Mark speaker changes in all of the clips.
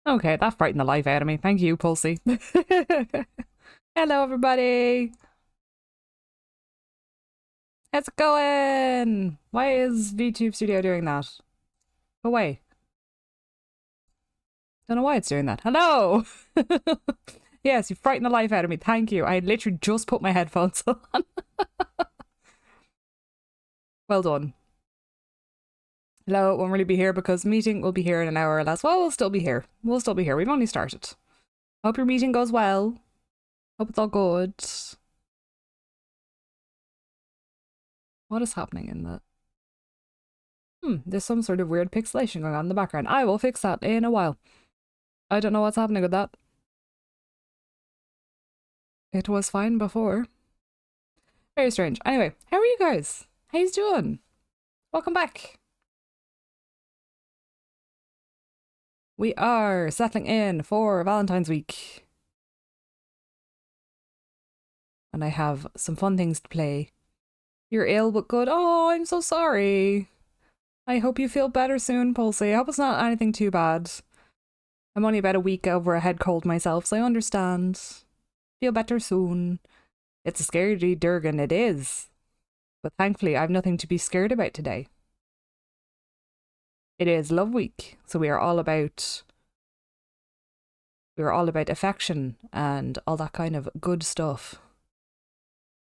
Speaker 1: Okay, that frightened the life out of me. Thank you, Pulsey. Hello, everybody. How's it going? Why is VTube Studio doing that? Go away. Don't know why it's doing that. Hello! Yes, you frightened the life out of me. Thank you. I literally just put my headphones on. Well done. Hello, it won't really be here because meeting will be here in an hour or less. Well, we'll still be here. We'll still be here. We've only started. Hope your meeting goes well. Hope it's all good. What is happening in the... there's some sort of weird pixelation going on in the background. I will fix that in a while. I don't know what's happening with that. It was fine before. Very strange. Anyway, how are you guys? How you doing? Welcome back. We are settling in for Valentine's week. And I have some fun things to play. You're ill but good. Oh, I'm so sorry. I hope you feel better soon, Pulsey. I hope it's not anything too bad. I'm only about a week over a head cold myself, so I understand. Feel better soon. It's a scary Durgan, it is. But thankfully, I have nothing to be scared about today. It is Love Week, so we are all about affection and all that kind of good stuff.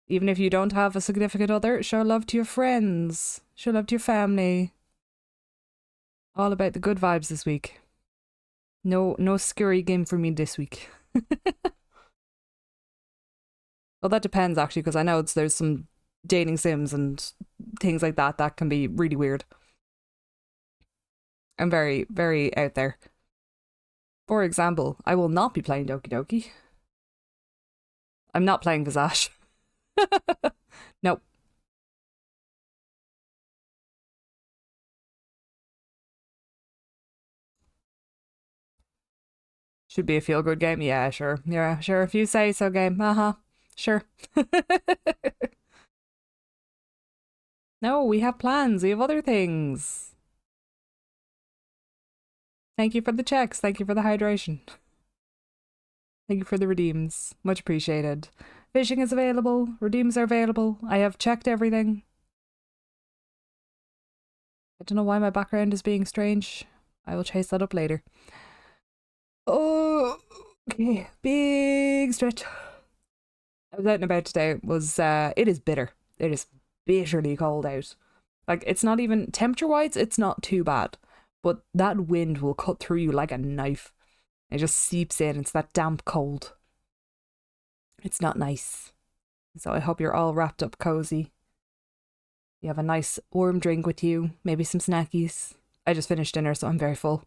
Speaker 1: Even if you don't have a significant other, show love to your friends, show love to your family. All about the good vibes this week. No scary game for me this week. Well, that depends actually, because I know there's some dating sims and things like that that can be really weird. I'm very, very out there. For example, I will not be playing Doki Doki. I'm not playing Visage. Nope. Should be a feel-good game? Yeah, sure. Yeah, sure. If you say so, game. Uh-huh. Sure. No, we have plans. We have other things. Thank you for the checks. Thank you for the hydration. Thank you for the redeems. Much appreciated. Fishing is available. Redeems are available. I have checked everything. I don't know why my background is being strange. I will chase that up later. Oh, okay. Big stretch. I was out and about today. It is bitter. It is bitterly cold out. Like, it's not even temperature-wise, it's not too bad. But that wind will cut through you like a knife. It just seeps in. It's that damp cold. It's not nice. So I hope you're all wrapped up cozy. You have a nice warm drink with you, maybe some snackies. I just finished dinner, so I'm very full.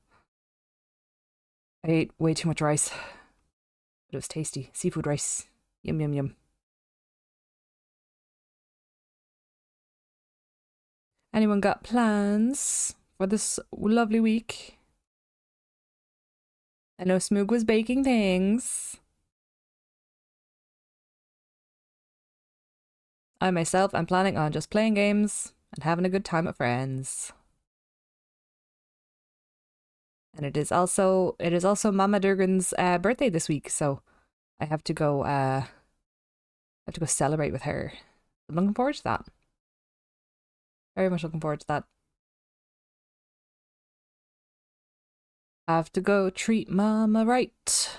Speaker 1: I ate way too much rice. But it was tasty. Seafood rice. Yum, yum, yum. Anyone got plans for this lovely week? I know Smoog was baking things. I myself am planning on just playing games and having a good time with friends. And it is also Mama Durgan's birthday this week, so I have to go celebrate with her. I'm looking forward to that. Very much looking forward to that. I have to go treat Mama right.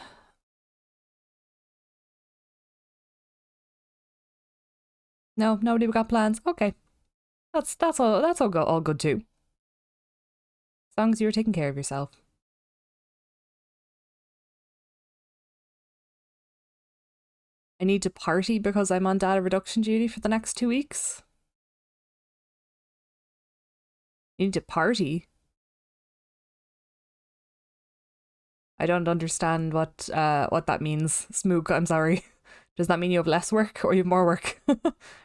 Speaker 1: No, nobody got plans. Okay. That's all good too. As long as you're taking care of yourself. I need to party because I'm on data reduction duty for the next 2 weeks. You need to party? I don't understand what that means. Smoog, I'm sorry. Does that mean you have less work or you have more work?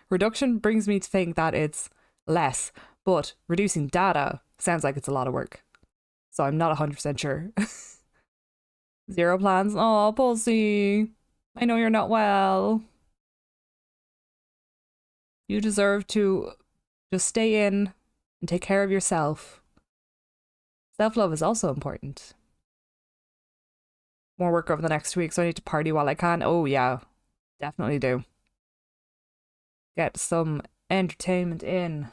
Speaker 1: Reduction brings me to think that it's less, but reducing data sounds like it's a lot of work. So I'm not 100% sure. Zero plans? Oh, Pulsey. I know you're not well. You deserve to just stay in and take care of yourself. Self-love is also important. more work over the next 2 weeks, so I need to party while I can. Oh yeah, definitely do. Get some entertainment in.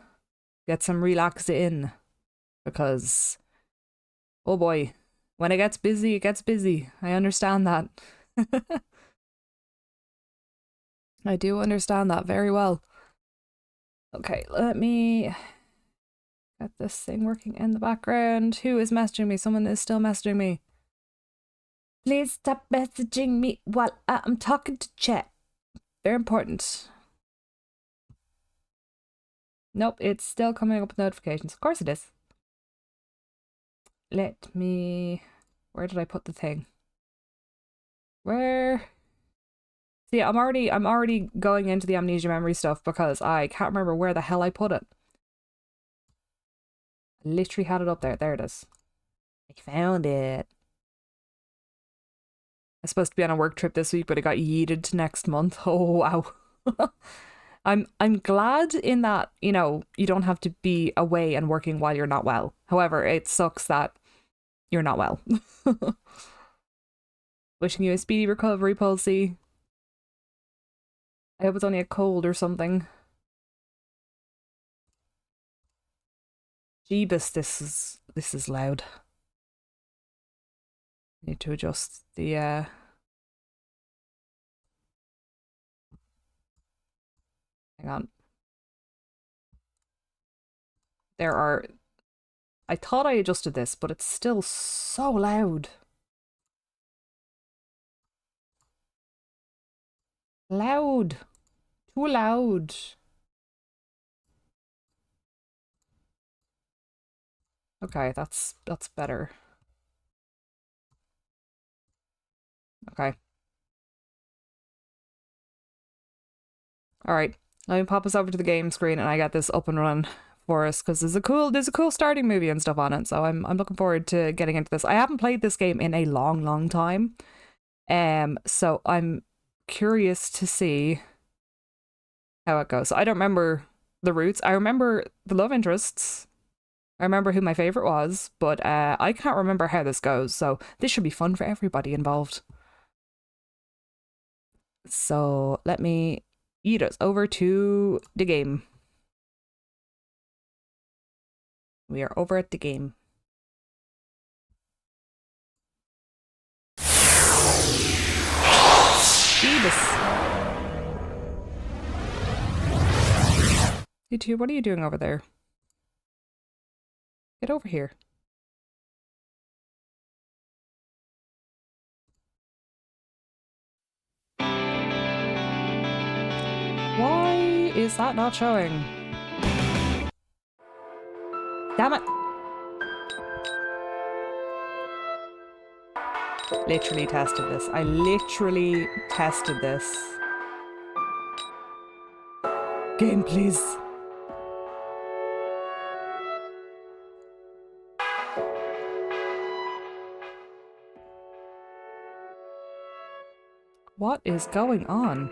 Speaker 1: Get some relax in. Because, oh boy, when it gets busy, it gets busy. I understand that. I do understand that very well. Okay, let me get this thing working in the background. Who is messaging me? Someone is still messaging me. Please stop messaging me while I'm talking to chat. Very important. Nope, it's still coming up with notifications. Of course it is. Let me... Where did I put the thing? Where... See, I'm already going into the Amnesia Memory stuff because I can't remember where the hell I put it. I literally had it up there. There it is. I found it. I'm supposed to be on a work trip this week, but it got yeeted to next month. Oh wow. I'm glad in that, you know, you don't have to be away and working while you're not well. However, it sucks that you're not well. Wishing you a speedy recovery, Pulsey. I hope it's only a cold or something. Jeebus, this is loud. Need to adjust the hang on. There are... I thought I adjusted this, but it's still so loud. Loud. Too loud. Okay, that's better. Okay. Alright. Let me pop us over to the game screen and I got this up and running for us because there's a cool starting movie and stuff on it, so I'm looking forward to getting into this. I haven't played this game in a long time. So I'm curious to see how it goes. So I don't remember the roots. I remember the love interests. I remember who my favorite was, but I can't remember how this goes. So this should be fun for everybody involved. So let me eat us over to the game. We are over at the game. Jeebus. You two, what are you doing over there? Get over here. Why is that not showing? Damn it! Literally tested this. I literally tested this. Game, please. What is going on?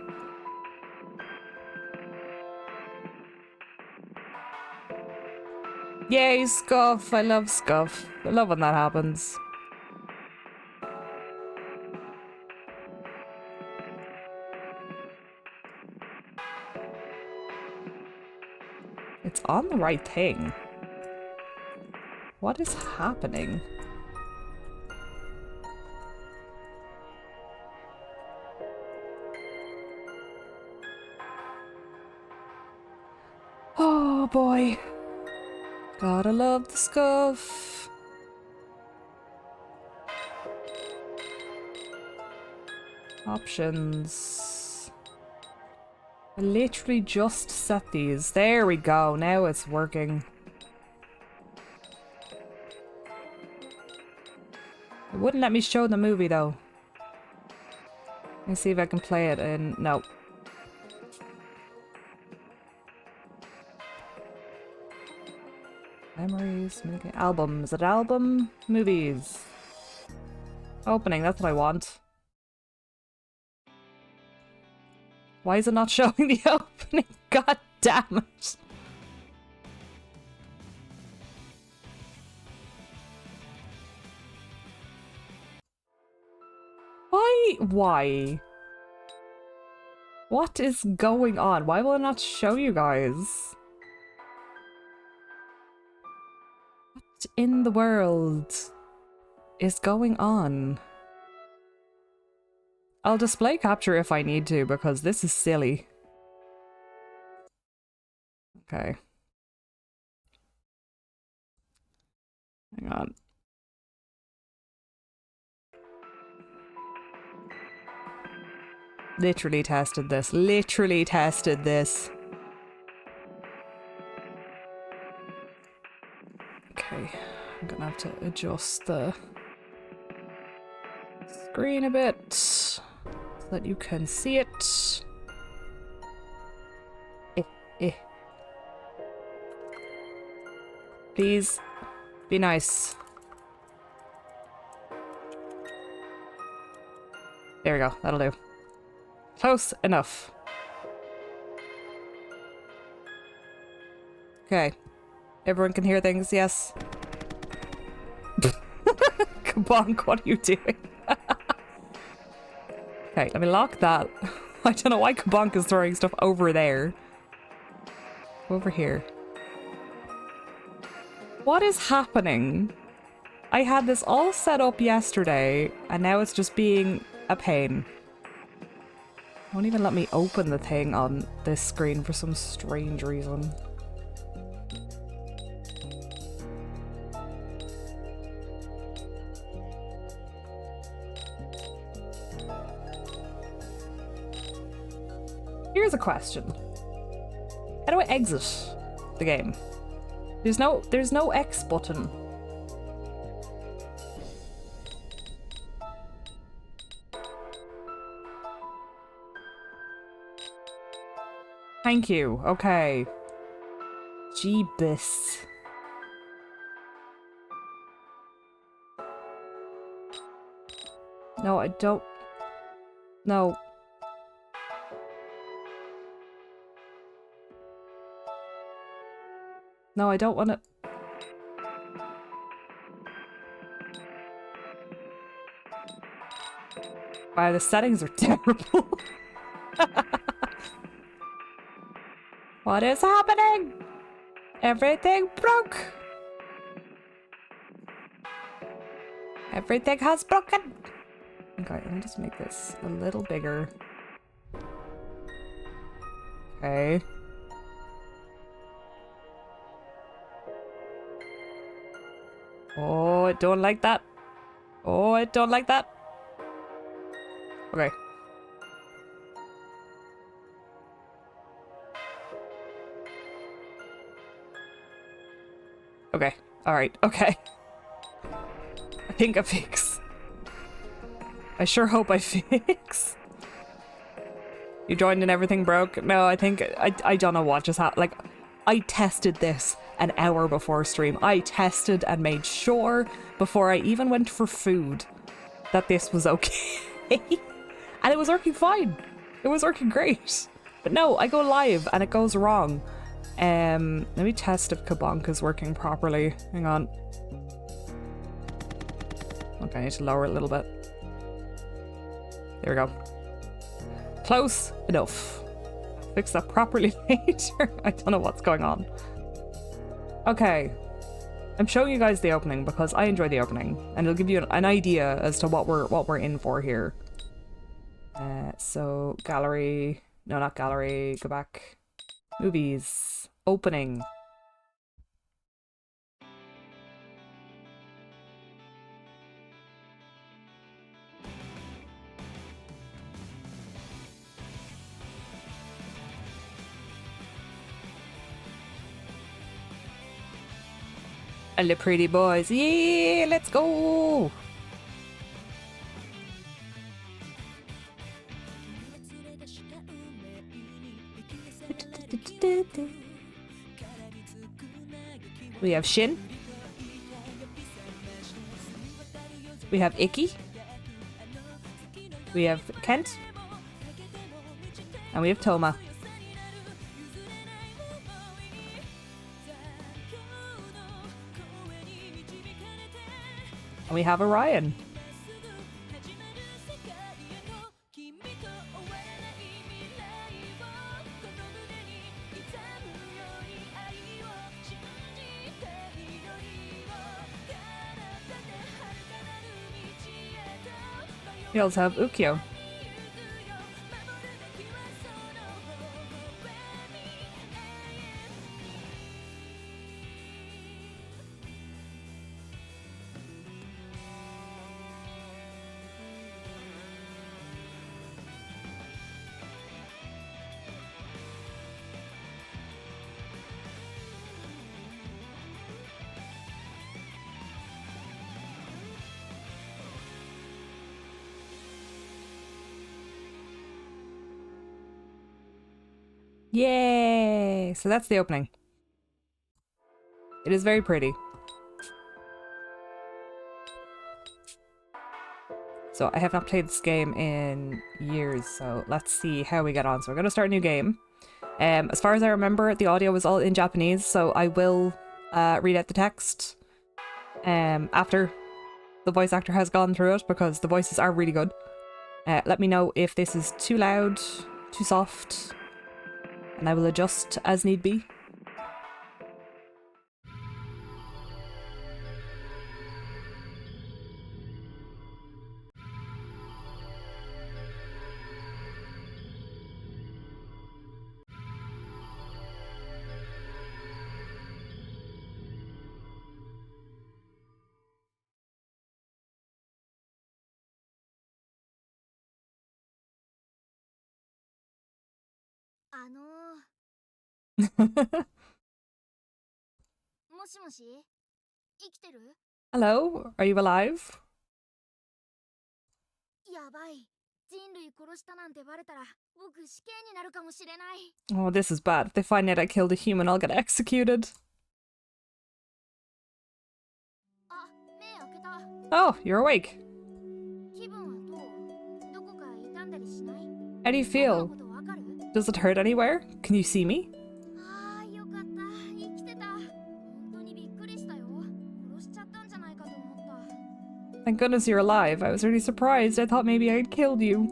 Speaker 1: Yay, Scuff! I love Scuff. I love when that happens. It's on the right thing. What is happening? Oh boy. Gotta love the Scuff. Options. I literally just set these. There we go. Now it's working. It wouldn't let me show the movie though. Let me see if I can play it in... No. Memories, album. Is it album? Movies. Opening, that's what I want. Why is it not showing the opening? God damn it. Why? What is going on? Why will I not show you guys? What in the world is going on? I'll display capture if I need to, because this is silly. Okay. Hang on. Literally tested this. Literally tested this. Okay. I'm gonna have to adjust the screen a bit so that you can see it. Please be nice. There we go. That'll do. Close enough. Okay. Everyone can hear things, yes? Kabonk, what are you doing? Okay, let me lock that. I don't know why Kabonk is throwing stuff over there. Over here. What is happening? I had this all set up yesterday, and now it's just being a pain. Won't even let me open the thing on this screen for some strange reason. Here's a question. How do I exit the game? There's no X button. Thank you. Okay. Jeebus. No, I don't. No. No, I don't want to. Wow, the settings are terrible. What is happening? Everything broke. Everything has broken. Okay, let me just make this a little bigger. Okay. Oh, I don't like that. Oh, I don't like that. Okay. Okay. Alright. Okay. I think I fix. I sure hope I fix. You joined and everything broke? No, I think... I don't know what just happened. Like, I tested this an hour before stream. I tested and made sure before I even went for food that this was okay. And it was working fine. It was working great. But no, I go live and it goes wrong. Let me test if Kabonk is working properly. Hang on. Okay, I need to lower it a little bit. There we go. Close enough. Fix that properly later. I don't know what's going on. Okay. I'm showing you guys the opening because I enjoy the opening and it'll give you an idea as to what we're in for here. So gallery, no, not gallery, go back. Movies, opening. And the pretty boys, yeah, let's go. We have Shin. We have Icky. We have Kent. And we have Toma. And we have Orion. We also have Ukyo. Yay! So that's the opening. It is very pretty. So I have not played this game in years, so let's see how we get on. So we're going to start a new game. As far as I remember, the audio was all in Japanese, so I will read out the text after the voice actor has gone through it, because the voices are really good. Let me know if this is too loud, too soft, and I will adjust as need be. Hello, are you alive? Oh, this is bad. If they find out I killed a human, I'll get executed. Oh, you're awake. How do you feel? Does it hurt anywhere? Can you see me? Thank goodness you're alive. I was really surprised. I thought maybe I'd killed you.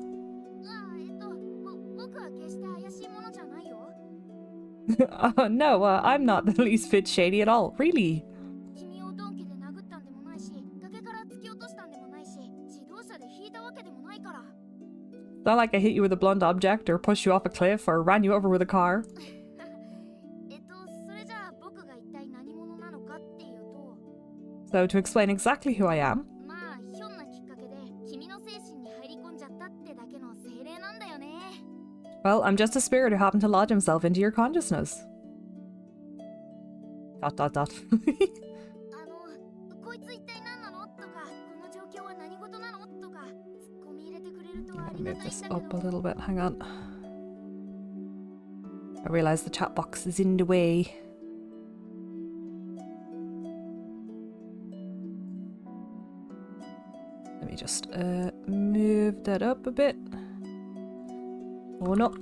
Speaker 1: No, I'm not the least bit shady at all. Really? It's not like I hit you with a blunt object or pushed you off a cliff or ran you over with a car. So to explain exactly who I am, well, I'm just a spirit who happened to lodge himself into your consciousness. ... Move this up a little bit, hang on. I realise the chat box is in the way. Let me just move that up a bit. Oh no.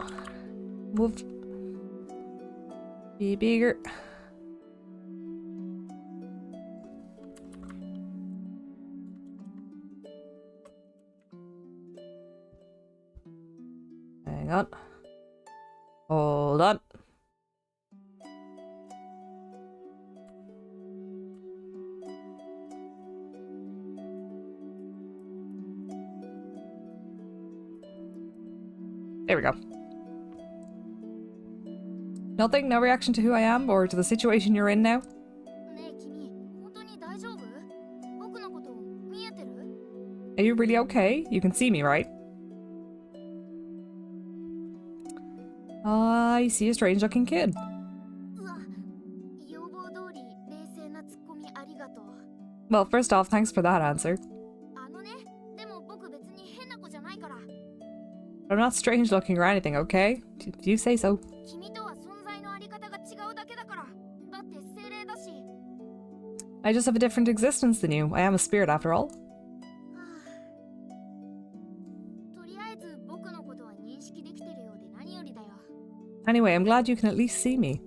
Speaker 1: Move. Be bigger. Hang on. Hold on. There we go. Nothing? No reaction to who I am or to the situation you're in now? Are you really okay? You can see me, right? I see a strange looking kid. Well, first off, thanks for that answer. I'm not strange looking or anything, okay? Do you say so? I just have a different existence than you. I am a spirit after all. Anyway, I'm glad you can at least see me.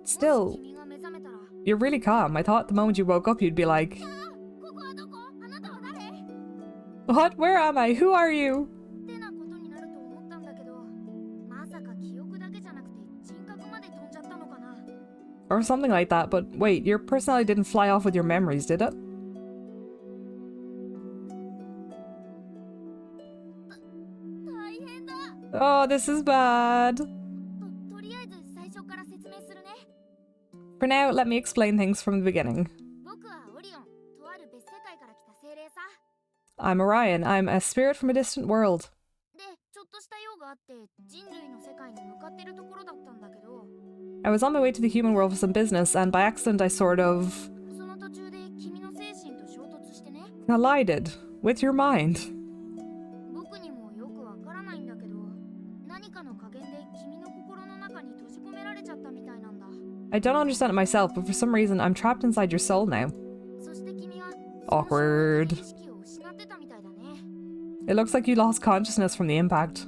Speaker 1: Still, you're really calm. I thought the moment you woke up you'd be like... What? Where am I? Who are you? Or something like that, but wait, your personality didn't fly off with your memories, did it? Oh, this is bad. For now, let me explain things from the beginning. I'm Orion. I'm a spirit from a distant world. I was on my way to the human world for some business, and by accident I sort of collided with your mind. I don't understand it myself, but for some reason I'm trapped inside your soul now. Awkward. It looks like you lost consciousness from the impact.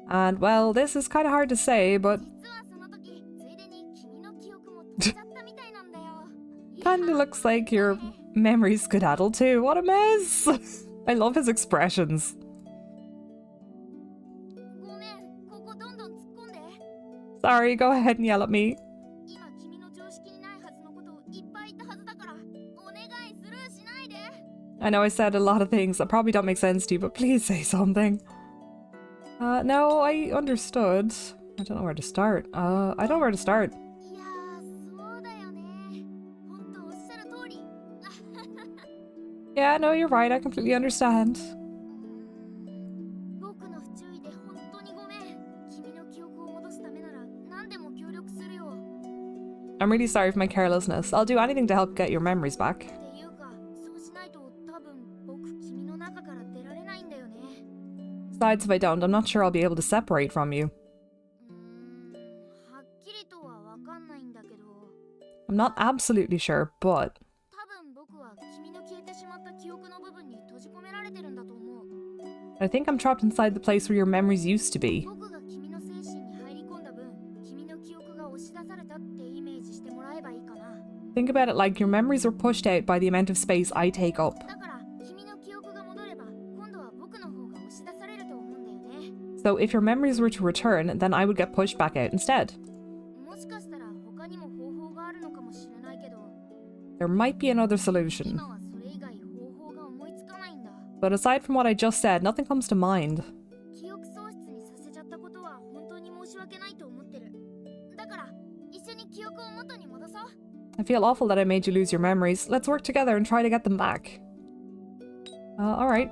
Speaker 1: And, well, this is kind of hard to say, but kinda looks like your memory's skedaddle too. What a mess! I love his expressions. Sorry, go ahead and yell at me. I know I said a lot of things that probably don't make sense to you, but please say something. No, I understood. I don't know where to start. I don't know where to start. Yeah, no, you're right. I completely understand. I'm really sorry for my carelessness. I'll do anything to help get your memories back. Besides, if I don't, I'm not sure I'll be able to separate from you. I'm not absolutely sure, but I think I'm trapped inside the place where your memories used to be. Think about it like your memories were pushed out by the amount of space I take up. So if your memories were to return, then I would get pushed back out instead. There might be another solution. But aside from what I just said, nothing comes to mind. I feel awful that I made you lose your memories. Let's work together and try to get them back. Alright.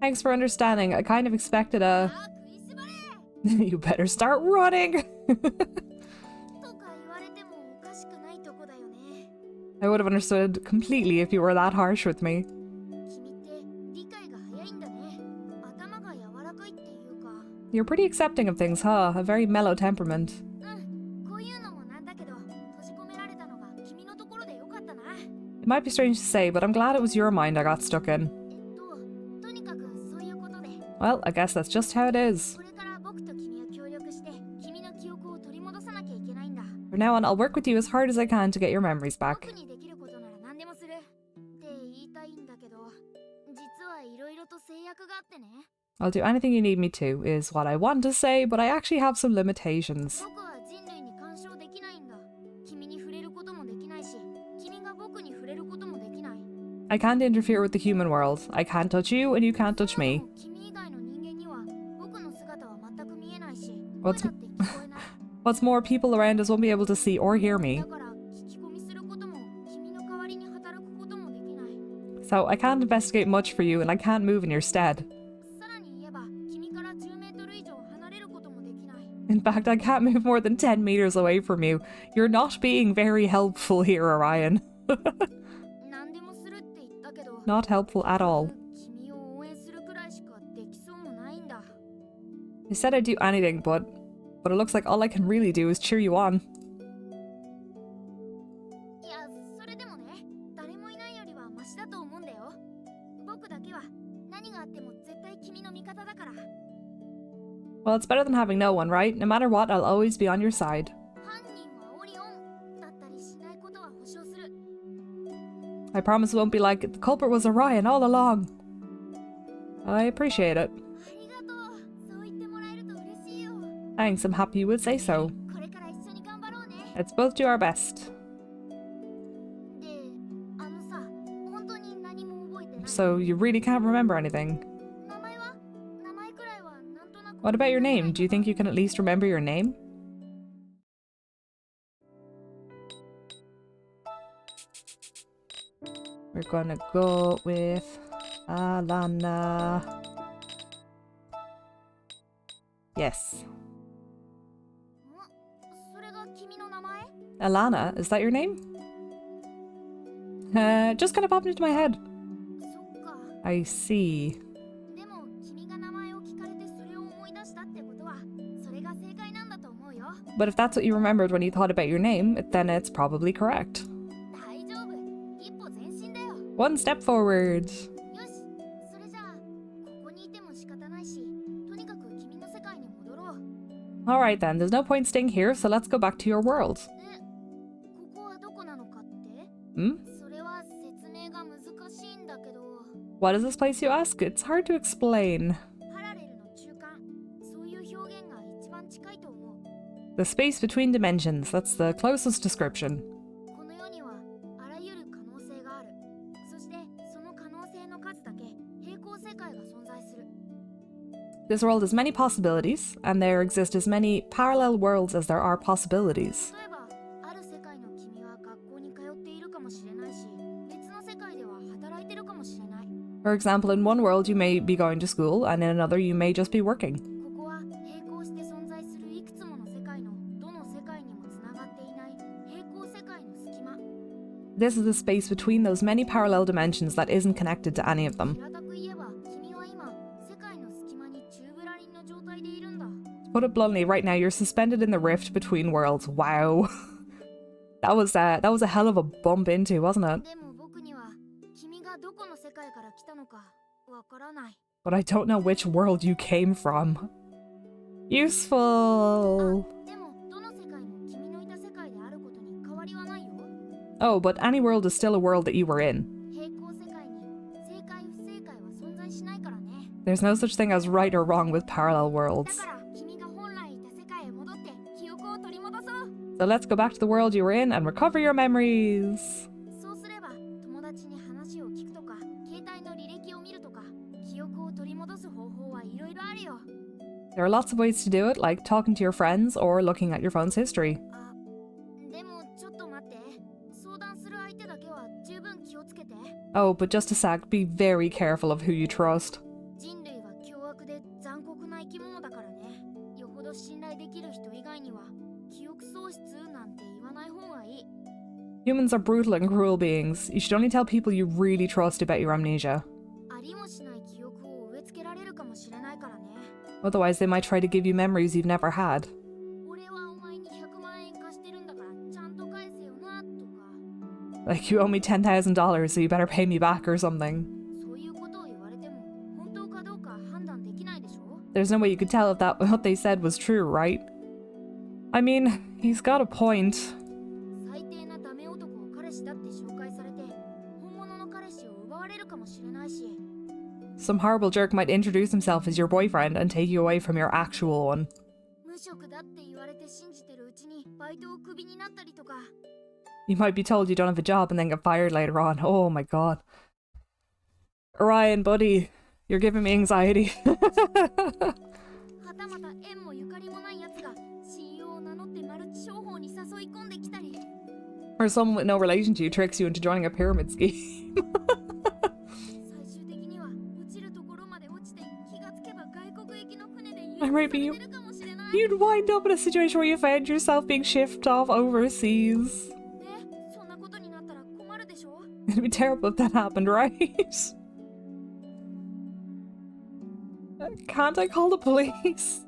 Speaker 1: Thanks for understanding. I kind of expected a... You better start running! I would have understood completely if you were that harsh with me. You're pretty accepting of things, huh? A very mellow temperament. It might be strange to say, but I'm glad it was your mind I got stuck in. Well, I guess that's just how it is. From now on, I'll work with you as hard as I can to get your memories back. I'll do anything you need me to, is what I want to say, but I actually have some limitations. I can't interfere with the human world. I can't touch you, and you can't touch me. What's more, people around us won't be able to see or hear me. So I can't investigate much for you, and I can't move in your stead. In fact, I can't move more than 10 meters away from you. You're not being very helpful here, Orion. Not helpful at all. I said I'd do anything, but it looks like all I can really do is cheer you on. Well, it's better than having no one, right? No matter what, I'll always be on your side. I promise it won't be like the culprit was Orion all along. I appreciate it. Thanks, I'm happy you would say so. Let's both do our best. so you really can't remember anything. What about your name? Do you think you can at least remember your name? We're gonna go with Alana. Yes. Alana, is that your name? Just kind of popped into my head. I see. But if that's what you remembered when you thought about your name, then it's probably correct. One step forward. Alright then, there's no point staying here, so let's go back to your world. Hmm? What is this place, you ask? It's hard to explain. The space between dimensions, that's the closest description. This world has many possibilities, and there exist as many parallel worlds as there are possibilities. For example, in one world you may be going to school, and in another you may just be working. This is the space between those many parallel dimensions that isn't connected to any of them. To put it bluntly, right now you're suspended in the rift between worlds. Wow. That was a hell of a bump into, wasn't it? But I don't know which world you came from. Useful! Oh, but any world is still a world that you were in. There's no such thing as right or wrong with parallel worlds. So let's go back to the world you were in and recover your memories. There are lots of ways to do it, like talking to your friends or looking at your phone's history. Oh, but just a sec, be very careful of who you trust. Humans are brutal and cruel beings. You should only tell people you really trust about your amnesia. Otherwise, they might try to give you memories you've never had. Like, you owe me $10,000, so you better pay me back or something. There's no way you could tell if what they said was true, right? I mean, he's got a point. Some horrible jerk might introduce himself as your boyfriend and take you away from your actual one. You might be told you don't have a job and then get fired later on. Oh my god. Orion, buddy, you're giving me anxiety. Or someone with no relation to you tricks you into joining a pyramid scheme. I might be. You'd wind up in a situation where you found yourself being shipped off overseas. It'd be terrible if that happened, right? Can't I call the police?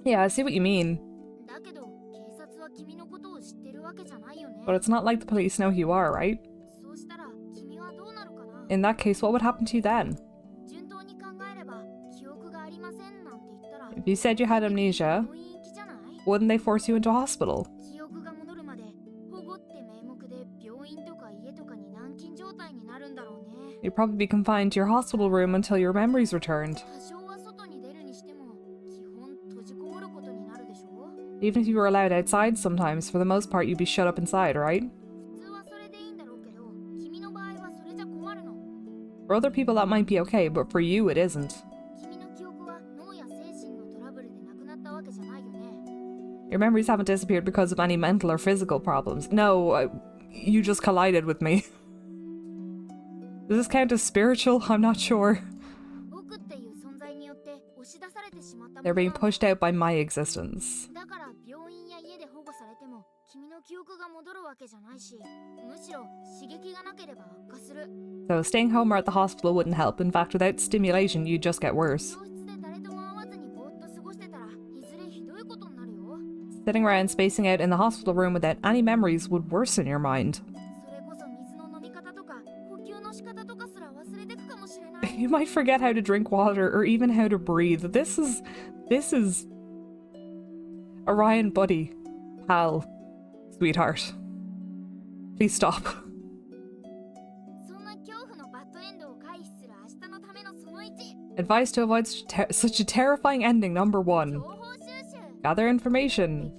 Speaker 1: Yeah, I see what you mean. But it's not like the police know who you are, right? In that case, what would happen to you then? If you said you had amnesia, wouldn't they force you into a hospital? You'd probably be confined to your hospital room until your memories returned. Even if you were allowed outside sometimes, for the most part you'd be shut up inside, right? For other people that might be okay, but for you it isn't. Your memories haven't disappeared because of any mental or physical problems. No, you just collided with me. Does this count as spiritual? I'm not sure. They're being pushed out by my existence. So staying home or at the hospital wouldn't help. In fact, without stimulation, you'd just get worse. Sitting around spacing out in the hospital room without any memories would worsen your mind. You might forget how to drink water or even how to breathe. This is Orion, buddy, pal, sweetheart. Please stop. Advice to avoid such a terrifying ending, number 1. Gather information.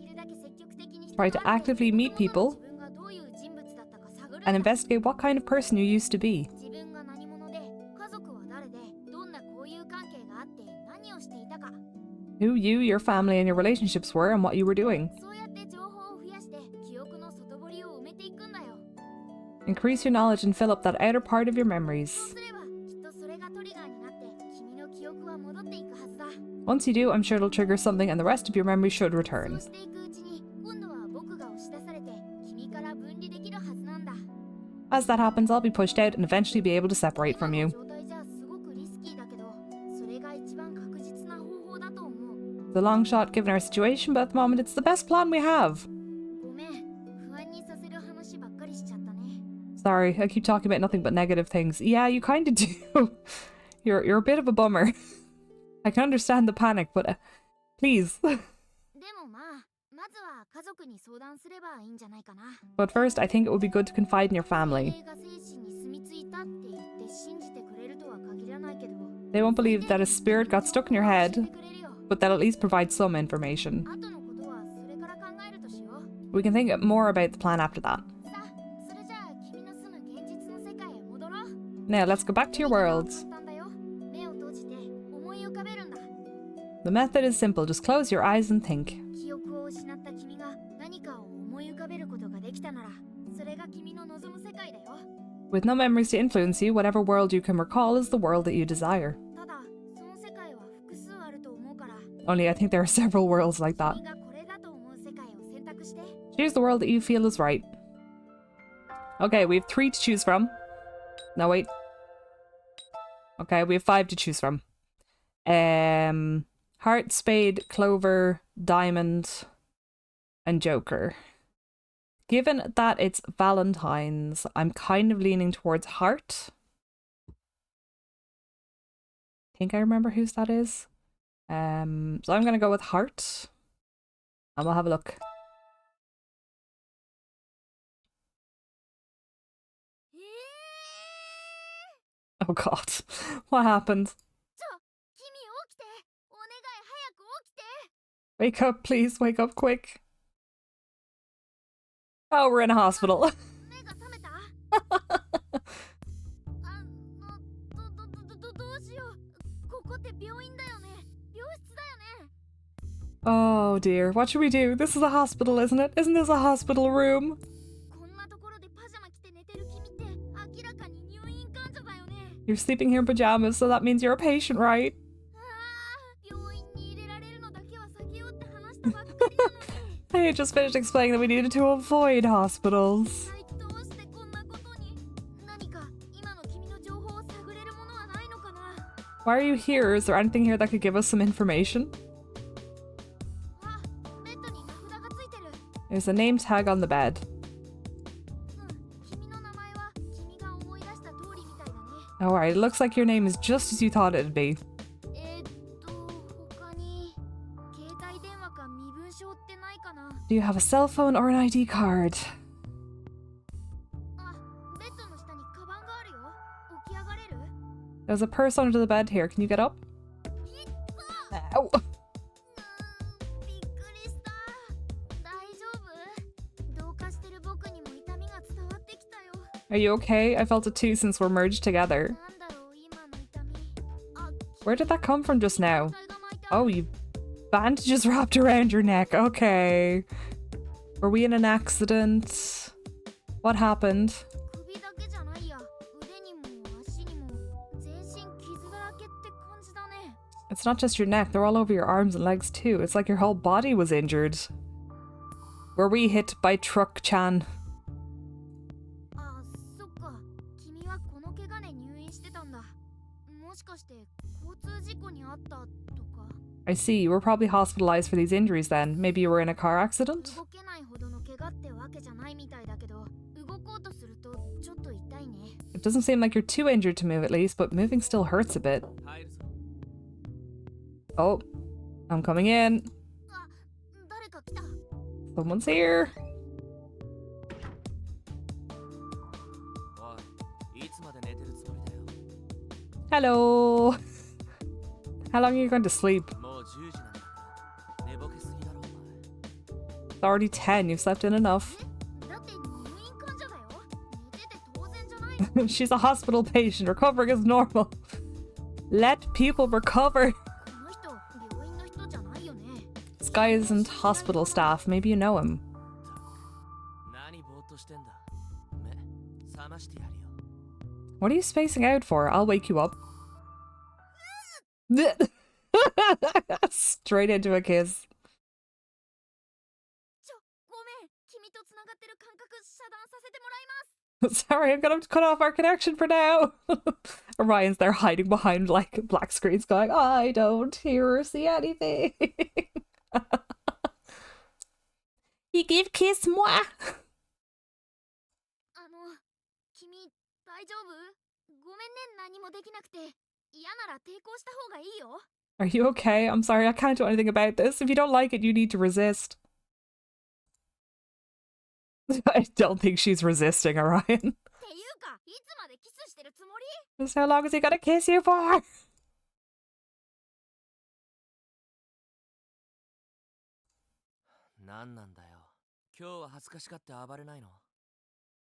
Speaker 1: Try to actively meet people. And investigate what kind of person you used to be. Who you, your family, and your relationships were and what you were doing. Increase your knowledge and fill up that outer part of your memories. Once you do, I'm sure it'll trigger something and the rest of your memory should return. As that happens, I'll be pushed out and eventually be able to separate from you. It's a long shot given our situation, but at the moment it's the best plan we have. Sorry, I keep talking about nothing but negative things. Yeah, you kind of do. You're a bit of a bummer. I can understand the panic, but please. But first, I think it would be good to confide in your family. They won't believe that a spirit got stuck in your head, but they'll at least provide some information. We can think more about the plan after that. Now, let's go back to your world. The method is simple, just close your eyes and think. With no memories to influence you, whatever world you can recall is the world that you desire. Only I think there are several worlds like that. Choose the world that you feel is right. Okay, we have 3 to choose from. No, wait. Okay, we have 5 to choose from. Heart, spade, clover, diamond, and joker. Given that it's Valentine's, I'm kind of leaning towards heart. Think I remember whose that is. So I'm going to go with heart. And we'll have a look. Oh god. What happened? Wake up, please. Wake up quick. Oh, we're in a hospital. Oh dear. What should we do? This is a hospital, isn't it? Isn't this a hospital room? You're sleeping here in pajamas, so that means you're a patient, right? I had just finished explaining that we needed to avoid hospitals. Why are you here? Is there anything here that could give us some information? There's a name tag on the bed. Alright, it looks like your name is just as you thought it'd be. Do you have a cell phone or an ID card? There's a purse under the bed here. Can you get up? Ow. Are you okay? I felt it too since we're merged together. Where did that come from just now? Oh, you bandages wrapped around your neck. Okay. Were we in an accident? What happened? It's not just your neck, they're all over your arms and legs too. It's like your whole body was injured. Were we hit by Truck-chan? I see, you were probably hospitalized for these injuries then. Maybe you were in a car accident? It doesn't seem like you're too injured to move at least, but moving still hurts a bit. Oh, I'm coming in. Someone's here. Hello. How long are you going to sleep? It's already 10. You've slept in enough. She's a hospital patient. Recovering is normal. Let people recover. This guy isn't hospital staff. Maybe you know him. What are you spacing out for? I'll wake you up. Straight into a kiss. Sorry, I'm gonna have to cut off our connection for now. Orion's there hiding behind like black screens going, I don't hear or see anything. You give kiss moi. Are you okay? I'm sorry, I can't do anything about this. If you don't like it, you need to resist. I don't think she's resisting, Orion. Just how long is he gonna kiss you for?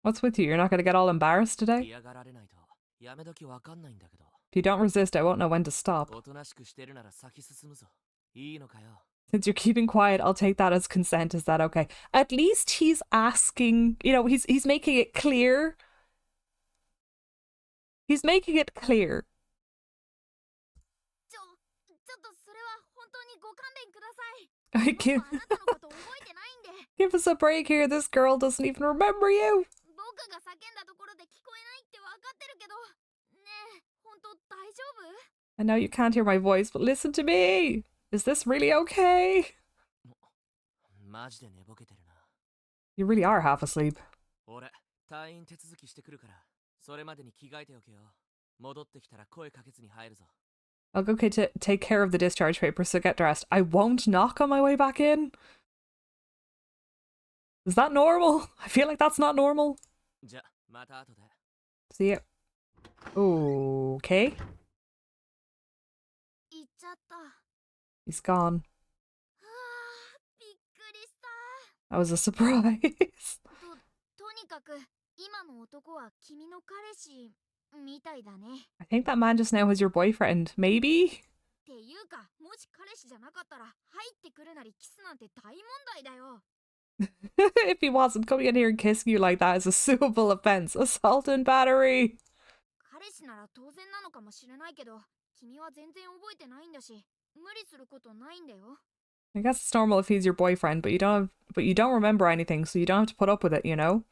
Speaker 1: What's with you? You're not gonna get all embarrassed today? If you don't resist, I won't know when to stop. Since you're keeping quiet, I'll take that as consent. Is that okay? At least he's asking, you know, he's making it clear. He's making it clear. Give us a break here. This girl doesn't even remember you. I know you can't hear my voice, but listen to me. Is this really okay? You really are half asleep. I'll go take care of the discharge papers, so get dressed. I won't knock on my way back in. Is that normal? I feel like that's not normal. See ya. Okay. He's gone. That was a surprise. I think that man just now was your boyfriend. Maybe? If he wasn't, coming in here and kissing you like that is a suable offense. Assault and battery. I guess it's normal if he's your boyfriend, but you don't remember anything, so you don't have to put up with it, you know?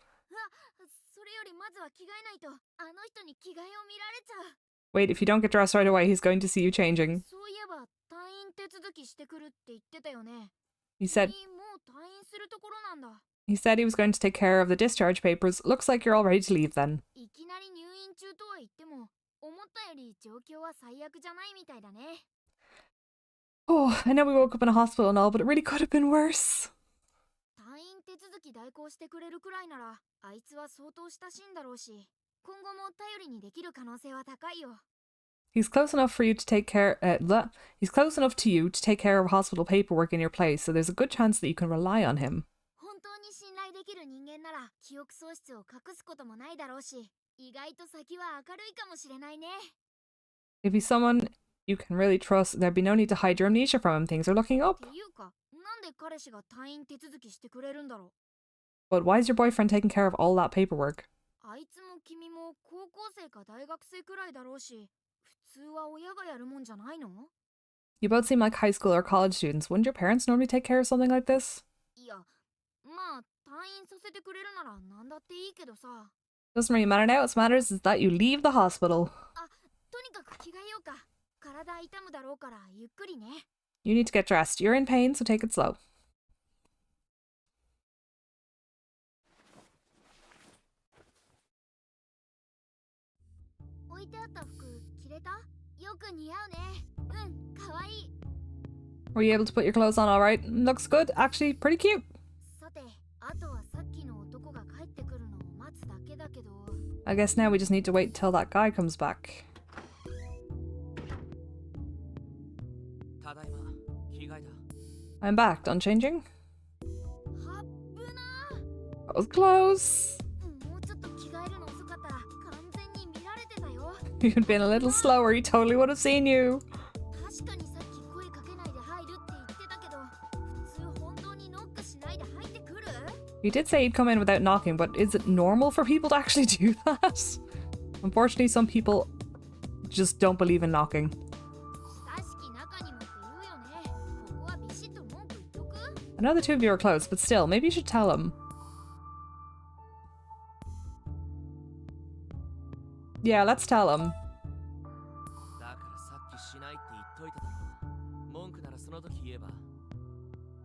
Speaker 1: Wait, if you don't get dressed right away, he's going to see you changing. He said he was going to take care of the discharge papers. Looks like you're all ready to leave then. Oh, I know we woke up in a hospital and all, but it really could have been worse. He's close enough for you to take care. He's close enough to you to take care of hospital paperwork in your place, so there's a good chance that you can rely on him. If he's someone You can really trust there'd be no need to hide your amnesia from him. Things are looking up. But why is your boyfriend taking care of all that paperwork? You both seem like high school or college students. Wouldn't your parents normally take care of something like this? Doesn't really matter now. What matters is that you leave the hospital. You need to get dressed. You're in pain, so take it slow. Were you able to put your clothes on all right? Looks good. Actually, pretty cute. I guess now we just need to wait till that guy comes back. I'm back. Done changing? That was close. If you'd been a little slower, he totally would have seen you. You did say he'd come in without knocking, but is it normal for people to actually do that? Unfortunately, some people just don't believe in knocking. I know the two of you are close, but still, maybe you should tell him. Yeah, let's tell him.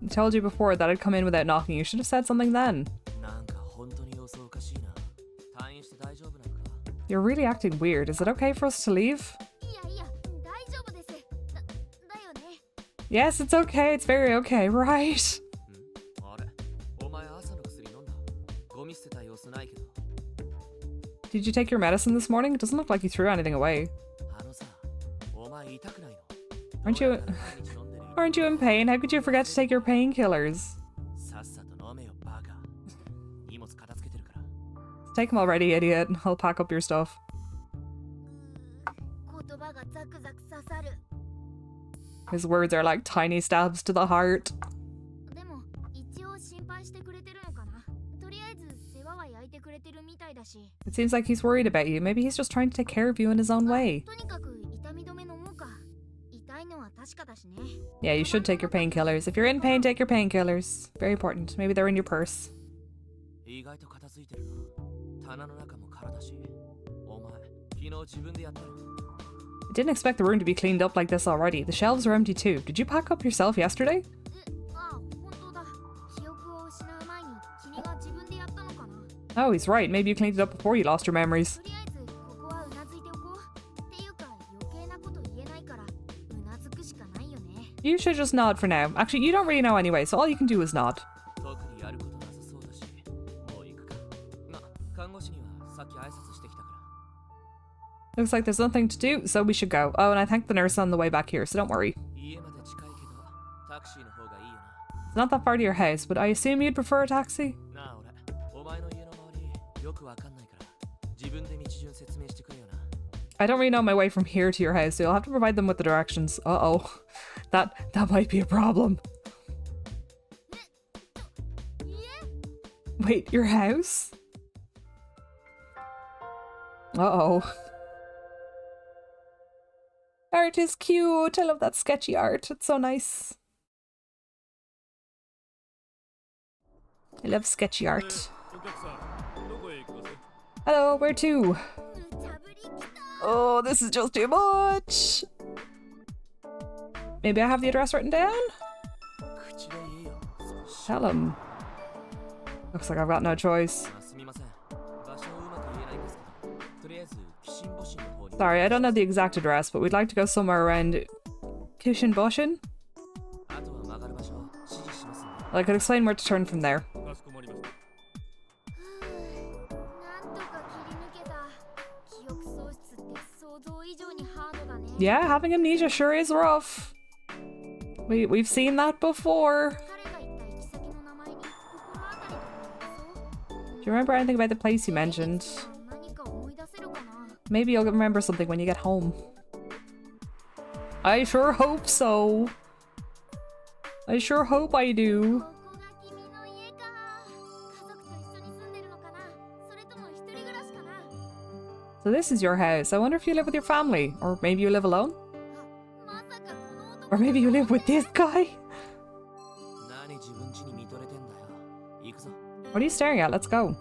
Speaker 1: I told you before that I'd come in without knocking. You should have said something then. You're really acting weird. Is it okay for us to leave? Yes, it's okay. It's very okay, right? Did you take your medicine this morning? It doesn't look like you threw anything away. Aren't you in pain? How could you forget to take your painkillers? Take them already, idiot. I'll pack up your stuff. His words are like tiny stabs to the heart. It seems like he's worried about you. Maybe he's just trying to take care of you in his own way. Yeah, you should take your painkillers. If you're in pain, take your painkillers. Very important. Maybe they're in your purse. I didn't expect the room to be cleaned up like this already. The shelves are empty too. Did you pack up yourself yesterday? Oh, he's right. Maybe you cleaned it up before you lost your memories. You should just nod for now. Actually, you don't really know anyway, so all you can do is nod. Looks like there's nothing to do, so we should go. Oh, and I thanked the nurse on the way back here, so don't worry. It's not that far to your house, but I assume you'd prefer a taxi? I don't really know my way from here to your house, so you'll have to provide them with the directions. Uh-oh. That might be a problem. Wait, your house? Uh-oh. Art is cute. I love that sketchy art. It's so nice. I love sketchy art. Hello, where to? Oh, this is just too much. Maybe I have the address written down? Tell him. Looks like I've got no choice. Sorry, I don't know the exact address, but we'd like to go somewhere around Kishinboshin. I could explain where to turn from there. Yeah, having amnesia sure is rough. We've seen that before. Do you remember anything about the place you mentioned? Maybe you'll remember something when you get home. I sure hope so. I sure hope I do. So this is your house. I wonder if you live with your family. Or maybe you live alone? Or maybe you live with this guy? What are you staring at? Let's go.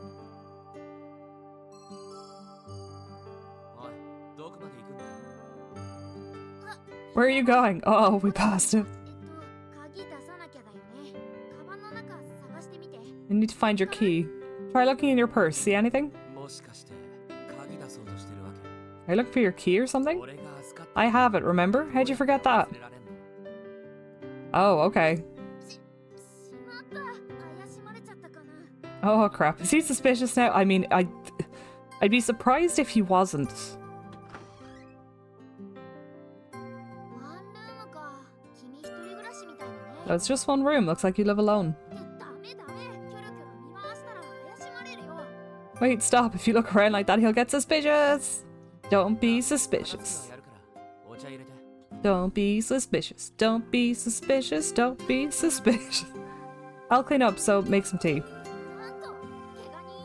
Speaker 1: Where are you going? Oh, we passed it. You need to find your key. Try looking in your purse. See anything? Are you looking for your key or something? I have it, remember? How'd you forget that? Oh, okay. Oh crap. Is he suspicious now? I mean, I'd be surprised if he wasn't. Oh, it's just one room. Looks like you live alone. Wait, stop. If you look around like that, he'll get suspicious. Don't be suspicious. Don't be suspicious. Don't be suspicious. Don't be suspicious. I'll clean up, so make some tea.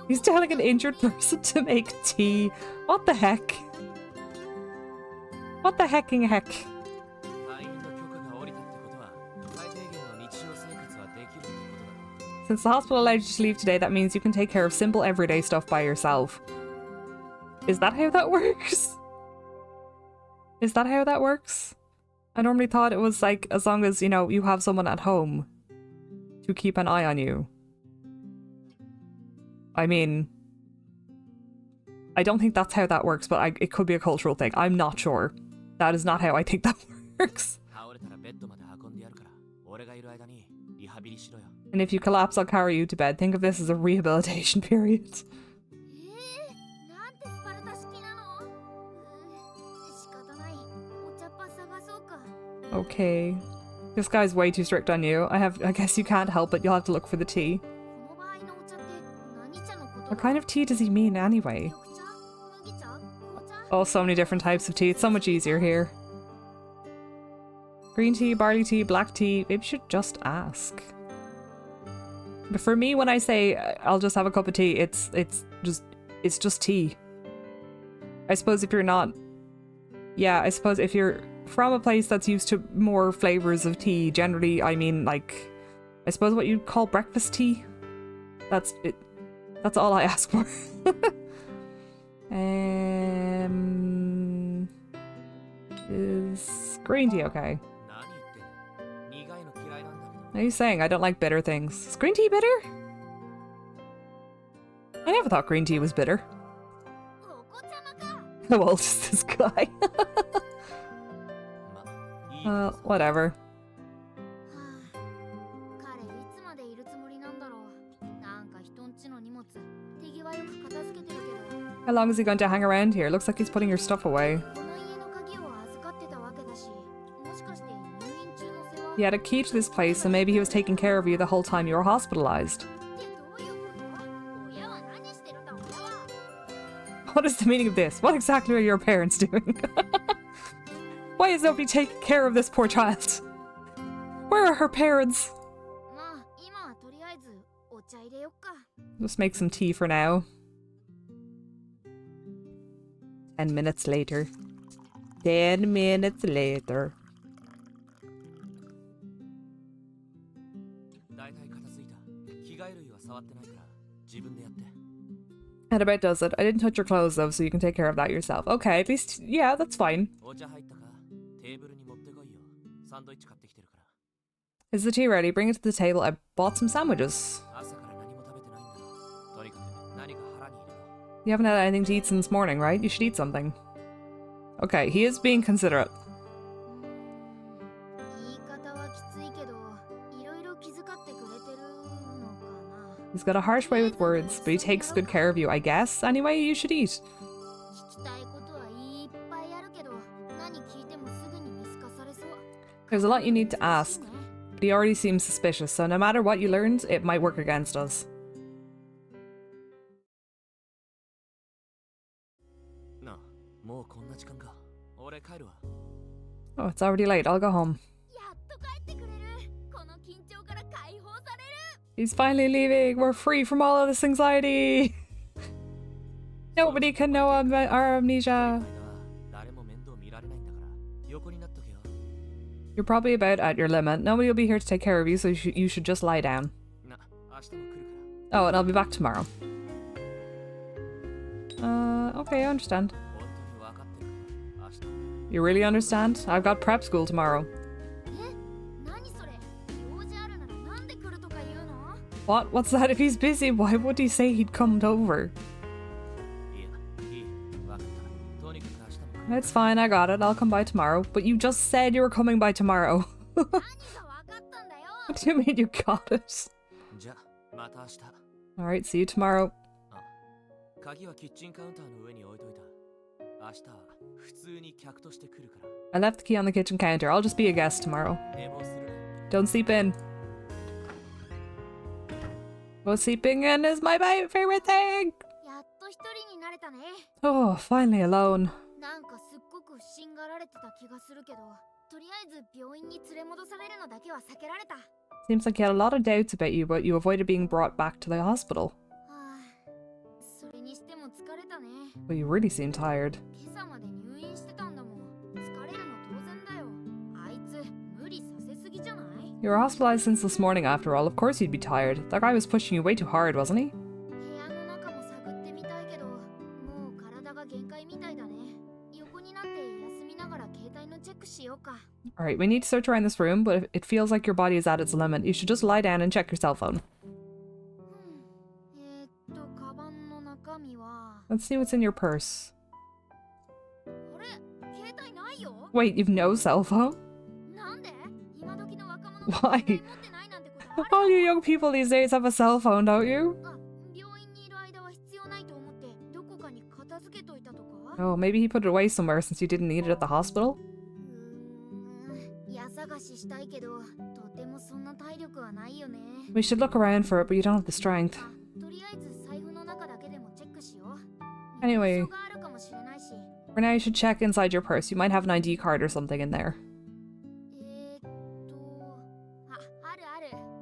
Speaker 1: He's telling an injured person to make tea. What the heck? What the hecking heck? Since the hospital allowed you to leave today, that means you can take care of simple everyday stuff by yourself. Is that how that works? Is that how that works? I normally thought it was like, as long as, you know, you have someone at home to keep an eye on you. I mean, I don't think that's how that works, but it could be a cultural thing. I'm not sure. That is not how I think that works. And if you collapse, I'll carry you to bed. Think of this as a rehabilitation period. Okay. This guy's way too strict on you. I guess you can't help it. You'll have to look for the tea. What kind of tea does he mean anyway? Oh, so many different types of tea. It's so much easier here. Green tea, barley tea, black tea. Maybe you should just ask. But for me, when I say I'll just have a cup of tea, it's just tea. I suppose if you're not... Yeah, I suppose if you're from a place that's used to more flavors of tea, generally, I mean, like, I suppose what you'd call breakfast tea. That's it. That's all I ask for. Is green tea okay? What are you saying? I don't like bitter things. Is green tea bitter? I never thought green tea was bitter. How old is this guy? Whatever. How long is he going to hang around here? Looks like he's putting your stuff away. He had a key to this place, so maybe he was taking care of you the whole time you were hospitalized. What is the meaning of this? What exactly are your parents doing? Why is nobody taking care of this poor child? Where are her parents? Just make some tea for now. 10 minutes later. 10 minutes later. That about does it. I didn't touch your clothes though, so you can take care of that yourself. Okay, at least, yeah, that's fine. Is the tea ready? Bring it to the table. I bought some sandwiches. You haven't had anything to eat since morning, right? You should eat something. Okay, he is being considerate. He's got a harsh way with words, but he takes good care of you, I guess. Anyway, you should eat. There's a lot you need to ask, but he already seems suspicious, so no matter what you learned, it might work against us. Oh, it's already late. I'll go home. He's finally leaving. We're free from all of this anxiety. Nobody can know our amnesia. You're probably about at your limit. Nobody will be here to take care of you, so you should just lie down. Oh, and I'll be back tomorrow. Okay, I understand. You really understand? I've got prep school tomorrow. What? What's that? If he's busy, why would he say he'd come over? It's fine, I got it. I'll come by tomorrow. But you just said you were coming by tomorrow. What do you mean you got it? Alright, see you tomorrow. I left the key on the kitchen counter. I'll just be a guest tomorrow. Don't sleep in. Well, sleeping in is my favorite thing! Oh, finally alone. Seems like you had a lot of doubts about you, but you avoided being brought back to the hospital. Well, you really seem tired. You were hospitalized since this morning after all, of course you'd be tired. That guy was pushing you way too hard, wasn't he? Alright, we need to search around this room, but it feels like your body is at its limit. You should just lie down and check your cell phone. Let's see what's in your purse. Wait, you've no cell phone? Why? All you young people these days have a cell phone, don't you? Oh, maybe he put it away somewhere since you didn't need it at the hospital? We should look around for it, but you don't have the strength. Anyway, for now you should check inside your purse. You might have an ID card or something in there.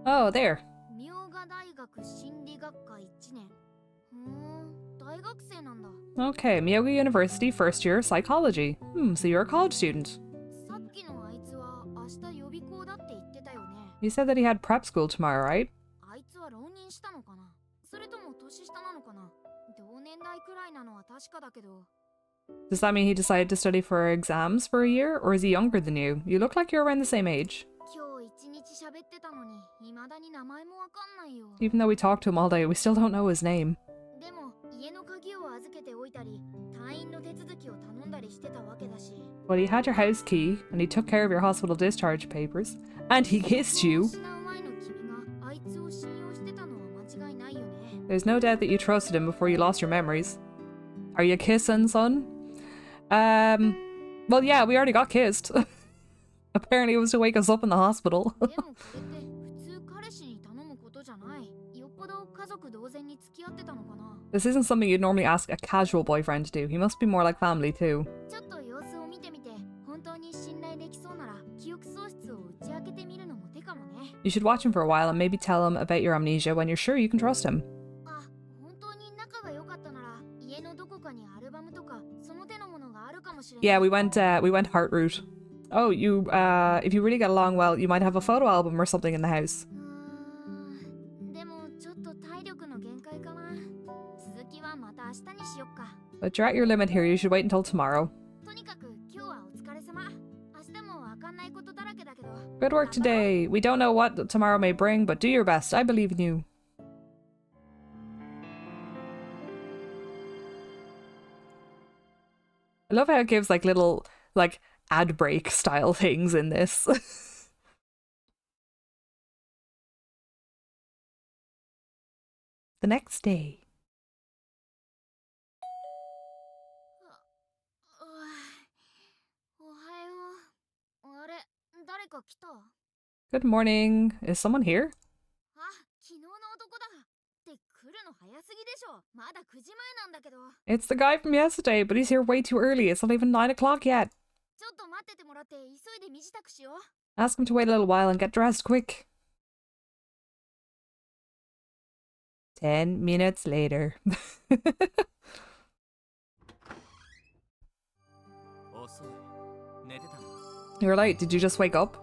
Speaker 1: Oh, there. Okay, Myoga University, first year, psychology. So you're a college student. You said that he had prep school tomorrow, right? Does that mean he decided to study for exams for a year, or is he younger than you? You look like you're around the same age. Even though we talked to him all day, we still don't know his name. Well, he had your house key, and he took care of your hospital discharge papers, and he kissed you. There's no doubt that you trusted him before you lost your memories. Are you kissing, son? Well, yeah, we already got kissed. Apparently it was to wake us up in the hospital. This isn't something you'd normally ask a casual boyfriend to do. He must be more like family too. You should watch him for a while and maybe tell him about your amnesia when you're sure you can trust him. Yeah, we went heart route. Oh, if you really get along well, you might have a photo album or something in the house. But you're at your limit here, you should wait until tomorrow. Good work today. We don't know what tomorrow may bring, but do your best. I believe in you. I love how it gives like little like ad break style things in this. The next day. Good morning. Is someone here? It's the guy from yesterday, but he's here way too early. It's not even 9 o'clock yet. Ask him to wait a little while and get dressed quick. 10 minutes later. You're late. Did you just wake up?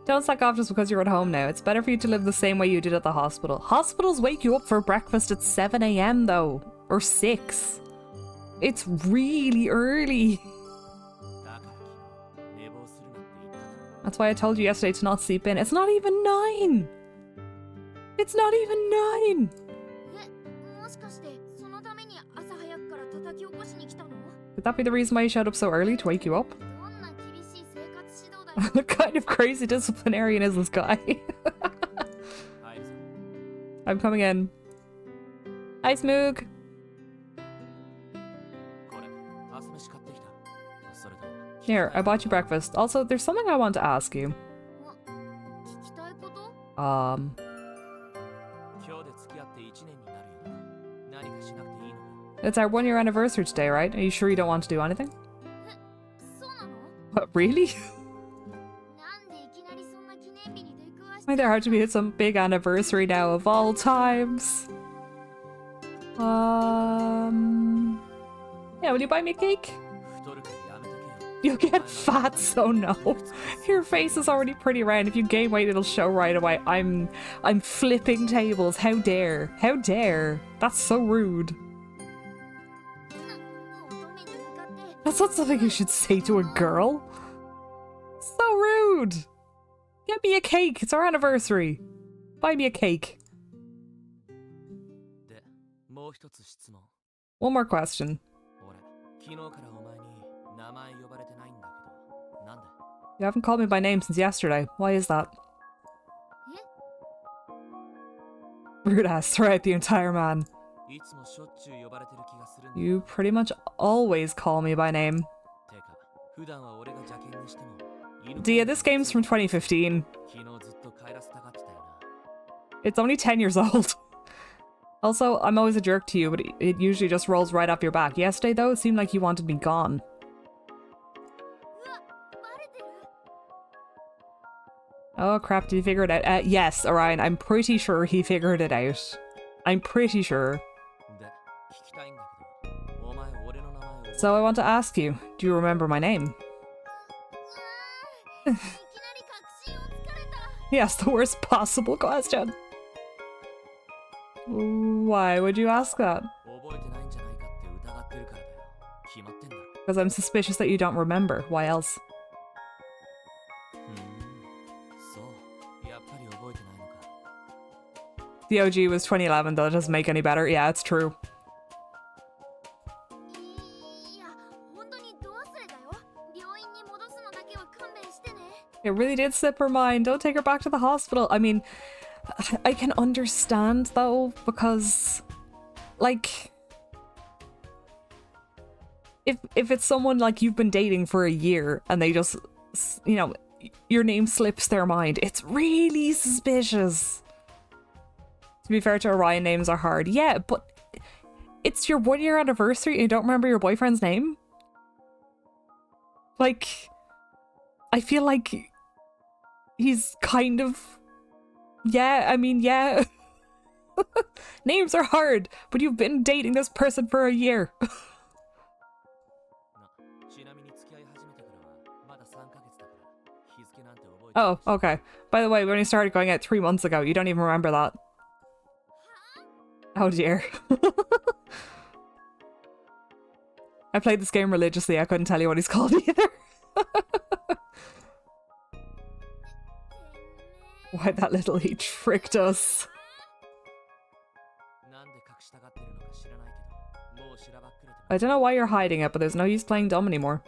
Speaker 1: Don't slack off just because you're at home now. It's better for you to live the same way you did at the hospital. Hospitals wake you up for breakfast at 7 AM though. Or 6. It's really early. That's why I told you yesterday to not sleep in. It's not even 9! It's not even 9! Could that be the reason why you showed up so early, to wake you up? What kind of crazy disciplinarian is this guy? I'm coming in. Hi, Smoog. Here, I bought you breakfast. Also, there's something I want to ask you. It's our 1-year anniversary today, right? Are you sure you don't want to do anything? What, really? Why there had to be some big anniversary now of all times? Yeah, will you buy me a cake? You'll get fat, so no. Your face is already pretty round. If you gain weight, it'll show right away. I'm flipping tables. How dare? How dare? That's so rude. That's not something you should say to a girl. So rude. Get me a cake. It's our anniversary. Buy me a cake. One more question. You haven't called me by name since yesterday. Why is that? Rude ass throughout the entire man. You pretty much always call me by name. Dia, this game's from 2015. It's only 10 years old. Also, I'm always a jerk to you, but it usually just rolls right off your back. Yesterday, though, it seemed like you wanted me gone. Oh crap, did he figure it out? Yes, Orion, I'm pretty sure he figured it out. I'm pretty sure. So I want to ask you, do you remember my name? Yes, the worst possible question. Why would you ask that? Because I'm suspicious that you don't remember. Why else? The OG was 2011 though, it doesn't make any better. Yeah, it's true. It really did slip her mind. Don't take her back to the hospital. I mean, I can understand though, because like if it's someone like you've been dating for a year and they just, you know, your name slips their mind, it's really suspicious. To be fair to Orion, names are hard. Yeah, but it's your 1-year anniversary and you don't remember your boyfriend's name? Like, I feel like he's kind of... Yeah, I mean, yeah. Names are hard, but you've been dating this person for a year. Oh, okay. By the way, we only started going out 3 months ago. You don't even remember that. Oh dear. I played this game religiously. I couldn't tell you what he's called either. Why that little he tricked us. I don't know why you're hiding it, but there's no use playing dumb anymore.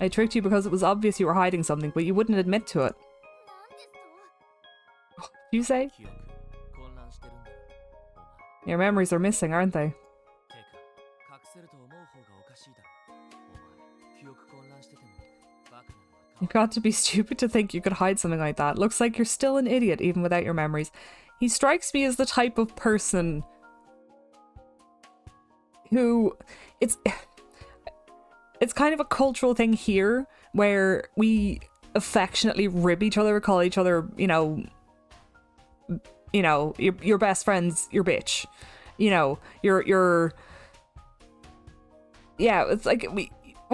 Speaker 1: I tricked you because it was obvious you were hiding something, but you wouldn't admit to it. You say? Your memories are missing, aren't they? You've got to be stupid to think you could hide something like that. Looks like you're still an idiot even without your memories. He strikes me as the type of person who it's kind of a cultural thing here where we affectionately rib each other, call each other, your best friend's your bitch. Your yeah, it's like we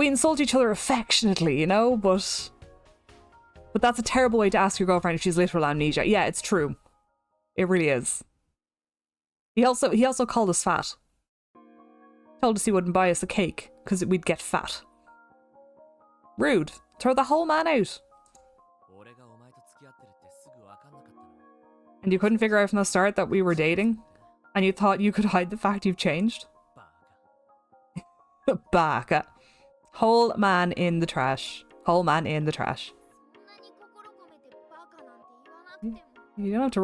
Speaker 1: insult each other affectionately, but that's a terrible way to ask your girlfriend if she's literal amnesia. Yeah, it's true. It really is. He also called us fat. Told us he wouldn't buy us a cake because we'd get fat. Rude. Throw the whole man out. And you couldn't figure out from the start that we were dating? And you thought you could hide the fact you've changed? Baka. Whole man in the trash. Whole man in the trash. You don't have to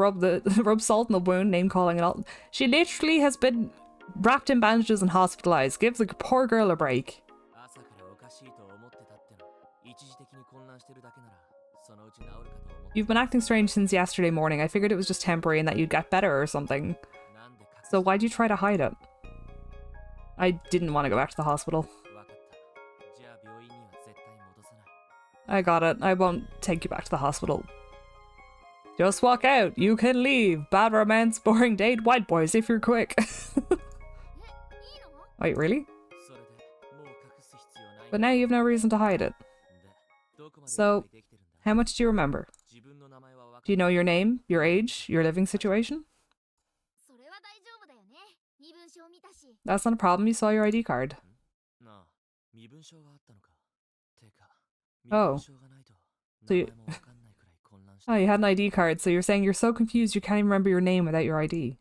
Speaker 1: rub salt in the wound, name calling and all. She literally has been wrapped in bandages and hospitalized. Give the poor girl a break. You've been acting strange since yesterday morning. I figured it was just temporary and that you'd get better or something. So why'd you try to hide it? I didn't want to go back to the hospital. I got it. I won't take you back to the hospital. Just walk out. You can leave. Bad romance, boring date, white boys if you're quick. Wait, really? But now you've no reason to hide it. So, how much do you remember? Do you know your name, your age, your living situation? That's not a problem, you saw your ID card. Oh. So you... Oh, you had an ID card, so you're saying you're so confused you can't even remember your name without your ID.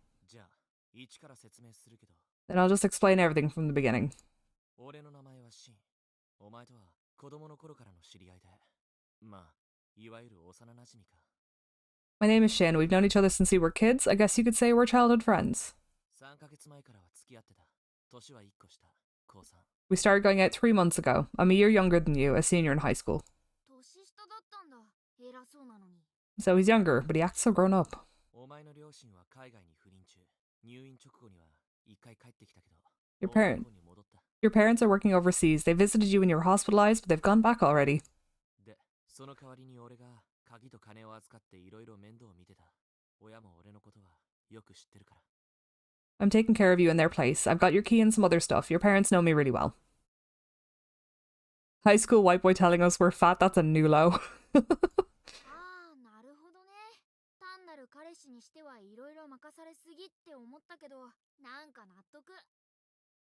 Speaker 1: Then I'll just explain everything from the beginning. My name is Shin. We've known each other since we were kids. I guess you could say we're childhood friends. We started going out 3 months ago. I'm a year younger than you, a senior in high school. So he's younger, but he acts so grown up. Your parents are working overseas. They visited you when you were hospitalized, but they've gone back already. I'm taking care of you in their place. I've got your key and some other stuff. Your parents know me really well. High school white boy telling us we're fat, that's a new low.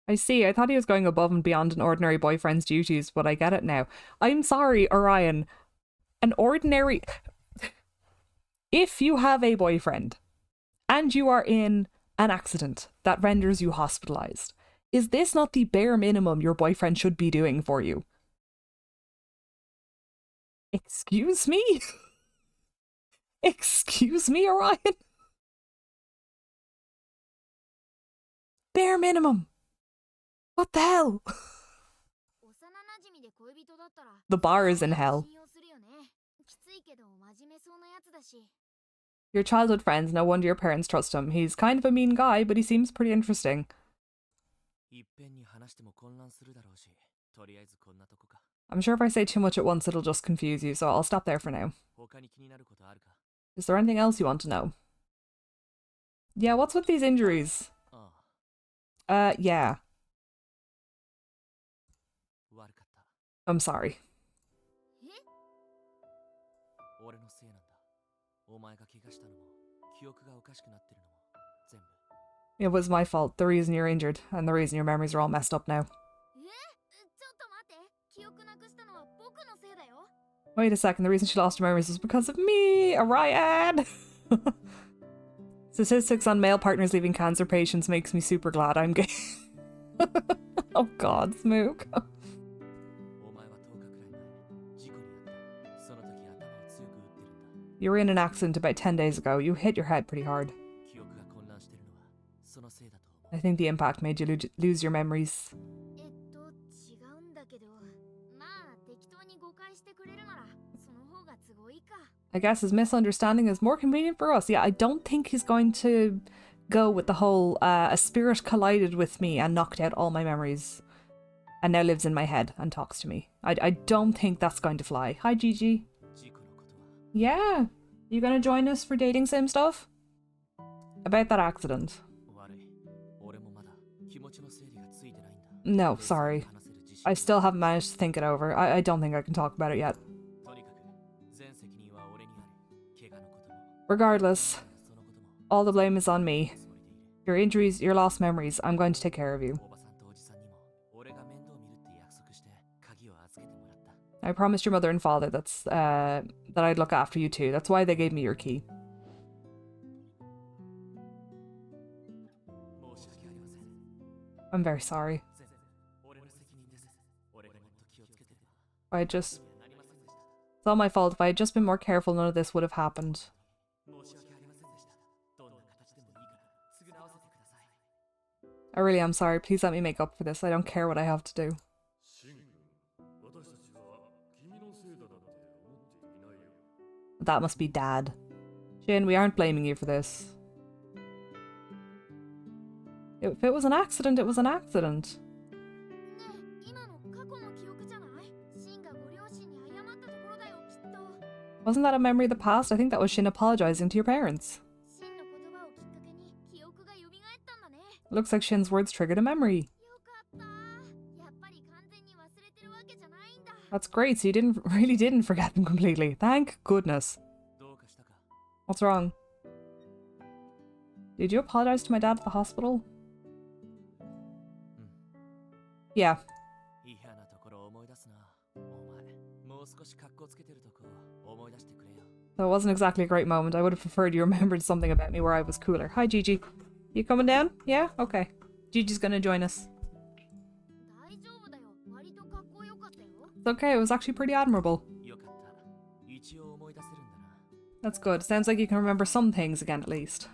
Speaker 1: I see, I thought he was going above and beyond an ordinary boyfriend's duties, but I get it now. I'm sorry, Orion. An ordinary... If you have a boyfriend, and you are in an accident that renders you hospitalized, is this not the bare minimum your boyfriend should be doing for you? Excuse me? Excuse me, Orion? Bare minimum. What the hell? The bar is in hell. Your childhood friends, no wonder your parents trust him. He's kind of a mean guy, but he seems pretty interesting. I'm sure if I say too much at once it'll just confuse you, so I'll stop there for now. Is there anything else you want to know? Yeah, what's with these injuries? Yeah. I'm sorry. It was my fault, the reason you're injured, and the reason your memories are all messed up now. Wait a second, the reason she lost her memories was because of me, Orion! Statistics on male partners leaving cancer patients makes me super glad I'm gay. Oh god, Smook. You were in an accident about 10 days ago. You hit your head pretty hard. I think the impact made you lose your memories. I guess his misunderstanding is more convenient for us. Yeah, I don't think he's going to go with the whole a spirit collided with me and knocked out all my memories and now lives in my head and talks to me. I don't think that's going to fly. Hi, Gigi. Yeah. You gonna join us for dating sim stuff? About that accident. No, sorry. I still haven't managed to think it over. I don't think I can talk about it yet. Regardless, all the blame is on me. Your injuries, your lost memories, I'm going to take care of you. I promised your mother and father that I'd look after you too. That's why they gave me your key. I'm very sorry. It's all my fault. If I had just been more careful, none of this would have happened. I really am sorry. Please let me make up for this. I don't care what I have to do. That must be Dad. Shin, we aren't blaming you for this. If it was an accident, it was an accident. Wasn't that a memory of the past? I think that was Shin apologizing to your parents. Looks like Shin's words triggered a memory. That's great, so you really didn't forget them completely. Thank goodness. What's wrong? Did you apologize to my dad at the hospital? Yeah. That wasn't exactly a great moment. I would have preferred you remembered something about me where I was cooler. Hi, Gigi. You coming down? Yeah? Okay. Gigi's gonna join us. It's okay, it was actually pretty admirable. That's good. Sounds like you can remember some things again at least.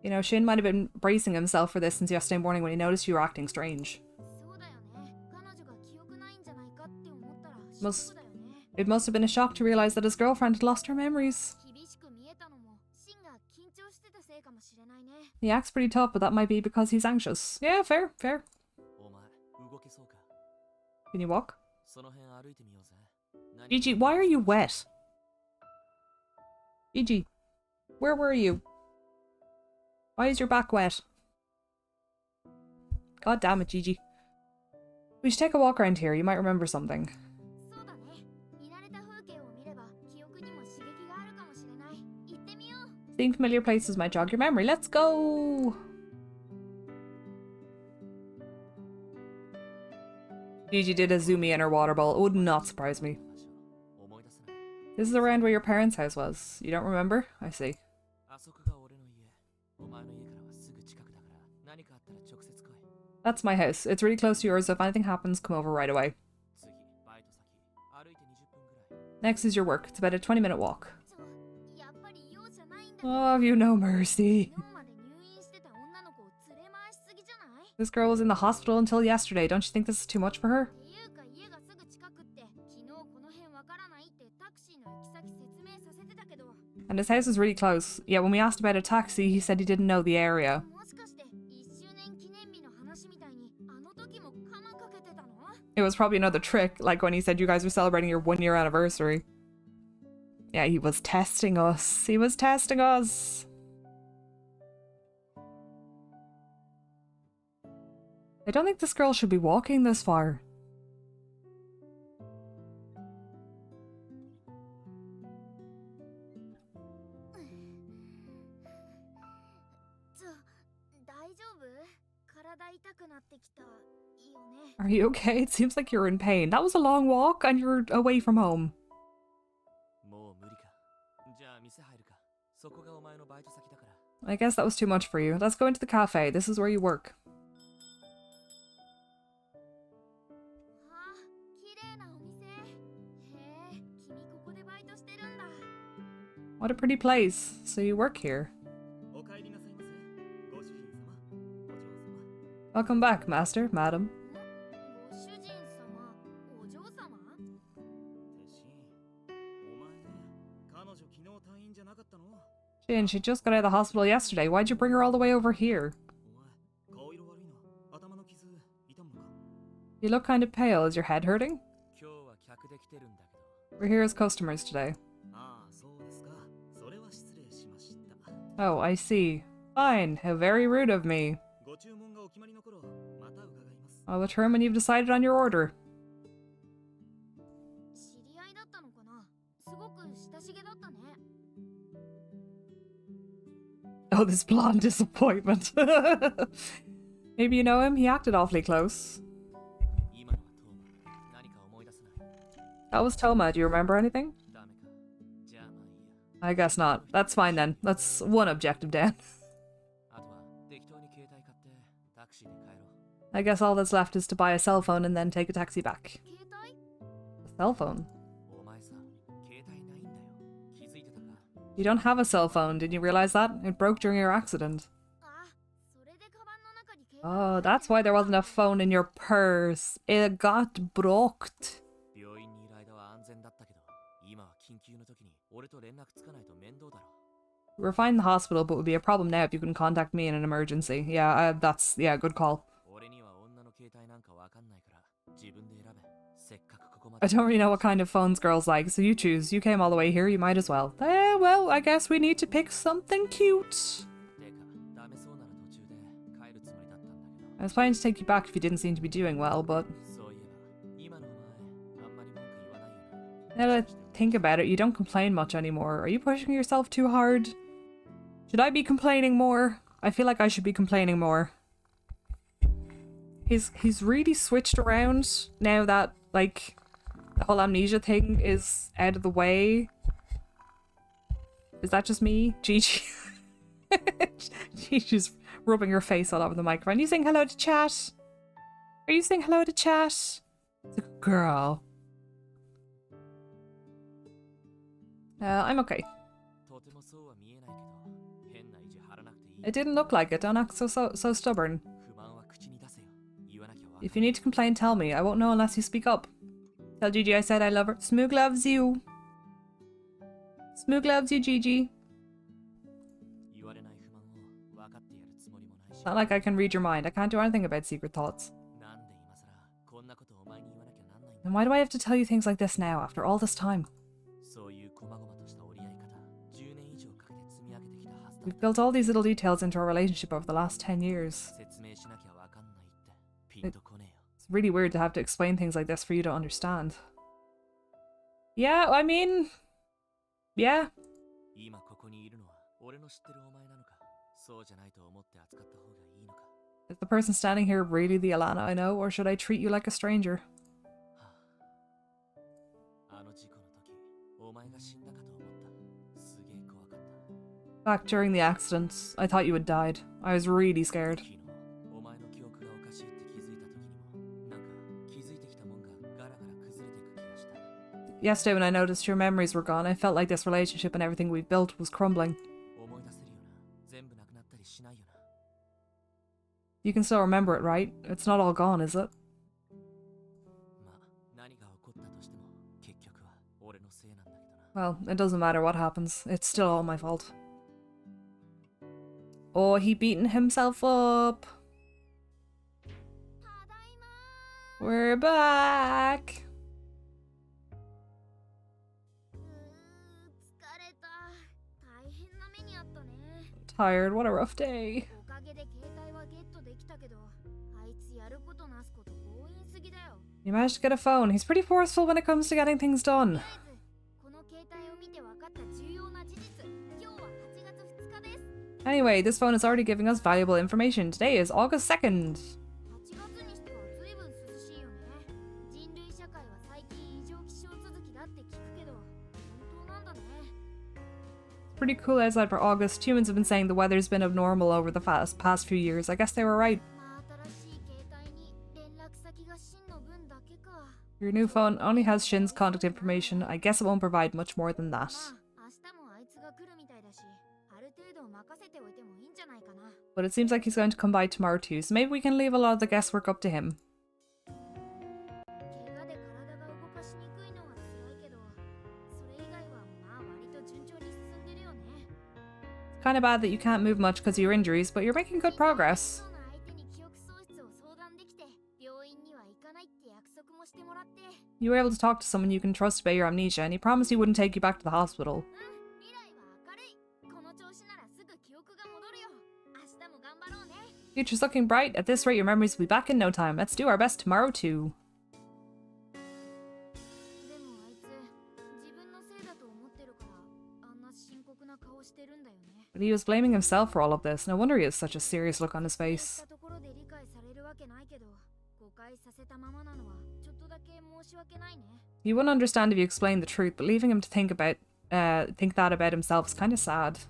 Speaker 1: You know, Shin might have been bracing himself for this since yesterday morning when he noticed you were acting strange. It must have been a shock to realize that his girlfriend had lost her memories. He acts pretty tough, but that might be because he's anxious. Yeah, fair, fair. Can you walk? Gigi, why are you wet? Gigi, where were you? Why is your back wet? God damn it, Gigi. We should take a walk around here. You might remember something. Seeing familiar places might jog your memory. Let's go! Gigi did a zoomy in her water ball. It would not surprise me. This is around where your parents' house was. You don't remember? I see. That's my house. It's really close to yours, so if anything happens, come over right away. Next is your work. It's about a 20-minute walk. Oh, have you no mercy? This girl was in the hospital until yesterday. Don't you think this is too much for her? And his house is really close. Yeah, when we asked about a taxi, he said he didn't know the area. It was probably another trick, like when he said you guys were celebrating your 1-year anniversary. Yeah, he was testing us. He was testing us. I don't think this girl should be walking this far. Are you okay? It seems like you're in pain. That was a long walk and you're away from home. I guess that was too much for you. Let's go into the cafe. This is where you work. What a pretty place. So you work here. Welcome back, master, madam. Jin, she just got out of the hospital yesterday. Why'd you bring her all the way over here? You look kind of pale. Is your head hurting? We're here as customers today. Oh, I see. Fine. How very rude of me. I'll return when you've decided on your order. Oh, this blonde disappointment. Maybe you know him? He acted awfully close. That was Toma. Do you remember anything? I guess not. That's fine then. That's one objective down. I guess all that's left is to buy a cell phone and then take a taxi back. A cell phone? You don't have a cell phone, did you realize that? It broke during your accident. Oh, that's why there wasn't a phone in your purse. It got broke. We're fine in the hospital, but it would be a problem now if you couldn't contact me in an emergency. Yeah, yeah, good call. I don't really know what kind of phones girls like, so you choose. You came all the way here, you might as well. Well, I guess we need to pick something cute. I was planning to take you back if you didn't seem to be doing well, but... Now that I think about it, you don't complain much anymore. Are you pushing yourself too hard? Should I be complaining more? I feel like I should be complaining more. He's really switched around now that, like, the whole amnesia thing is out of the way. Is that just me? Gigi. Gigi's rubbing her face all over the microphone. You saying hello to chat? Are you saying hello to chat? It's a girl. I'm okay. It didn't look like it. Don't act so stubborn. If you need to complain, tell me. I won't know unless you speak up. Tell Gigi I said I love her. Smoog loves you. Smoog loves you, Gigi. It's not like I can read your mind. I can't do anything about secret thoughts. Then why do I have to tell you things like this now, after all this time? We've built all these little details into our relationship over the last 10 years. It's really weird to have to explain things like this for you to understand. Yeah, I mean... Yeah. Is the person standing here really the Alana I know, or should I treat you like a stranger? Back during the accident, I thought you had died. I was really scared. Yesterday when I noticed your memories were gone, I felt like this relationship and everything we built was crumbling. You can still remember it, right? It's not all gone, is it? Well, it doesn't matter what happens. It's still all my fault. Oh, he beaten himself up. We're back. Tired, what a rough day. You managed to get a phone. He's pretty forceful when it comes to getting things done. Anyway, this phone is already giving us valuable information. Today is August 2nd. Pretty cool outside for August. Humans have been saying the weather's been abnormal over the past few years. I guess they were right. Your new phone only has Shin's contact information. I guess it won't provide much more than that. But it seems like he's going to come by tomorrow too, so maybe we can leave a lot of the guesswork up to him. Kind of bad that you can't move much because of your injuries, but you're making good progress. You were able to talk to someone you can trust about your amnesia, and he promised he wouldn't take you back to the hospital. Future's looking bright. At this rate, your memories will be back in no time. Let's do our best tomorrow too. But he was blaming himself for all of this. No wonder he has such a serious look on his face. You wouldn't understand if you explained the truth, but leaving him to think that about himself is kind of sad.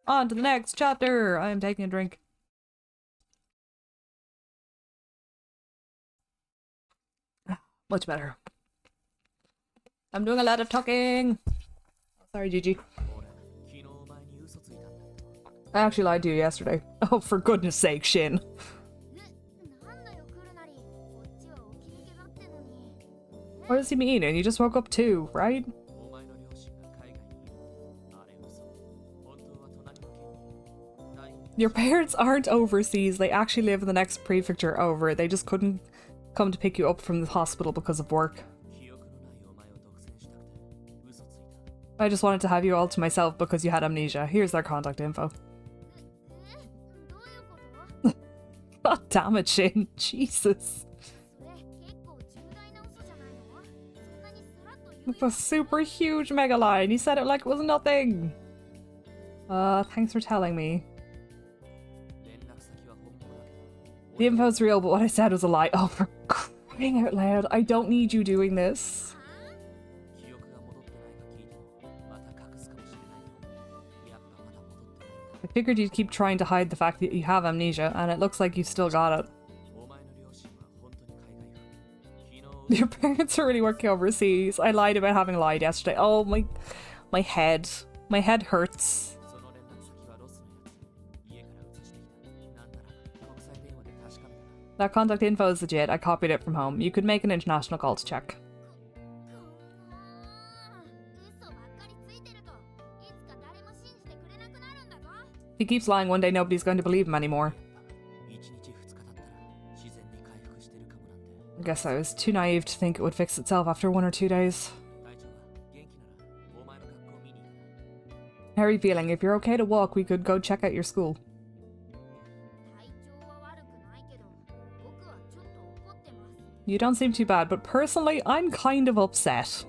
Speaker 1: On to the next chapter! I am taking a drink. Much better. I'm doing a lot of talking. Sorry, Gigi. I actually lied to you yesterday. Oh, for goodness sake, Shin. What does he mean? And you just woke up too, right? Your parents aren't overseas. They actually live in the next prefecture over. They just couldn't come to pick you up from the hospital because of work. I just wanted to have you all to myself because you had amnesia. Here's their contact info. God damn it, Shin. Jesus. It's a super huge mega lie. He said it like it was nothing. Thanks for telling me. The info's real, but what I said was a lie. Oh, for crying out loud. I don't need you doing this. I figured you'd keep trying to hide the fact that you have amnesia, and it looks like you've still got it. Your parents are really working overseas. I lied about having lied yesterday. Oh, my head. My head hurts. That contact info is legit. I copied it from home. You could make an international call to check. If he keeps lying, one day nobody's going to believe him anymore. I guess I was too naive to think it would fix itself after 1 or 2 days. How are you feeling? If you're okay to walk, we could go check out your school. You don't seem too bad, but personally, I'm kind of upset.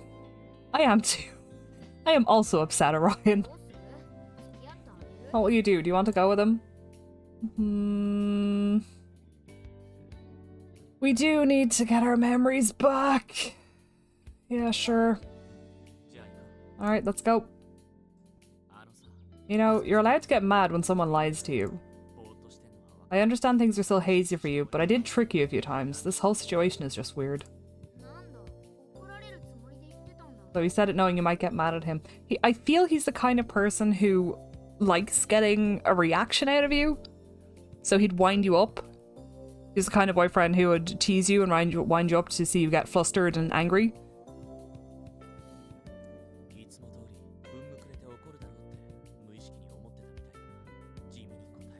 Speaker 1: I am too. I am also upset, Orion. What will you do? Do you want to go with him? We do need to get our memories back. Yeah, sure. Alright, let's go. You know, you're allowed to get mad when someone lies to you. I understand things are still hazy for you, but I did trick you a few times. This whole situation is just weird. So he said it knowing you might get mad at him. I feel he's the kind of person who likes getting a reaction out of you. So he'd wind you up. He's the kind of boyfriend who would tease you and wind you up to see you get flustered and angry.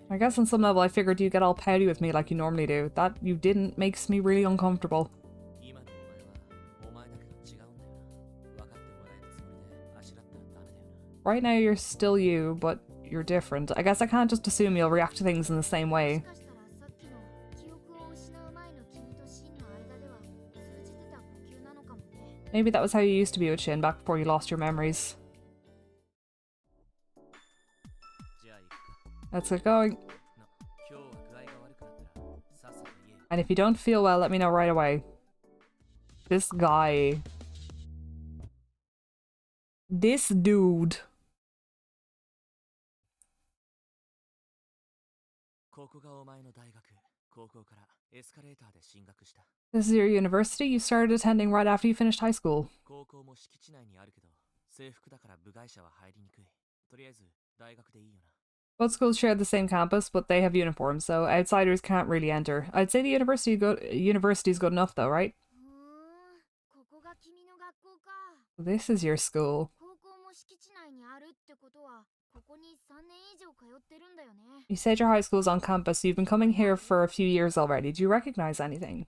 Speaker 1: I guess on some level I figured you'd get all pouty with me like you normally do. That you didn't makes me really uncomfortable. Right now you're still you, but you're different. I guess I can't just assume you'll react to things in the same way. Maybe that was how you used to be with Shin back before you lost your memories. Let's get going. And if you don't feel well, let me know right away. This guy. This dude. This is your university? You started attending right after you finished high school. Both schools share the same campus, but they have uniforms, so outsiders can't really enter. I'd say the university is good enough though, right? This is your school. You said your high school's on campus, so you've been coming here for a few years already. Do you recognize anything?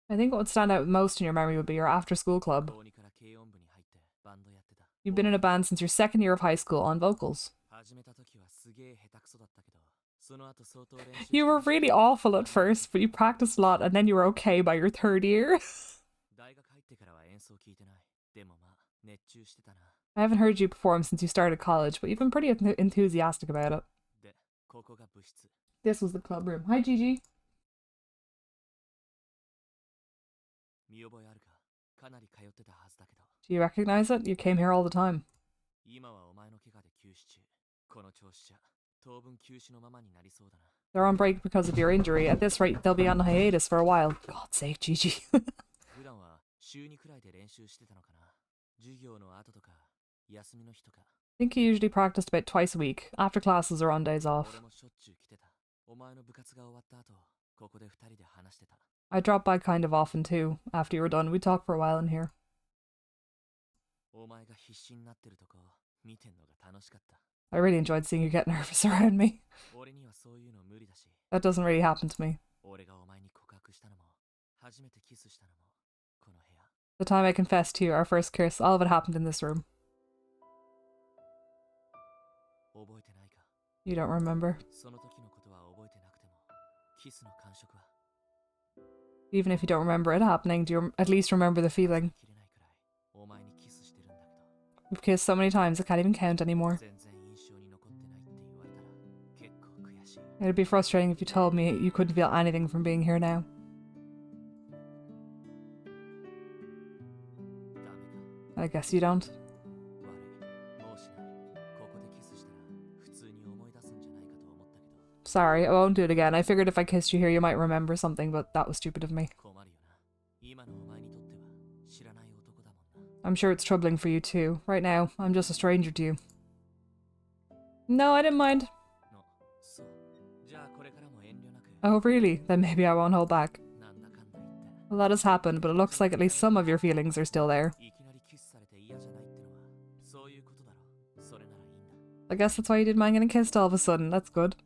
Speaker 1: I think what would stand out most in your memory would be your after-school club. You've been in a band since your second year of high school on vocals. You were really awful at first, but you practiced a lot and then you were okay by your third year. I haven't heard you perform since you started college, but you've been pretty enthusiastic about it. This was the club room. Hi, Gigi. Do you recognize it? You came here all the time. They're on break because of your injury. At this rate, they'll be on hiatus for a while. God's sake, Gigi. I think you usually practiced about twice a week, after classes or on days off. I dropped by kind of often too. After you were done, we'd talk for a while in here. I really enjoyed seeing you get nervous around me. That doesn't really happen to me. The time I confessed to you, our first kiss, all of it happened in this room. You don't remember? Even if you don't remember it happening, do you at least remember the feeling? We've kissed so many times I can't even count anymore. It'd be frustrating if you told me you couldn't feel anything from being here now. I guess you don't. Sorry, I won't do it again. I figured if I kissed you here you might remember something, but that was stupid of me. I'm sure it's troubling for you too. Right now, I'm just a stranger to you. No, I didn't mind. Oh really? Then maybe I won't hold back. A lot has happened, but it looks like at least some of your feelings are still there. I guess that's why you didn't mind getting kissed all of a sudden. That's good.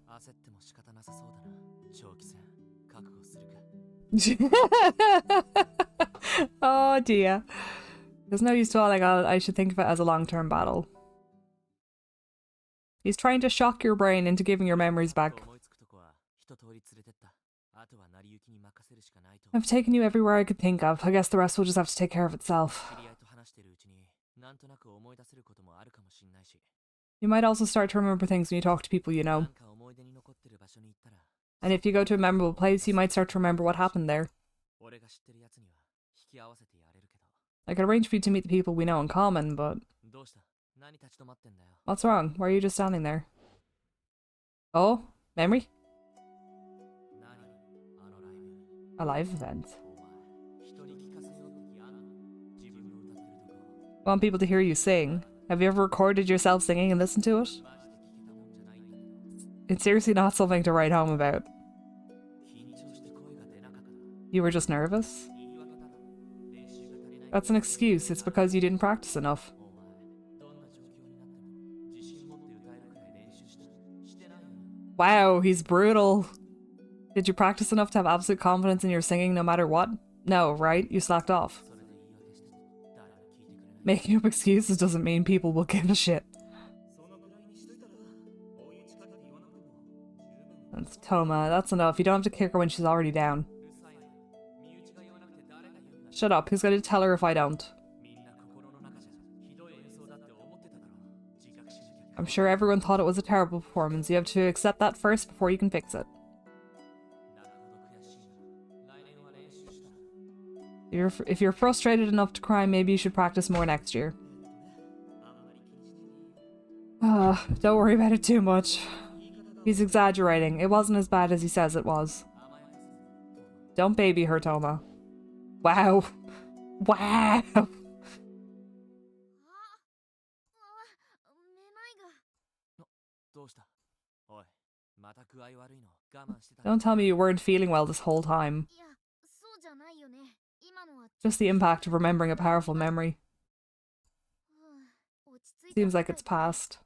Speaker 1: Oh dear. There's no use dwelling on it. I should think of it as a long-term battle. He's trying to shock your brain into giving your memories back. I've taken you everywhere I could think of. I guess the rest will just have to take care of itself. You might also start to remember things when you talk to people you know. And if you go to a memorable place, you might start to remember what happened there. I could arrange for you to meet the people we know in common, but... What's wrong? Why are you just standing there? Oh? Memory? A live event. Want people to hear you sing? Have you ever recorded yourself singing and listened to it? It's seriously not something to write home about. You were just nervous? That's an excuse. It's because you didn't practice enough. Wow, he's brutal. Did you practice enough to have absolute confidence in your singing no matter what? No, right? You slacked off. Making up excuses doesn't mean people will give a shit. That's Toma. That's enough. You don't have to kick her when she's already down. Shut up. Who's going to tell her if I don't? I'm sure everyone thought it was a terrible performance. You have to accept that first before you can fix it. If you're frustrated enough to cry, maybe you should practice more next year. Don't worry about it too much. He's exaggerating. It wasn't as bad as he says it was. Don't baby her, Toma. Wow. Wow. Don't tell me you weren't feeling well this whole time. Just the impact of remembering a powerful memory. Seems like it's past.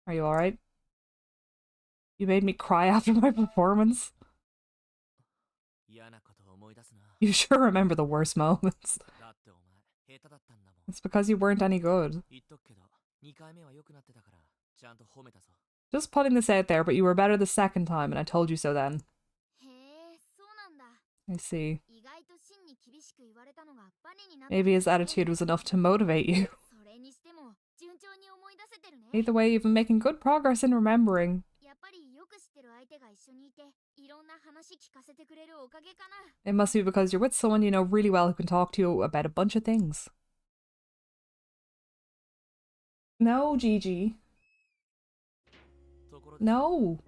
Speaker 1: Are you alright? You made me cry after my performance. You sure remember the worst moments. It's because you weren't any good. Just putting this out there, but you were better the second time, and I told you so then. I see. Maybe his attitude was enough to motivate you. Either way, you've been making good progress in remembering. It must be because you're with someone you know really well who can talk to you about a bunch of things. No, Gigi. No.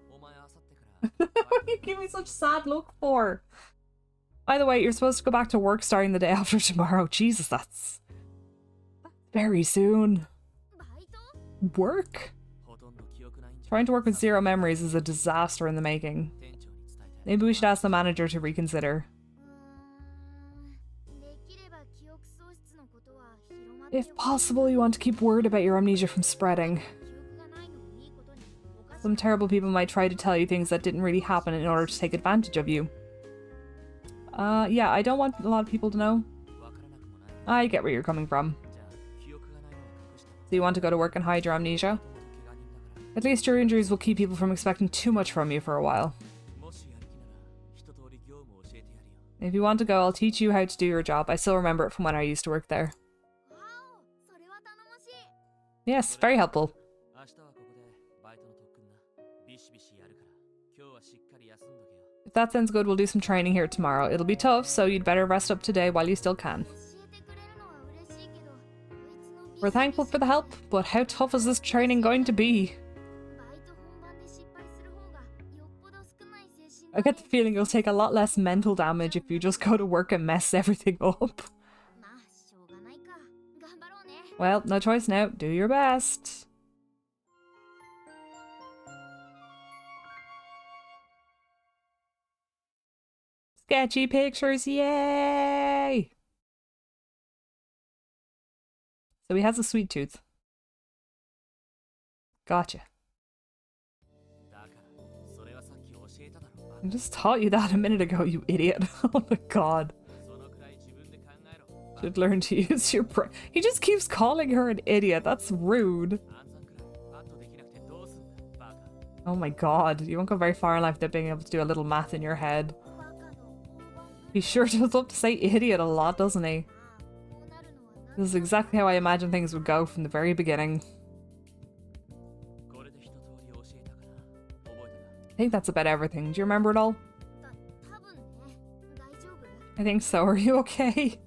Speaker 1: What do you give me such a sad look for? By the way, you're supposed to go back to work starting the day after tomorrow. Jesus, that's very soon. Work? Trying to work with zero memories is a disaster in the making. Maybe we should ask the manager to reconsider. If possible, you want to keep word about your amnesia from spreading. Some terrible people might try to tell you things that didn't really happen in order to take advantage of you. Yeah, I don't want a lot of people to know. I get where you're coming from. So you want to go to work and hide your amnesia? At least your injuries will keep people from expecting too much from you for a while. If you want to go, I'll teach you how to do your job. I still remember it from when I used to work there. Yes, very helpful. If that sounds good, we'll do some training here tomorrow. It'll be tough, so you'd better rest up today while you still can. We're thankful for the help, but how tough is this training going to be? I get the feeling you'll take a lot less mental damage if you just go to work and mess everything up. Well, no choice now. Do your best. Sketchy pictures, yay! So he has a sweet tooth. Gotcha. I just taught you that a minute ago, you idiot. Oh my god. Should learn to use your brain. He just keeps calling her an idiot. That's rude. Oh my god. You won't go very far in life without being able to do a little math in your head. He sure does love to say idiot a lot, doesn't he? This is exactly how I imagined things would go from the very beginning. I think that's about everything. Do you remember it all? I think so. Are you okay?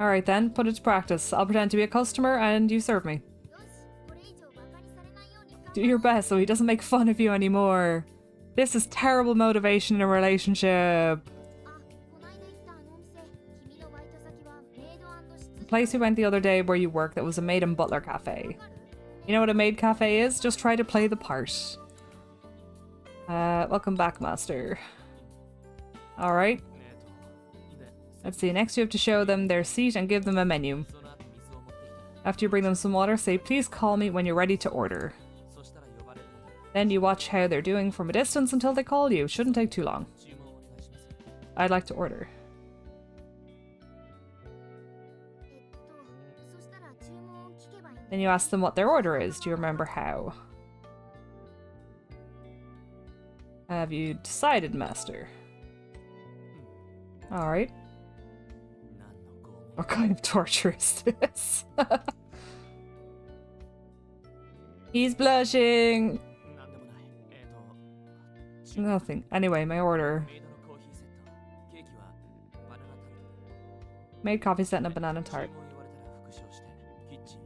Speaker 1: Alright then, put it to practice. I'll pretend to be a customer and you serve me. Do your best so he doesn't make fun of you anymore. This is terrible motivation in a relationship. The place we went the other day where you work, that was a maid and butler cafe. You know what a maid cafe is? Just try to play the part. Welcome back, master. Alright. Let's see, next you have to show them their seat and give them a menu. After you bring them some water, say, please call me when you're ready to order. Then you watch how they're doing from a distance until they call you. Shouldn't take too long. I'd like to order. Then you ask them what their order is. Do you remember how? Have you decided, master? Alright. What kind of torture is this? He's blushing! Nothing. Anyway, my order. Made coffee set and a banana tart.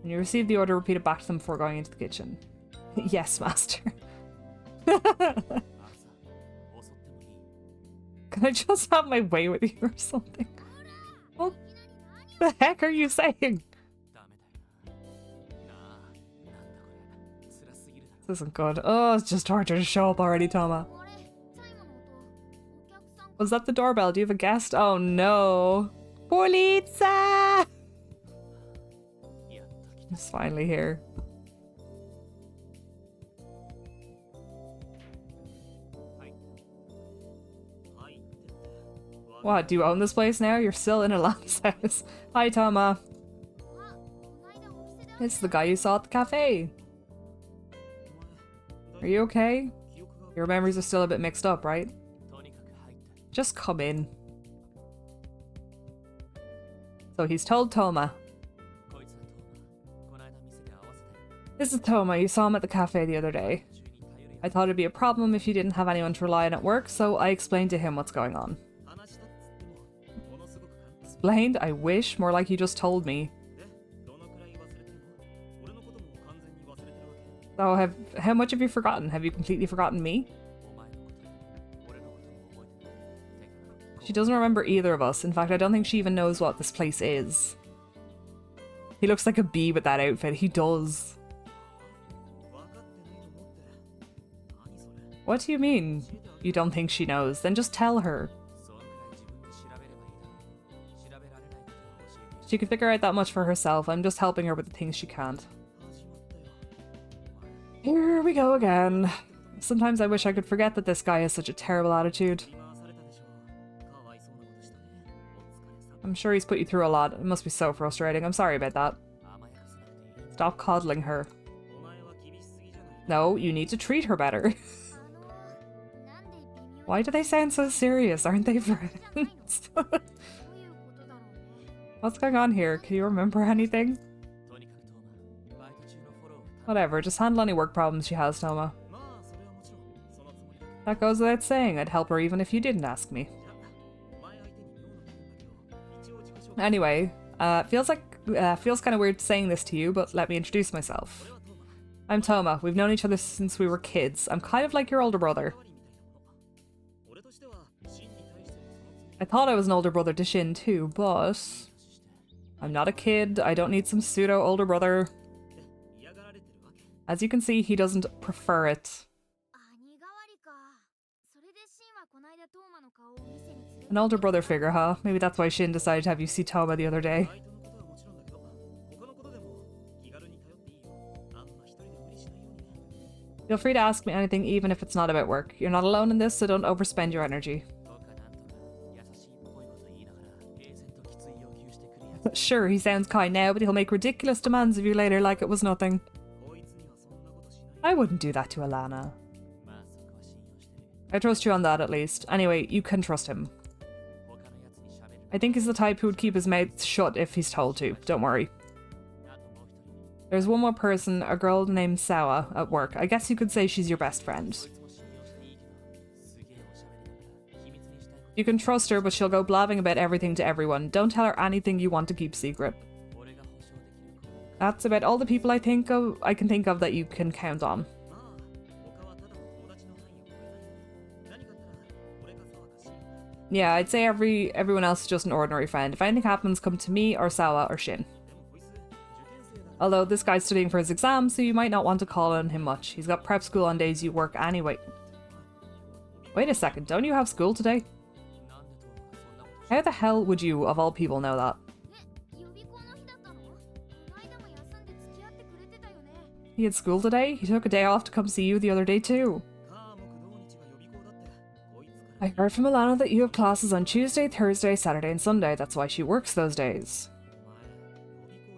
Speaker 1: When you receive the order, repeat it back to them before going into the kitchen. Yes, master. Can I just have my way with you or something? What the heck are you saying? This isn't good. Oh, it's just torture to show up already, Toma. Was that the doorbell? Do you have a guest? Oh no. Polizia! It's finally here. What, do you own this place now? You're still in Alana's house. Hi, Toma. It's the guy you saw at the cafe. Are you okay? Your memories are still a bit mixed up, right? Just come in. So he's told Toma. This is Toma. You saw him at the cafe the other day. I thought it'd be a problem if you didn't have anyone to rely on at work, so I explained to him what's going on. Explained? I wish. More like you just told me. So how much have you forgotten? Have you completely forgotten me? She doesn't remember either of us. In fact, I don't think she even knows what this place is. He looks like a bee with that outfit. He does. What do you mean? You don't think she knows? Then just tell her. She can figure out that much for herself. I'm just helping her with the things she can't. Here we go again. Sometimes I wish I could forget that this guy has such a terrible attitude. I'm sure he's put you through a lot. It must be so frustrating. I'm sorry about that. Stop coddling her. No, you need to treat her better. Why do they sound so serious? Aren't they friends? What's going on here? Can you remember anything? Whatever, just handle any work problems she has, Toma. That goes without saying. I'd help her even if you didn't ask me. Anyway, feels kind of weird saying this to you, but let me introduce myself. I'm Toma. We've known each other since we were kids. I'm kind of like your older brother. I thought I was an older brother to Shin too, but I'm not a kid. I don't need some pseudo older brother. As you can see, he doesn't prefer it. An older brother figure, huh? Maybe that's why Shin decided to have you see Toma the other day. Feel free to ask me anything, even if it's not about work. You're not alone in this, so don't overspend your energy. Sure, he sounds kind now, but he'll make ridiculous demands of you later like it was nothing. I wouldn't do that to Alana. I trust you on that, at least. Anyway, you can trust him. I think he's the type who would keep his mouth shut if he's told to. Don't worry. There's one more person, a girl named Sawa, at work. I guess you could say she's your best friend. You can trust her, but she'll go blabbing about everything to everyone. Don't tell her anything you want to keep secret. That's about all the people I can think of that you can count on. Yeah, I'd say everyone else is just an ordinary friend. If anything happens, come to me or Sawa or Shin. Although this guy's studying for his exam, so you might not want to call on him much. He's got prep school on days you work anyway. Wait a second, don't you have school today? How the hell would you, of all people, know that? He had school today? He took a day off to come see you the other day too. I heard from Alana that you have classes on Tuesday, Thursday, Saturday and Sunday. That's why she works those days.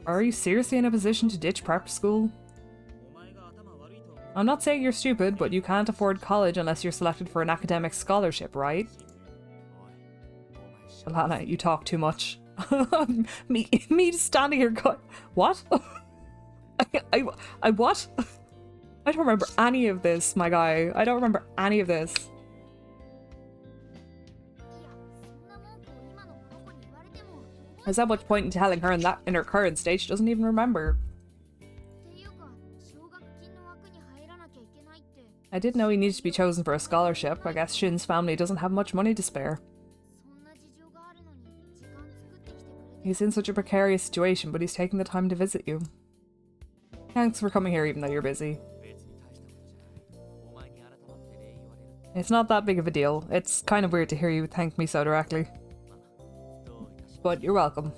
Speaker 1: Are you seriously in a position to ditch prep school? I'm not saying you're stupid, but you can't afford college unless you're selected for an academic scholarship, right? Alana, you talk too much. me standing here going, what? I what? I don't remember any of this, my guy. I don't remember any of this. There's not much point in telling her in her current state. She doesn't even remember. I didn't know he needed to be chosen for a scholarship. I guess Shin's family doesn't have much money to spare. He's in such a precarious situation, but he's taking the time to visit you. Thanks for coming here even though you're busy. It's not that big of a deal. It's kind of weird to hear you thank me so directly. But you're welcome.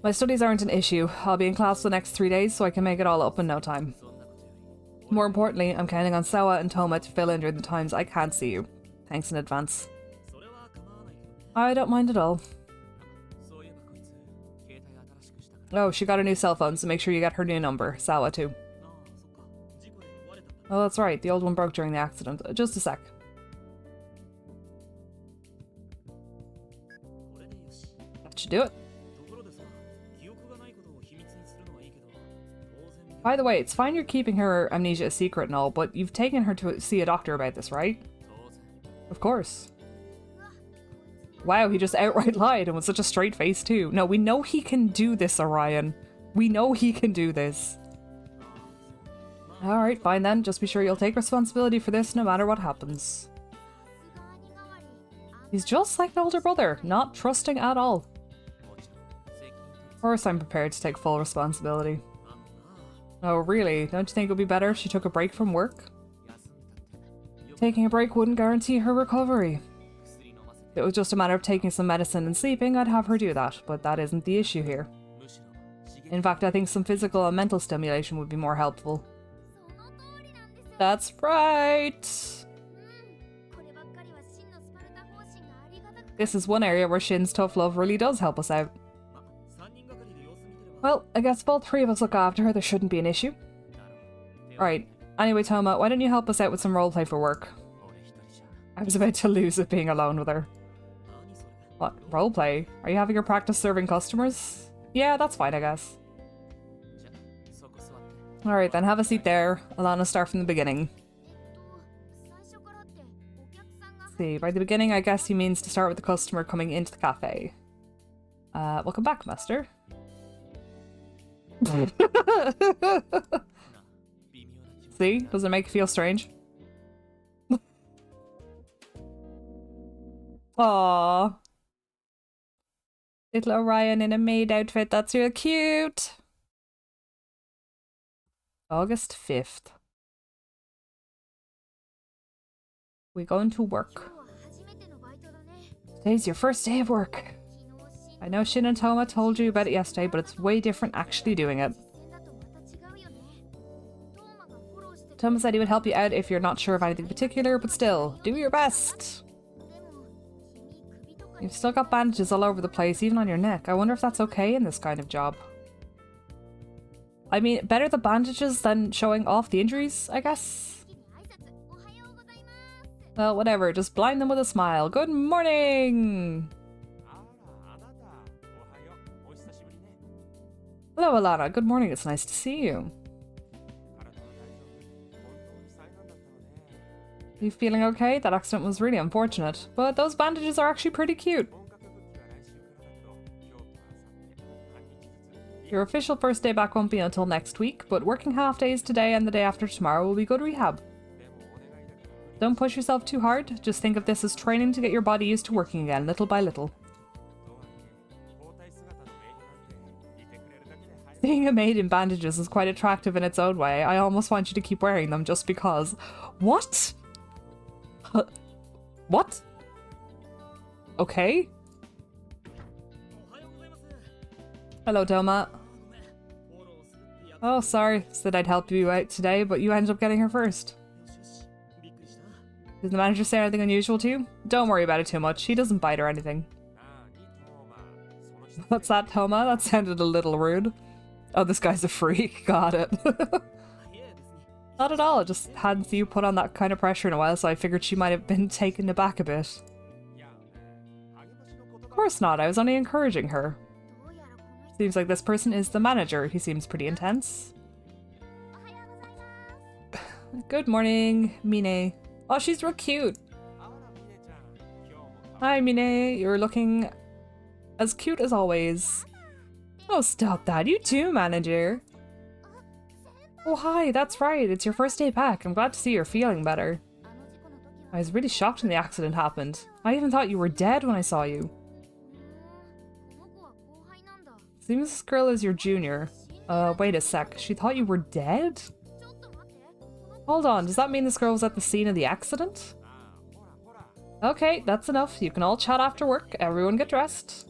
Speaker 1: My studies aren't an issue. I'll be in class the next 3 days, so I can make it all up in no time. More importantly, I'm counting on Sawa and Toma to fill in during the times I can't see you. Thanks in advance. I don't mind at all. Oh, she got a new cell phone, so make sure you get her new number. Sawa too. Oh, that's right. The old one broke during the accident. Just a sec. That should do it. By the way, it's fine you're keeping her amnesia a secret and all, but you've taken her to see a doctor about this, right? Of course. Wow, he just outright lied and with such a straight face too. No, we know he can do this, Orion. We know he can do this. Alright, fine then. Just be sure you'll take responsibility for this no matter what happens. He's just like an older brother, not trusting at all. Of course I'm prepared to take full responsibility. Oh really? Don't you think it would be better if she took a break from work? Taking a break wouldn't guarantee her recovery. If it was just a matter of taking some medicine and sleeping, I'd have her do that, but that isn't the issue here. In fact, I think some physical and mental stimulation would be more helpful. That's right! This is one area where Shin's tough love really does help us out. Well, I guess if all three of us look after her, there shouldn't be an issue. Right. Anyway, Toma, why don't you help us out with some roleplay for work? I was about to lose it being alone with her. What? Roleplay? Are you having her practice serving customers? Yeah, that's fine, I guess. Alright then, have a seat there. Alana, start from the beginning. Let's see, by the beginning I guess he means to start with the customer coming into the cafe. Welcome back, master. See? Does it make you feel strange? Aww. Little Orion in a maid outfit, that's real cute. August 5th. We're going to work. Today's your first day of work. I know Shin and Toma told you about it yesterday, but it's way different actually doing it. Toma said he would help you out if you're not sure of anything particular, but still, do your best. You've still got bandages all over the place, even on your neck. I wonder if that's okay in this kind of job. I mean, better the bandages than showing off the injuries, I guess? Well, whatever, just blind them with a smile. Good morning! Hello, Alana. Good morning. It's nice to see you. Are you feeling okay? That accident was really unfortunate, but those bandages are actually pretty cute. Your official first day back won't be until next week, but working half days today and the day after tomorrow will be good rehab. Don't push yourself too hard. Just think of this as training to get your body used to working again, little by little. Seeing a maid in bandages is quite attractive in its own way. I almost want you to keep wearing them just because. What? What? Okay. Hello, Toma. Oh, sorry. Said I'd help you out today, but you ended up getting her first. Did the manager say anything unusual to you? Don't worry about it too much. He doesn't bite or anything. What's that, Toma? That sounded a little rude. Oh, this guy's a freak. Got it. Not at all. I just hadn't seen you put on that kind of pressure in a while, so I figured she might have been taken aback a bit. Of course not. I was only encouraging her. Seems like this person is the manager. He seems pretty intense. Good morning, Mine. Oh, she's real cute. Hi, Mine. You're looking as cute as always. Oh, stop that. You too, manager. Oh, hi, that's right. It's your first day back. I'm glad to see you're feeling better. I was really shocked when the accident happened. I even thought you were dead when I saw you. Seems this girl is your junior. Wait a sec. She thought you were dead? Hold on, does that mean this girl was at the scene of the accident? Okay, that's enough. You can all chat after work. Everyone get dressed.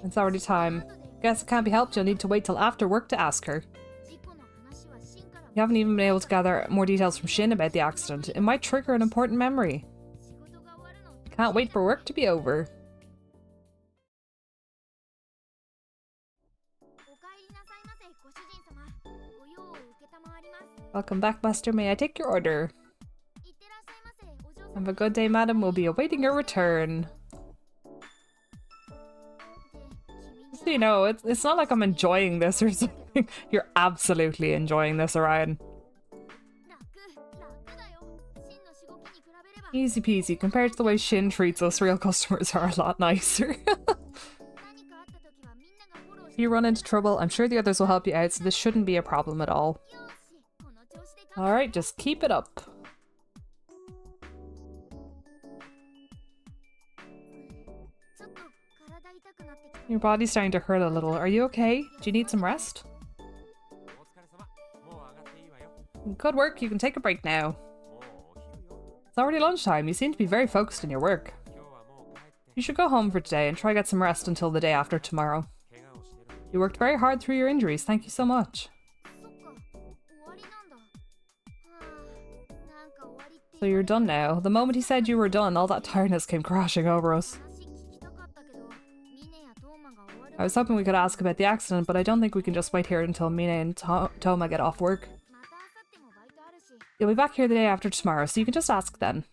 Speaker 1: It's already time. Guess it can't be helped. You'll need to wait till after work to ask her. You haven't even been able to gather more details from Shin about the accident. It might trigger an important memory. Can't wait for work to be over. Welcome back, Master. May I take your order? Have a good day, madam. We'll be awaiting your return. So, you know, it's not like I'm enjoying this or something. You're absolutely enjoying this, Orion. Easy peasy. Compared to the way Shin treats us, real customers are a lot nicer. If you run into trouble, I'm sure the others will help you out, so this shouldn't be a problem at all. Alright, just keep it up. Your body's starting to hurt a little. Are you okay? Do you need some rest? Good work. You can take a break now. It's already lunchtime. You seem to be very focused in your work. You should go home for today and try get some rest until the day after tomorrow. You worked very hard through your injuries. Thank you so much. So you're done now. The moment he said you were done, all that tiredness came crashing over us. I was hoping we could ask about the accident, but I don't think we can just wait here until Mine and Toma get off work. You'll be back here the day after tomorrow, so you can just ask then.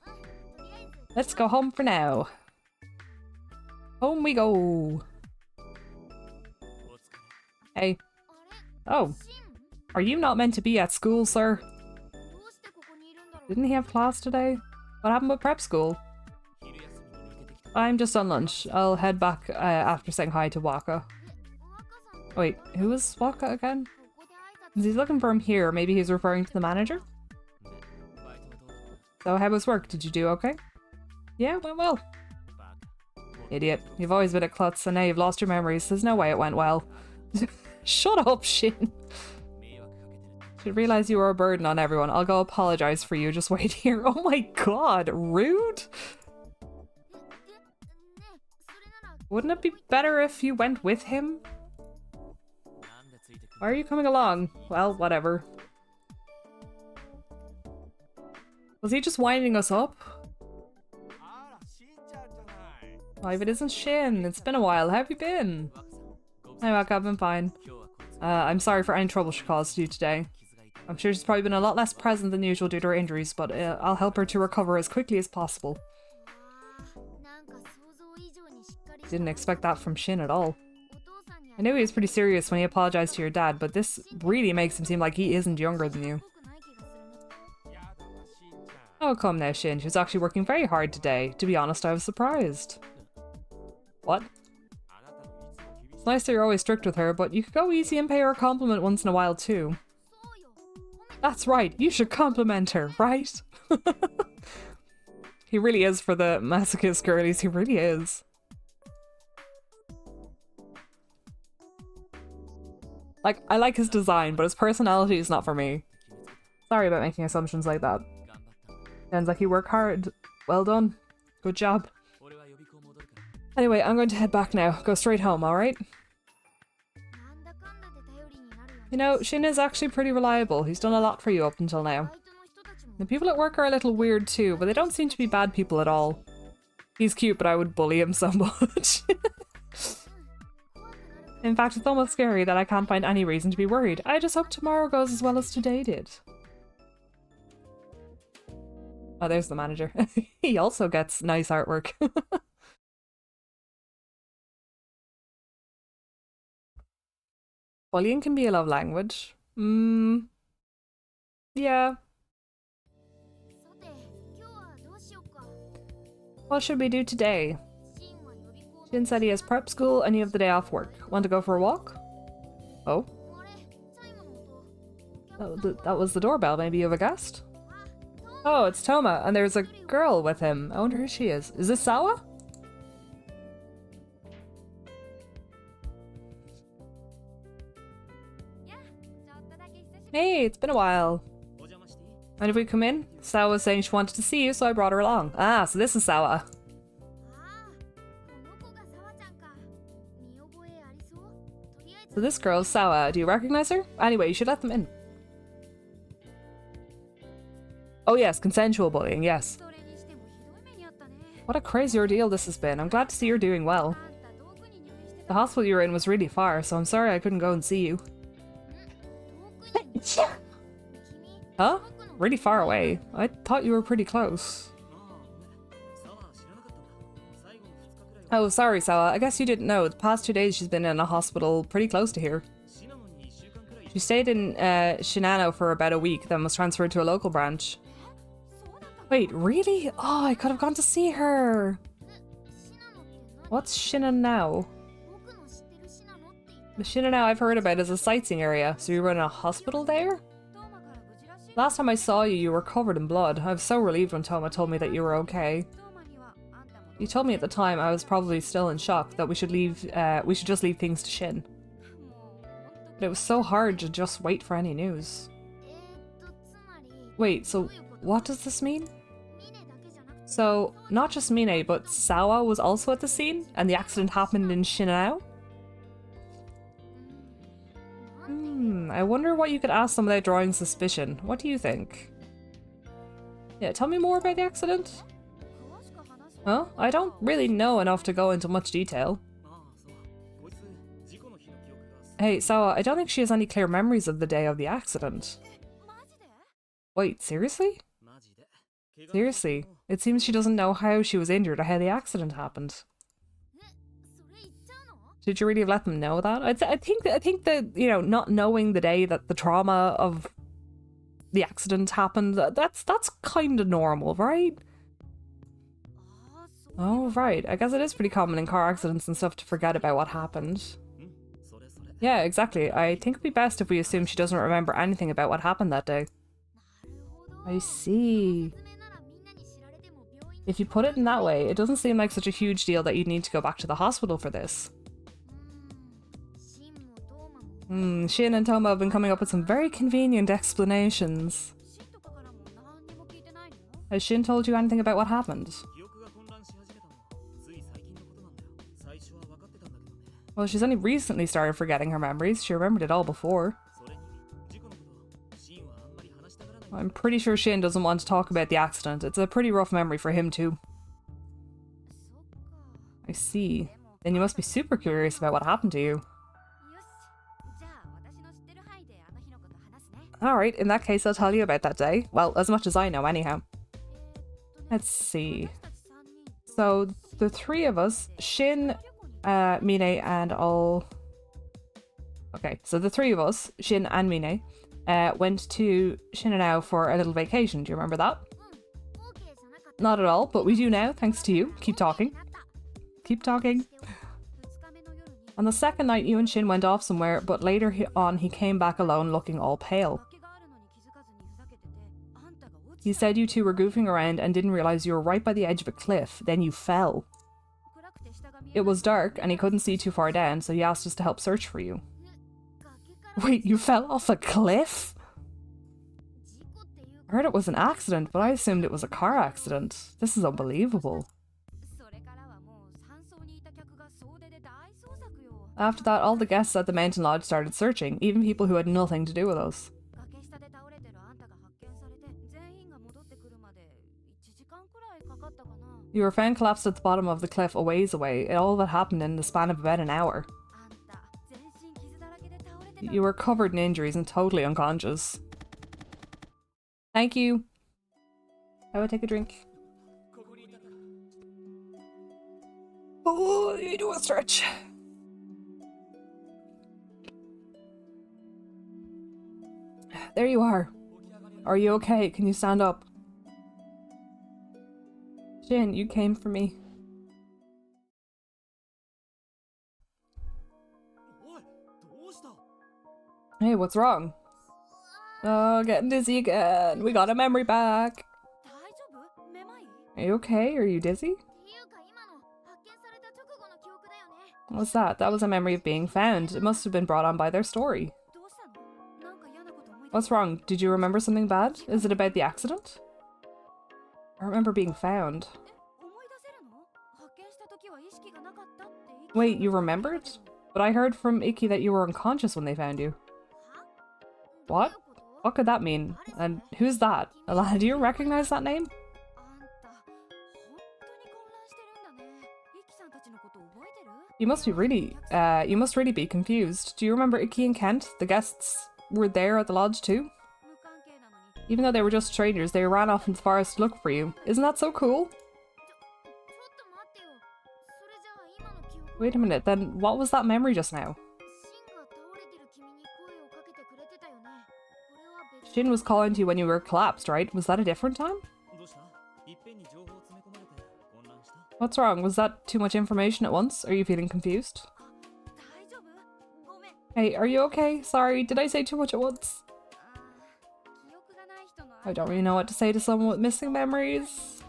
Speaker 1: Let's go home for now. Home we go. Hey. Oh. Are you not meant to be at school, sir? Didn't he have class today? What happened with prep school? I'm just on lunch. I'll head back after saying hi to Waka. Wait, who is Waka again? He's looking for him here. Maybe he's referring to the manager? So how was work? Did you do okay? Yeah, it went well. Idiot. You've always been a klutz and now you've lost your memories. There's no way it went well. Shut up, Shin. Should realize you were a burden on everyone. I'll go apologize for you. Just wait here. Oh my god, rude. Wouldn't it be better if you went with him? Why are you coming along? Well, whatever. Was he just winding us up? Oh, if it isn't Shin, it's been a while. How have you been? Hi, Waka, I've been fine. I'm sorry for any trouble she caused you today. I'm sure she's probably been a lot less present than usual due to her injuries, but I'll help her to recover as quickly as possible. Didn't expect that from Shin at all. I knew he was pretty serious when he apologized to your dad, but this really makes him seem like he isn't younger than you. Oh, come now, Shin. She was actually working very hard today. To be honest, I was surprised. What? It's nice that you're always strict with her, but you could go easy and pay her a compliment once in a while too. That's right, you should compliment her, right? He really is for the masochist girlies, he really is. Like, I like his design, but his personality is not for me. Sorry about making assumptions like that. Sounds like you work hard. Well done. Good job. Anyway, I'm going to head back now. Go straight home, alright? You know, Shin is actually pretty reliable. He's done a lot for you up until now. The people at work are a little weird too, but they don't seem to be bad people at all. He's cute, but I would bully him so much. In fact, it's almost scary that I can't find any reason to be worried. I just hope tomorrow goes as well as today did. Oh, there's the manager. He also gets nice artwork. Bullying can be a love language. Yeah. What should we do today? Shin said he has prep school and you have the day off work. Want to go for a walk? Oh. That was the doorbell. Maybe you have a guest? Oh, it's Toma, and there's a girl with him. I wonder who she is. Is this Sawa? Hey, it's been a while. Mind if we come in? Sawa was saying she wanted to see you, so I brought her along. Ah, so this is Sawa. So this girl's Sawa. Do you recognize her? Anyway, you should let them in. Oh yes, consensual bullying, yes. What a crazy ordeal this has been. I'm glad to see you're doing well. The hospital you were in was really far, so I'm sorry I couldn't go and see you. Huh? Really far away? I thought you were pretty close. Oh, sorry, Sawa. I guess you didn't know. The past 2 days she's been in a hospital pretty close to here. She stayed in Shinano for about a week, then was transferred to a local branch. Wait, really? Oh, I could have gone to see her. What's Shinano? The Shinano I've heard about is a sightseeing area, so you run a hospital there? Last time I saw you, you were covered in blood. I was so relieved when Toma told me that you were okay. You told me at the time I was probably still in shock that we should just leave things to Shin. But it was so hard to just wait for any news. Wait, so what does this mean? So, not just Mine, but Sawa was also at the scene, and the accident happened in Shinano? I wonder what you could ask them without drawing suspicion. What do you think? Yeah, tell me more about the accident. Huh? I don't really know enough to go into much detail. Hey, Sawa, I don't think she has any clear memories of the day of the accident. Wait, seriously? Seriously, it seems she doesn't know how she was injured or how the accident happened. Did you really let them know that? I think that, you know, not knowing the day that the trauma of the accident happened, that's kind of normal, right? Oh, right. I guess it is pretty common in car accidents and stuff to forget about what happened. Yeah, exactly. I think it'd be best if we assume she doesn't remember anything about what happened that day. I see. If you put it in that way, it doesn't seem like such a huge deal that you'd need to go back to the hospital for this. Shin and Toma have been coming up with some very convenient explanations. Has Shin told you anything about what happened? Well, she's only recently started forgetting her memories. She remembered it all before. I'm pretty sure Shin doesn't want to talk about the accident. It's a pretty rough memory for him too. I see. Then you must be super curious about what happened to you. Alright, in that case I'll tell you about that day. Well, as much as I know anyhow. Let's see. So, the three of us, Shin, Mine, and all... Okay, so the three of us, Shin and Mine, went to Shinano for a little vacation. Do you remember that? Not at all, but we do now, thanks to you. Keep talking. Keep talking. On the second night, you and Shin went off somewhere, but later on he came back alone looking all pale. He said you two were goofing around and didn't realize you were right by the edge of a cliff, then you fell. It was dark and he couldn't see too far down, so he asked us to help search for you. Wait, you fell off a cliff? I heard it was an accident, but I assumed it was a car accident. This is unbelievable. After that, all the guests at the mountain lodge started searching, even people who had nothing to do with us. You were found collapsed at the bottom of the cliff a ways away. All that happened in the span of about an hour. You were covered in injuries and totally unconscious. Thank you. I would take a drink. Oh, you do a stretch. There you are. Are you okay? Can you stand up? Shin, you came for me. Hey, what's wrong? Oh, getting dizzy again. We got a memory back. Are you okay? Are you dizzy? What's that? That was a memory of being found. It must have been brought on by their story. What's wrong? Did you remember something bad? Is it about the accident? I remember being found. Wait, you remembered? But I heard from Ikki that you were unconscious when they found you. What? What could that mean? And who's that? Alana, do you recognize that name? You must really be confused. Do you remember Ikki and Kent? The guests were there at the lodge too? Even though they were just strangers, they ran off into the forest to look for you. Isn't that so cool? Wait a minute, then what was that memory just now? Shin was calling to you when you were collapsed, right? Was that a different time? What's wrong? Was that too much information at once? Are you feeling confused? Hey, are you okay? Sorry, did I say too much at once? I don't really know what to say to someone with missing memories.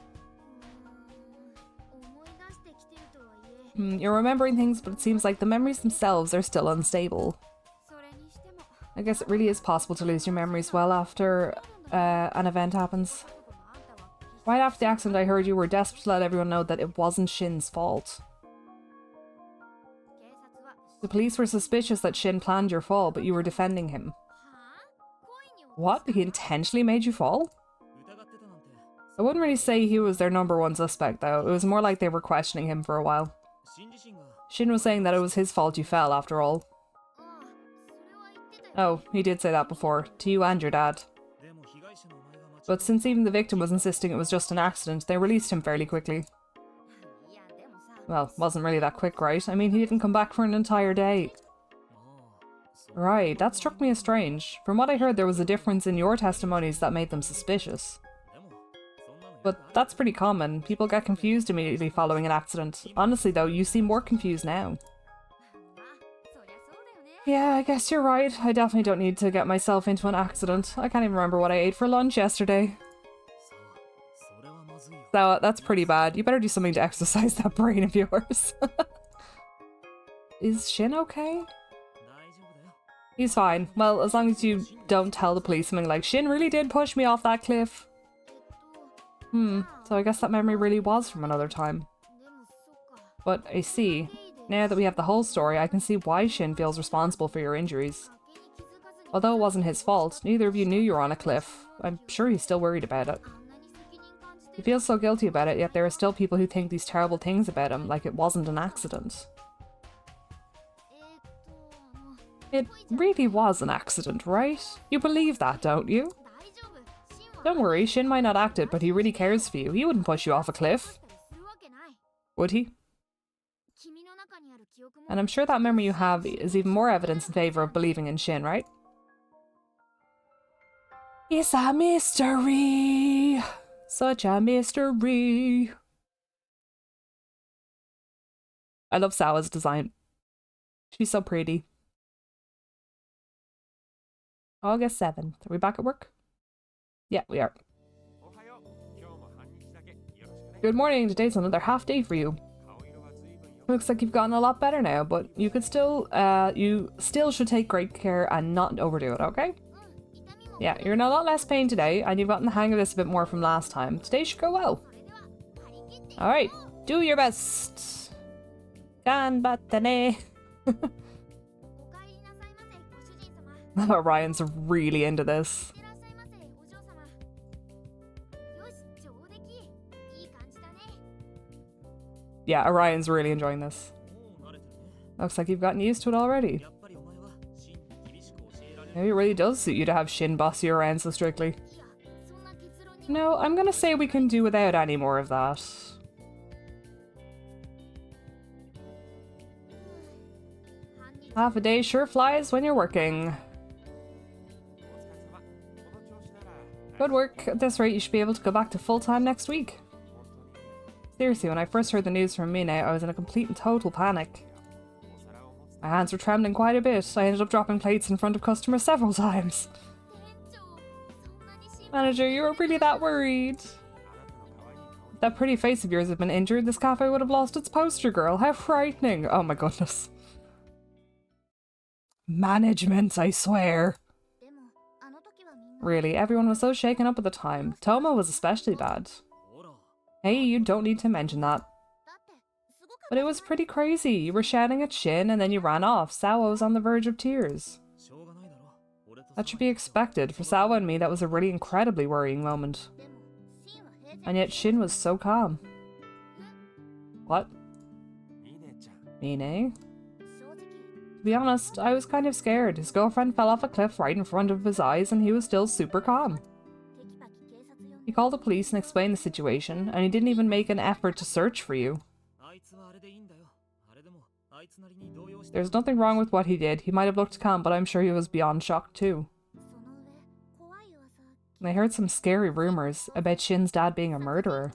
Speaker 1: You're remembering things, but it seems like the memories themselves are still unstable. I guess it really is possible to lose your memories well after an event happens. Right after the accident, I heard you were desperate to let everyone know that it wasn't Shin's fault. The police were suspicious that Shin planned your fall, but you were defending him. What? He intentionally made you fall? I wouldn't really say he was their #1 suspect, though. It was more like they were questioning him for a while. Shin was saying that it was his fault you fell, after all. Oh, he did say that before, to you and your dad. But since even the victim was insisting it was just an accident, they released him fairly quickly. Well, wasn't really that quick, right? I mean, he didn't come back for an entire day. Right, that struck me as strange. From what I heard, there was a difference in your testimonies that made them suspicious. But that's pretty common. People get confused immediately following an accident. Honestly though, you seem more confused now. Yeah, I guess you're right. I definitely don't need to get myself into an accident. I can't even remember what I ate for lunch yesterday. So, that's pretty bad. You better do something to exercise that brain of yours. Is Shin okay? He's fine. Well, as long as you don't tell the police something like, Shin really did push me off that cliff. So I guess that memory really was from another time. But I see. Now that we have the whole story, I can see why Shin feels responsible for your injuries. Although it wasn't his fault, neither of you knew you were on a cliff. I'm sure he's still worried about it. He feels so guilty about it, yet there are still people who think these terrible things about him, like it wasn't an accident. It really was an accident, right? You believe that, don't you? Don't worry, Shin might not act it, but he really cares for you. He wouldn't push you off a cliff. Would he? And I'm sure that memory you have is even more evidence in favour of believing in Shin, right? It's a mystery! Such a mystery! I love Sawa's design. She's so pretty. August 7th. Are we back at work? Yeah, we are. Good morning. Today's another half day for you. Looks like you've gotten a lot better now, but you still should take great care and not overdo it, okay? Yeah, you're in a lot less pain today, and you've gotten the hang of this a bit more from last time. Today should go well. Alright, do your best. Ganbatte. Ryan's really into this. Yeah, Orion's really enjoying this. Looks like you've gotten used to it already. Maybe it really does suit you to have Shin boss you around so strictly. No, I'm gonna say we can do without any more of that. Half a day sure flies when you're working. Good work. At this rate, you should be able to go back to full-time next week. Seriously, when I first heard the news from Mina, I was in a complete and total panic. My hands were trembling quite a bit. I ended up dropping plates in front of customers several times. Manager, you were really that worried? If that pretty face of yours had been injured, this cafe would have lost its poster girl. How frightening. Oh my goodness. Management, I swear. Really, everyone was so shaken up at the time. Toma was especially bad. Hey, you don't need to mention that. But it was pretty crazy. You were shouting at Shin and then you ran off. Sawa was on the verge of tears. That should be expected. For Sawa and me, that was a really incredibly worrying moment. And yet Shin was so calm. What? Mine? To be honest, I was kind of scared. His girlfriend fell off a cliff right in front of his eyes and he was still super calm. He called the police and explained the situation, and he didn't even make an effort to search for you. There's nothing wrong with what he did. He might have looked calm, but I'm sure he was beyond shocked too. And I heard some scary rumors about Shin's dad being a murderer.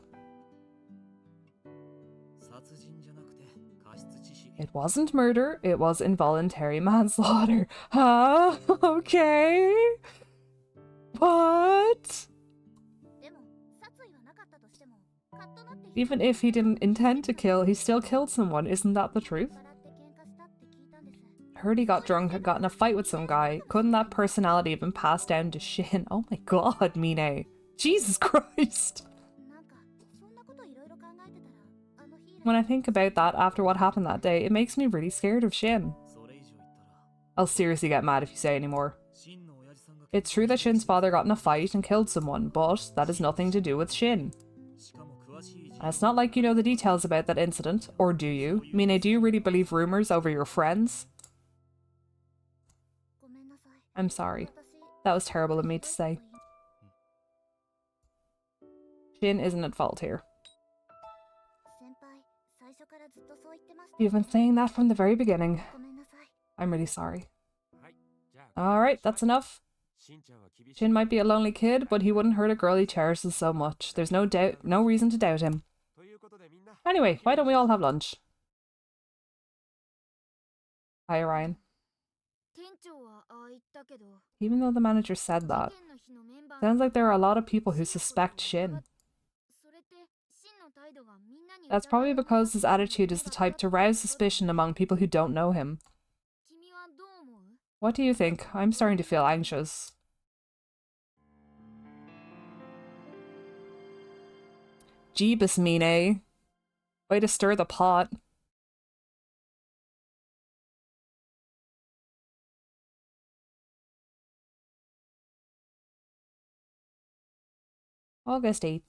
Speaker 1: It wasn't murder, it was involuntary manslaughter. Huh? Okay. What? Even if he didn't intend to kill, he still killed someone. Isn't that the truth? I heard he got drunk and got in a fight with some guy. Couldn't that personality have been passed down to Shin? Oh my god, Mine. Jesus Christ. When I think about that after what happened that day, it makes me really scared of Shin. I'll seriously get mad if you say any more. It's true that Shin's father got in a fight and killed someone, but that has nothing to do with Shin. And it's not like you know the details about that incident, or do you? Mine, do you really believe rumors over your friends? I'm sorry. That was terrible of me to say. Shin isn't at fault here. You've been saying that from the very beginning. I'm really sorry. Alright, that's enough. Shin might be a lonely kid, but he wouldn't hurt a girl he cherishes so much. There's no reason to doubt him. Anyway, why don't we all have lunch? Hi, Ryan. Even though the manager said that, sounds like there are a lot of people who suspect Shin. That's probably because his attitude is the type to rouse suspicion among people who don't know him. What do you think? I'm starting to feel anxious. Jeebus, Mine. Way to stir the pot. August 8th.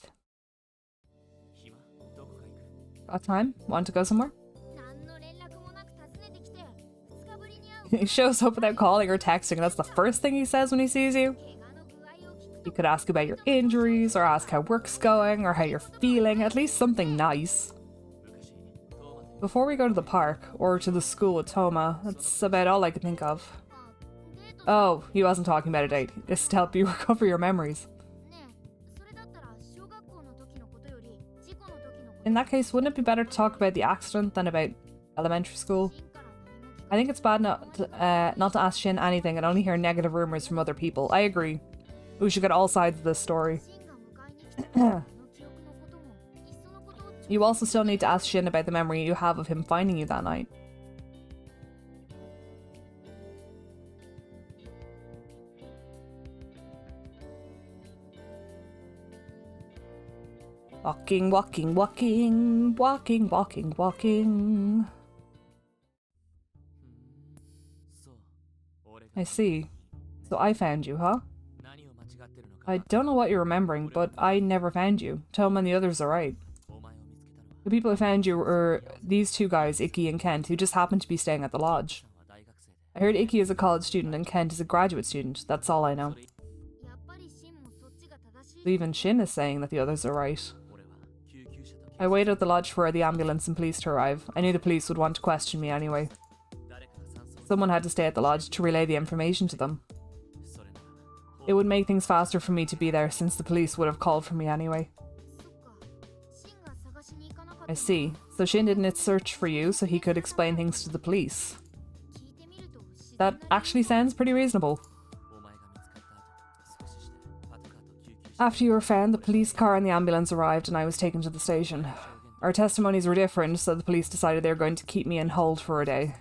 Speaker 1: Got time? Want to go somewhere? He shows up without calling or texting, and that's the first thing he says when he sees you. He could ask about your injuries, or ask how work's going, or how you're feeling, at least something nice. Before we go to the park, or to the school with Toma, that's about all I could think of. Oh, he wasn't talking about a date. This is to help you recover your memories. In that case, wouldn't it be better to talk about the accident than about elementary school? I think it's bad not to ask Shin anything and only hear negative rumors from other people. I agree. We should get all sides of this story. You also still need to ask Shin about the memory you have of him finding you that night. Walking, walking, walking, walking, walking, walking. I see. So I found you, huh? I don't know what you're remembering, but I never found you. Toma and the others are right. The people who found you were these two guys, Icky and Kent, who just happened to be staying at the lodge. I heard Icky is a college student and Kent is a graduate student. That's all I know. Even Shin is saying that the others are right. I waited at the lodge for the ambulance and police to arrive. I knew the police would want to question me anyway. Someone had to stay at the lodge to relay the information to them. It would make things faster for me to be there since the police would have called for me anyway. I see. So Shin didn't search for you so he could explain things to the police. That actually sounds pretty reasonable. After you were found, the police car and the ambulance arrived and I was taken to the station. Our testimonies were different, so the police decided they were going to keep me in hold for a day.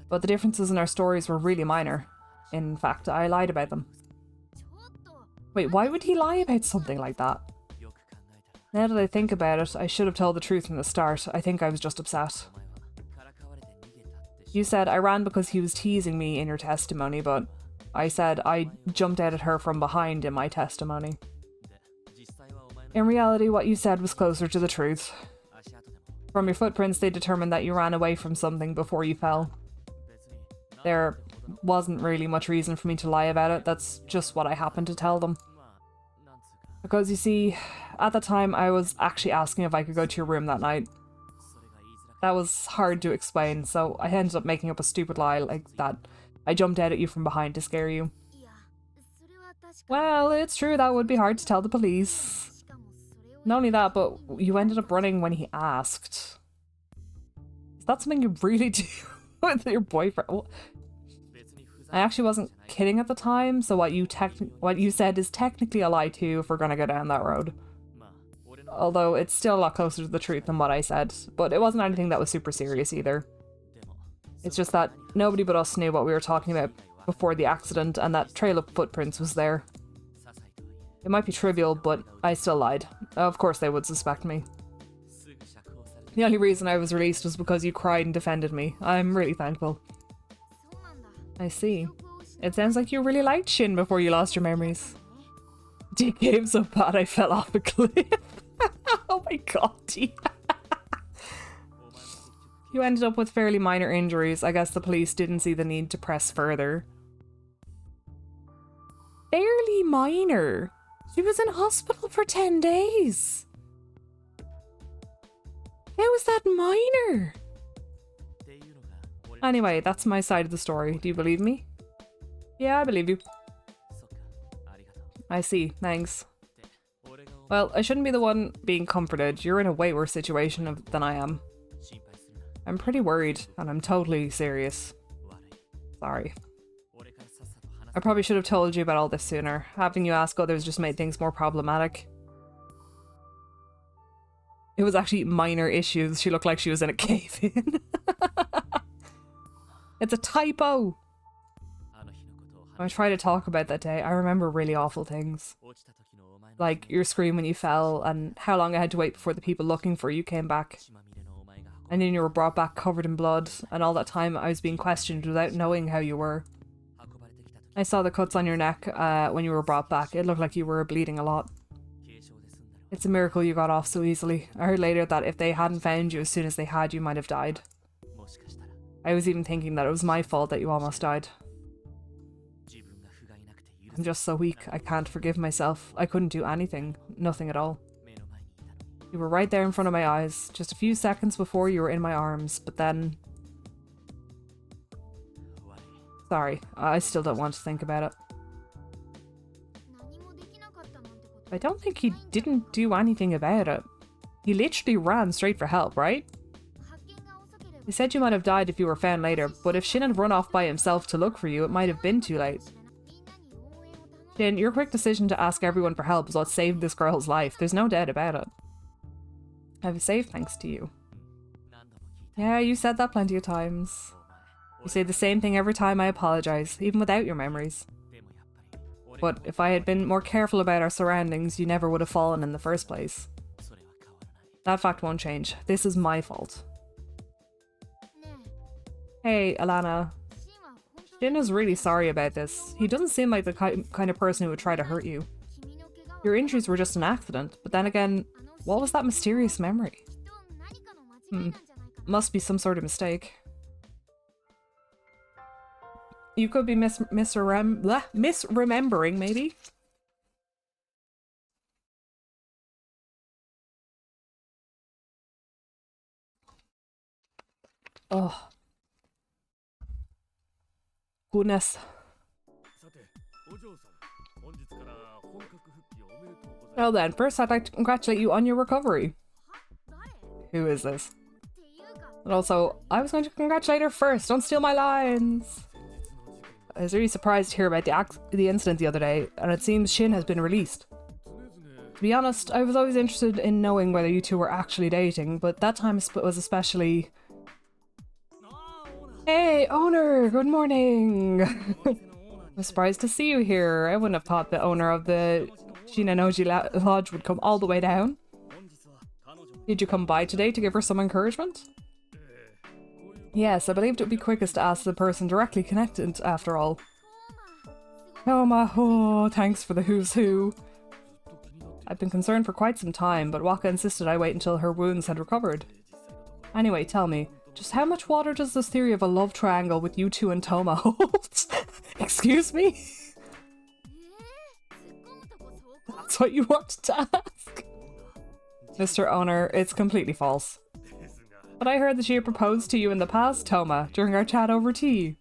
Speaker 1: But the differences in our stories were really minor. In fact, I lied about them. Wait, why would he lie about something like that? Now that I think about it, I should have told the truth from the start. I think I was just upset. You said I ran because he was teasing me in your testimony, but I said I jumped out at her from behind in my testimony. In reality, what you said was closer to the truth. From your footprints, they determined that you ran away from something before you fell. There wasn't really much reason for me to lie about it, that's just what I happened to tell them. Because you see, at the time I was actually asking if I could go to your room that night. That was hard to explain, so I ended up making up a stupid lie like that. I jumped out at you from behind to scare you. Well, it's true that would be hard to tell the police. Not only that, but you ended up running when he asked. Is that something you really do with your boyfriend? Well, I actually wasn't kidding at the time, so what you said is technically a lie too if we're gonna go down that road. Although it's still a lot closer to the truth than what I said, but it wasn't anything that was super serious either. It's just that nobody but us knew what we were talking about before the accident, and that trail of footprints was there. It might be trivial, but I still lied. Of course they would suspect me. The only reason I was released was because you cried and defended me. I'm really thankful. I see. It sounds like you really liked Shin before you lost your memories. D came so bad I fell off a cliff. Oh my god, D. You ended up with fairly minor injuries. I guess the police didn't see the need to press further. Fairly minor? She was in hospital for 10 days. How is that minor? Anyway, that's my side of the story. Do you believe me? Yeah, I believe you. I see, thanks. Well, I shouldn't be the one being comforted. You're in a way worse situation than I am. I'm pretty worried, and I'm totally serious. Sorry. I probably should have told you about all this sooner. Having you ask others just made things more problematic. It was actually minor issues. She looked like she was in a cave-in. It's a typo! I try to talk about that day. I remember really awful things. Like your scream when you fell, and how long I had to wait before the people looking for you came back. And then you were brought back covered in blood, and all that time I was being questioned without knowing how you were. I saw the cuts on your neck when you were brought back. It looked like you were bleeding a lot. It's a miracle you got off so easily. I heard later that if they hadn't found you as soon as they had, you might have died. I was even thinking that it was my fault that you almost died. I'm just so weak, I can't forgive myself. I couldn't do anything. Nothing at all. You were right there in front of my eyes, just a few seconds before you were in my arms, but then... Sorry, I still don't want to think about it. I don't think he didn't do anything about it. He literally ran straight for help, right? He said you might have died if you were found later, but if Shin had run off by himself to look for you, it might have been too late. Shin, your quick decision to ask everyone for help is what saved this girl's life. There's no doubt about it. I was saved thanks to you. Yeah, you said that plenty of times. You say the same thing every time I apologize, even without your memories. But if I had been more careful about our surroundings, you never would have fallen in the first place. That fact won't change. This is my fault. Hey, Alana. Shin is really sorry about this. He doesn't seem like the kind of person who would try to hurt you. Your injuries were just an accident, but then again, what was that mysterious memory? Must be some sort of mistake. You could be misremembering, maybe? Oh. Goodness. Well then, first I'd like to congratulate you on your recovery. Who is this? And also, I was going to congratulate her first. Don't steal my lines. I was really surprised to hear about the incident the other day, and it seems Shin has been released. To be honest, I was always interested in knowing whether you two were actually dating, but that time was especially... Hey, owner! Good morning! I'm surprised to see you here. I wouldn't have thought the owner of the Shinanoji Lodge would come all the way down. Did you come by today to give her some encouragement? Yes, I believed it would be quickest to ask the person directly connected, after all. Toma, oh, thanks for the who's who. I've been concerned for quite some time, but Waka insisted I wait until her wounds had recovered. Anyway, tell me, just how much water does this theory of a love triangle with you two and Toma hold? Excuse me? That's what you wanted to ask? Mr. Owner, it's completely false. But I heard that she had proposed to you in the past, Toma, during our chat over tea.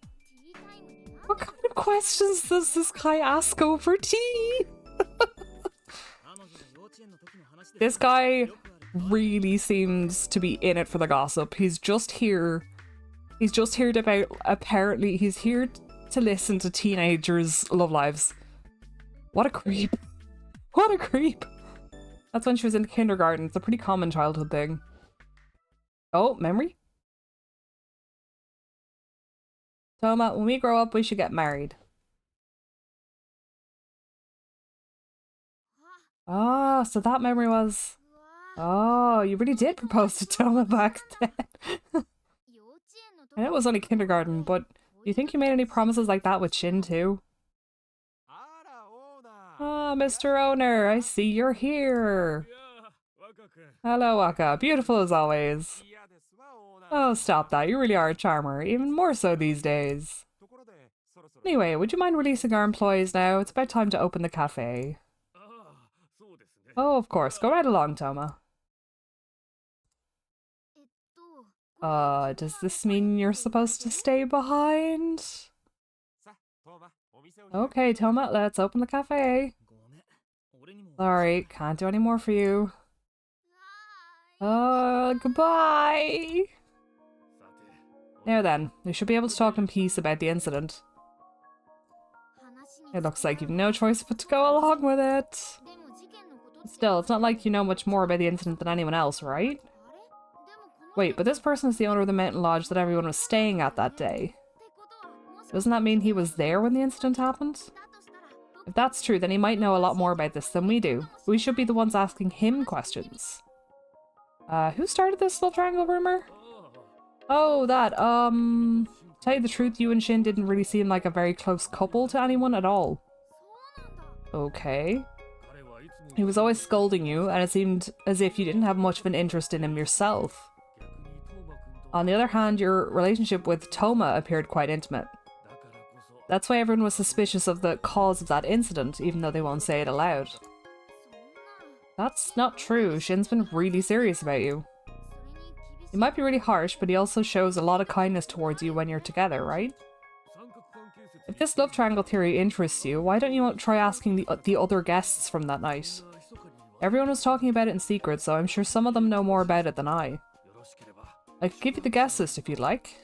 Speaker 1: What kind of questions does this guy ask over tea? This guy really seems to be in it for the gossip. He's just here to apparently he's here to listen to teenagers' love lives. What a creep. What a creep. That's when she was in kindergarten. It's a pretty common childhood thing. Oh, memory? Toma, when we grow up, we should get married. Oh, so that memory was... Oh, you really did propose to Toma back then. I know it was only kindergarten, but do you think you made any promises like that with Shin too? Ah, Mr. Owner, I see you're here. Hello, Waka. Beautiful as always. Oh, stop that. You really are a charmer, even more so these days. Anyway, would you mind releasing our employees now? It's about time to open the cafe. Oh, of course. Go right along, Toma. Does this mean you're supposed to stay behind? Okay, Toma, let's open the cafe. Sorry, can't do any more for you. Goodbye! Now then, we should be able to talk in peace about the incident. It looks like you've no choice but to go along with it. Still, it's not like you know much more about the incident than anyone else, right? Wait, but this person is the owner of the mountain lodge that everyone was staying at that day. Doesn't that mean he was there when the incident happened? If that's true, then he might know a lot more about this than we do. We should be the ones asking him questions. Who started this love triangle rumor? Oh, that, tell you the truth, you and Shin didn't really seem like a very close couple to anyone at all. Okay. He was always scolding you, and it seemed as if you didn't have much of an interest in him yourself. On the other hand, your relationship with Toma appeared quite intimate. That's why everyone was suspicious of the cause of that incident, even though they won't say it aloud. That's not true. Shin's been really serious about you. He might be really harsh, but he also shows a lot of kindness towards you when you're together, right? If this love triangle theory interests you, why don't you try asking the other guests from that night? Everyone was talking about it in secret, so I'm sure some of them know more about it than I. I could give you the guest list if you'd like.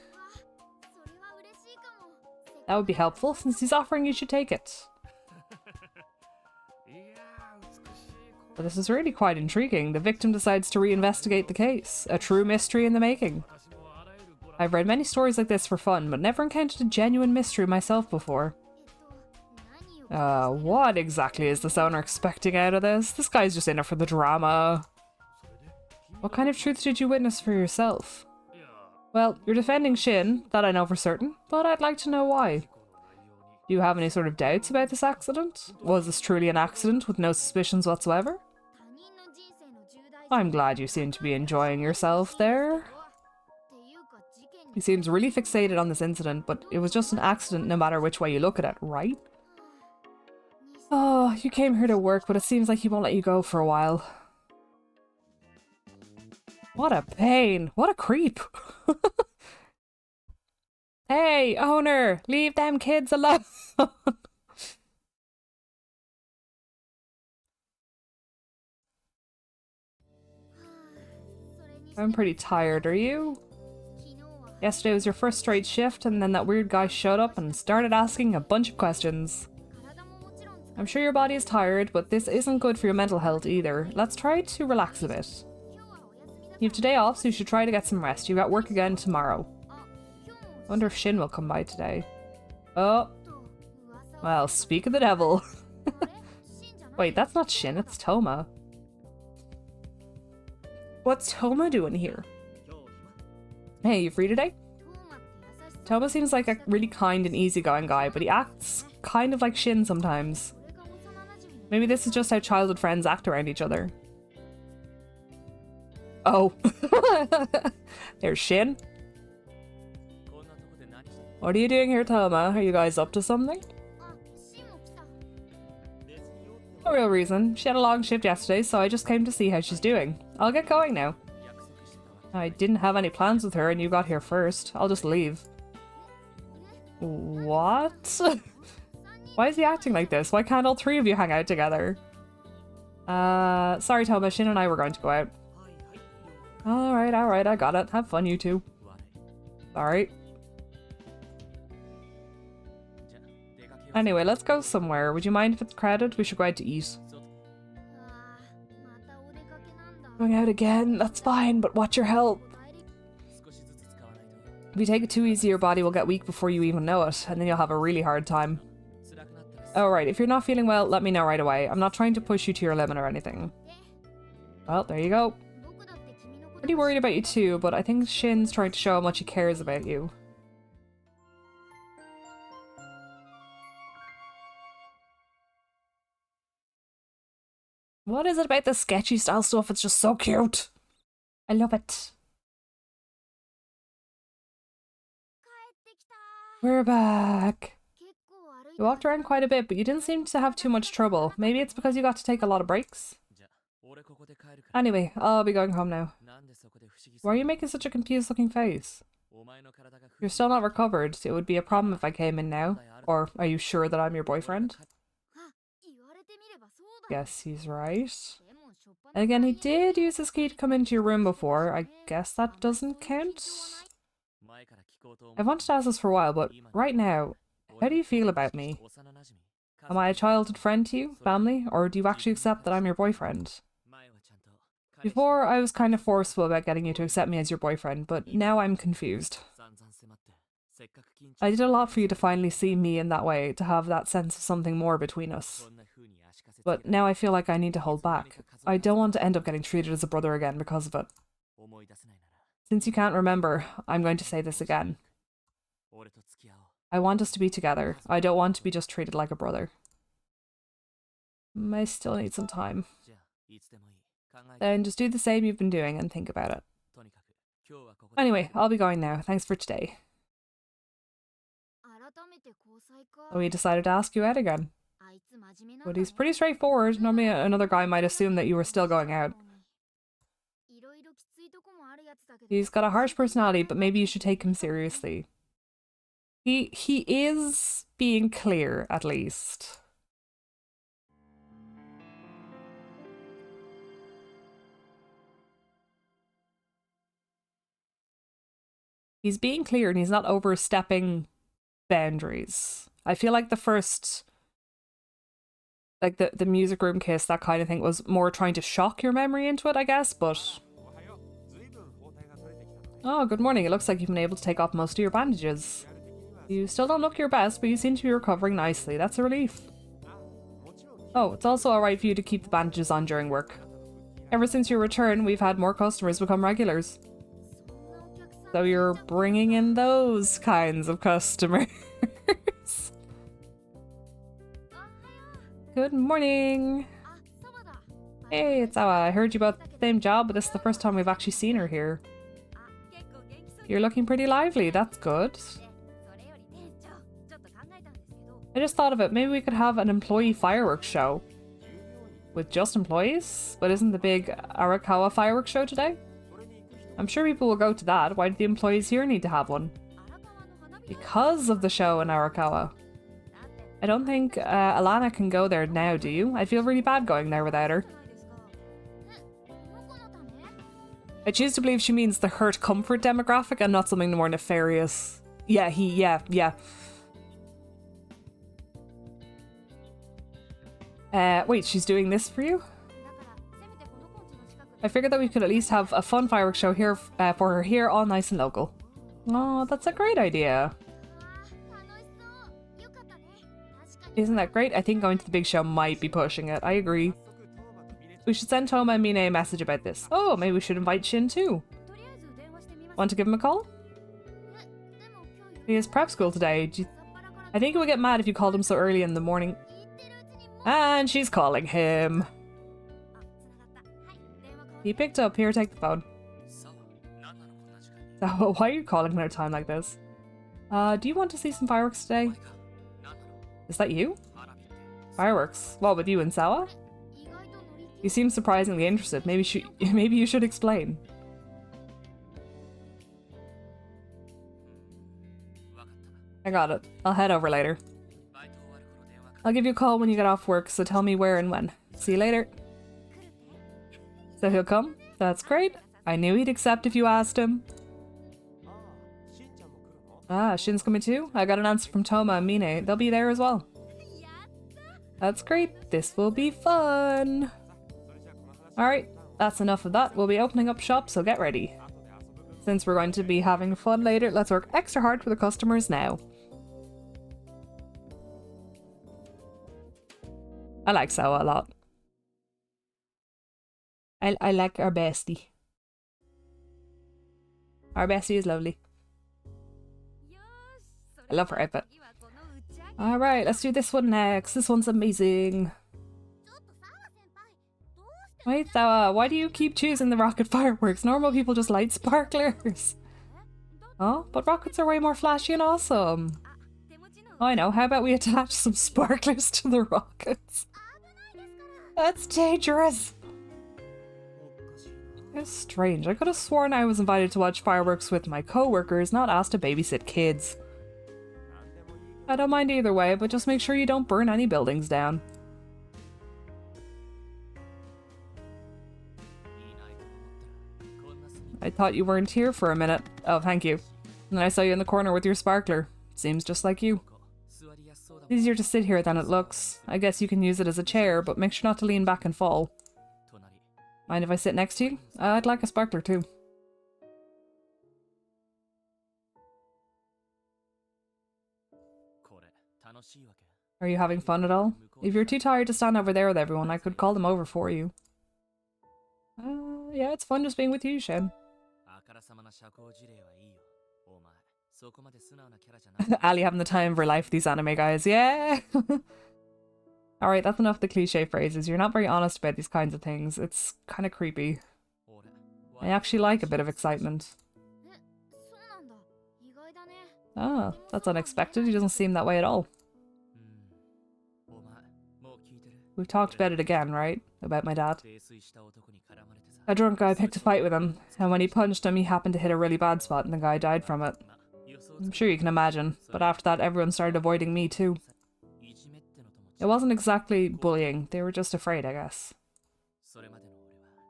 Speaker 1: That would be helpful. Since he's offering, you should take it. But this is really quite intriguing. The victim decides to reinvestigate the case. A true mystery in the making. I've read many stories like this for fun, but never encountered a genuine mystery myself before. What exactly is this owner expecting out of this? This guy's just in it for the drama. What kind of truth did you witness for yourself? Well, you're defending Shin, that I know for certain, but I'd like to know why. Do you have any sort of doubts about this accident? Was this truly an accident with no suspicions whatsoever? I'm glad you seem to be enjoying yourself there. He seems really fixated on this incident, but it was just an accident no matter which way you look at it, right? Oh, you came here to work, but it seems like he won't let you go for a while. What a pain! What a creep! Hey, owner! Leave them kids alone! I'm pretty tired, are you? Yesterday was your first straight shift, and then that weird guy showed up and started asking a bunch of questions. I'm sure your body is tired, but this isn't good for your mental health either. Let's try to relax a bit. You have today off, so you should try to get some rest. You've got work again tomorrow. I wonder if Shin will come by today. Oh. Well, speak of the devil. Wait, that's not Shin, it's Toma. What's Toma doing here? Hey, you free today? Toma seems like a really kind and easygoing guy, but he acts kind of like Shin sometimes. Maybe this is just how childhood friends act around each other. Oh. There's Shin. What are you doing here, Toma? Are you guys up to something? No real reason. She had a long shift yesterday, so I just came to see how she's doing. I'll get going now. I didn't have any plans with her and you got here first. I'll just leave. What? Why is he acting like this? Why can't all three of you hang out together? Sorry Toma, Shin and I were going to go out. Alright, I got it. Have fun, you two. Sorry. Anyway, let's go somewhere. Would you mind if it's crowded? We should go out to eat. Going out again? That's fine, but watch your health. If you take it too easy, your body will get weak before you even know it, and then you'll have a really hard time. Alright, if you're not feeling well, let me know right away. I'm not trying to push you to your limit or anything. Well, there you go. Pretty worried about you too, but I think Shin's trying to show how much he cares about you. What is it about the sketchy style stuff? It's just so cute. I love it. We're back. You walked around quite a bit, but you didn't seem to have too much trouble. Maybe it's because you got to take a lot of breaks. Anyway, I'll be going home now. Why are you making such a confused looking face? You're still not recovered. It would be a problem if I came in now. Or are you sure that I'm your boyfriend? Guess he's right. And again, he did use his key to come into your room before. I guess that doesn't count. I've wanted to ask this for a while, but right now, how do you feel about me? Am I a childhood friend to you, family, or do you actually accept that I'm your boyfriend? Before, I was kind of forceful about getting you to accept me as your boyfriend, but now I'm confused. I did a lot for you to finally see me in that way, to have that sense of something more between us. But now I feel like I need to hold back. I don't want to end up getting treated as a brother again because of it. Since you can't remember, I'm going to say this again. I want us to be together. I don't want to be just treated like a brother. I still need some time. Then just do the same you've been doing and think about it. Anyway, I'll be going now. Thanks for today. We decided to ask you out again. But he's pretty straightforward. Normally another guy might assume that you were still going out. He's got a harsh personality, but maybe you should take him seriously. He is being clear, at least. He's being clear and he's not overstepping boundaries. I feel like the first, like the music room kiss, that kind of thing, was more trying to shock your memory into it, I guess, but... Oh, good morning. It looks like you've been able to take off most of your bandages. You still don't look your best, but you seem to be recovering nicely. That's a relief. Oh, it's also alright for you to keep the bandages on during work. Ever since your return, we've had more customers become regulars. So you're bringing in those kinds of customers. Good morning. Hey, it's Awa. I heard you about the same job, but this is the first time we've actually seen her here. You're looking pretty lively. That's good. I just thought of it. Maybe we could have an employee fireworks show. With just employees? But isn't the big Arakawa fireworks show today? I'm sure people will go to that. Why do the employees here need to have one? Because of the show in Arakawa. I don't think Alana can go there now, do you? I feel really bad going there without her. I choose to believe she means the hurt comfort demographic and not something more nefarious. Yeah, yeah. Wait, she's doing this for you? I figured that we could at least have a fun fireworks show here for her here, all nice and local. Oh, that's a great idea. Isn't that great? I think going to the big show might be pushing it. I agree. We should send Toma and Mine a message about this. Oh, maybe we should invite Shin too. Want to give him a call? He has prep school today. I think he would get mad if you called him so early in the morning. And she's calling him. He picked up. Here, take the phone. So, why are you calling at a time like this? Do you want to see some fireworks today? Is that you? Fireworks? What, with you and Sawa? You seem surprisingly interested. Maybe you should explain. I got it. I'll head over later. I'll give you a call when you get off work, so tell me where and when. See you later. So he'll come? That's great. I knew he'd accept if you asked him. Ah, Shin's coming too? I got an answer from Toma and Mine. They'll be there as well. That's great. This will be fun. Alright, that's enough of that. We'll be opening up shop, so get ready. Since we're going to be having fun later, let's work extra hard for the customers now. I like Sawa a lot. I like our bestie. Our bestie is lovely. I love her outfit. Alright, let's do this one next. This one's amazing. Wait, Sawa, why do you keep choosing the rocket fireworks? Normal people just light sparklers. Oh, but rockets are way more flashy and awesome. Oh, I know. How about we attach some sparklers to the rockets? That's dangerous. It's strange. I could have sworn I was invited to watch fireworks with my co-workers, not asked to babysit kids. I don't mind either way, but just make sure you don't burn any buildings down. I thought you weren't here for a minute. Oh, thank you. And then I saw you in the corner with your sparkler. Seems just like you. It's easier to sit here than it looks. I guess you can use it as a chair, but make sure not to lean back and fall. Mind if I sit next to you? I'd like a sparkler too. Are you having fun at all? If you're too tired to stand over there with everyone, I could call them over for you. Yeah, it's fun just being with you, Shin. Ali having the time of her life, these anime guys, yeah! Alright, that's enough of the cliche phrases. You're not very honest about these kinds of things. It's kind of creepy. I actually like a bit of excitement. Oh, that's unexpected. He doesn't seem that way at all. We've talked about it again, right? About my dad. A drunk guy picked a fight with him, and when he punched him, he happened to hit a really bad spot and the guy died from it. I'm sure you can imagine, but after that everyone started avoiding me too. It wasn't exactly bullying, they were just afraid, I guess.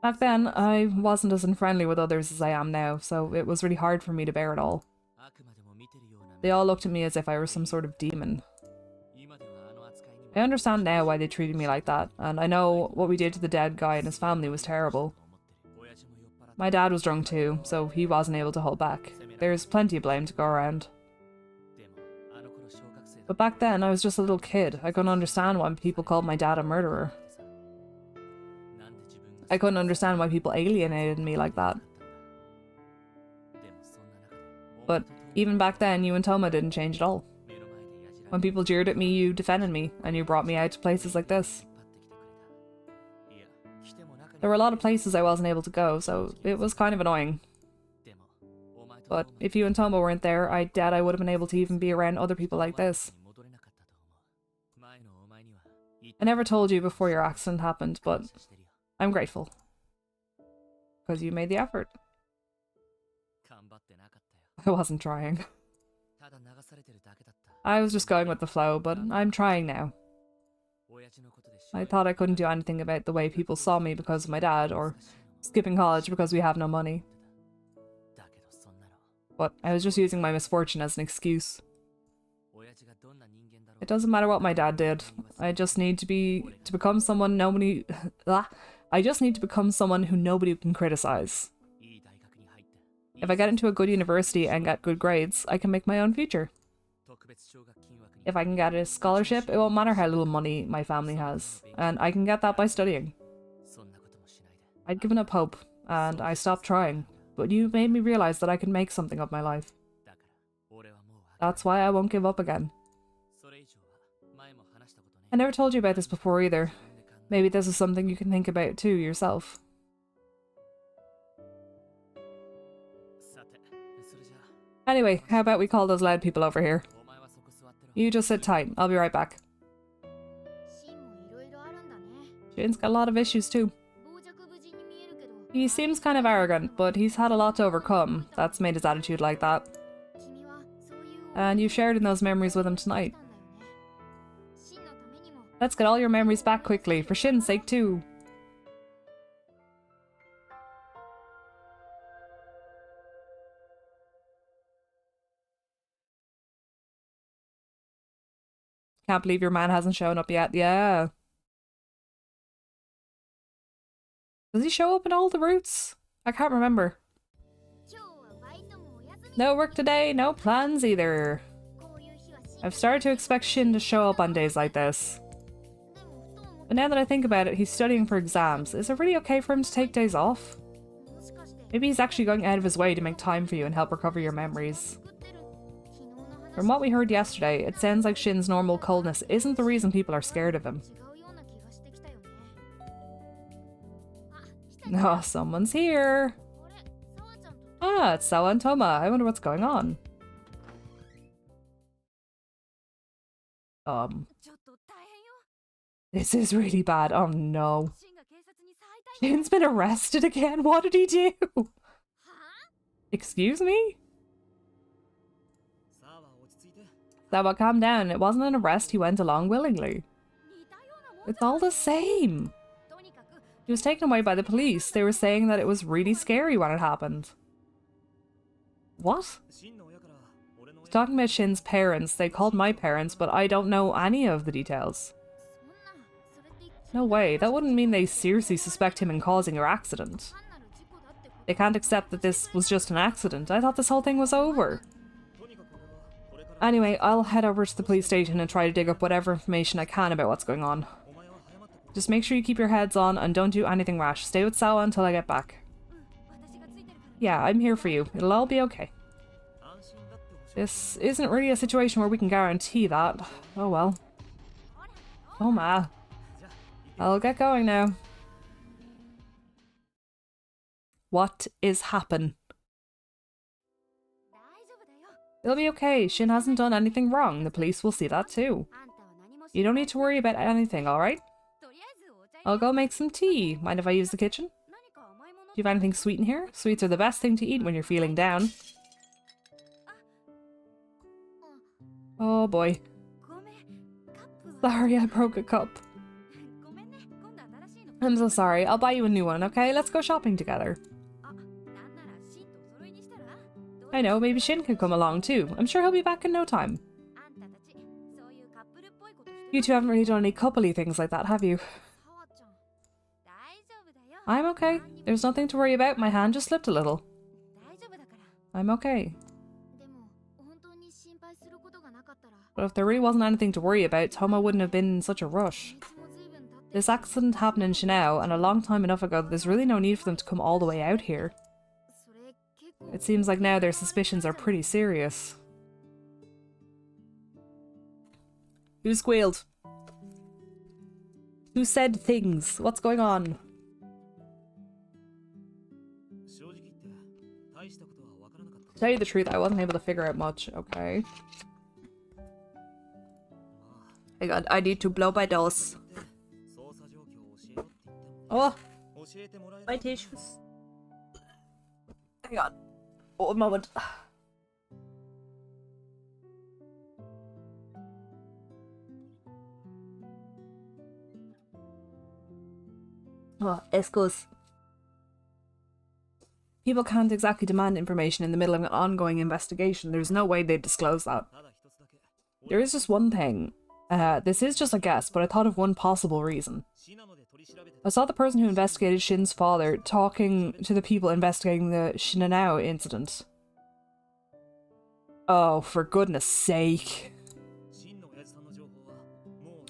Speaker 1: Back then, I wasn't as unfriendly with others as I am now, so it was really hard for me to bear it all. They all looked at me as if I were some sort of demon. I understand now why they treated me like that, and I know what we did to the dead guy and his family was terrible. My dad was drunk too, so he wasn't able to hold back. There's plenty of blame to go around. But back then, I was just a little kid. I couldn't understand why people called my dad a murderer. I couldn't understand why people alienated me like that. But even back then, you and Toma didn't change at all. When people jeered at me, you defended me, and you brought me out to places like this. There were a lot of places I wasn't able to go, so it was kind of annoying. But if you and Toma weren't there, I doubt I would have been able to even be around other people like this. I never told you before your accident happened, but I'm grateful. Because you made the effort. I wasn't trying. I was just going with the flow, but I'm trying now. I thought I couldn't do anything about the way people saw me because of my dad, or skipping college because we have no money. But I was just using my misfortune as an excuse. It doesn't matter what my dad did. I just need to become someone nobody I just need to become someone who nobody can criticize. If I get into a good university and get good grades, I can make my own future. If I can get a scholarship, it won't matter how little money my family has, and I can get that by studying. I'd given up hope, and I stopped trying, but you made me realize that I can make something of my life. That's why I won't give up again. I never told you about this before either. Maybe this is something you can think about too yourself. Anyway, how about we call those loud people over here? You just sit tight, I'll be right back. Shin's got a lot of issues too. He seems kind of arrogant, but he's had a lot to overcome. That's made his attitude like that. And you shared in those memories with him tonight. Let's get all your memories back quickly, for Shin's sake too. Can't believe your man hasn't shown up yet. Yeah. Does he show up in all the routes? I can't remember. No work today, no plans either. I've started to expect Shin to show up on days like this. But now that I think about it, he's studying for exams. Is it really okay for him to take days off? Maybe he's actually going out of his way to make time for you and help recover your memories. From what we heard yesterday, it sounds like Shin's normal coldness isn't the reason people are scared of him. Oh, someone's here! Ah, it's Sawa and Toma. I wonder what's going on. This is really bad. Oh no. Shin's been arrested again? What did he do? Excuse me? Sawa, calm down. It wasn't an arrest, he went along willingly. It's all the same. He was taken away by the police. They were saying that it was really scary when it happened. What? Talking about Shin's parents, they called my parents, but I don't know any of the details. No way, that wouldn't mean they seriously suspect him in causing your accident. They can't accept that this was just an accident. I thought this whole thing was over. Anyway, I'll head over to the police station and try to dig up whatever information I can about what's going on. Just make sure you keep your heads on and don't do anything rash. Stay with Sawa until I get back. Yeah, I'm here for you. It'll all be okay. This isn't really a situation where we can guarantee that. Oh well. Oh ma. I'll get going now. What is happen? It'll be okay. Shin hasn't done anything wrong. The police will see that too. You don't need to worry about anything, alright? I'll go make some tea. Mind if I use the kitchen? Do you have anything sweet in here? Sweets are the best thing to eat when you're feeling down. Oh boy. Sorry, I broke a cup. I'm so sorry. I'll buy you a new one, okay? Let's go shopping together. I know, maybe Shin can come along too. I'm sure he'll be back in no time. You two haven't really done any coupley things like that, have you? I'm okay. There's nothing to worry about. My hand just slipped a little. I'm okay. But if there really wasn't anything to worry about, Toma wouldn't have been in such a rush. This accident happened in Shinao, and a long time enough ago that there's really no need for them to come all the way out here. It seems like now their suspicions are pretty serious. Who squealed? Who said things? What's going on? To tell you the truth, I wasn't able to figure out much. Okay. Hang on, I need to blow my nose. Oh! My tissues. Hang on. Oh, a moment. Oh, excuse. People can't exactly demand information in the middle of an ongoing investigation. There's no way they'd disclose that. There is just one thing. This is just a guess, but I thought of one possible reason. I saw the person who investigated Shin's father talking to the people investigating the Shinanao incident. Oh, for goodness sake.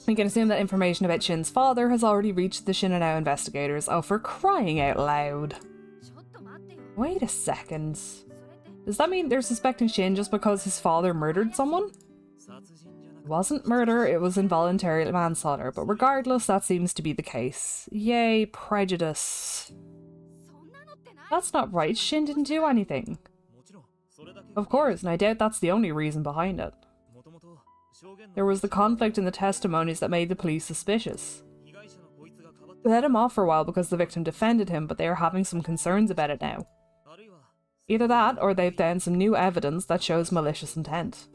Speaker 1: We can assume that information about Shin's father has already reached the Shinanao investigators. Oh, for crying out loud. Wait a second. Does that mean they're suspecting Shin just because his father murdered someone? It wasn't murder, it was involuntary manslaughter, but regardless, that seems to be the case. Yay, prejudice. That's not right, Shin didn't do anything. Of course, and I doubt that's the only reason behind it. There was the conflict in the testimonies that made the police suspicious. They let him off for a while because the victim defended him, but they are having some concerns about it now. Either that, or they've found some new evidence that shows malicious intent.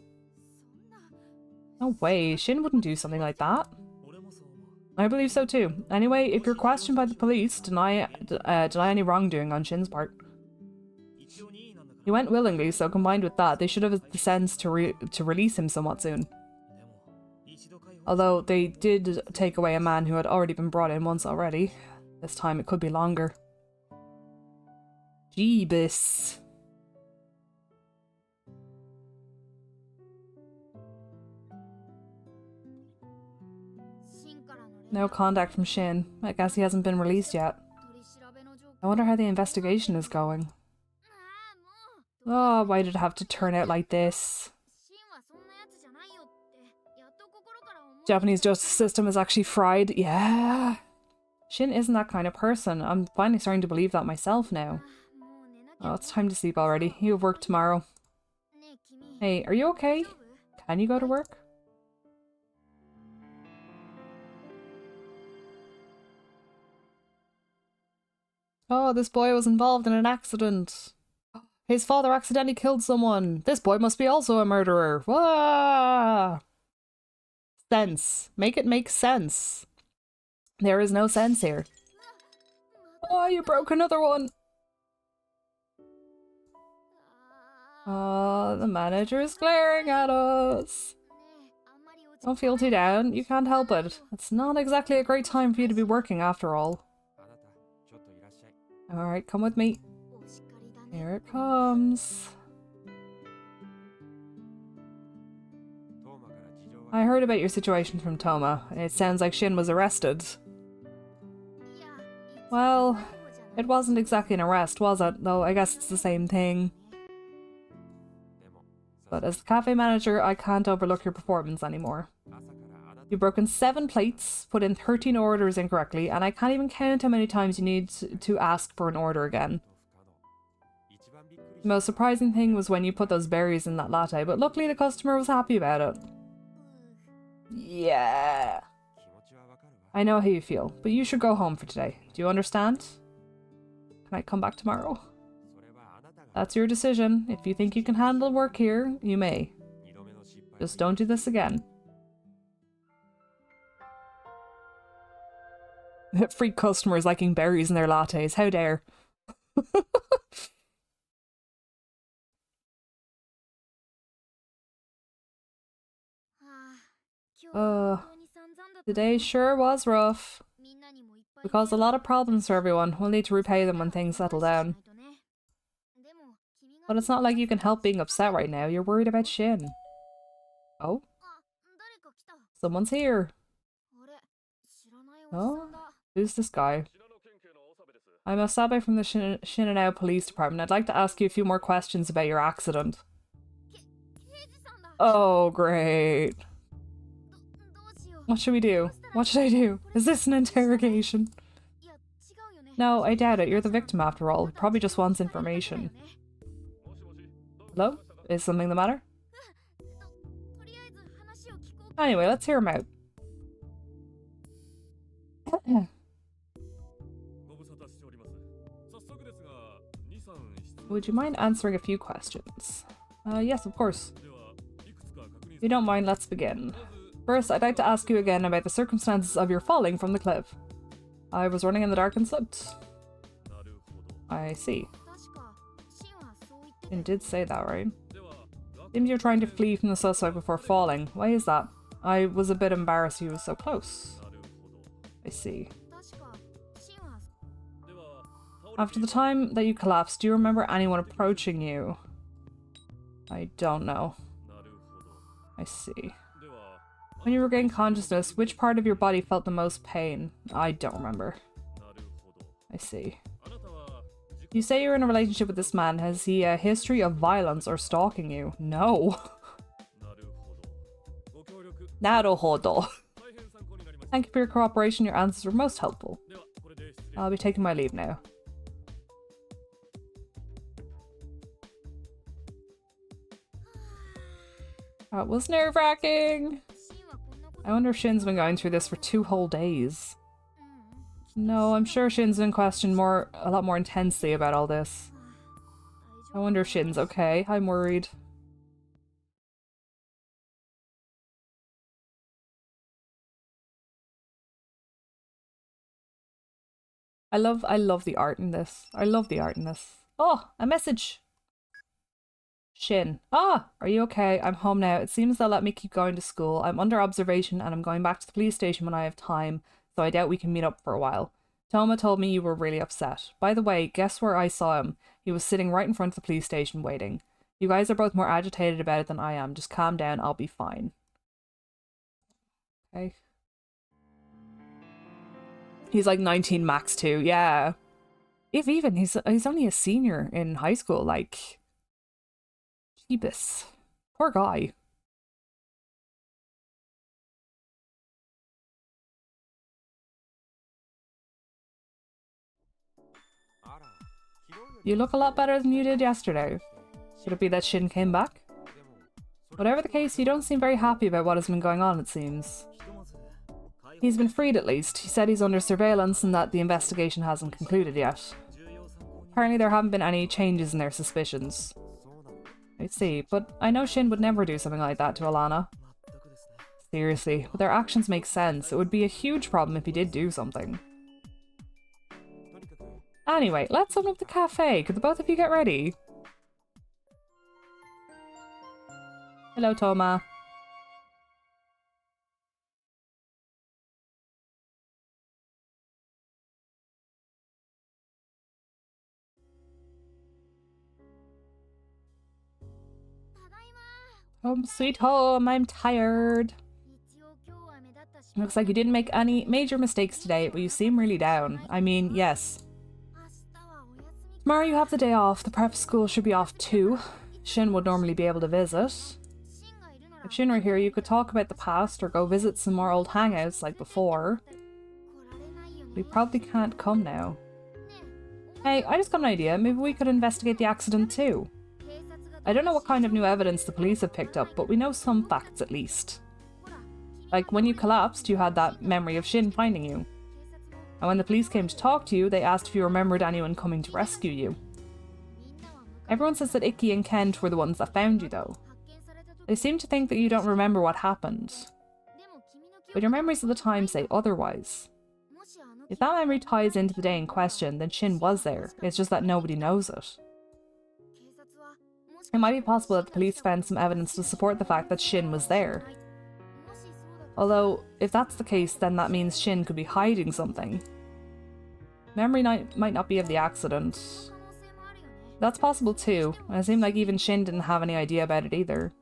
Speaker 1: No way, Shin wouldn't do something like that. I believe so too. Anyway, if you're questioned by the police, deny any wrongdoing on Shin's part. He went willingly, so combined with that, they should have the sense to release him somewhat soon. Although they did take away a man who had already been brought in once already. This time it could be longer. Jeebus. No contact from Shin. I guess he hasn't been released yet. I wonder how the investigation is going. Oh, why did it have to turn out like this? Japanese justice system is actually fried. Yeah. Shin isn't that kind of person. I'm finally starting to believe that myself now. Oh, it's time to sleep already. You have work tomorrow. Hey, are you okay? Can you go to work? Oh, this boy was involved in an accident. His father accidentally killed someone. This boy must be also a murderer. Wah! Sense. Make it make sense. There is no sense here. Oh, you broke another one. Oh, the manager is glaring at us. Don't feel too down. You can't help it. It's not exactly a great time for you to be working after all. Alright, come with me. Here it comes. I heard about your situation from Toma. It sounds like Shin was arrested. Well, it wasn't exactly an arrest, was it? Though I guess it's the same thing. But as the cafe manager, I can't overlook your performance anymore. You've broken 7 plates, put in 13 orders incorrectly, and I can't even count how many times you need to ask for an order again. The most surprising thing was when you put those berries in that latte, but luckily the customer was happy about it. Yeah. I know how you feel, but you should go home for today. Do you understand? Can I come back tomorrow? That's your decision. If you think you can handle work here, you may. Just don't do this again. Freak customers liking berries in their lattes. How dare. Today sure was rough. We caused a lot of problems for everyone. We'll need to repay them when things settle down. But it's not like you can help being upset right now. You're worried about Shin. Oh? Someone's here. Oh? Who's this guy? I'm Osabe from the Shinanao Police Department. I'd like to ask you a few more questions about your accident. Oh, great. What should we do? What should I do? Is this an interrogation? No, I doubt it. You're the victim after all. He probably just wants information. Hello? Is something the matter? Anyway, let's hear him out. Would you mind answering a few questions? Yes, of course. If you don't mind, let's begin. First, I'd like to ask you again about the circumstances of your falling from the cliff. I was running in the dark and slipped. I see. Shin did say that, right? Seems you're trying to flee from the suspect before falling. Why is that? I was a bit embarrassed he was so close. I see. After the time that you collapsed, do you remember anyone approaching you? I don't know. I see. When you regained consciousness, which part of your body felt the most pain? I don't remember. I see. You say you're in a relationship with this man. Has he a history of violence or stalking you? No. Naruhodo. Thank you for your cooperation. Your answers were most helpful. I'll be taking my leave now. That was nerve-wracking. I wonder if Shin's been going through this for 2 whole days. No, I'm sure Shin's been questioned a lot more intensely about all this. I wonder if Shin's okay. I'm worried. I love the art in this. I love the art in this. Oh, a message! Shin. Ah! Are you okay? I'm home now. It seems they'll let me keep going to school. I'm under observation and I'm going back to the police station when I have time, so I doubt we can meet up for a while. Toma told me you were really upset. By the way, guess where I saw him? He was sitting right in front of the police station waiting. You guys are both more agitated about it than I am. Just calm down, I'll be fine. Okay. He's like 19 max too, yeah. If even, he's only a senior in high school, like... Jeebus. Poor guy. You look a lot better than you did yesterday. Could it be that Shin came back? Whatever the case, you don't seem very happy about what has been going on, it seems. He's been freed at least. He said he's under surveillance and that the investigation hasn't concluded yet. Apparently there haven't been any changes in their suspicions. I see, but I know Shin would never do something like that to Alana. Seriously, but their actions make sense. It would be a huge problem if he did do something. Anyway, let's open up the cafe. Could the both of you get ready? Hello, Toma. Home sweet home, I'm tired. Looks like you didn't make any major mistakes today, but you seem really down. I mean, yes. Tomorrow you have the day off. The prep school should be off too. Shin would normally be able to visit. If Shin were here, you could talk about the past or go visit some more old hangouts like before. We probably can't come now. Hey, I just got an idea. Maybe we could investigate the accident too. I don't know what kind of new evidence the police have picked up, but we know some facts at least. Like, when you collapsed, you had that memory of Shin finding you. And when the police came to talk to you, they asked if you remembered anyone coming to rescue you. Everyone says that Ikki and Kent were the ones that found you, though. They seem to think that you don't remember what happened. But your memories of the time say otherwise. If that memory ties into the day in question, then Shin was there. It's just that nobody knows it. It might be possible that the police found some evidence to support the fact that Shin was there. Although, if that's the case, then that means Shin could be hiding something. Memory might not be of the accident. That's possible too, and it seemed like even Shin didn't have any idea about it either.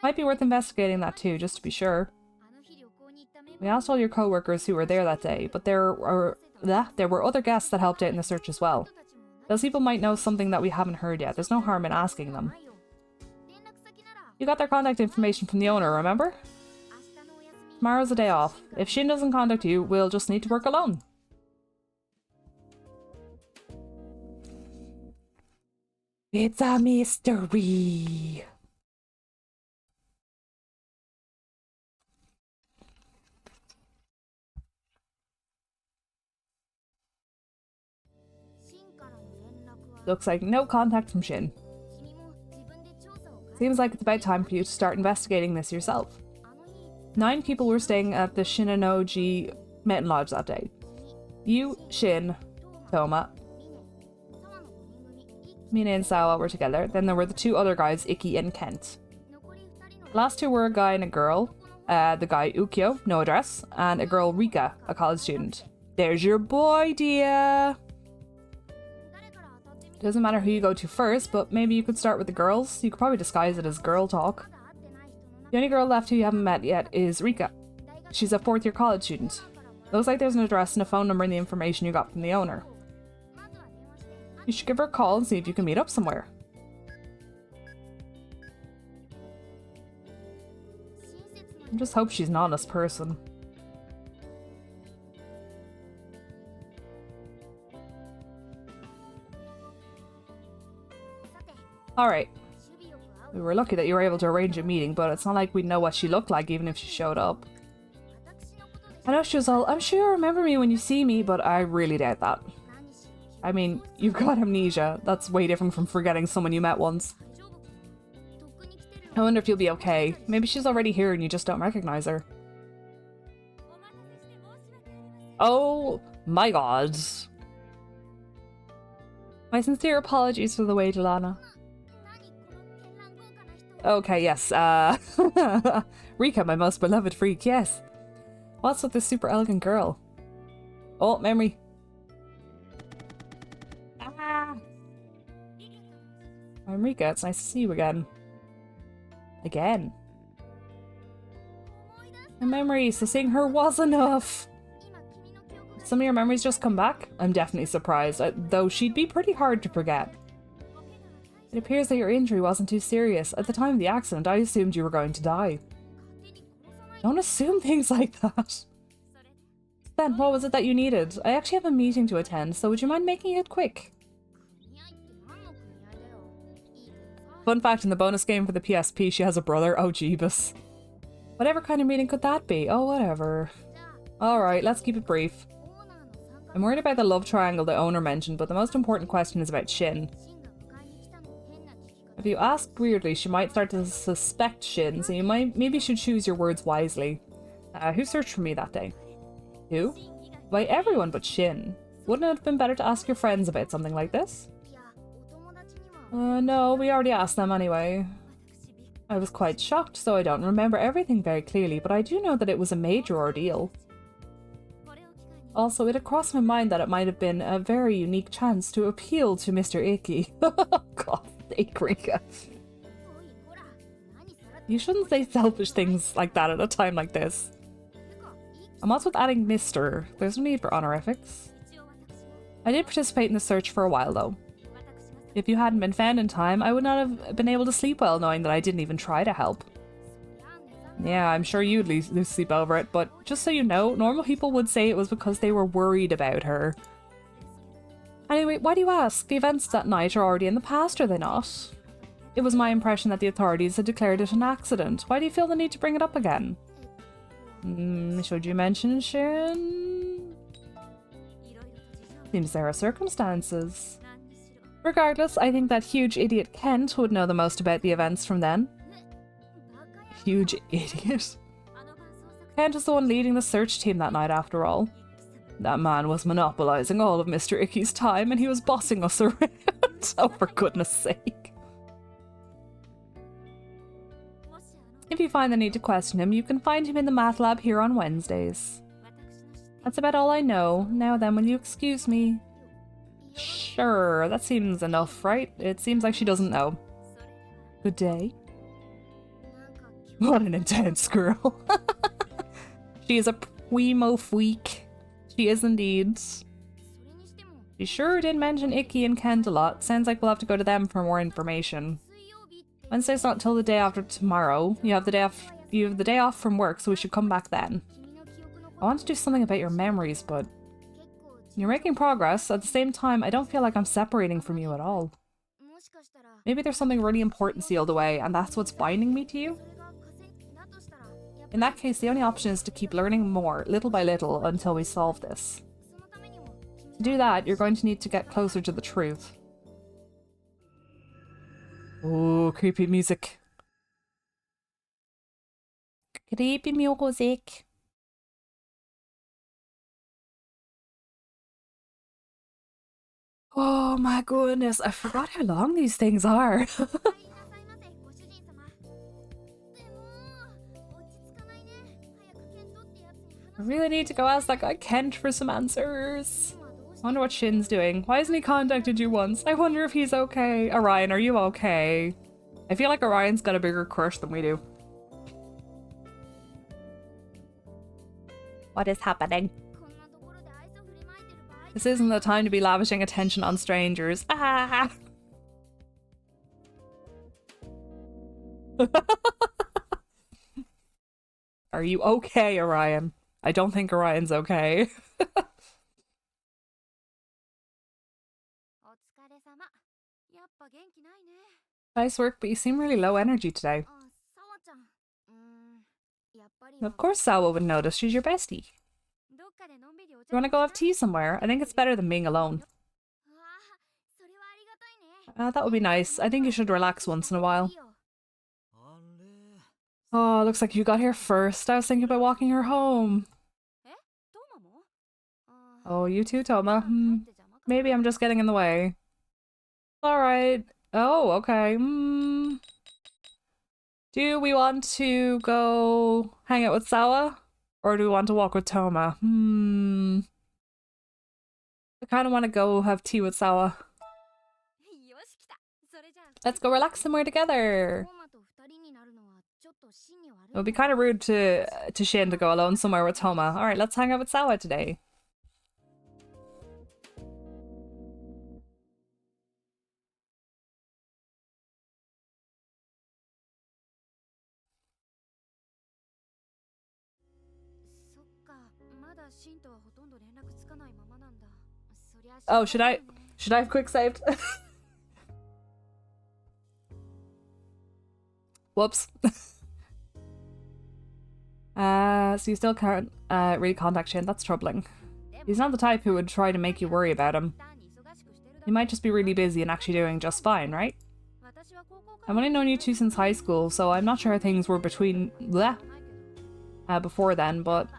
Speaker 1: Might be worth investigating that too, just to be sure. We asked all your co-workers who were there that day, but there were other guests that helped out in the search as well. Those people might know something that we haven't heard yet. There's no harm in asking them. You got their contact information from the owner, remember? Tomorrow's a day off. If Shin doesn't contact you, we'll just need to work alone. It's a mystery. Looks like no contact from Shin. Seems like it's about time for you to start investigating this yourself. 9 people were staying at the Shinanoji Mountain Lodge that day. You, Shin, Toma, Mina and Sawa were together. Then there were the two other guys, Ikki and Kent. The last two were a guy and a girl. The guy, Ukyo, no address, and a girl, Rika, a college student. There's your boy, dear! Doesn't matter who you go to first, but maybe you could start with the girls. You could probably disguise it as girl talk. The only girl left who you haven't met yet is Rika. She's a fourth-year college student. Looks like there's an address and a phone number in the information you got from the owner. You should give her a call and see if you can meet up somewhere. I just hope she's an honest person. Alright. We were lucky that you were able to arrange a meeting, but it's not like we'd know what she looked like even if she showed up. I know she was all, I'm sure you'll remember me when you see me, but I really doubt that. I mean, you've got amnesia. That's way different from forgetting someone you met once. I wonder if you'll be okay. Maybe she's already here and you just don't recognize her. Oh my god. My sincere apologies for the wait, Alana. Okay, yes, Rika, my most beloved freak, yes. What's with this super elegant girl? Oh, memory. Ah! I'm Rika, it's nice to see you again. Again. My memory, so seeing her was enough. Did some of your memories just come back? I'm definitely surprised, though she'd be pretty hard to forget. It appears that your injury wasn't too serious. At the time of the accident, I assumed you were going to die. Don't assume things like that. Then, what was it that you needed? I actually have a meeting to attend, so would you mind making it quick? Fun fact, in the bonus game for the PSP, she has a brother. Oh, jeebus. Whatever kind of meeting could that be? Oh, whatever. Alright, let's keep it brief. I'm worried about the love triangle the owner mentioned, but the most important question is about Shin. If you ask weirdly, she might start to suspect Shin, so you maybe should choose your words wisely. Who searched for me that day? Who? Why, everyone but Shin. Wouldn't it have been better to ask your friends about something like this? No, we already asked them anyway. I was quite shocked, so I don't remember everything very clearly, but I do know that it was a major ordeal. Also, it had crossed my mind that it might have been a very unique chance to appeal to Mr. Ikki. God. Rika. You shouldn't say selfish things like that at a time like this. And what's with adding Mr? There's no need for honorifics. I did participate in the search for a while though. If you hadn't been found in time, I would not have been able to sleep well knowing that I didn't even try to help. Yeah, I'm sure you'd lose sleep over it, but just so you know, normal people would say it was because they were worried about her. Anyway, why do you ask? The events that night are already in the past, are they not? It was my impression that the authorities had declared it an accident. Why do you feel the need to bring it up again? Should you mention Shin? Seems there are circumstances. Regardless, I think that huge idiot Kent would know the most about the events from then. Huge idiot? Kent was the one leading the search team that night after all. That man was monopolizing all of Mr. Ikki's time and he was bossing us around. Oh, for goodness sake. If you find the need to question him, you can find him in the math lab here on Wednesdays. That's about all I know. Now then, will you excuse me? Sure, that seems enough, right? It seems like she doesn't know. Good day. What an intense girl. She is a primo freak. She is indeed. She sure did mention Ikki and Kent a lot. Sounds like we'll have to go to them for more information. Wednesday's not till the day after tomorrow. You have the day off from work, so we should come back then. I want to do something about your memories, but you're making progress. At the same time, I don't feel like I'm separating from you at all. Maybe there's something really important sealed away, and that's what's binding me to you? In that case, the only option is to keep learning more, little by little, until we solve this. To do that, you're going to need to get closer to the truth. Oh, creepy music. Creepy music. Oh my goodness, I forgot how long these things are. I really need to go ask that guy Kent for some answers. I wonder what Shin's doing. Why hasn't he contacted you once? I wonder if he's okay. Orion, are you okay? I feel like Orion's got a bigger crush than we do. What is happening? This isn't the time to be lavishing attention on strangers. Ah! Are you okay, Orion? I don't think Orion's okay. Nice work, but you seem really low energy today. Of course Sawa would notice, she's your bestie. You want to go have tea somewhere? I think it's better than being alone. That would be nice. I think you should relax once in a while. Oh, looks like you got here first. I was thinking about walking her home. Oh, you too, Toma. Maybe I'm just getting in the way. Alright. Oh, okay. Do we want to go hang out with Sawa? Or do we want to walk with Toma? I kind of want to go have tea with Sawa. Let's go relax somewhere together. It would be kind of rude to Shin to go alone somewhere with Toma. Alright, let's hang out with Sawa today. Oh, should I have quick saved? Whoops. So you still can't really contact Shin. That's troubling. He's not the type who would try to make you worry about him. He might just be really busy and actually doing just fine, right? I've only known you two since high school, so I'm not sure how things were between before then, but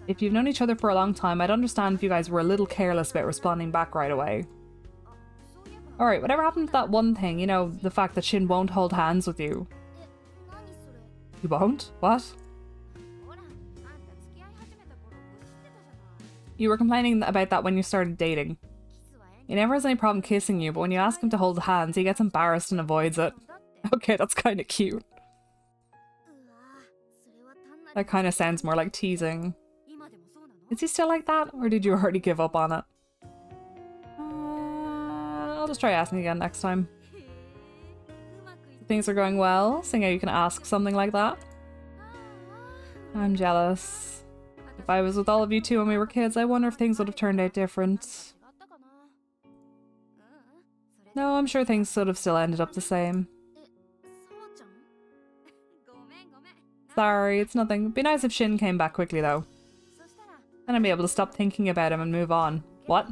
Speaker 1: if you've known each other for a long time, I'd understand if you guys were a little careless about responding back right away. Alright, whatever happened to that one thing, you know, the fact that Shin won't hold hands with you? You won't? What? You were complaining about that when you started dating. He never has any problem kissing you, but when you ask him to hold hands, he gets embarrassed and avoids it. Okay, that's kind of cute. That kind of sounds more like teasing. Is he still like that, or did you already give up on it? I'll just try asking again next time. Things are going well, seeing how you can ask something like that. I'm jealous. If I was with all of you two when we were kids, I wonder if things would have turned out different. No, I'm sure things would have still ended up the same. Sorry, it's nothing. It'd be nice if Shin came back quickly though. Then I'd be able to stop thinking about him and move on. What?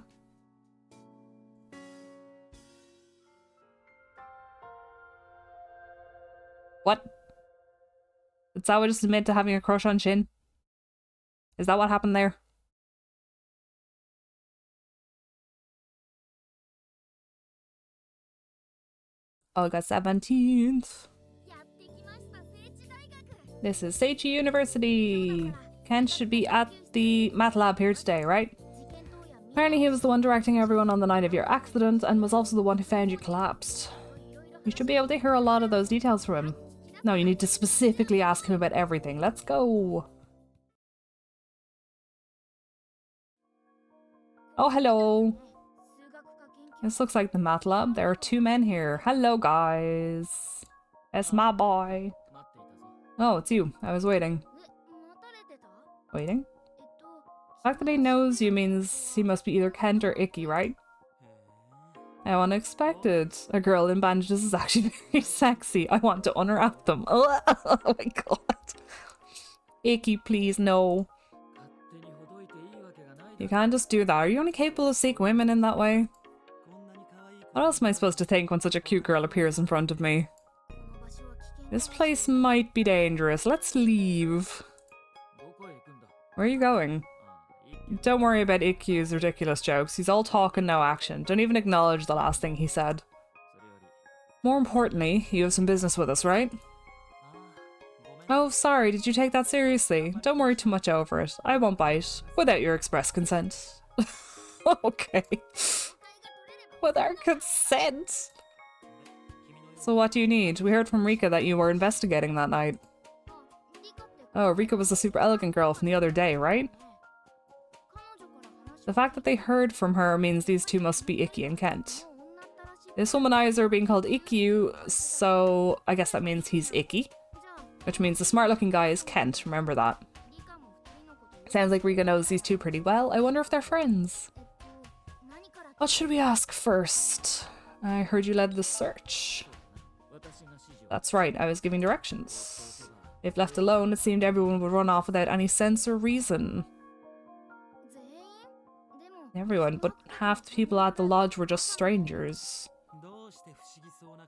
Speaker 1: What? Did Sawa just admit to having a crush on Shin? Is that what happened there? August 17th. This is Seichi University. Ken should be at the math lab here today, right? Apparently he was the one directing everyone on the night of your accident and was also the one who found you collapsed. You should be able to hear a lot of those details from him. No, you need to specifically ask him about everything. Let's go. Oh, hello. This looks like the math lab. There are two men here. Hello, guys. It's my boy. Oh, it's you. I was waiting. Waiting? The fact that he knows you means he must be either Kent or Icky, right? How unexpected. A girl in bandages is actually very sexy. I want to unwrap them. Oh my god. Icky, please, no. You can't just do that. Are you only capable of seeing women in that way? What else am I supposed to think when such a cute girl appears in front of me? This place might be dangerous. Let's leave. Where are you going? Don't worry about Ikkyu's ridiculous jokes. He's all talk and no action. Don't even acknowledge the last thing he said. More importantly, you have some business with us, right? Oh, sorry, did you take that seriously? Don't worry too much over it. I won't bite. Without your express consent. Okay. With our consent? So what do you need? We heard from Rika that you were investigating that night. Oh, Rika was the super elegant girl from the other day, right? The fact that they heard from her means these two must be Ikki and Kent. This womanizer being called Ikkyu, so I guess that means he's Ikki. Which means the smart looking guy is Kent, remember that. Sounds like Rika knows these two pretty well. I wonder if they're friends. What should we ask first? I heard you led the search. That's right, I was giving directions. If left alone, it seemed everyone would run off without any sense or reason. Everyone, but half the people at the lodge were just strangers.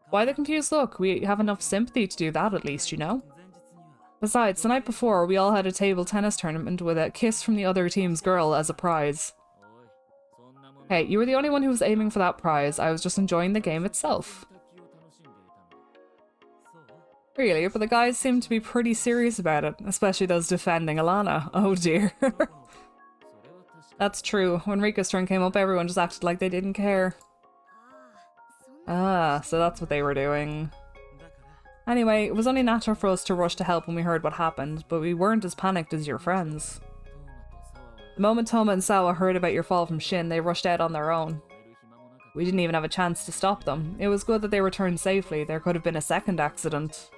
Speaker 1: Why the confused look? We have enough sympathy to do that at least, you know? Besides, the night before, we all had a table tennis tournament with a kiss from the other team's girl as a prize. Hey, you were the only one who was aiming for that prize. I was just enjoying the game itself. Really, but the guys seem to be pretty serious about it, especially those defending Alana. Oh dear. That's true. When Rika's turn came up, everyone just acted like they didn't care. Ah, so that's what they were doing. Anyway, it was only natural for us to rush to help when we heard what happened, but we weren't as panicked as your friends. The moment Toma and Sawa heard about your fall from Shin, they rushed out on their own. We didn't even have a chance to stop them. It was good that they returned safely. There could have been a second accident.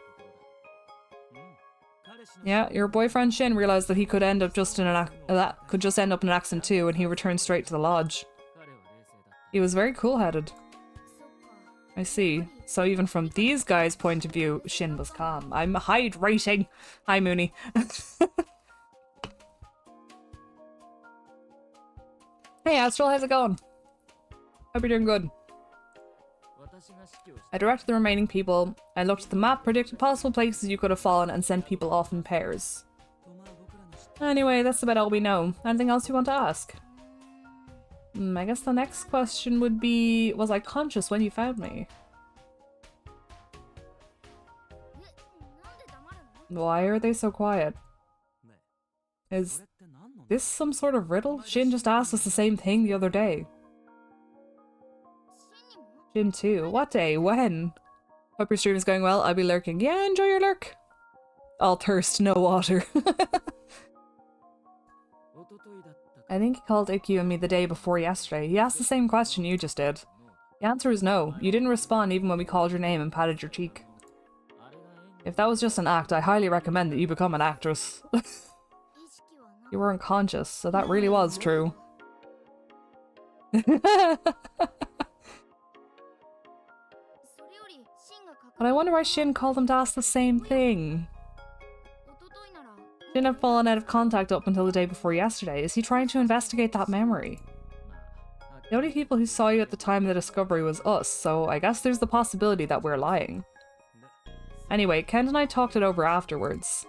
Speaker 1: Yeah, your boyfriend Shin realized that he could end up just in an accident too, and he returned straight to the lodge. He was very cool-headed. I see. So even from these guys' point of view, Shin was calm. I'm hydrating. Hi, Mooney. Hey, Astral, how's it going? Hope you're doing good. I directed the remaining people. I looked at the map, predicted possible places you could have fallen, and sent people off in pairs. Anyway, that's about all we know. Anything else you want to ask? I guess the next question would be, was I conscious when you found me? Why are they so quiet? Is this some sort of riddle? Shin just asked us the same thing the other day. Shin too. What day? When? Hope your stream is going well. I'll be lurking. Yeah, enjoy your lurk. All thirst, no water. I think he called Ikkyu and me the day before yesterday. He asked the same question you just did. The answer is no. You didn't respond even when we called your name and patted your cheek. If that was just an act, I highly recommend that you become an actress. You weren't conscious, so that really was true. But I wonder why Shin called him to ask the same thing. Shin had fallen out of contact up until the day before yesterday. Is he trying to investigate that memory? The only people who saw you at the time of the discovery was us, so I guess there's the possibility that we're lying. Anyway, Kent and I talked it over afterwards.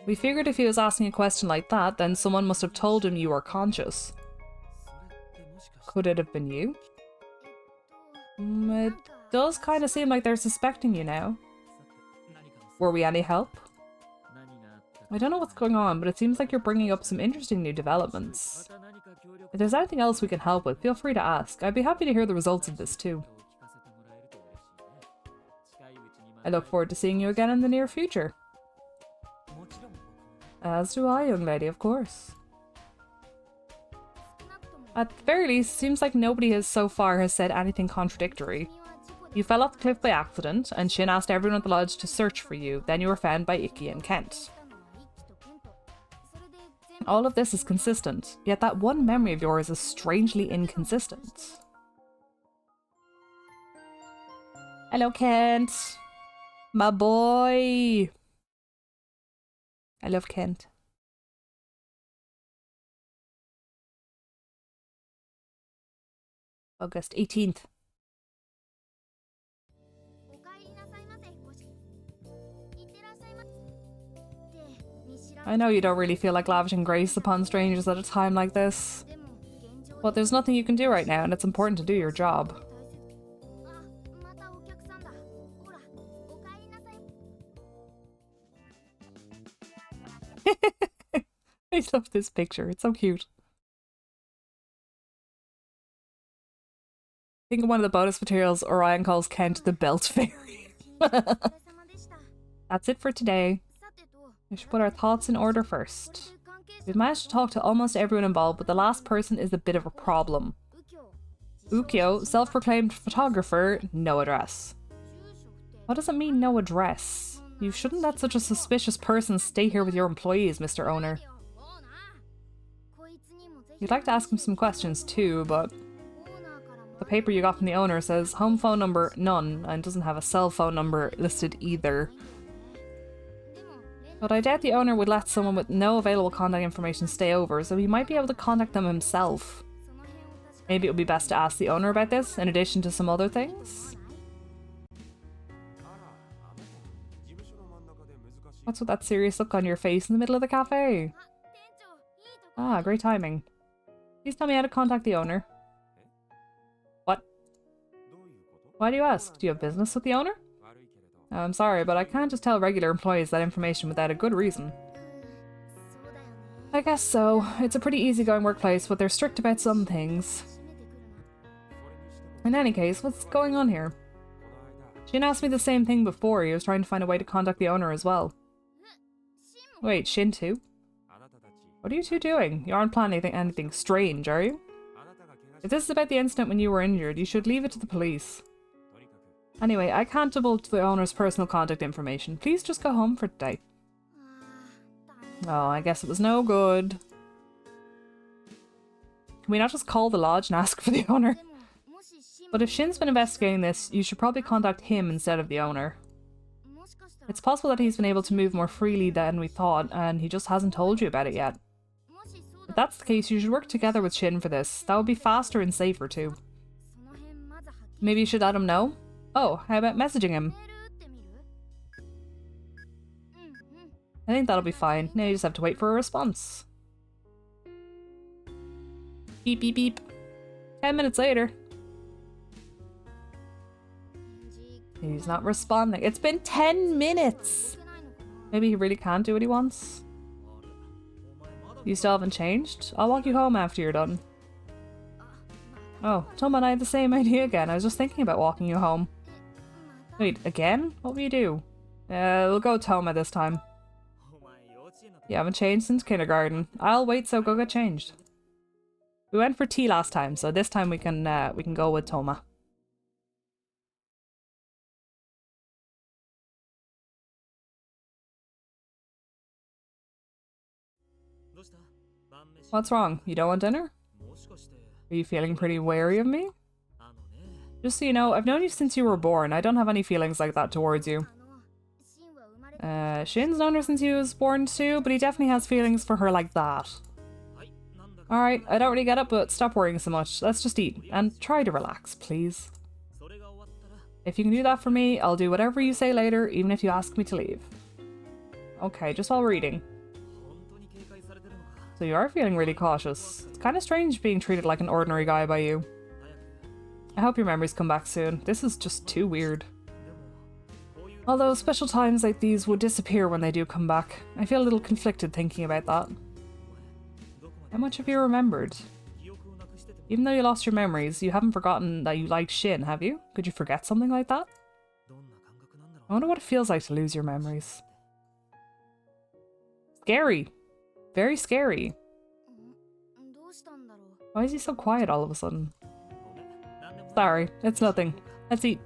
Speaker 1: We figured if he was asking a question like that, then someone must have told him you were conscious. Could it have been you? It does kind of seem like they're suspecting you now. Were we any help? I don't know what's going on, but it seems like you're bringing up some interesting new developments. If there's anything else we can help with, feel free to ask. I'd be happy to hear the results of this too. I look forward to seeing you again in the near future. As do I, young lady, of course. At the very least, it seems like nobody has so far has said anything contradictory. You fell off the cliff by accident, and Shin asked everyone at the lodge to search for you. Then you were found by Ikki and Kent. All of this is consistent, yet that one memory of yours is strangely inconsistent. Hello, Kent. My boy. I love Kent. August 18th. I know you don't really feel like lavishing grace upon strangers at a time like this, but there's nothing you can do right now, and it's important to do your job. I love this picture. It's so cute. I think one of the bonus materials Orion calls Kent the Belt Fairy. That's it for today. We should put our thoughts in order first. We've managed to talk to almost everyone involved, but the last person is a bit of a problem. Ukyo, self-proclaimed photographer, no address. What does it mean, no address? You shouldn't let such a suspicious person stay here with your employees, Mr. Owner. You'd like to ask him some questions too, but the paper you got from the owner says home phone number none and doesn't have a cell phone number listed either. But I doubt the owner would let someone with no available contact information stay over, so he might be able to contact them himself. Maybe it would be best to ask the owner about this, in addition to some other things? What's with that serious look on your face in the middle of the cafe? Ah, great timing. Please tell me how to contact the owner. What? Why do you ask? Do you have business with the owner? I'm sorry, but I can't just tell regular employees that information without a good reason. I guess so. It's a pretty easygoing workplace, but they're strict about some things. In any case, what's going on here? Shin asked me the same thing before. He was trying to find a way to contact the owner as well. Wait, Shin too? What are you two doing? You aren't planning anything strange, are you? If this is about the incident when you were injured, you should leave it to the police. Anyway, I can't divulge the owner's personal contact information. Please just go home for today. Oh, I guess it was no good. Can we not just call the lodge and ask for the owner? But if Shin's been investigating this, you should probably contact him instead of the owner. It's possible that he's been able to move more freely than we thought, and he just hasn't told you about it yet. If that's the case, you should work together with Shin for this. That would be faster and safer too. Maybe you should let him know? Oh, how about messaging him? I think that'll be fine. Now you just have to wait for a response. Beep beep beep. 10 minutes later. He's not responding. It's been 10 minutes! Maybe he really can't do what he wants. You still haven't changed? I'll walk you home after you're done. Oh, Toma and I had the same idea again. I was just thinking about walking you home. Wait, again? What will you do? We'll go Toma this time. You haven't changed since kindergarten. I'll wait, so go get changed. We went for tea last time, so this time we can go with Toma. What's wrong? You don't want dinner? Are you feeling pretty wary of me? Just so you know, I've known you since you were born. I don't have any feelings like that towards you. Shin's known her since he was born too, but he definitely has feelings for her like that. Alright, I don't really get it, but stop worrying so much. Let's just eat, and try to relax, please. If you can do that for me, I'll do whatever you say later, even if you ask me to leave. Okay, just while we're eating. So you are feeling really cautious. It's kind of strange being treated like an ordinary guy by you. I hope your memories come back soon. This is just too weird. Although special times like these would disappear when they do come back. I feel a little conflicted thinking about that. How much have you remembered? Even though you lost your memories, you haven't forgotten that you liked Shin, have you? Could you forget something like that? I wonder what it feels like to lose your memories. Scary. Very scary. Why is he so quiet all of a sudden? Sorry, it's nothing. Let's eat.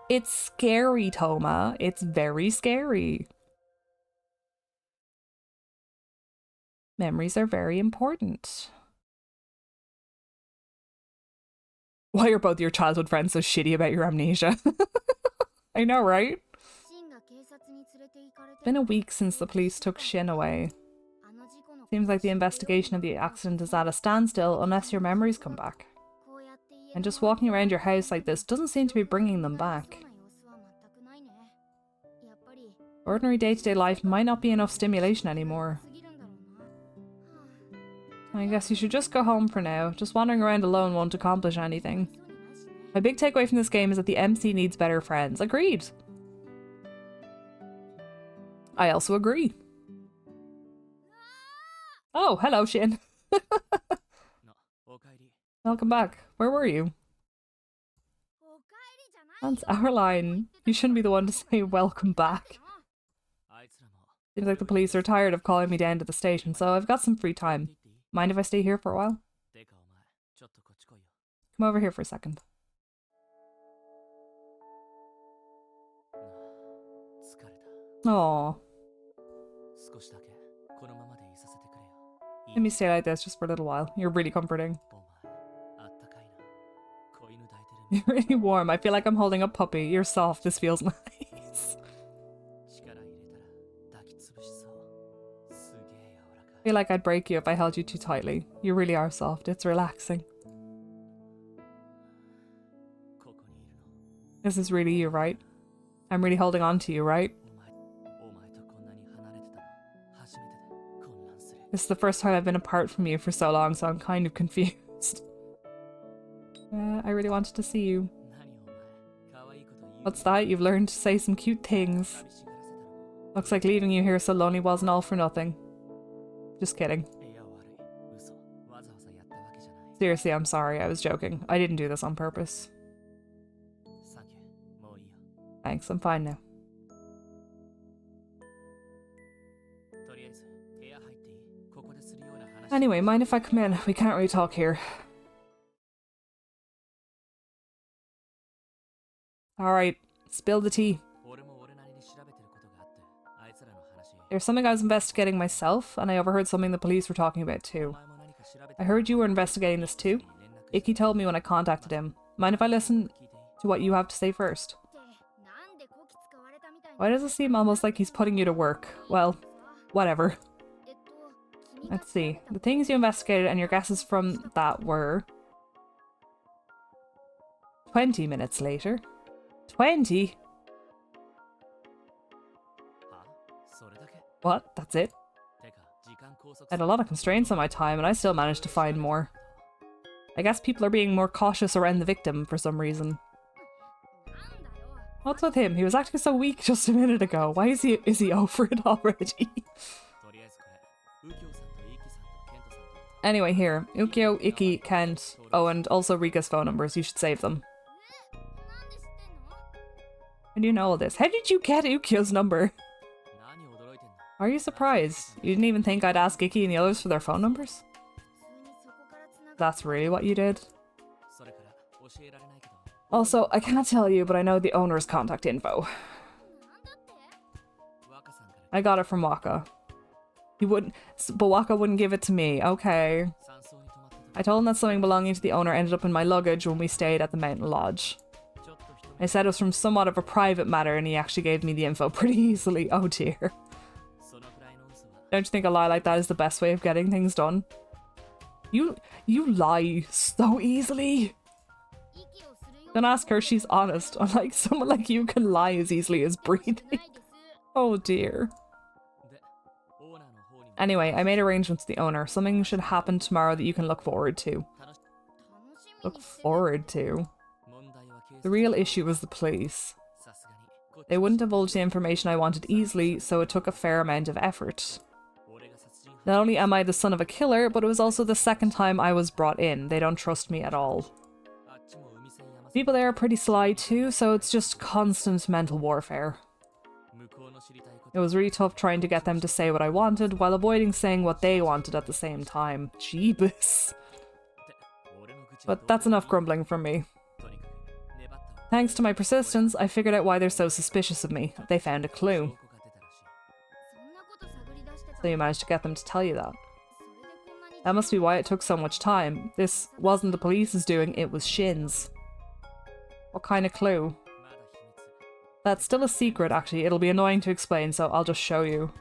Speaker 1: It's scary, Toma. It's very scary. Memories are very important. Why are both your childhood friends so shitty about your amnesia? I know, right? It's been a week since the police took Shin away. Seems like the investigation of the accident is at a standstill unless your memories come back. And just walking around your house like this doesn't seem to be bringing them back. Ordinary day-to-day life might not be enough stimulation anymore. I guess you should just go home for now. Just wandering around alone won't accomplish anything. My big takeaway from this game is that the MC needs better friends. Agreed. I also agree. Oh, hello, Shin. Welcome back. Where were you? That's our line. You shouldn't be the one to say welcome back. Seems like the police are tired of calling me down to the station, so I've got some free time. Mind if I stay here for a while? Come over here for a second. Aww. Let me stay like this just for a little while. You're really comforting. You're really warm. I feel like I'm holding a puppy. You're soft. This feels nice. I feel like I'd break you if I held you too tightly. You really are soft. It's relaxing. This is really you, right? I'm really holding on to you, right? This is the first time I've been apart from you for so long, so I'm kind of confused. I really wanted to see you. What's that? You've learned to say some cute things. Looks like leaving you here so lonely wasn't all for nothing. Just kidding. Seriously, I'm sorry. I was joking. I didn't do this on purpose. Thanks, I'm fine now. Anyway, mind if I come in? We can't really talk here. Alright, spill the tea. There's something I was investigating myself, and I overheard something the police were talking about too. I heard you were investigating this too. Icky told me when I contacted him. Mind if I listen to what you have to say first? Why does it seem almost like he's putting you to work? Well, whatever. Let's see. The things you investigated and your guesses from that were... 20 minutes later. 20? What? That's it? I had a lot of constraints on my time and I still managed to find more. I guess people are being more cautious around the victim for some reason. What's with him? He was acting so weak just a minute ago. Why is he over it already? Anyway, here. Ukyo, Ikki, Kent, oh, and also Rika's phone numbers. You should save them. How do you know all this? How did you get Ukyo's number? Are you surprised? You didn't even think I'd ask Ikki and the others for their phone numbers? That's really what you did? Also, I can't tell you, but I know the owner's contact info. I got it from Waka. He wouldn't, but Waka wouldn't give it to me. Okay. I told him that something belonging to the owner ended up in my luggage when we stayed at the mountain lodge. I said it was from somewhat of a private matter and he actually gave me the info pretty easily. Oh dear. Don't you think a lie like that is the best way of getting things done? You lie so easily. Don't ask her, she's honest. Unlike someone like you can lie as easily as breathing. Oh dear. Anyway, I made arrangements with the owner. Something should happen tomorrow that you can look forward to. Look forward to? The real issue was the police. They wouldn't divulge the information I wanted easily, so it took a fair amount of effort. Not only am I the son of a killer, but it was also the second time I was brought in. They don't trust me at all. People there are pretty sly too, so it's just constant mental warfare. It was really tough trying to get them to say what I wanted while avoiding saying what they wanted at the same time. Jeebus. But that's enough grumbling from me. Thanks to my persistence, I figured out why they're so suspicious of me. They found a clue. So you managed to get them to tell you that. That must be why it took so much time. This wasn't the police's doing, it was Shin's. What kind of clue? That's still a secret, actually. It'll be annoying to explain, so I'll just show you.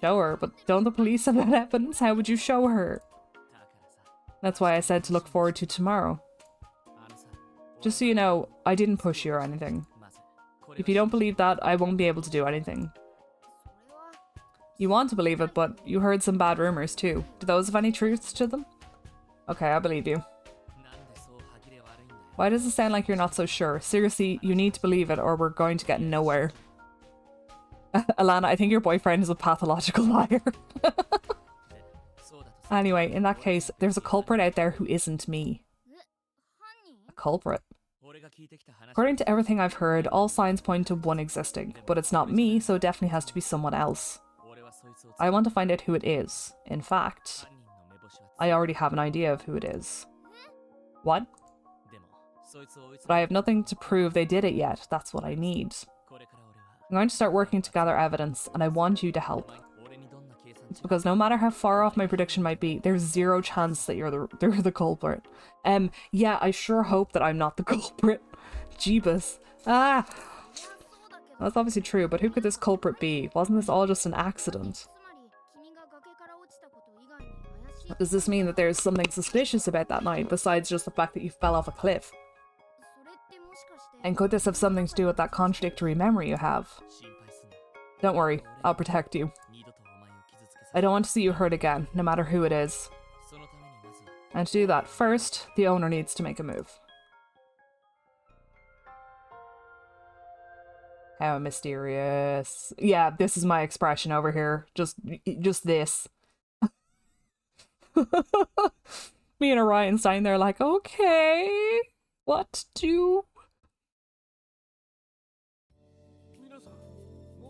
Speaker 1: Show her? But don't the police have that evidence? How would you show her? That's why I said to look forward to tomorrow. Just so you know, I didn't push you or anything. If you don't believe that, I won't be able to do anything. You want to believe it, but you heard some bad rumors too. Do those have any truths to them? Okay, I believe you. Why does it sound like you're not so sure? Seriously, you need to believe it or we're going to get nowhere. Alana, I think your boyfriend is a pathological liar. Anyway, in that case, there's a culprit out there who isn't me. A culprit? According to everything I've heard, all signs point to one existing, but it's not me, so it definitely has to be someone else. I want to find out who it is. In fact, I already have an idea of who it is. What? But I have nothing to prove they did it yet. That's what I need. I'm going to start working to gather evidence, and I want you to help. It's because no matter how far off my prediction might be, there's zero chance that you're the culprit. Yeah, I sure hope that I'm not the culprit. Jeebus. Ah! That's obviously true, but who could this culprit be? Wasn't this all just an accident? Does this mean that there's something suspicious about that night, besides just the fact that you fell off a cliff? And could this have something to do with that contradictory memory you have? Don't worry, I'll protect you. I don't want to see you hurt again, no matter who it is. And to do that, first, the owner needs to make a move. How mysterious. Yeah, this is my expression over here. Just this. Me and Orion standing there like, okay, what do?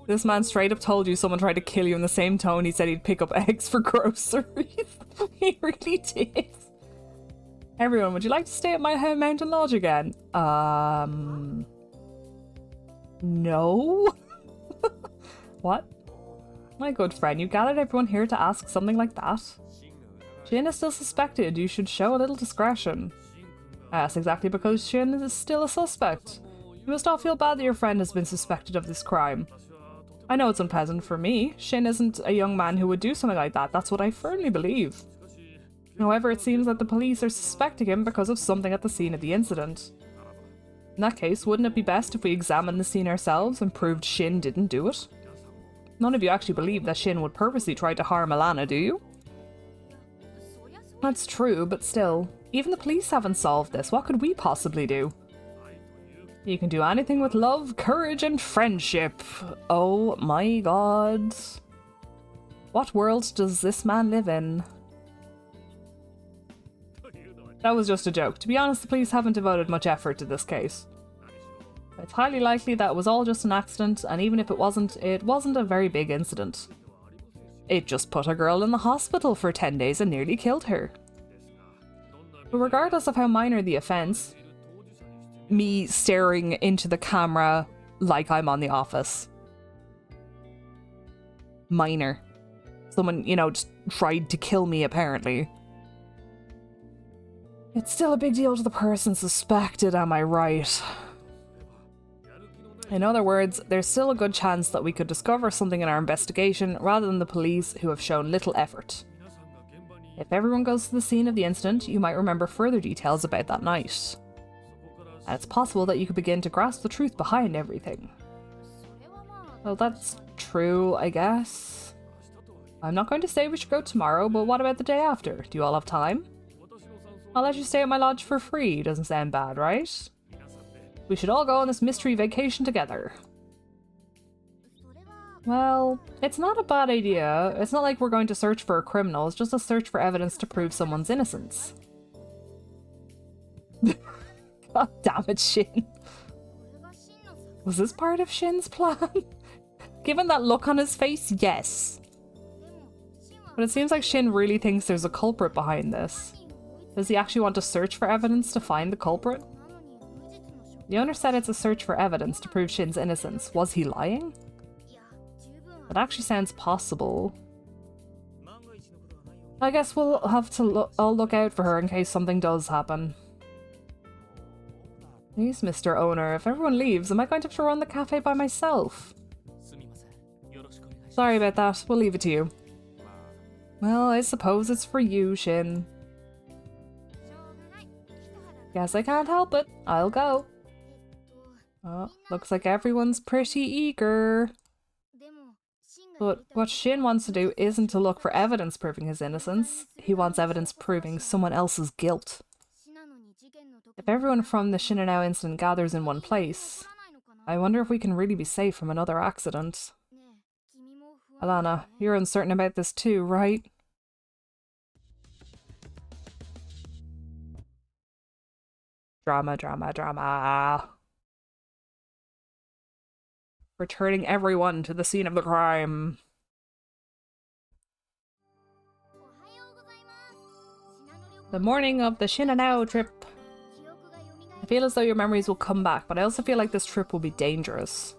Speaker 1: This man straight up told you someone tried to kill you in the same tone he said he'd pick up eggs for groceries. He really did. Everyone, would you like to stay at my mountain lodge again? No. What? My good friend, you gathered everyone here to ask something like that? Shin is still suspected. You should show a little discretion. That's exactly because Shin is still a suspect. You must all feel bad that your friend has been suspected of this crime. I know it's unpleasant for me. Shin isn't a young man who would do something like that. That's what I firmly believe. However, it seems that the police are suspecting him because of something at the scene of the incident. In that case, wouldn't it be best if we examined the scene ourselves and proved Shin didn't do it? None of you actually believe that Shin would purposely try to harm Alana, do you? That's true, but still, even the police haven't solved this. What could we possibly do? You can do anything with love, courage, and friendship. Oh my god. What world does this man live in? That was just a joke. To be honest, the police haven't devoted much effort to this case. It's highly likely that it was all just an accident, and even if it wasn't a very big incident. It just put a girl in the hospital for 10 days and nearly killed her. But regardless of how minor the offence, me staring into the camera like I'm on The Office. Minor. Someone, you know, just tried to kill me, apparently. It's still a big deal to the person suspected, am I right? In other words, there's still a good chance that we could discover something in our investigation rather than the police, who have shown little effort. If everyone goes to the scene of the incident, you might remember further details about that night. And it's possible that you could begin to grasp the truth behind everything. Well, that's true, I guess. I'm not going to say we should go tomorrow, but what about the day after? Do you all have time? I'll let you stay at my lodge for free. Doesn't sound bad, right? We should all go on this mystery vacation together. Well, it's not a bad idea. It's not like we're going to search for a criminal. It's just a search for evidence to prove someone's innocence. God damn it, Shin. Was this part of Shin's plan? Given that look on his face, yes. But it seems like Shin really thinks there's a culprit behind this. Does he actually want to search for evidence to find the culprit? The owner said it's a search for evidence to prove Shin's innocence. Was he lying? That actually sounds possible. I guess we'll have to I'll look out for her in case something does happen. Please, Mr. Owner, if everyone leaves, am I going to have to run the cafe by myself? Sorry about that. We'll leave it to you. Well, I suppose it's for you, Shin. Guess I can't help it. I'll go. Oh, looks like everyone's pretty eager. But what Shin wants to do isn't to look for evidence proving his innocence. He wants evidence proving someone else's guilt. If everyone from the Shinanao incident gathers in one place, I wonder if we can really be safe from another accident. Alana, you're uncertain about this too, right? Drama, drama, drama. Returning everyone to the scene of the crime. The morning of the Shinanao trip. I feel as though your memories will come back, but I also feel like this trip will be dangerous.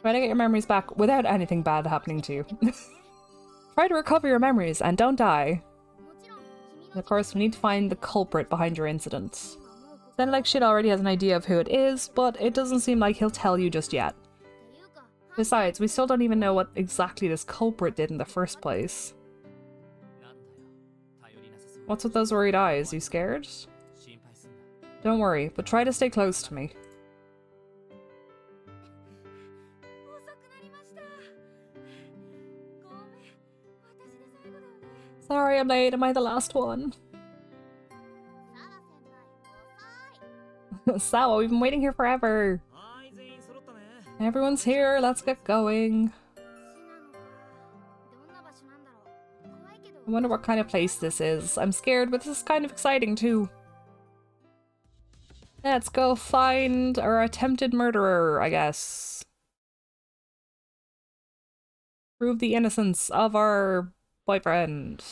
Speaker 1: Try to get your memories back without anything bad happening to you. Try to recover your memories and don't die. And of course, we need to find the culprit behind your incident. Then like shit already has an idea of who it is, but it doesn't seem like he'll tell you just yet. Besides, we still don't even know what exactly this culprit did in the first place. What's with those worried eyes? You scared? Don't worry, but try to stay close to me. Sorry I'm late, am I the last one? Sawa, we've been waiting here forever. Everyone's here, let's get going. I wonder what kind of place this is. I'm scared, but this is kind of exciting too. Let's go find our attempted murderer, I guess. Prove the innocence of our boyfriend.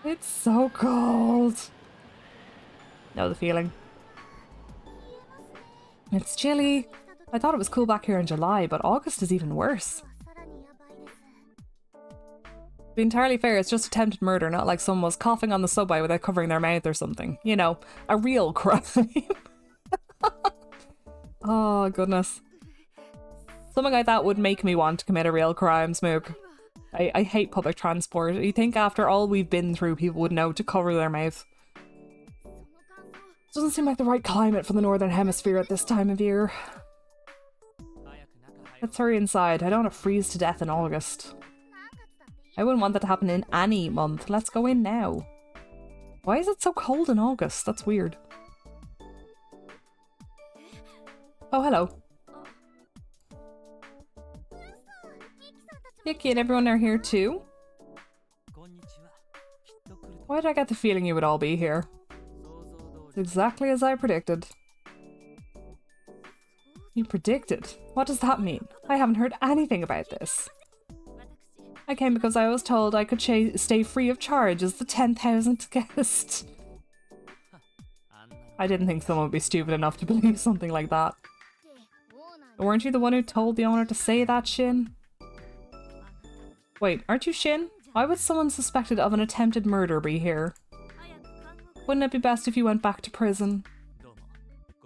Speaker 1: It's so cold. Know the feeling. It's chilly. I thought it was cool back here in July, but August is even worse. To be entirely fair, it's just attempted murder, not like someone was coughing on the subway without covering their mouth or something. You know, a real crime. Oh, goodness. Something like that would make me want to commit a real crime, Smook. I hate public transport. You think after all we've been through, people would know to cover their mouth. Doesn't seem like the right climate for the Northern Hemisphere at this time of year. Let's hurry inside. I don't want to freeze to death in August. I wouldn't want that to happen in any month. Let's go in now. Why is it so cold in August? That's weird. Oh, hello. Vicky and everyone are here too. Why did I get the feeling you would all be here? It's exactly as I predicted. You predicted? What does that mean? I haven't heard anything about this. I came because I was told I could stay free of charge as the 10,000th guest. I didn't think someone would be stupid enough to believe something like that. Weren't you the one who told the owner to say that, Shin? Wait, aren't you Shin? Why would someone suspected of an attempted murder be here? Wouldn't it be best if you went back to prison?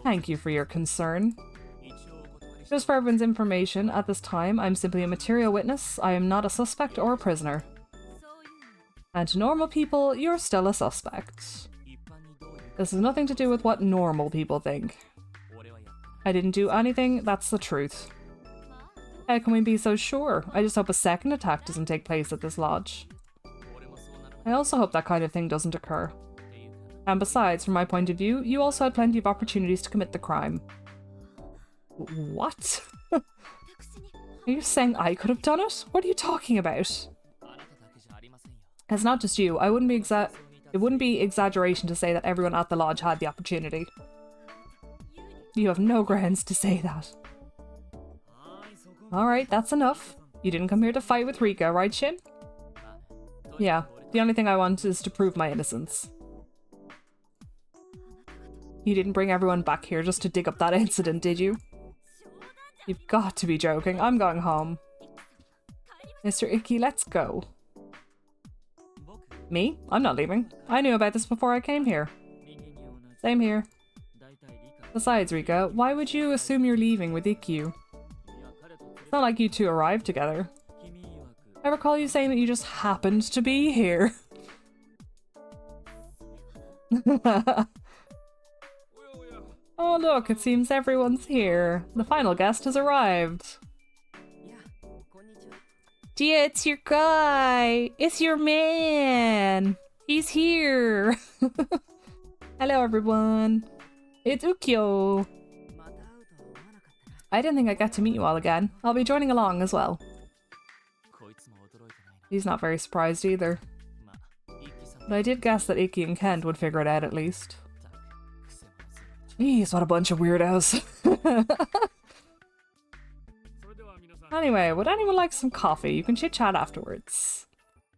Speaker 1: Thank you for your concern. Just for everyone's information, at this time, I'm simply a material witness. I am not a suspect or a prisoner. And to normal people, you're still a suspect. This has nothing to do with what normal people think. I didn't do anything, that's the truth. How can we be so sure? I just hope a second attack doesn't take place at this lodge. I also hope that kind of thing doesn't occur. And besides, from my point of view, you also had plenty of opportunities to commit the crime. What? Are you saying I could have done it? What are you talking about? It's not just you. It wouldn't be exaggeration to say that everyone at the lodge had the opportunity. You have no grounds to say that. Alright, that's enough. You didn't come here to fight with Rika, right, Shin? Yeah, the only thing I want is to prove my innocence. You didn't bring everyone back here just to dig up that incident, did you? You've got to be joking. I'm going home. Mr. Icky, let's go. Me? I'm not leaving. I knew about this before I came here. Same here. Besides, Rika, why would you assume you're leaving with Ikkyu? It's not like you two arrived together. I recall you saying that you just happened to be Oh look, it seems everyone's here. The final guest has arrived. Gia, it's your guy! It's your man! He's here! Hello everyone! It's Ukyo! I didn't think I'd get to meet you all again. I'll be joining along as well. He's not very surprised either. But I did guess that Iki and Kent would figure it out at least. Jeez, what a bunch of weirdos. Anyway, would anyone like some coffee? You can chit-chat afterwards.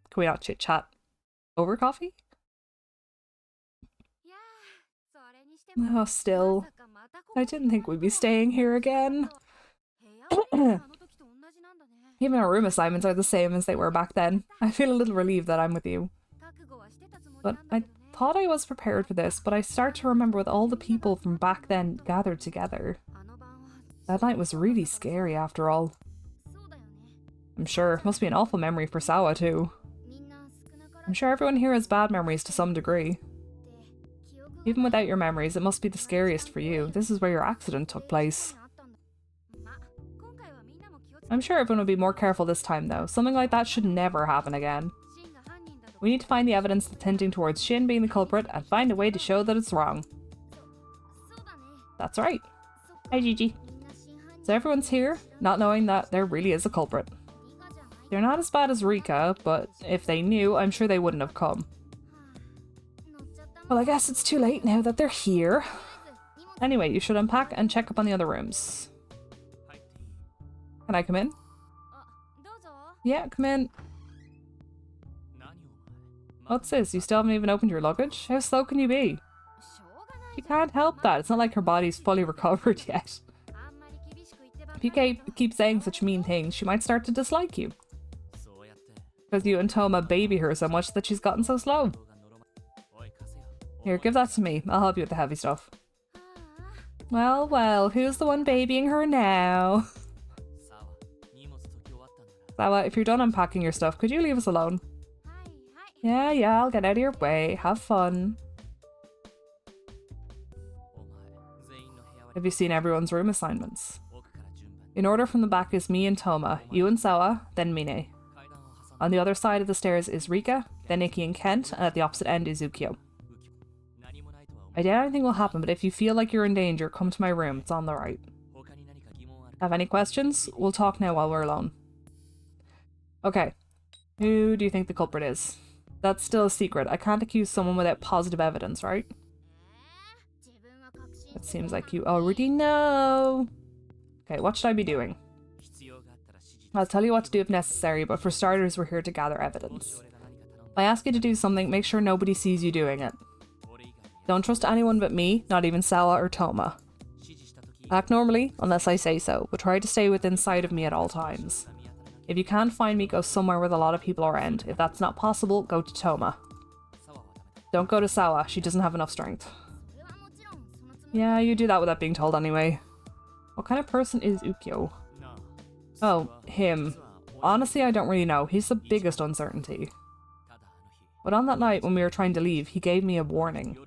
Speaker 1: Can we not chit-chat over coffee? Oh, still. I didn't think we'd be staying here again. Even our room assignments are the same as they were back then. I feel a little relieved that I'm with you. But I thought I was prepared for this, but I start to remember with all the people from back then gathered together. That night was really scary after all. I'm sure it must be an awful memory for Sawa too. I'm sure everyone here has bad memories to some degree. Even without your memories, it must be the scariest for you. This is where your accident took place. I'm sure everyone will be more careful this time though. Something like that should never happen again. We need to find the evidence that's hinting towards Shin being the culprit and find a way to show that it's wrong. That's right. Hi Gigi. So everyone's here, not knowing that there really is a culprit. They're not as bad as Rika, but if they knew, I'm sure they wouldn't have come. Well, I guess it's too late now that they're here. Anyway, you should unpack and check up on the other rooms. Can I come in? Yeah, come in. What's this? You still haven't even opened your luggage? How slow can you be? You can't help that. It's not like her body's fully recovered yet. If you keep saying such mean things, she might start to dislike you. Because you and Toma baby her so much that she's gotten so slow. Here, give that to me. I'll help you with the heavy stuff. Well, well, who's the one babying her now? Sawa, if you're done unpacking your stuff, could you leave us alone? Yeah, I'll get out of your way. Have fun. Have you seen everyone's room assignments? In order from the back is me and Toma, you and Sawa, then Mine. On the other side of the stairs is Rika, then Iki and Kent, and at the opposite end is Ukyo. I doubt anything will happen, but if you feel like you're in danger, come to my room. It's on the right. Have any questions? We'll talk now while we're alone. Okay. Who do you think the culprit is? That's still a secret. I can't accuse someone without positive evidence, right? It seems like you already know. Okay, what should I be doing? I'll tell you what to do if necessary, but for starters, we're here to gather evidence. If I ask you to do something, make sure nobody sees you doing it. Don't trust anyone but me, not even Sawa or Toma. Act normally, unless I say so, but try to stay within sight of me at all times. If you can't find me, go somewhere with a lot of people around. If that's not possible, go to Toma. Don't go to Sawa, she doesn't have enough strength. Yeah, you do that without being told anyway. What kind of person is Ukyo? Oh, him. Honestly, I don't really know. He's the biggest uncertainty. But on that night when we were trying to leave, he gave me a warning.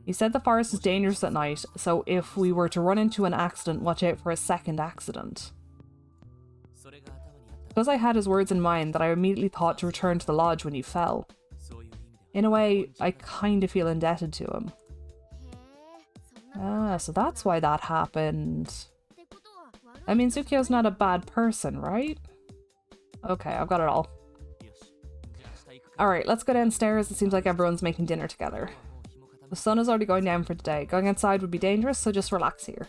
Speaker 1: He said the forest is dangerous at night, so if we were to run into an accident, watch out for a second accident. Because I had his words in mind, that I immediately thought to return to the lodge when you fell. In a way, I kind of feel indebted to him. Ah, so that's why that happened. I mean, Tsukio's not a bad person, right? Okay, I've got it all. Alright, let's go downstairs. It seems like everyone's making dinner together. The sun is already going down for today. Going outside would be dangerous, so just relax here.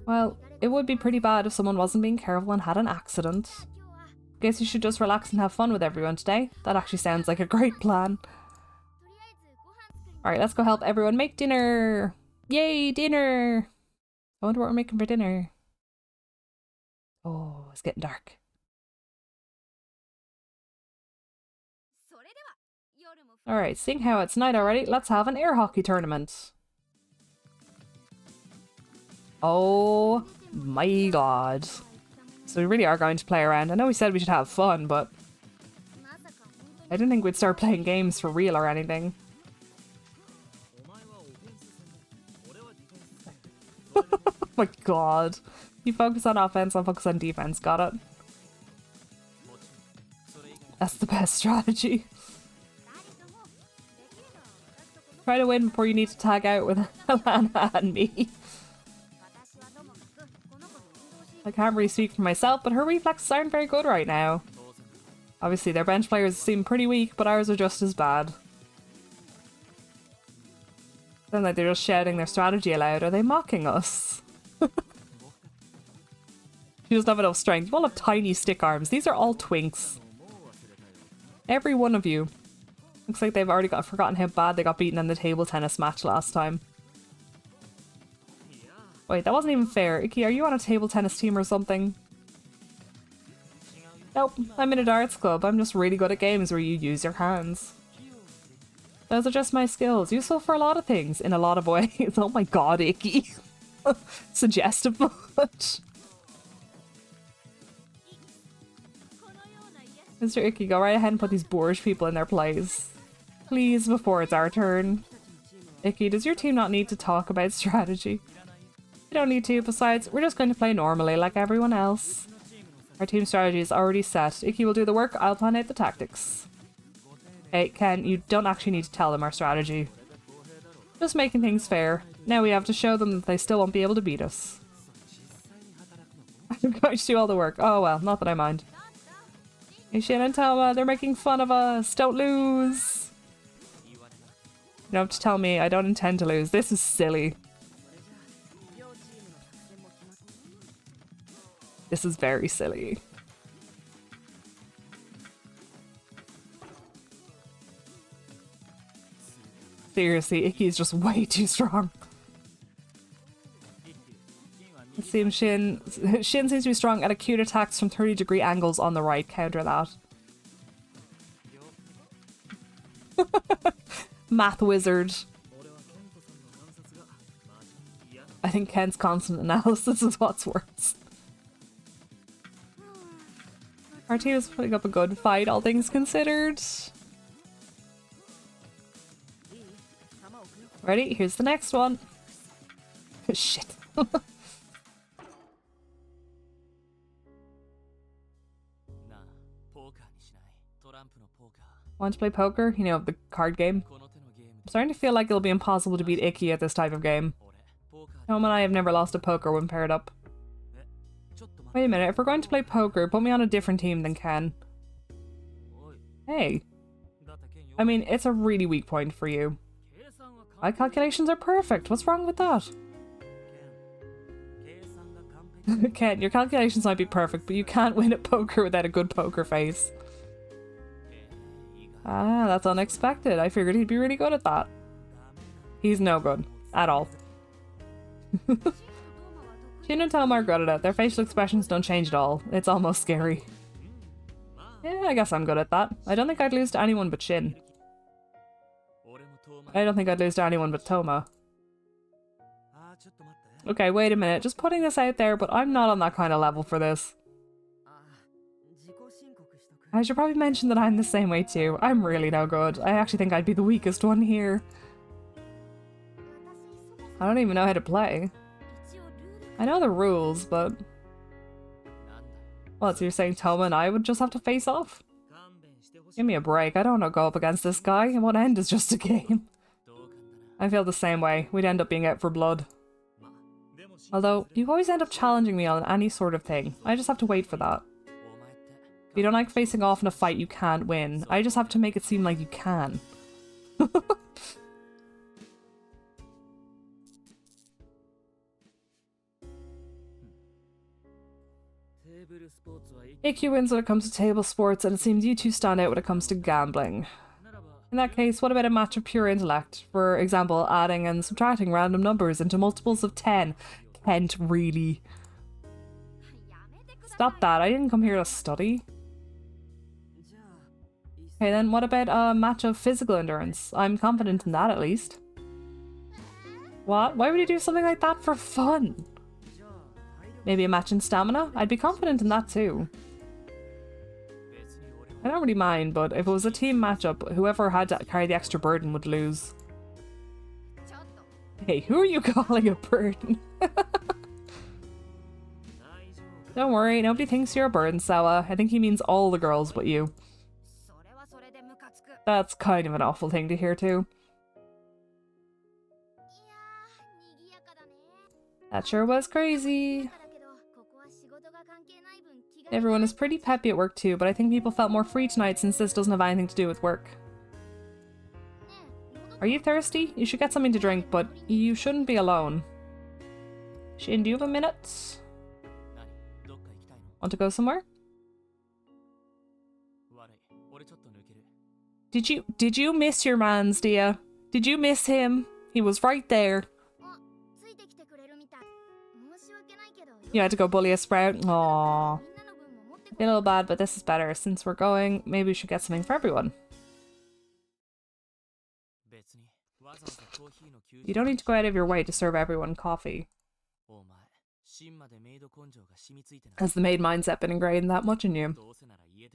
Speaker 1: Well, it would be pretty bad if someone wasn't being careful and had an accident. Guess you should just relax and have fun with everyone today. That actually sounds like a great plan. Alright, let's go help everyone make dinner! Yay, dinner! I wonder what we're making for dinner. Oh, it's getting dark. Alright, seeing how it's night already, let's have an air hockey tournament. Oh my god. So we really are going to play around. I know we said we should have fun, but I didn't think we'd start playing games for real or anything. my god. You focus on offense, I'll focus on defense. Got it? That's the best strategy. Try to win before you need to tag out with Alana and me. I can't really speak for myself, but her reflexes aren't very good right now. Obviously, their bench players seem pretty weak, but ours are just as bad. Sounds like they're just shouting their strategy aloud. Are they mocking us? She doesn't have enough strength. You all have tiny stick arms. These are all twinks. Every one of you. Looks like they've already forgotten how bad they got beaten in the table tennis match last time. Wait, that wasn't even fair. Icky, are you on a table tennis team or something? Nope, I'm in a darts club. I'm just really good at games where you use your hands. Those are just my skills. Useful for a lot of things, in a lot of ways. Oh my god, Icky. Suggestive much. Mr. Icky, go right ahead and put these boorish people in their place. Please, before it's our turn. Icky, does your team not need to talk about strategy? You don't need to. Besides, we're just going to play normally like everyone else. Our team strategy is already set. Icky will do the work, I'll plan out the tactics. Hey, Ken, you don't actually need to tell them our strategy. Just making things fair. Now we have to show them that they still won't be able to beat us. I'm going to do all the work. Oh well, not that I mind. Hey, Shin and Toma, they're making fun of us. Don't lose. You don't have to tell me. I don't intend to lose. This is silly. This is very silly. Seriously, Icky's just way too strong. It seems Shin seems to be strong at acute attacks from 30-degree angles on the right. Counter that. Math wizard. I think Ken's constant analysis is what's worse. Our team is putting up a good fight, all things considered. Ready? Here's the next one. Shit. Want to play poker? You know, the card game? I'm starting to feel like it'll be impossible to beat Icky at this type of game. Tom and I have never lost a poker when paired up. Wait a minute, if we're going to play poker, put me on a different team than Ken. Hey. I mean, it's a really weak point for you. My calculations are perfect. What's wrong with that? Ken, your calculations might be perfect, but you can't win at poker without a good poker face. Ah, that's unexpected. I figured he'd be really good at that. He's no good. At all. Shin and Toma are good at it. Their facial expressions don't change at all. It's almost scary. Yeah, I guess I'm good at that. I don't think I'd lose to anyone but Shin. I don't think I'd lose to anyone but Toma. Okay, wait a minute. Just putting this out there, but I'm not on that kind of level for this. I should probably mention that I'm the same way too. I'm really no good. I actually think I'd be the weakest one here. I don't even know how to play. I know the rules, but... What, so you're saying Toma and I would just have to face off? Give me a break. I don't want to go up against this guy. And what end is just a game? I feel the same way. We'd end up being out for blood. Although, you always end up challenging me on any sort of thing. I just have to wait for that. If you don't like facing off in a fight you can't win, I just have to make it seem like you can. IQ wins when it comes to table sports, and it seems you two stand out when it comes to gambling. In that case, what about a match of pure intellect? For example, adding and subtracting random numbers into multiples of 10. Kent, really? Stop that, I didn't come here to study. Okay then, what about a match of physical endurance? I'm confident in that at least. What? Why would you do something like that for fun? Maybe a match in stamina? I'd be confident in that too. I don't really mind, but if it was a team matchup, whoever had to carry the extra burden would lose. Hey, who are you calling a burden? Don't worry, nobody thinks you're a burden, Sawa. I think he means all the girls but you. That's kind of an awful thing to hear too. That sure was crazy. Everyone is pretty peppy at work too, but I think people felt more free tonight since this doesn't have anything to do with work. Are you thirsty? You should get something to drink, but you shouldn't be alone. Shin, do you have a minute? Want to go somewhere? Did you miss your mans, Dia? Did you miss him? He was right there. You had to go bully a sprout? Aww. A little bad, but this is better. Since we're going, maybe we should get something for everyone. You don't need to go out of your way to serve everyone coffee. Has the maid mindset been ingrained that much in you?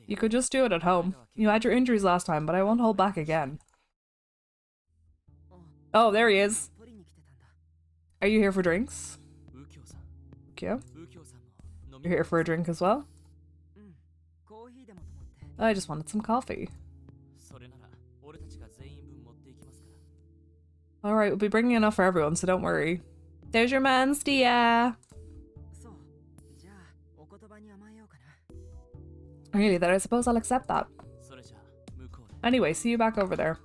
Speaker 1: You could just do it at home. You had your injuries last time, but I won't hold back again. Oh, there he is. Are you here for drinks? Ukyo? You're here for a drink as well? I just wanted some coffee. Alright, we'll be bringing enough for everyone, so don't worry. There's your man's Dia! Really, then I suppose I'll accept that. Anyway, see you back over there.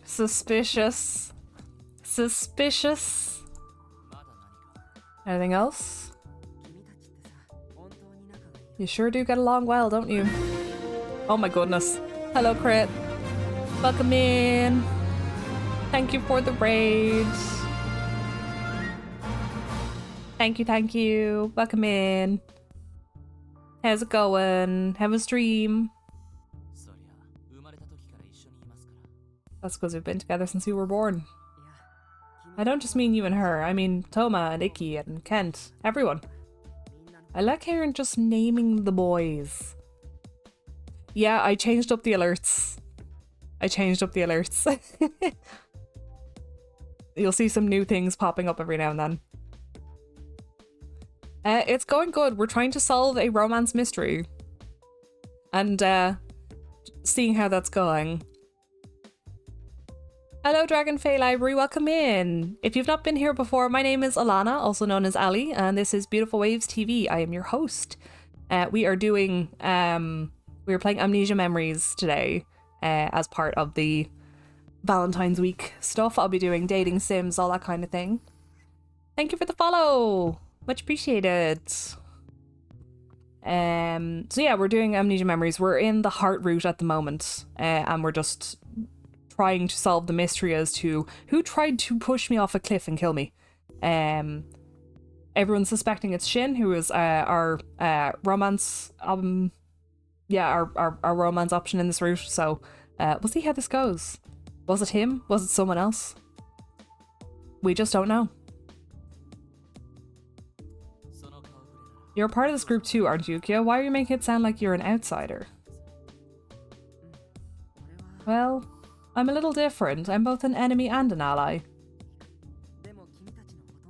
Speaker 1: Suspicious. Suspicious. Anything else? You sure do get along well, don't you? Oh my goodness. Hello, Crit. Welcome in. Thank you for the raid. Thank you, thank you. Welcome in. How's it going? Have a stream. That's because we've been together since you were born. I don't just mean you and her, I mean Toma and Icky and Kent. Everyone. I like hearing just naming the boys. Yeah, I changed up the alerts. You'll see some new things popping up every now and then. It's going good. We're trying to solve a romance mystery. And seeing how that's going. Hello Dragonfey Library, welcome in. If you've not been here before, my name is Alana, also known as Ali, and this is Beautiful Waves TV. I am your host. We are playing Amnesia Memories today as part of the Valentine's Week stuff. I'll be doing dating sims, all that kind of thing. Thank you for the follow. Much appreciated. So yeah, we're doing Amnesia Memories. We're in the heart route at the moment, and we're just trying to solve the mystery as to who tried to push me off a cliff and kill me. Everyone's suspecting it's Shin, who is our romance our romance option in this route. So we'll see how this goes. Was it him? Was it someone else? We just don't know. You're a part of this group too, aren't you, Kyo? Why are you making it sound like you're an outsider? Well, I'm a little different. I'm both an enemy and an ally.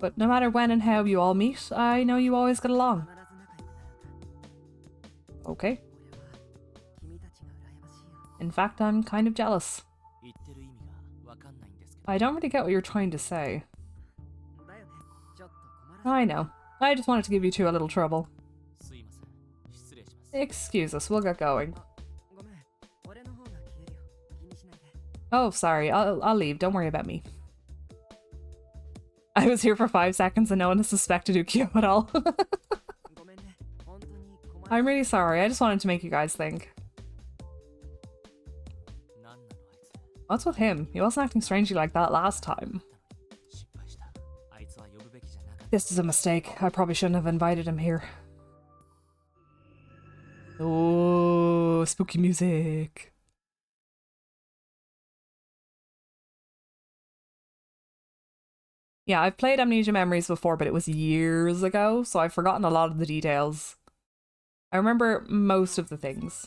Speaker 1: But no matter when and how you all meet, I know you always get along. Okay. In fact, I'm kind of jealous. I don't really get what you're trying to say. I know. I just wanted to give you two a little trouble. Excuse us, we'll get going. Oh, sorry, I'll leave. Don't worry about me. I was here for 5 seconds and no one has suspected Ukyo at all. I'm really sorry. I just wanted to make you guys think. What's with him? He wasn't acting strangely like that last time. This is a mistake. I probably shouldn't have invited him here. Oh, spooky music. Yeah, I've played Amnesia Memories before, but it was years ago, so I've forgotten a lot of the details. I remember most of the things.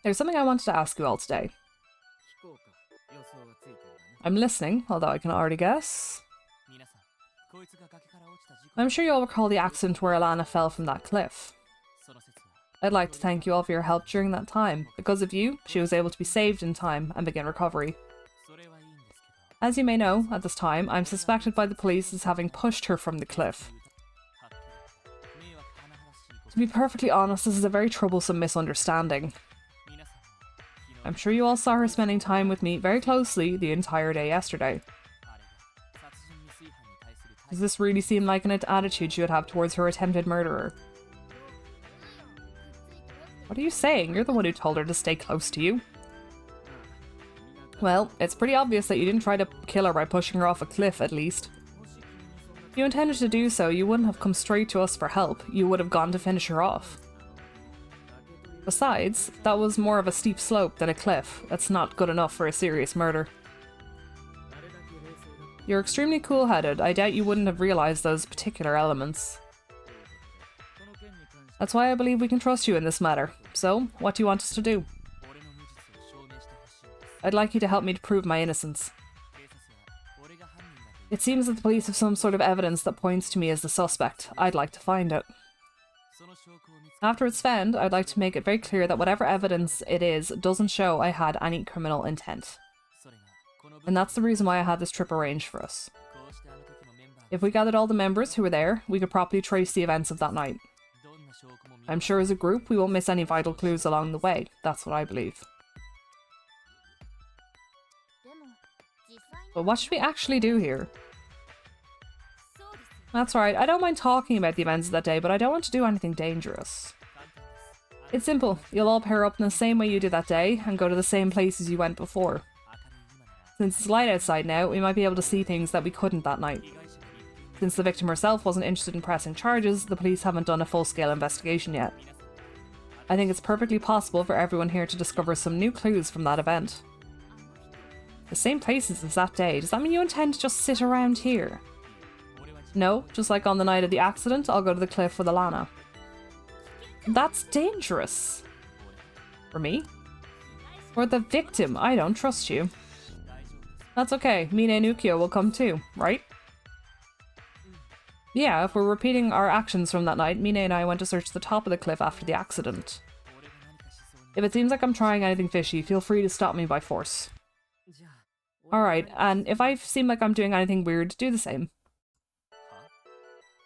Speaker 1: There's something I wanted to ask you all today. I'm listening, although I can already guess. I'm sure you all recall the accident where Alana fell from that cliff. I'd like to thank you all for your help during that time. Because of you, she was able to be saved in time and begin recovery. As you may know, at this time, I'm suspected by the police as having pushed her from the cliff. To be perfectly honest, this is a very troublesome misunderstanding. I'm sure you all saw her spending time with me very closely the entire day yesterday. Does this really seem like an attitude she would have towards her attempted murderer? What are you saying? You're the one who told her to stay close to you. Well, it's pretty obvious that you didn't try to kill her by pushing her off a cliff, at least. If you intended to do so, you wouldn't have come straight to us for help. You would have gone to finish her off. Besides, that was more of a steep slope than a cliff. That's not good enough for a serious murder. You're extremely cool-headed. I doubt you wouldn't have realised those particular elements. That's why I believe we can trust you in this matter. So, what do you want us to do? I'd like you to help me to prove my innocence. It seems that the police have some sort of evidence that points to me as the suspect. I'd like to find it. After it's found, I'd like to make it very clear that whatever evidence it is doesn't show I had any criminal intent. And that's the reason why I had this trip arranged for us. If we gathered all the members who were there, we could properly trace the events of that night. I'm sure as a group we won't miss any vital clues along the way. That's what I believe. But what should we actually do here? That's right, I don't mind talking about the events of that day, but I don't want to do anything dangerous. It's simple. You'll all pair up in the same way you did that day, and go to the same places you went before. Since it's light outside now, we might be able to see things that we couldn't that night. Since the victim herself wasn't interested in pressing charges, the police haven't done a full-scale investigation yet. I think it's perfectly possible for everyone here to discover some new clues from that event. The same places as that day. Does that mean you intend to just sit around here? No, just like on the night of the accident, I'll go to the cliff with Alana. That's dangerous. For me? For the victim, I don't trust you. That's okay, Mine and Ukyo will come too, right? Yeah, if we're repeating our actions from that night, Mine and I went to search the top of the cliff after the accident. If it seems like I'm trying anything fishy, feel free to stop me by force. Alright, and if I seem like I'm doing anything weird, do the same.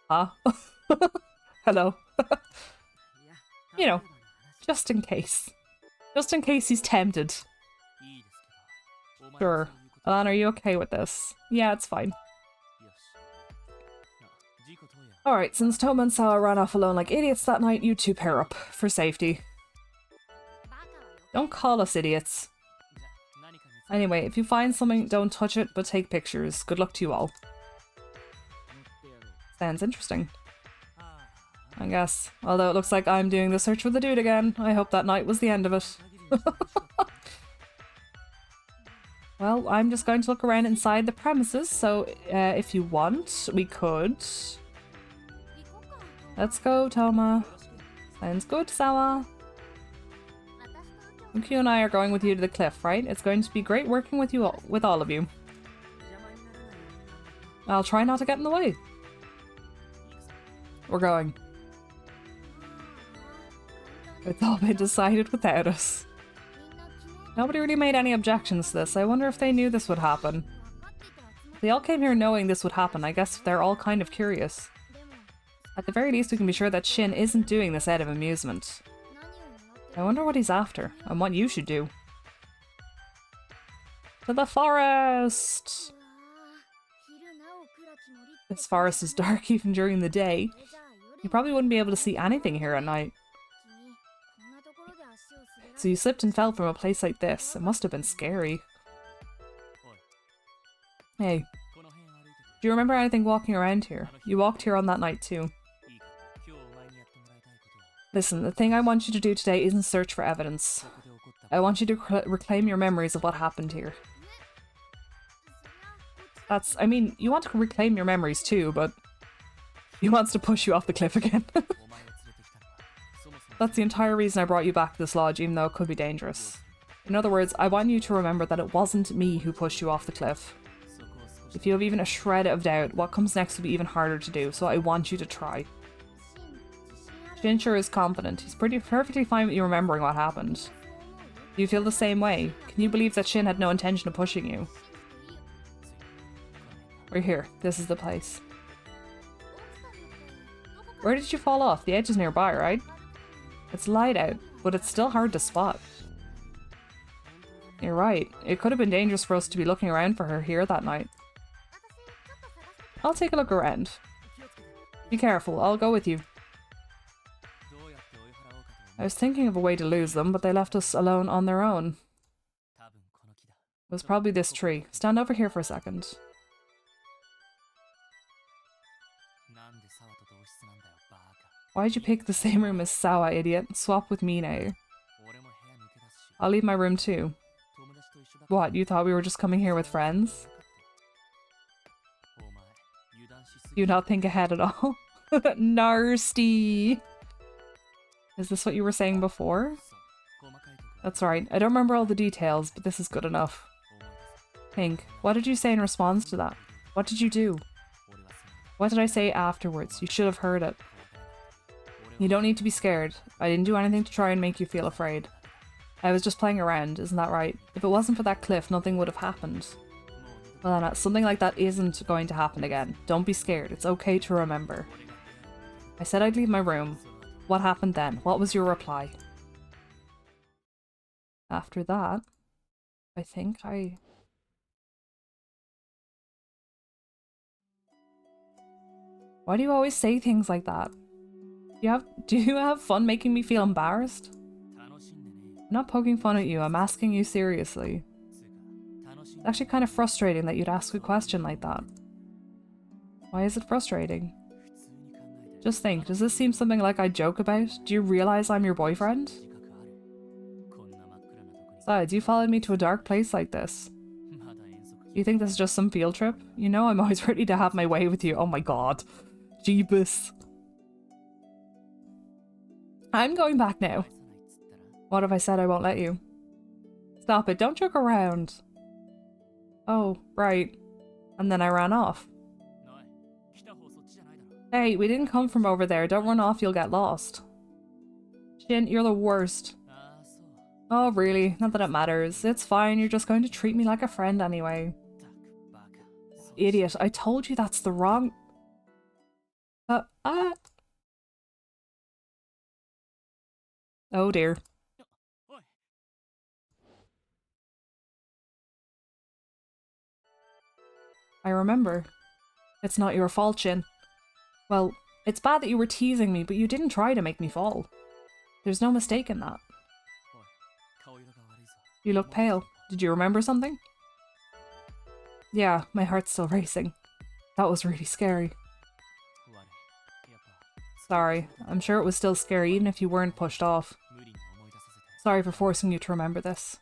Speaker 1: Huh? Hello. You know, just in case. Just in case he's tempted. Sure. Alana, are you okay with this? Yeah, it's fine. Alright, since Toma and Sawa ran off alone like idiots that night, you two pair up, for safety. Don't call us idiots. Anyway, if you find something, don't touch it, but take pictures. Good luck to you all. Sounds interesting. I guess. Although it looks like I'm doing the search for the dude again. I hope that night was the end of it. Well, I'm just going to look around inside the premises, so if you want, we could... Let's go, Toma. Sounds good, Sawa. Ukyo and I are going with you to the cliff, right? It's going to be great working with you with all of you. I'll try not to get in the way. We're going. It's all been decided without us. Nobody really made any objections to this. I wonder if they knew this would happen. They all came here knowing this would happen. I guess they're all kind of curious. At the very least, we can be sure that Shin isn't doing this out of amusement. I wonder what he's after, and what you should do. To the forest! This forest is dark even during the day. You probably wouldn't be able to see anything here at night. So you slipped and fell from a place like this. It must have been scary. Hey, do you remember anything walking around here? You walked here on that night too. Listen, the thing I want you to do today isn't search for evidence. I want you to reclaim your memories of what happened here. I mean, you want to reclaim your memories too, but he wants to push you off the cliff again. That's the entire reason I brought you back to this lodge, even though it could be dangerous. In other words, I want you to remember that it wasn't me who pushed you off the cliff. If you have even a shred of doubt, what comes next will be even harder to do, so I want you to try. Shin sure is confident. He's perfectly fine with you remembering what happened. Do you feel the same way? Can you believe that Shin had no intention of pushing you? We're here. This is the place. Where did you fall off? The edge is nearby, right? It's light out, but it's still hard to spot. You're right. It could have been dangerous for us to be looking around for her here that night. I'll take a look around. Be careful, I'll go with you. I was thinking of a way to lose them, but they left us alone on their own. It was probably this tree. Stand over here for a second. Why'd you pick the same room as Sawa, idiot? Swap with me now. I'll leave my room too. What, you thought we were just coming here with friends? You not think ahead at all? Nasty! Is this what you were saying before? That's right. I don't remember all the details, but this is good enough. Think, what did you say in response to that? What did you do? What did I say afterwards? You should have heard it. You don't need to be scared. I didn't do anything to try and make you feel afraid. I was just playing around, isn't that right? If it wasn't for that cliff, nothing would have happened. Well, Anna, something like that isn't going to happen again. Don't be scared. It's okay to remember. I said I'd leave my room. What happened then? What was your reply? After that, I think Why do you always say things like that? Do you have fun making me feel embarrassed? I'm not poking fun at you, I'm asking you seriously. It's actually kind of frustrating that you'd ask a question like that. Why is it frustrating? Just think, does this seem something like I joke about? Do you realize I'm your boyfriend? Besides, you followed me to a dark place like this. You think this is just some field trip? You know I'm always ready to have my way with you. Oh my god. Jeebus. I'm going back now. What if I said I won't let you? Stop it, don't joke around. Oh, right. And then I ran off. Hey, we didn't come from over there. Don't run off, you'll get lost. Shin, you're the worst. Oh, really? Not that it matters. It's fine, you're just going to treat me like a friend anyway. Idiot, I told you that's the wrong... Oh dear. I remember. It's not your fault, Shin. Well, it's bad that you were teasing me, but you didn't try to make me fall. There's no mistake in that. You look pale. Did you remember something? Yeah, my heart's still racing. That was really scary. Sorry, I'm sure it was still scary even if you weren't pushed off. Sorry for forcing you to remember this.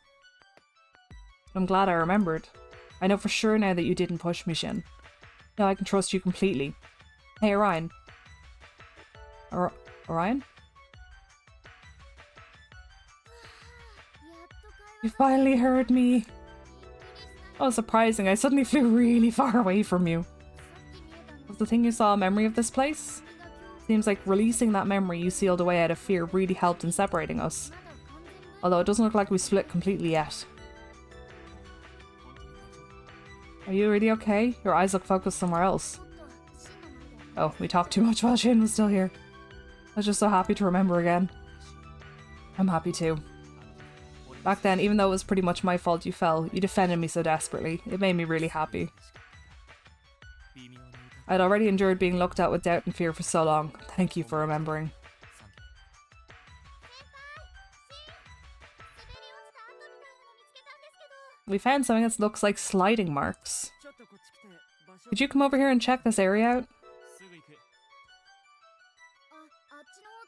Speaker 1: I'm glad I remembered. I know for sure now that you didn't push me, Shin. Now I can trust you completely. Hey, Orion. Orion? You finally heard me. Oh, surprising. I suddenly flew really far away from you. Was the thing you saw a memory of this place? Seems like releasing that memory you sealed away out of fear really helped in separating us. Although it doesn't look like we split completely yet. Are you really okay? Your eyes look focused somewhere else. Oh, we talked too much while Shin was still here. I was just so happy to remember again. I'm happy too. Back then, even though it was pretty much my fault you fell, you defended me so desperately. It made me really happy. I'd already endured being looked at with doubt and fear for so long. Thank you for remembering. We found something that looks like sliding marks. Could you come over here and check this area out?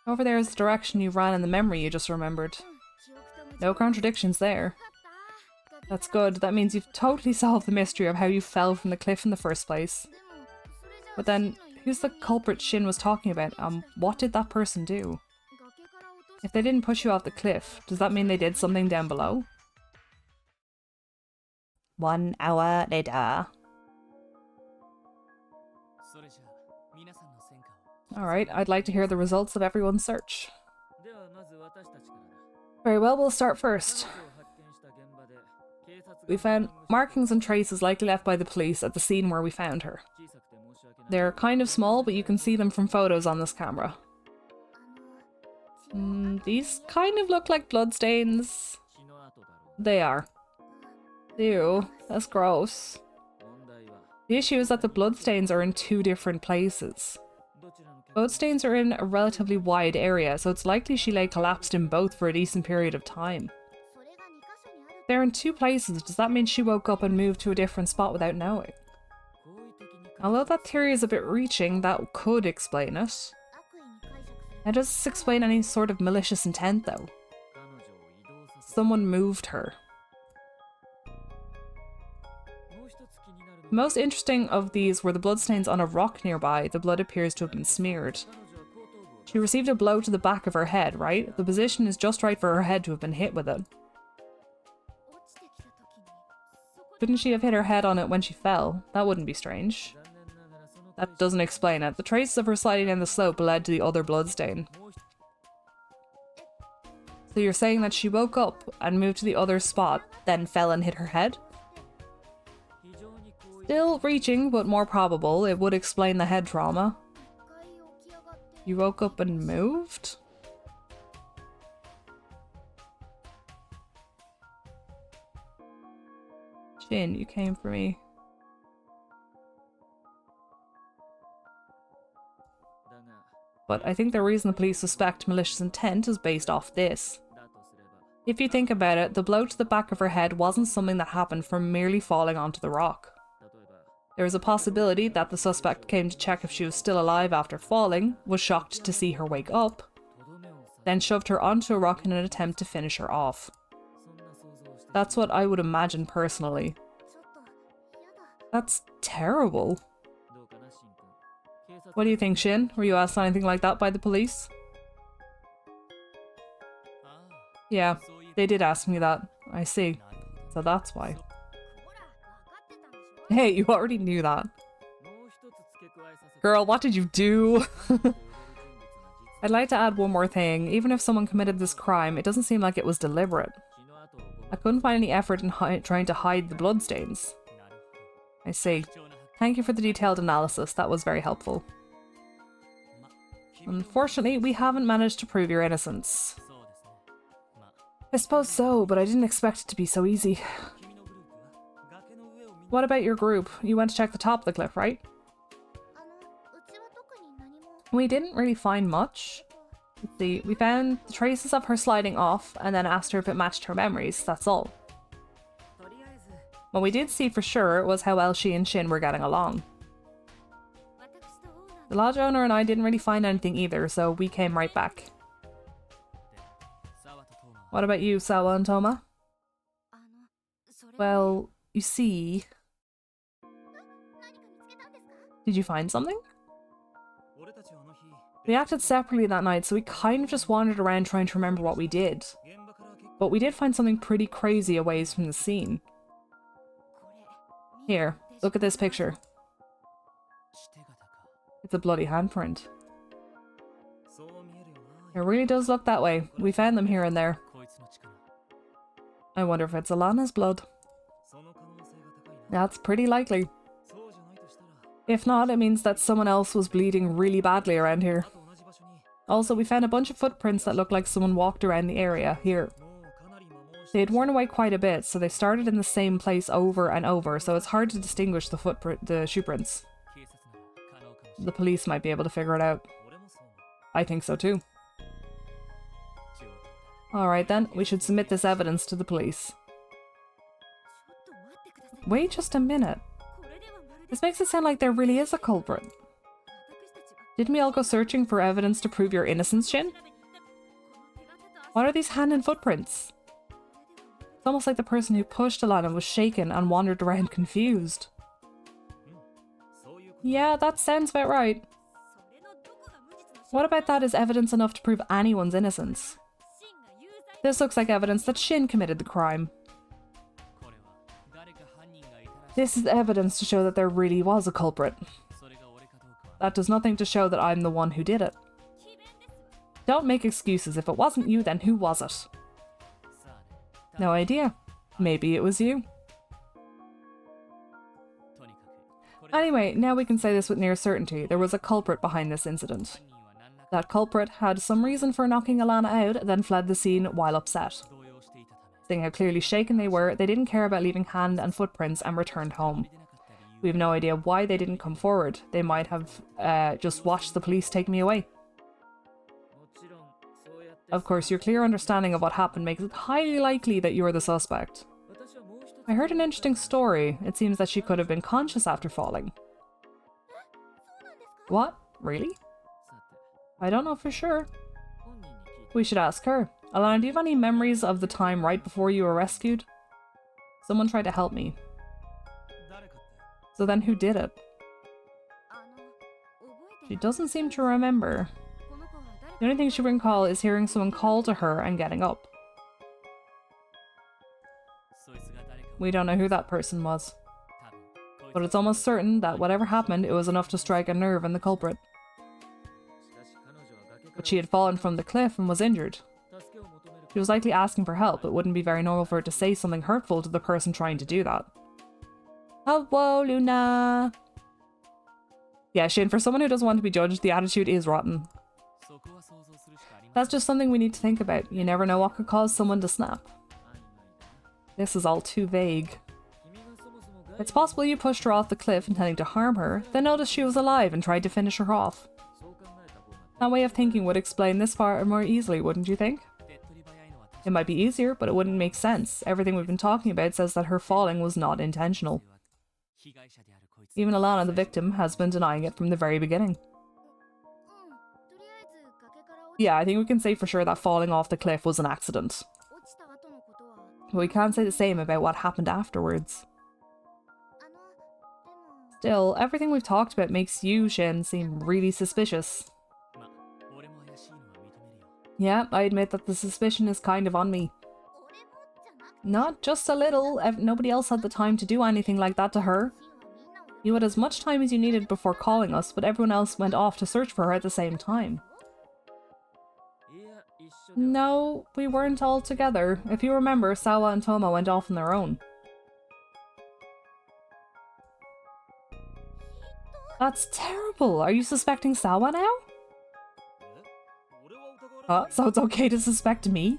Speaker 1: Over there is the direction you ran in the memory you just remembered. No contradictions there. That's good. That means you've totally solved the mystery of how you fell from the cliff in the first place. But then, who's the culprit Shin was talking about? What did that person do? If they didn't push you off the cliff, does that mean they did something down below? 1 hour later. Alright, I'd like to hear the results of everyone's search. Very well, we'll start first. We found markings and traces likely left by the police at the scene where we found her. They're kind of small, but you can see them from photos on this camera. These kind of look like bloodstains. They are. Ew, that's gross. The issue is that the bloodstains are in two different places. Both stains are in a relatively wide area, so it's likely she lay collapsed in both for a decent period of time. They're in two places, does that mean she woke up and moved to a different spot without knowing? Although that theory is a bit reaching, that could explain it. How does this explain any sort of malicious intent though? Someone moved her. The most interesting of these were the bloodstains on a rock nearby. The blood appears to have been smeared. She received a blow to the back of her head, right? The position is just right for her head to have been hit with it. Couldn't she have hit her head on it when she fell? That wouldn't be strange. That doesn't explain it. The traces of her sliding down the slope led to the other bloodstain. So you're saying that she woke up and moved to the other spot, then fell and hit her head? Still reaching, but more probable. It would explain the head trauma. You woke up and moved? Shin, you came for me. But I think the reason the police suspect malicious intent is based off this. If you think about it, the blow to the back of her head wasn't something that happened from merely falling onto the rock. There is a possibility that the suspect came to check if she was still alive after falling, was shocked to see her wake up, then shoved her onto a rock in an attempt to finish her off. That's what I would imagine personally. That's terrible. What do you think, Shin? Were you asked anything like that by the police? Yeah, they did ask me that. I see. So that's why. Hey, you already knew that. Girl, what did you do? I'd like to add one more thing. Even if someone committed this crime, it doesn't seem like it was deliberate. I couldn't find any effort in trying to hide the bloodstains. I see. Thank you for the detailed analysis. That was very helpful. Unfortunately, we haven't managed to prove your innocence. I suppose so, but I didn't expect it to be so easy. What about your group? You went to check the top of the cliff, right? We didn't really find much. Let's see, we found the traces of her sliding off and then asked her if it matched her memories, that's all. What we did see for sure was how well she and Shin were getting along. The lodge owner and I didn't really find anything either, so we came right back. What about you, Sawa and Toma? Well, you see... Did you find something? We acted separately that night, so we kind of just wandered around trying to remember what we did. But we did find something pretty crazy a ways from the scene. Here, look at this picture. It's a bloody handprint. It really does look that way. We found them here and there. I wonder if it's Alana's blood. That's pretty likely. If not, it means that someone else was bleeding really badly around here. Also, we found a bunch of footprints that look like someone walked around the area here. They had worn away quite a bit, so they started in the same place over and over, so it's hard to distinguish the shoe prints. The police might be able to figure it out. I think so too. Alright then, we should submit this evidence to the police. Wait just a minute. This makes it sound like there really is a culprit. Didn't we all go searching for evidence to prove your innocence, Shin? What are these hand and footprints? It's almost like the person who pushed Alana was shaken and wandered around confused. Yeah, that sounds about right. What about that is evidence enough to prove anyone's innocence? This looks like evidence that Shin committed the crime. This is evidence to show that there really was a culprit. That does nothing to show that I'm the one who did it. Don't make excuses. If it wasn't you, then who was it? No idea. Maybe it was you. Anyway, now we can say this with near certainty. There was a culprit behind this incident. That culprit had some reason for knocking Alana out, then fled the scene while upset. Seeing how clearly shaken they were, they didn't care about leaving hand and footprints and returned home. We have no idea why they didn't come forward. They might have just watched the police take me away. Of course, your clear understanding of what happened makes it highly likely that you're the suspect. I heard an interesting story. It seems that she could have been conscious after falling. What? Really? I don't know for sure. We should ask her. Alana, do you have any memories of the time right before you were rescued? Someone tried to help me. So then who did it? She doesn't seem to remember. The only thing she can recall is hearing someone call to her and getting up. We don't know who that person was. But it's almost certain that whatever happened, it was enough to strike a nerve in the culprit. But she had fallen from the cliff and was injured. She was likely asking for help. It wouldn't be very normal for her to say something hurtful to the person trying to do that. Hello, Luna! Yeah, Shin, for someone who doesn't want to be judged, the attitude is rotten. That's just something we need to think about. You never know what could cause someone to snap. This is all too vague. It's possible you pushed her off the cliff intending to harm her, then noticed she was alive and tried to finish her off. That way of thinking would explain this far more easily, wouldn't you think? It might be easier, but it wouldn't make sense. Everything we've been talking about says that her falling was not intentional. Even Alana, the victim, has been denying it from the very beginning. Yeah, I think we can say for sure that falling off the cliff was an accident. But we can't say the same about what happened afterwards. Still, everything we've talked about makes you, Shin, seem really suspicious. Yeah, I admit that the suspicion is kind of on me. Not just a little. Nobody else had the time to do anything like that to her. You had as much time as you needed before calling us, but everyone else went off to search for her at the same time. No, we weren't all together. If you remember, Sawa and Toma went off on their own. That's terrible. Are you suspecting Sawa now? So it's okay to suspect me?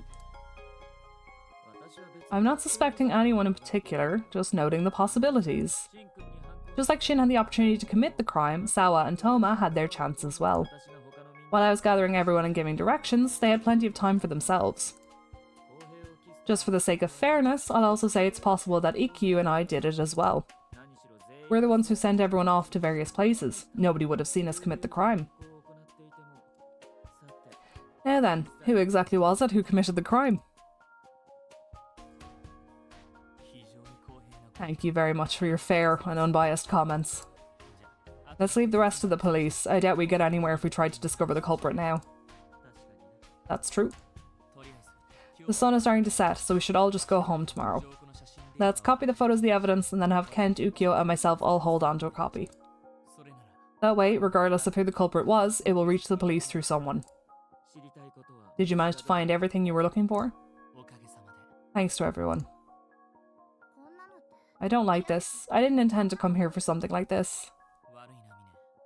Speaker 1: I'm not suspecting anyone in particular, just noting the possibilities. Just like Shin had the opportunity to commit the crime, Sawa and Toma had their chance as well. While I was gathering everyone and giving directions, they had plenty of time for themselves. Just for the sake of fairness, I'll also say it's possible that Ikkyu and I did it as well. We're the ones who sent everyone off to various places. Nobody would have seen us commit the crime. Now then, who exactly was it who committed the crime? Thank you very much for your fair and unbiased comments. Let's leave the rest to the police. I doubt we get anywhere if we try to discover the culprit now. That's true. The sun is starting to set, so we should all just go home tomorrow. Let's copy the photos of the evidence and then have Kent, Ukyo and myself all hold on to a copy. That way, regardless of who the culprit was, it will reach the police through someone. Did you manage to find everything you were looking for? Thanks to everyone. I don't like this. I didn't intend to come here for something like this.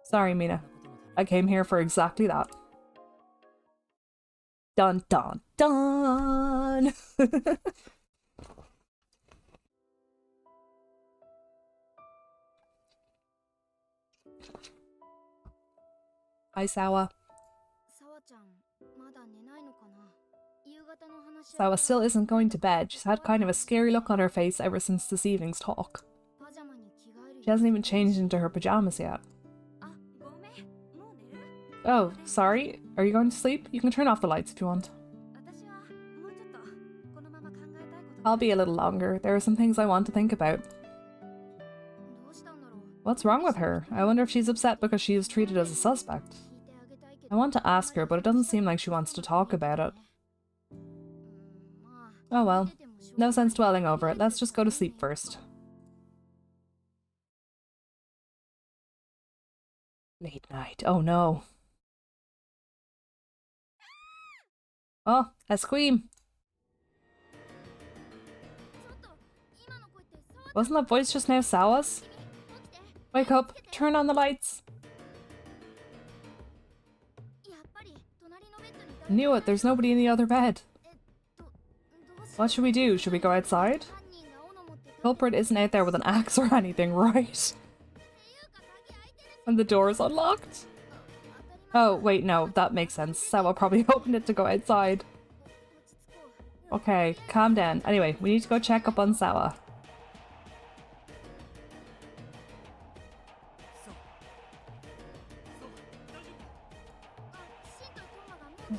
Speaker 1: Sorry, Mina. I came here for exactly that. Dun dun dun! Hi, Sawa. Sawa still isn't going to bed. She's had kind of a scary look on her face ever since this evening's talk. She hasn't even changed into her pajamas yet. Oh, sorry. Are you going to sleep? You can turn off the lights if you want. I'll be a little longer. There are some things I want to think about. What's wrong with her? I wonder if she's upset because she was treated as a suspect. I want to ask her, but it doesn't seem like she wants to talk about it. Oh well. No sense dwelling over it. Let's just go to sleep first. Late night. Oh no. Oh, a scream. Wasn't that voice just now Sawa's? Wake up. Turn on the lights. Knew it. There's nobody in the other bed. What should we do? Should we go outside? Culprit isn't out there with an axe or anything, right? And the door is unlocked. Oh, wait, no, that makes sense. Sawa probably opened it to go outside. Okay, calm down. Anyway, we need to go check up on Sawa.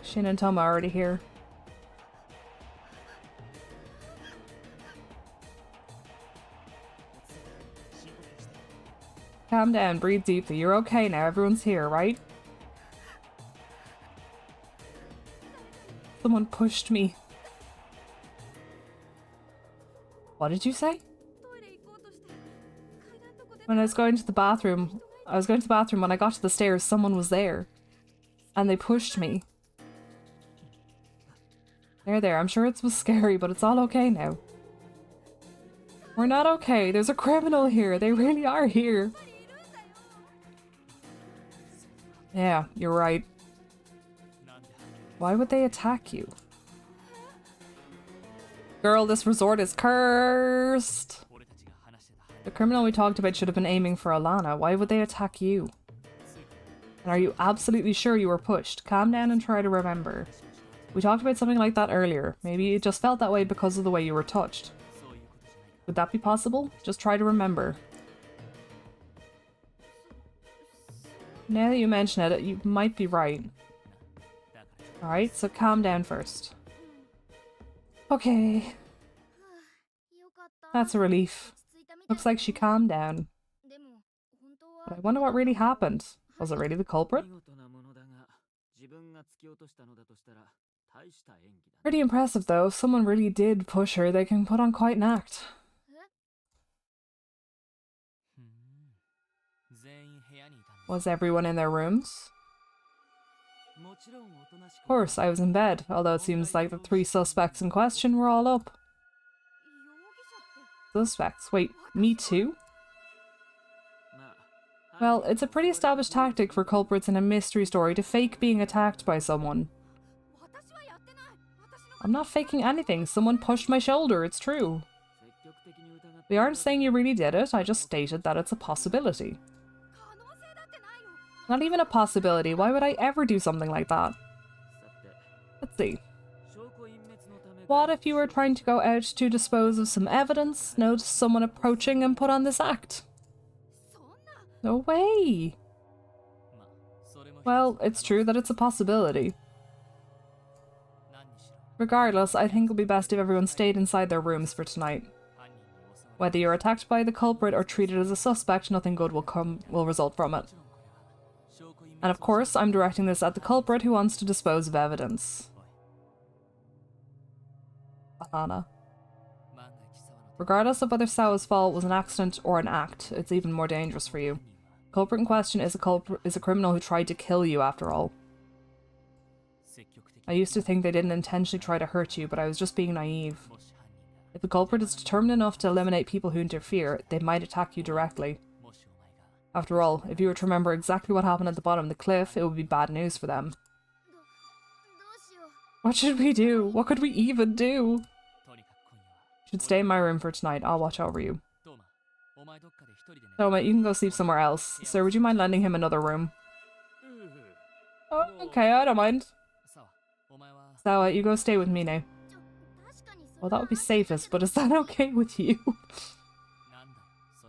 Speaker 1: Shin and Toma are already here. Calm down, breathe deeply. You're okay now. Everyone's here, right? Someone pushed me. What did you say? When I was going to the bathroom, when I got to the stairs, someone was there. And they pushed me. There. I'm sure it was scary, but it's all okay now. We're not okay. There's a criminal here. They really are here. Yeah, you're right. Why would they attack you? Girl, this resort is cursed. The criminal we talked about should have been aiming for Alana. Why would they attack you? And are you absolutely sure you were pushed? Calm down and try to remember. We talked about something like that earlier. Maybe it just felt that way because of the way you were touched. Would that be possible? Just try to remember. Now that you mention it, you might be right. Alright, so calm down first. Okay. That's a relief. Looks like she calmed down. But I wonder what really happened. Was it really the culprit? Pretty impressive though. If someone really did push her, they can put on quite an act. Was everyone in their rooms? Of course, I was in bed, although it seems like the 3 suspects in question were all up. Suspects? Wait, me too? Well, it's a pretty established tactic for culprits in a mystery story to fake being attacked by someone. I'm not faking anything. Someone pushed my shoulder, it's true. We aren't saying you really did it, I just stated that it's a possibility. Not even a possibility. Why would I ever do something like that? Let's see. What if you were trying to go out to dispose of some evidence, notice someone approaching and put on this act? No way! Well, it's true that it's a possibility. Regardless, I think it'll be best if everyone stayed inside their rooms for tonight. Whether you're attacked by the culprit or treated as a suspect, nothing good will result from it. And of course, I'm directing this at the culprit who wants to dispose of evidence. Alana. Regardless of whether Sawa's fall was an accident or an act, it's even more dangerous for you. The culprit in question is a criminal who tried to kill you, after all. I used to think they didn't intentionally try to hurt you, but I was just being naive. If the culprit is determined enough to eliminate people who interfere, they might attack you directly. After all, if you were to remember exactly what happened at the bottom of the cliff, it would be bad news for them. What should we do? What could we even do? You should stay in my room for tonight. I'll watch over you. Toma, you can go sleep somewhere else. Sir, would you mind lending him another room? Oh, okay, I don't mind. Sawa, you go stay with me now. Well, that would be safest, but is that okay with you?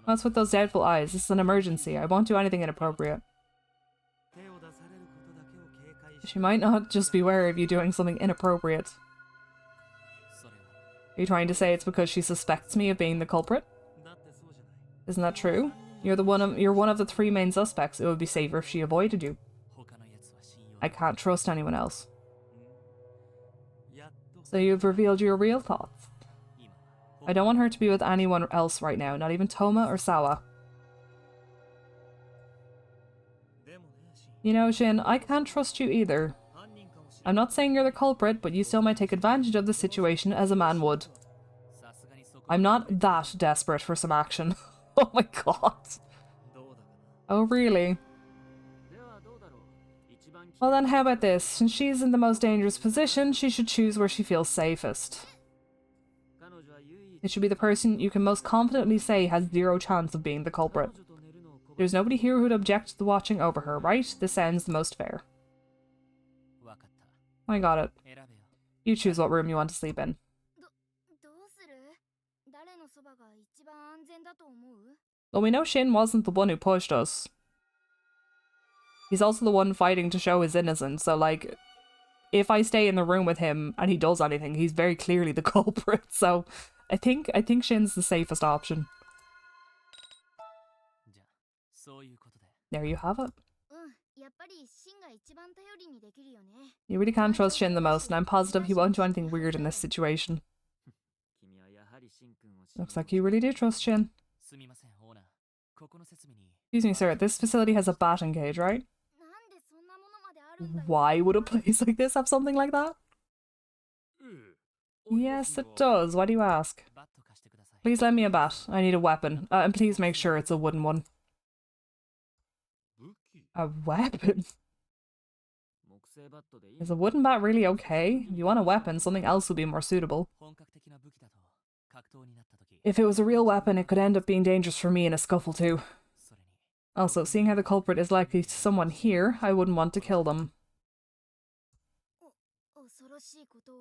Speaker 1: What's with those doubtful eyes? This is an emergency. I won't do anything inappropriate. She might not just be wary of you doing something inappropriate. Are you trying to say it's because she suspects me of being the culprit? Isn't that true? You're one of the 3 main suspects. It would be safer if she avoided you. I can't trust anyone else. So you've revealed your real thoughts. I don't want her to be with anyone else right now, not even Toma or Sawa. You know, Shin, I can't trust you either. I'm not saying you're the culprit, but you still might take advantage of the situation as a man would. I'm not that desperate for some action. Oh my god. Oh really? Well then, how about this? Since she's in the most dangerous position, she should choose where she feels safest. It should be the person you can most confidently say has zero chance of being the culprit. There's nobody here who'd object to the watching over her, right? This sounds the most fair. I got it. You choose what room you want to sleep in. Well, we know Shin wasn't the one who pushed us. He's also the one fighting to show his innocence, so like, if I stay in the room with him and he does anything, he's very clearly the culprit, so I think Shin's the safest option. There you have it. You really can trust Shin the most, and I'm positive he won't do anything weird in this situation. Looks like you really do trust Shin. Excuse me, sir, this facility has a batting cage, right? Why would a place like this have something like that? Yes, it does. Why do you ask? Please lend me a bat. I need a weapon. And please make sure it's a wooden one. A weapon? Is a wooden bat really okay? If you want a weapon, something else would be more suitable. If it was a real weapon, it could end up being dangerous for me in a scuffle too. Also, seeing how the culprit is likely someone here, I wouldn't want to kill them.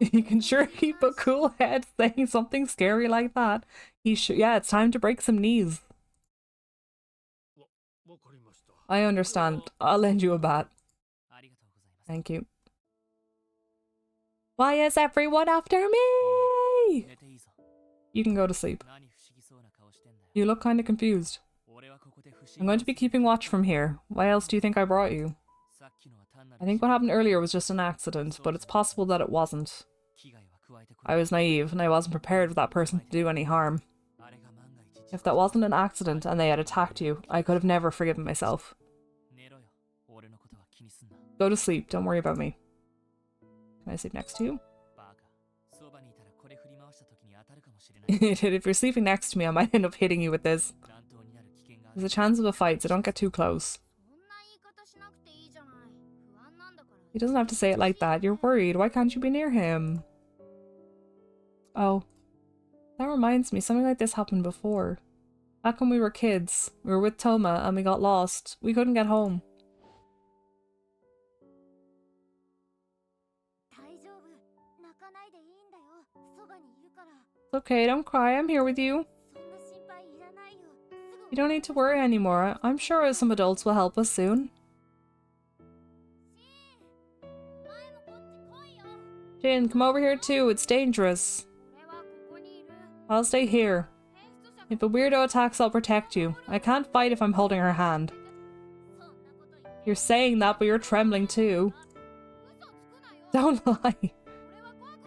Speaker 1: You can sure keep a cool head saying something scary like that. Yeah, it's time to break some knees. I understand. I'll lend you a bat. Thank you. Why is everyone after me? You can go to sleep. You look kind of confused. I'm going to be keeping watch from here. Why else do you think I brought you? I think what happened earlier was just an accident, but it's possible that it wasn't. I was naive, and I wasn't prepared for that person to do any harm. If that wasn't an accident and they had attacked you, I could have never forgiven myself. Go to sleep, don't worry about me. Can I sleep next to you? If you're sleeping next to me, I might end up hitting you with this. There's a chance of a fight, so don't get too close. He doesn't have to say it like that. You're worried. Why can't you be near him? Oh. That reminds me, something like this happened before. Back when we were kids, we were with Toma and we got lost. We couldn't get home. It's okay, don't cry. I'm here with you. You don't need to worry anymore. I'm sure some adults will help us soon. Jin, come over here too. It's dangerous. I'll stay here. If a weirdo attacks, I'll protect you. I can't fight if I'm holding her hand. You're saying that, but you're trembling too. Don't lie.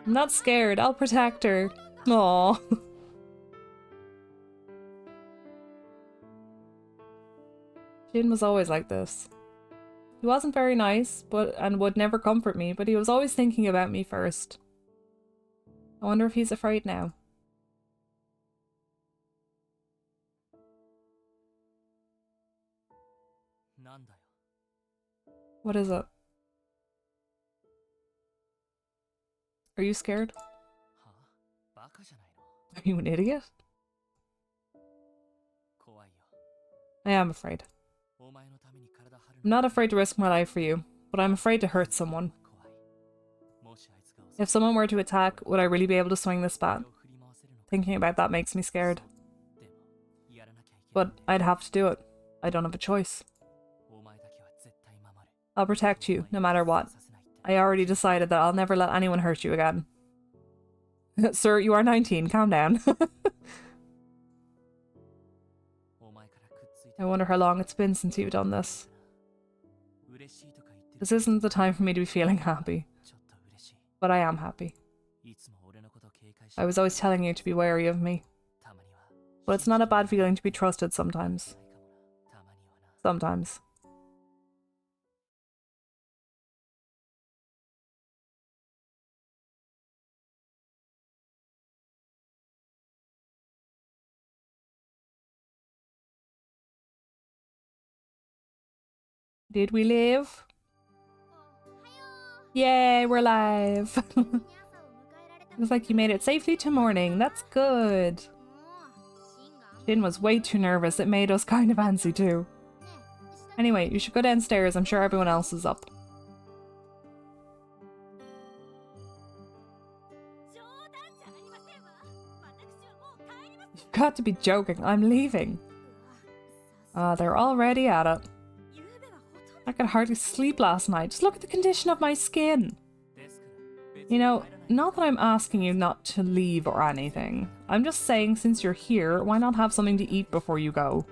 Speaker 1: I'm not scared. I'll protect her. Aww. Jin was always like this. He wasn't very nice, and would never comfort me, but he was always thinking about me first. I wonder if he's afraid now. What is it? Are you scared? Are you an idiot? I am afraid. I'm not afraid to risk my life for you, but I'm afraid to hurt someone. If someone were to attack, would I really be able to swing this bat? Thinking about that makes me scared. But I'd have to do it. I don't have a choice. I'll protect you, no matter what. I already decided that I'll never let anyone hurt you again. Sir, you are 19, calm down. I wonder how long it's been since you've done this. This isn't the time for me to be feeling happy. But I am happy. I was always telling you to be wary of me. But it's not a bad feeling to be trusted sometimes. Sometimes. Did we live? Yay, we're alive. Looks like you made it safely to morning. That's good. Shin was way too nervous. It made us kind of antsy too. Anyway, you should go downstairs. I'm sure everyone else is up. You've got to be joking. I'm leaving. They're already at it. I could hardly sleep last night. Just look at the condition of my skin. You know, not that I'm asking you not to leave or anything. I'm just saying, since you're here, why not have something to eat before you go?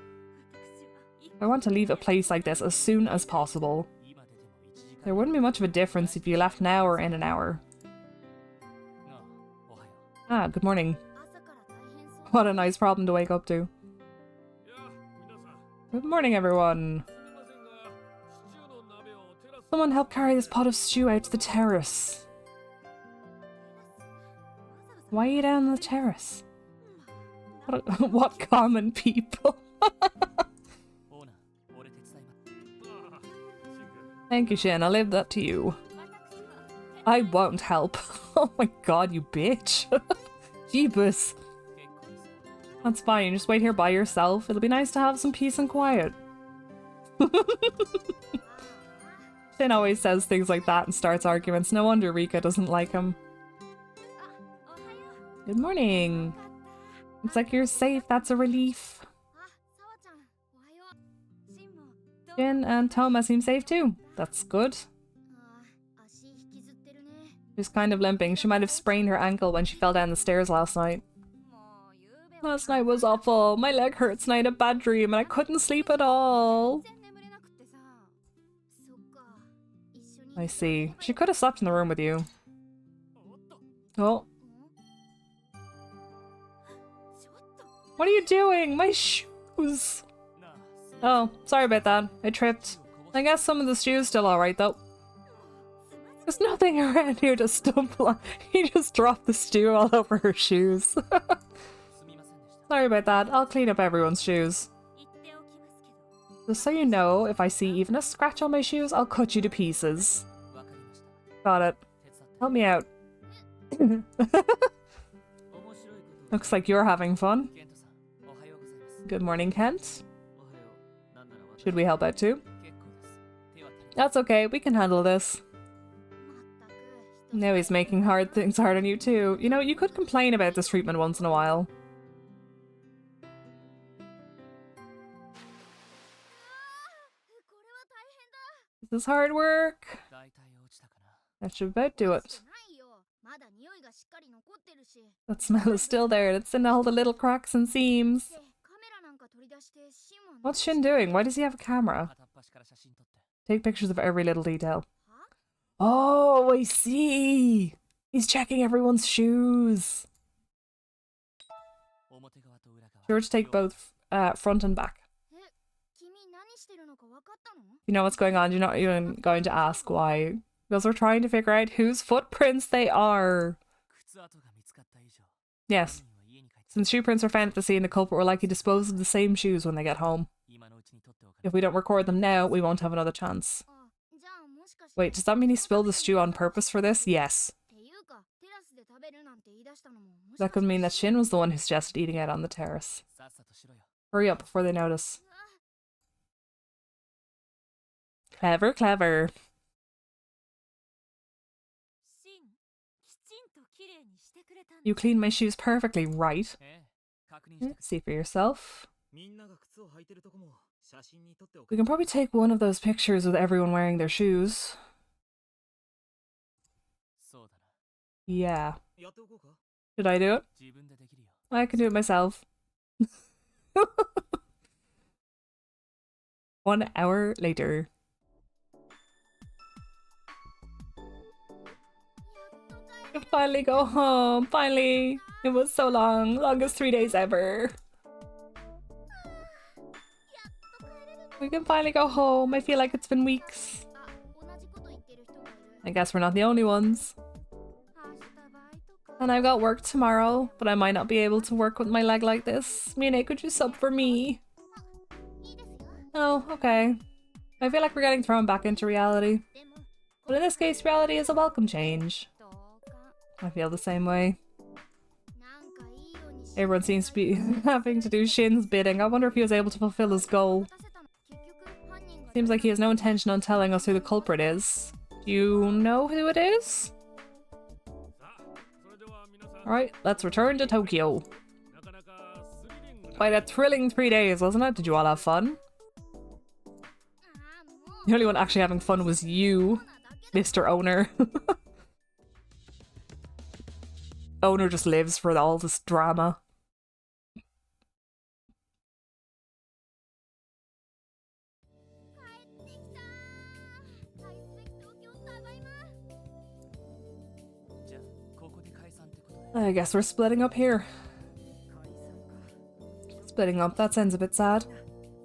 Speaker 1: I want to leave a place like this as soon as possible. There wouldn't be much of a difference if you left now or in an hour. Ah, good morning. What a nice problem to wake up to. Good morning, everyone. Someone help carry this pot of stew out to the terrace. Why are you down on the terrace? What common people? Thank you, Shin. I'll leave that to you. I won't help. Oh my god, you bitch. Jeebus. That's fine. Just wait here by yourself. It'll be nice to have some peace and quiet. Shin always says things like that and starts arguments. No wonder Rika doesn't like him. Good morning. Looks like you're safe. That's a relief. Shin and Toma seem safe too. That's good. She's kind of limping. She might have sprained her ankle when she fell down the stairs last night. Last night was awful. My leg hurts and I had a bad dream and I couldn't sleep at all. I see. She could have slept in the room with you. Oh. What are you doing? My shoes! Oh, sorry about that. I tripped. I guess some of the stew's still alright though. There's nothing around here to stumble on. He just dropped the stew all over her shoes. Sorry about that. I'll clean up everyone's shoes. Just so you know, if I see even a scratch on my shoes, I'll cut you to pieces. Got it. Help me out. Looks like you're having fun. Good morning, Kent. Should we help out too? That's okay, we can handle this. Now he's making things hard on you too. You know, you could complain about this treatment once in a while. This is hard work. That should about do it. That smell is still there. It's in all the little cracks and seams. What's Shin doing? Why does he have a camera? Take pictures of every little detail. Oh, I see! He's checking everyone's shoes. Sure to take both front and back. You know what's going on? You're not even going to ask why. Because we're trying to figure out whose footprints they are. Yes. Since shoe prints were found at the scene, the culprit will likely dispose of the same shoes when they get home. If we don't record them now, we won't have another chance. Wait, does that mean he spilled the stew on purpose for this? Yes. That could mean that Shin was the one who suggested eating out on the terrace. Hurry up before they notice. Clever, clever. You cleaned my shoes perfectly, right? See for yourself. We can probably take one of those pictures with everyone wearing their shoes. Yeah. Should I do it? I can do it myself. 1 hour later. I can finally go home. Finally. It was so long. Longest 3 days ever. We can finally go home. I feel like it's been weeks. I guess we're not the only ones. And I've got work tomorrow, but I might not be able to work with my leg like this. Mine, could you sub for me? Oh, okay. I feel like we're getting thrown back into reality. But in this case, reality is a welcome change. I feel the same way. Everyone seems to be having to do Shin's bidding. I wonder if he was able to fulfill his goal. Seems like he has no intention on telling us who the culprit is. Do you know who it is? Alright, let's return to Tokyo. Quite a thrilling 3 days, wasn't it? Did you all have fun? The only one actually having fun was you, Mr. Owner. Owner just lives for all this drama. I guess we're splitting up here. Splitting up, that sounds a bit sad.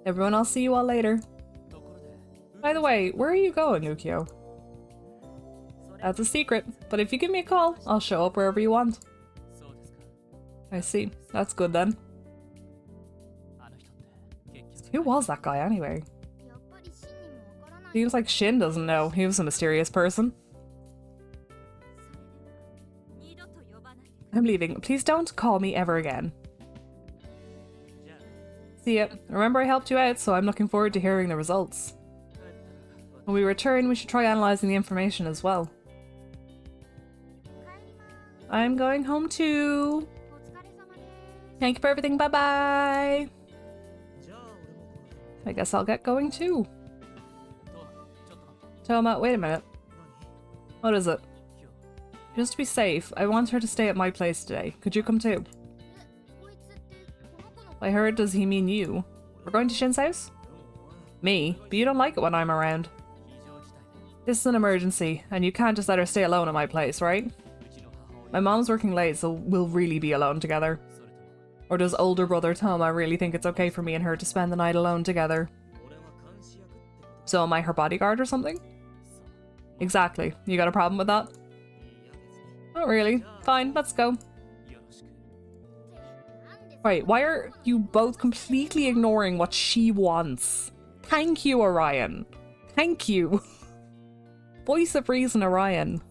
Speaker 1: Everyone, I'll see you all later. By the way, where are you going, Ukyo? That's a secret, but if you give me a call, I'll show up wherever you want. I see. That's good then. Who was that guy anyway? Seems like Shin doesn't know. He was a mysterious person. I'm leaving. Please don't call me ever again. See ya. Remember I helped you out, so I'm looking forward to hearing the results. When we return, we should try analysing the information as well. I'm going home too. Thank you for everything. Bye bye. I guess I'll get going too. Toma, wait a minute. What is it? Just to be safe, I want her to stay at my place today. Could you come too? I heard, does he mean you? We're going to Shin's house? Me? But you don't like it when I'm around. This is an emergency, and you can't just let her stay alone at my place, right? My mom's working late, so we'll really be alone together. Or does older brother Toma really think it's okay for me and her to spend the night alone together? So am I her bodyguard or something? Exactly. You got a problem with that? Not really. Fine, let's go. Right, why are you both completely ignoring what she wants? Thank you, Orion. Thank you. Voice of reason, Orion.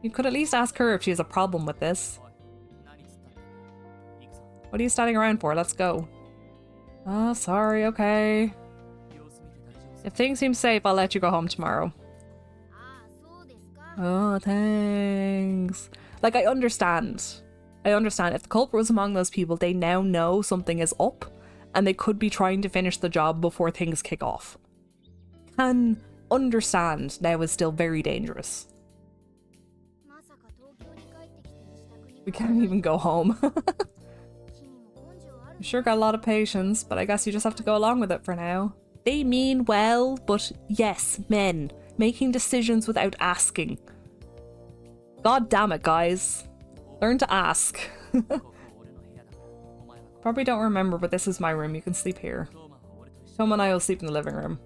Speaker 1: You could at least ask her if she has a problem with this. What are you standing around for? Let's go. Oh, sorry, okay. If things seem safe, I'll let you go home tomorrow. Oh, thanks. Like, I understand. I understand. If the culprit was among those people, they now know something is up, and they could be trying to finish the job before things kick off. Can understand now is still very dangerous. We can't even go home. You sure got a lot of patience, but I guess you just have to go along with it for now. They mean well, but yes, men. Making decisions without asking. God damn it, guys. Learn to ask. Probably don't remember, but this is my room. You can sleep here. Toma and I will sleep in the living room.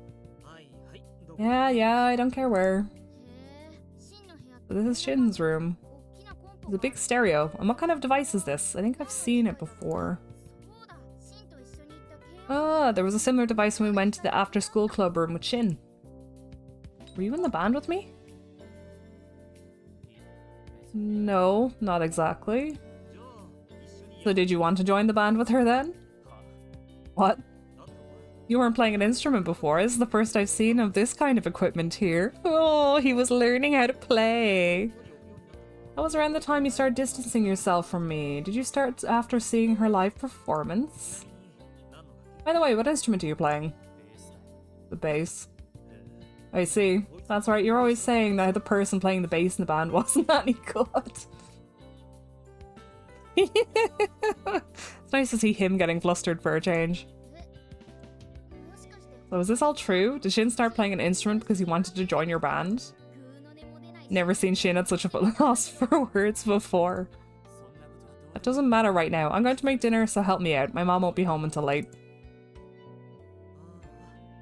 Speaker 1: Yeah, I don't care where. But this is Shin's room. There's a big stereo. And what kind of device is this? I think I've seen it before. Ah, there was a similar device when we went to the after-school club room with Shin. Were you in the band with me? No, not exactly. So did you want to join the band with her then? What? You weren't playing an instrument before. This is the first I've seen of this kind of equipment here. Oh, he was learning how to play. That was around the time you started distancing yourself from me. Did you start after seeing her live performance? By the way, what instrument are you playing? The bass. I see. That's right, you're always saying that the person playing the bass in the band wasn't any good. It's nice to see him getting flustered for a change. So is this all true? Did Shin start playing an instrument because he wanted to join your band? Never seen Shin at such a loss for words before. That doesn't matter right now. I'm going to make dinner, so help me out. My mom won't be home until late.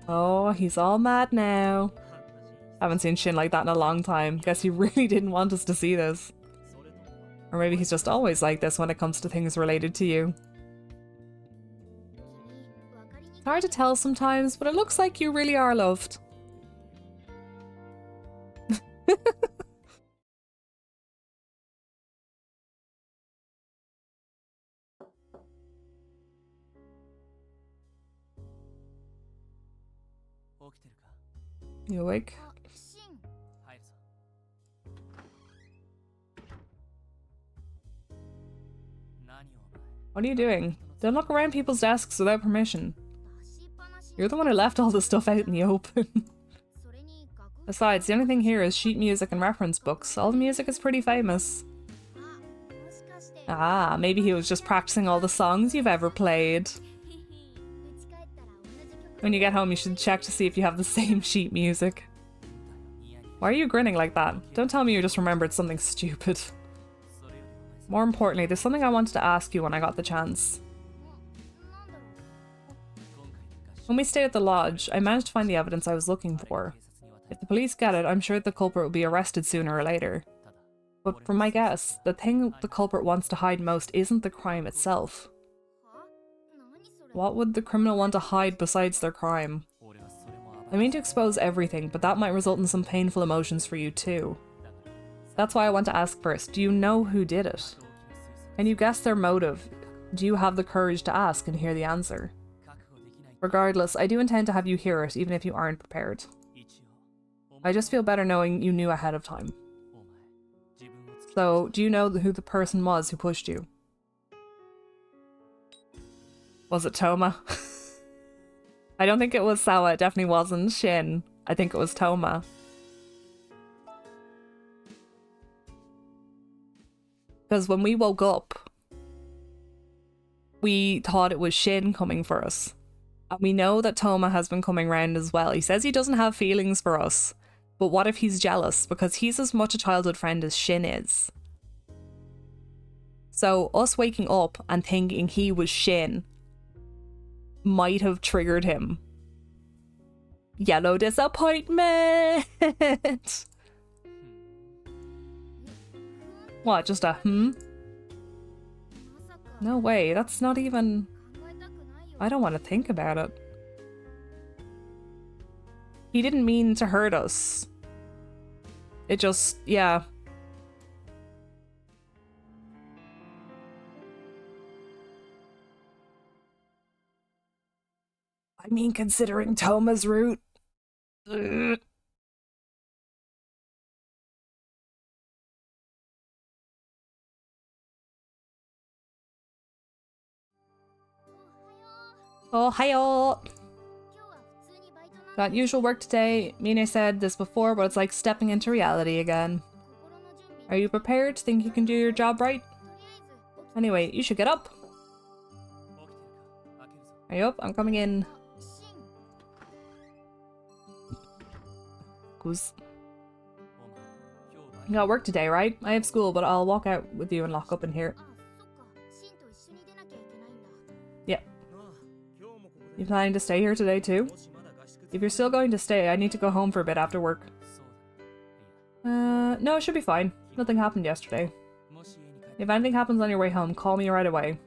Speaker 1: Oh, he's all mad now. Haven't seen Shin like that in a long time. Guess he really didn't want us to see this. Or maybe he's just always like this when it comes to things related to you. Hard to tell sometimes, but it looks like you really are loved. You awake? What are you doing? Don't look around people's desks without permission. You're the one who left all the stuff out in the open. Besides, the only thing here is sheet music and reference books. All the music is pretty famous. Ah, maybe he was just practicing all the songs you've ever played. When you get home, you should check to see if you have the same sheet music. Why are you grinning like that? Don't tell me you just remembered something stupid. More importantly, there's something I wanted to ask you when I got the chance. When we stayed at the lodge, I managed to find the evidence I was looking for. If the police get it, I'm sure the culprit will be arrested sooner or later. But from my guess, the thing the culprit wants to hide most isn't the crime itself. What would the criminal want to hide besides their crime? I mean to expose everything, but that might result in some painful emotions for you too. That's why I want to ask first, do you know who did it? Can you guess their motive? Do you have the courage to ask and hear the answer? Regardless, I do intend to have you hear it, even if you aren't prepared. I just feel better knowing you knew ahead of time. So, do you know who the person was who pushed you? Was it Toma? I don't think it was Sawa, it definitely wasn't Shin. I think it was Toma. Because when we woke up, we thought it was Shin coming for us. And we know that Toma has been coming round as well. He says he doesn't have feelings for us. But what if he's jealous? Because he's as much a childhood friend as Shin is. So us waking up and thinking he was Shin might have triggered him. Yellow disappointment! What, just a hmm? No way, that's not even... I don't want to think about it. He didn't mean to hurt us. It just, yeah. I mean, considering Toma's route. Ugh. Oh, hiyo! Got usual work today. Mine said this before, but it's like stepping into reality again. Are you prepared? Think you can do your job right? Anyway, you should get up. Are you up? I'm coming in. Goose. You got work today, right? I have school, but I'll walk out with you and lock up in here. Yeah. You planning to stay here today too? If you're still going to stay, I need to go home for a bit after work. No, it should be fine. Nothing happened yesterday. If anything happens on your way home, call me right away.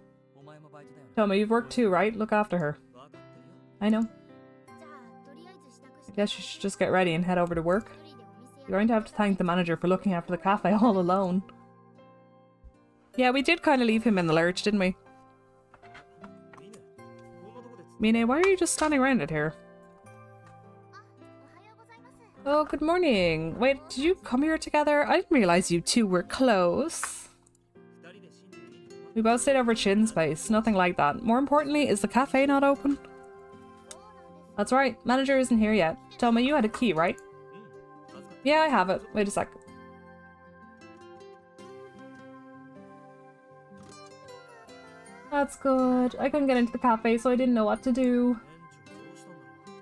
Speaker 1: Toma, you've worked too, right? Look after her. I know. I guess you should just get ready and head over to work. You're going to have to thank the manager for looking after the cafe all alone. Yeah, we did kind of leave him in the lurch, didn't we? Mine, why are you just standing around it here? Oh, good morning. Wait, did you come here together? I didn't realize you two were close. We both stayed over at Shin's place. Nothing like that. More importantly, is the cafe not open? That's right. Manager isn't here yet. Toma, you had a key, right? Yeah, I have it. Wait a sec. That's good. I couldn't get into the cafe, so I didn't know what to do.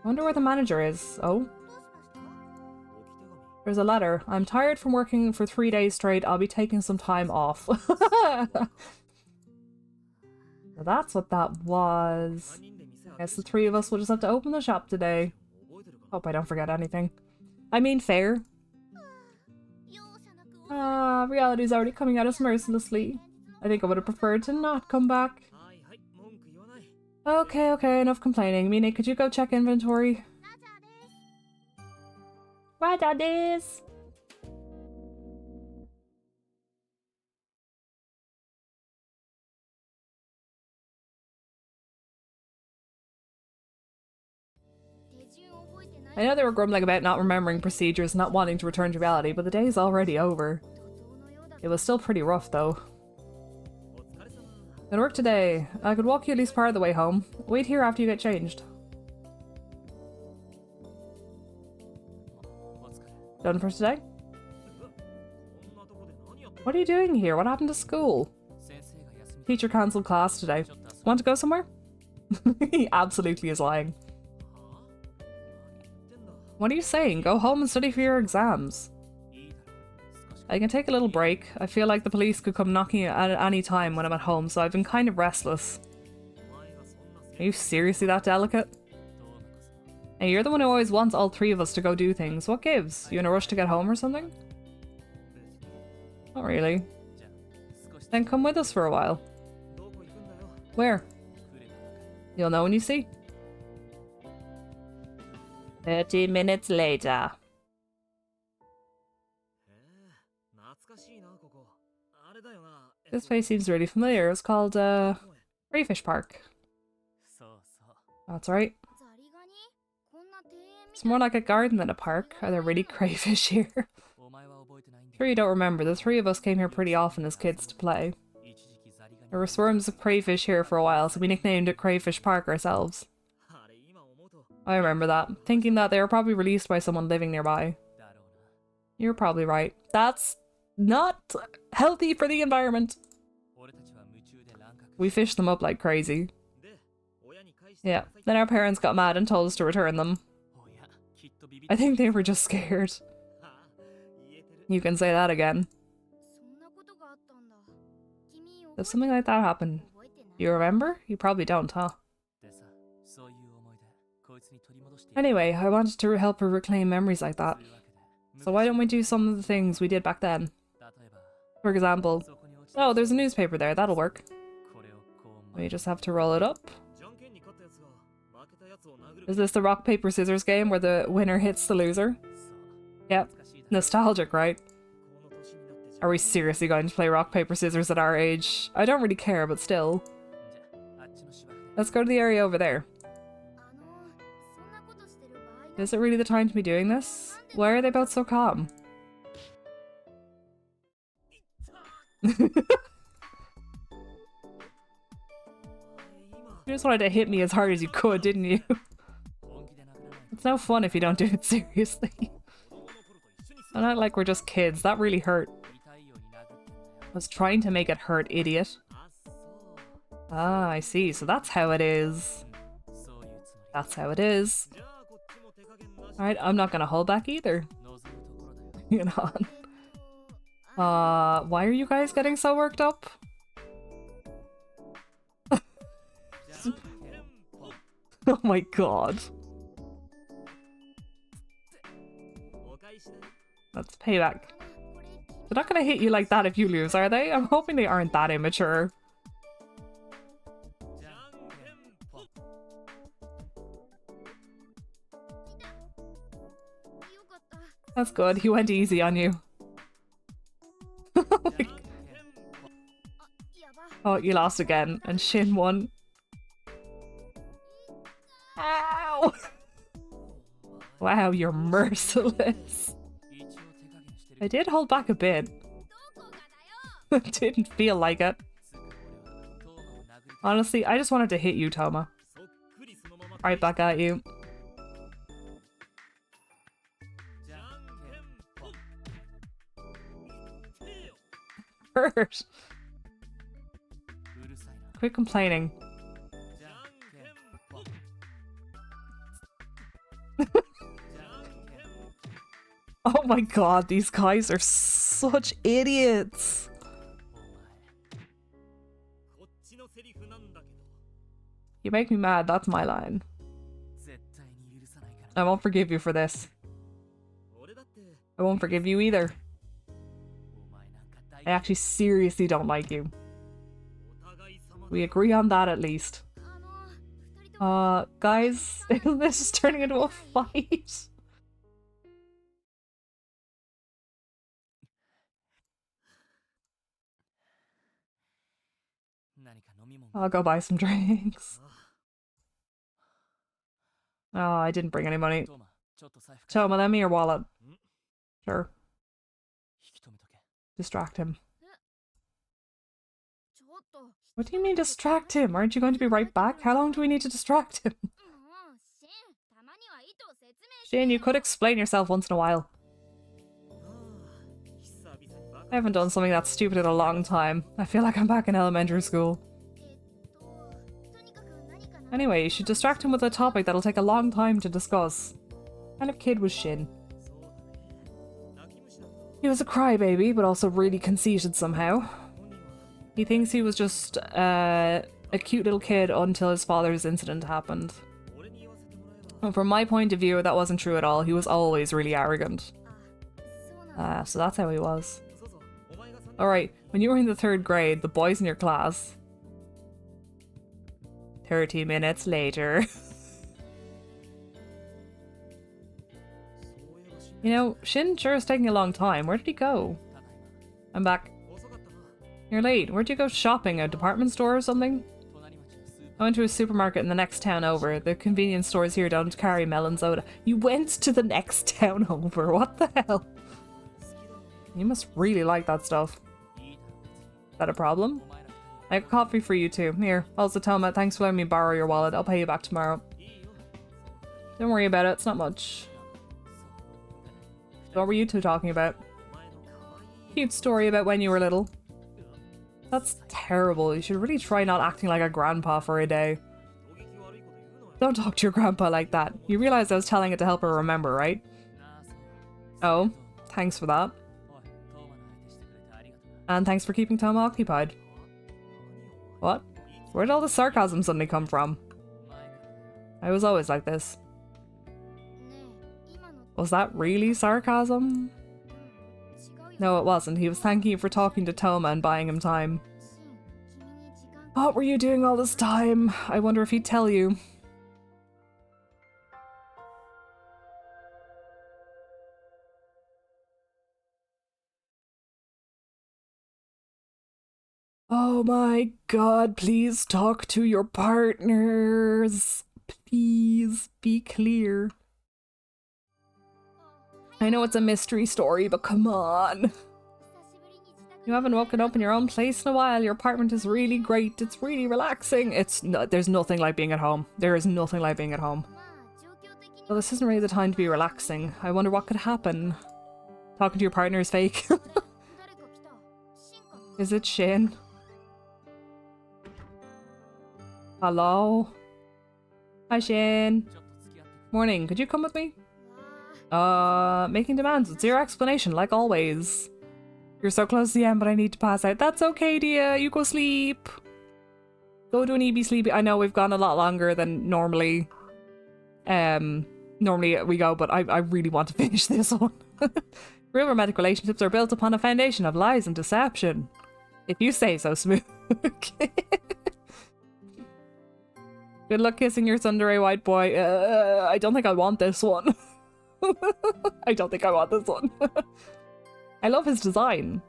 Speaker 1: I wonder where the manager is. Oh? There's a letter. I'm tired from working for 3 days straight. I'll be taking some time off. So that's what that was. I guess the three of us will just have to open the shop today. Hope I don't forget anything. I mean, fair. Reality's already coming at us mercilessly. I think I would have preferred to not come back. Okay, okay, enough complaining. Mine, could you go check inventory? Raja this. I know they were grumbling about not remembering procedures, not wanting to return to reality, but the day is already over. It was still pretty rough, though. Gonna work today. I could walk you at least part of the way home. Wait here after you get changed. Done for today? What are you doing here? What happened to school? Teacher cancelled class today. Want to go somewhere? He absolutely is lying. What are you saying? Go home and study for your exams. I can take a little break. I feel like the police could come knocking at any time when I'm at home, so I've been kind of restless. Are you seriously that delicate? Hey, you're the one who always wants all three of us to go do things. What gives? You in a rush to get home or something? Not really. Then come with us for a while. Where? You'll know when you see. 30 minutes later. This place seems really familiar. It was called, Crayfish Park. That's right. It's more like a garden than a park. Are there really crayfish here? Sure you don't remember. The three of us came here pretty often as kids to play. There were swarms of crayfish here for a while, so we nicknamed it Crayfish Park ourselves. I remember that, thinking that they were probably released by someone living nearby. You're probably right. That's not healthy for the environment. We fished them up like crazy. Yeah, then our parents got mad and told us to return them. I think they were just scared. You can say that again. If something like that happened, you remember? You probably don't, huh? Anyway, I wanted to help her reclaim memories like that. So why don't we do some of the things we did back then? For example, oh, there's a newspaper there, that'll work. We just have to roll it up. Is this the rock, paper, scissors game where the winner hits the loser? Yep. Nostalgic, right? Are we seriously going to play rock, paper, scissors at our age? I don't really care, but still. Let's go to the area over there. Is it really the time to be doing this? Why are they both so calm? You just wanted to hit me as hard as you could, didn't you? It's no fun if you don't do it seriously. And not like we're just kids. That really hurt. I was trying to make it hurt, idiot. Ah, I see. So that's how it is. That's how it is. Alright, I'm not gonna hold back either. You know. Why are you guys getting so worked up? Oh my god. That's payback. They're not gonna hit you like that if you lose, are they? I'm hoping they aren't that immature. That's good. He went easy on you. Oh, you lost again. And Shin won. Ow! Wow, you're merciless. I did hold back a bit. It didn't feel like it. Honestly, I just wanted to hit you, Toma. Right back at you. Hurt. Quit complaining. Oh my god, these guys are such idiots. You make me mad, that's my line. I won't forgive you for this. I won't forgive you either. I actually seriously don't like you. We agree on that at least. Guys, this is turning into a fight. I'll go buy some drinks. Oh, I didn't bring any money. Toma, lend me your wallet. Sure. Distract him. What do you mean distract him? Aren't you going to be right back? How long do we need to distract him? Shin, you could explain yourself once in a while. I haven't done something that stupid in a long time. I feel like I'm back in elementary school. Anyway, you should distract him with a topic that'll take a long time to discuss. What kind of kid was Shin? He was a crybaby, but also really conceited somehow. He thinks he was just a cute little kid until his father's incident happened. And from my point of view, that wasn't true at all. He was always really arrogant. So that's how he was. Alright, when you were in the 3rd grade, the boys in your class... 30 minutes later. You know, Shin sure is taking a long time. Where did he go? I'm back. You're late. Where'd you go shopping? A department store or something? I went to a supermarket in the next town over. The convenience stores here don't carry melon soda. You went to the next town over? What the hell? You must really like that stuff. Is that a problem? I have coffee for you too. Here. Also, Toma, thanks for letting me borrow your wallet. I'll pay you back tomorrow. Don't worry about it. It's not much. What were you two talking about? Cute story about when you were little. That's terrible. You should really try not acting like a grandpa for a day. Don't talk to your grandpa like that. You realize I was telling it to help her remember, right? Oh, thanks for that. And thanks for keeping Toma occupied. What? Where did all the sarcasm suddenly come from? I was always like this. Was that really sarcasm? No, it wasn't. He was thanking you for talking to Toma and buying him time. What were you doing all this time? I wonder if he'd tell you. Oh my god, please talk to your partners. Please be clear. I know it's a mystery story, but come on. You haven't woken up in your own place in a while. Your apartment is really great. It's really relaxing. There's nothing like being at home. There is nothing like being at home. Well, this isn't really the time to be relaxing. I wonder what could happen. Talking to your partner is fake. Is it Shin? Hello? Hi, Shin. Morning. Could you come with me? Making demands with zero explanation, like always. You're so close to the end, but I need to pass out. That's okay, Dia. You go sleep. Go to an EB sleepy. I know we've gone a lot longer than normally. Normally we go, but I really want to finish this one. Real romantic relationships are built upon a foundation of lies and deception. If you say so, Smooth. Good luck kissing your tsundere, white boy. I don't think I want this one. I don't think I want this one. I love his design.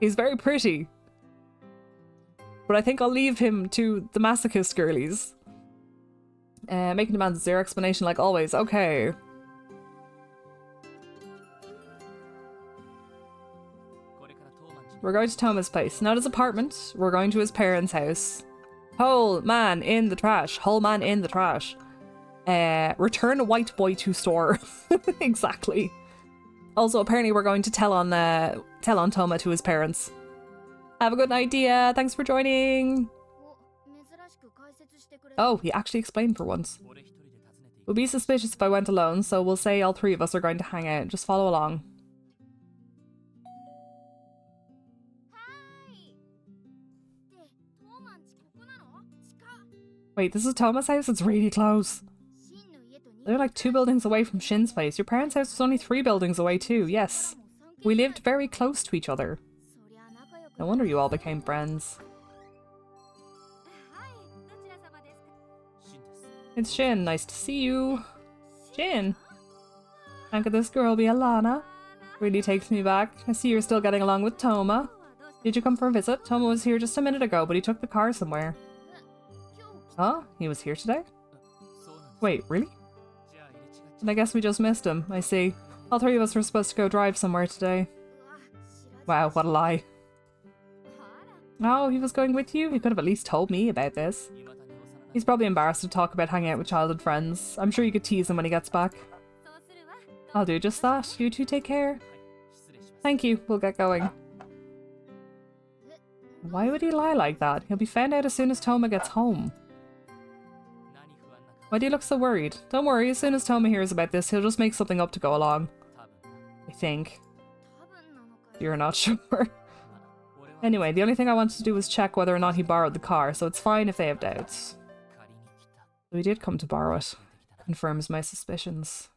Speaker 1: He's very pretty. But I think I'll leave him to the masochist girlies. Making demands zero explanation like always. Okay. We're going to Toma's place. Not his apartment. We're going to his parents' house. Whole man in the trash. Whole man in the trash. Return a white boy to store. Exactly. Also, apparently we're going to tell on Toma to his parents. Have a good night, Dia. Thanks for joining. Oh, he actually explained for once. We'll be suspicious if I went alone, so we'll say all 3 of us are going to hang out. Just follow along. Wait, this is Toma's house? It's really close. They're like 2 buildings away from Shin's place. Your parents' house was only 3 buildings away too, yes. We lived very close to each other. No wonder you all became friends. It's Shin. Nice to see you. Shin. And could this girl be Alana? Really takes me back. I see you're still getting along with Toma. Did you come for a visit? Toma was here just a minute ago, but he took the car somewhere. Huh? He was here today? Wait, really? And I guess we just missed him. I see. All three of us were supposed to go drive somewhere today. Wow, what a lie. Oh, he was going with you? He could have at least told me about this. He's probably embarrassed to talk about hanging out with childhood friends. I'm sure you could tease him when he gets back. I'll do just that. You two take care. Thank you. We'll get going. Why would he lie like that? He'll be found out as soon as Toma gets home. Why do you look so worried? Don't worry, as soon as Toma hears about this, he'll just make something up to go along. I think. You're not sure. Anyway, the only thing I wanted to do was check whether or not he borrowed the car, so it's fine if they have doubts. So he did come to borrow it. Confirms my suspicions.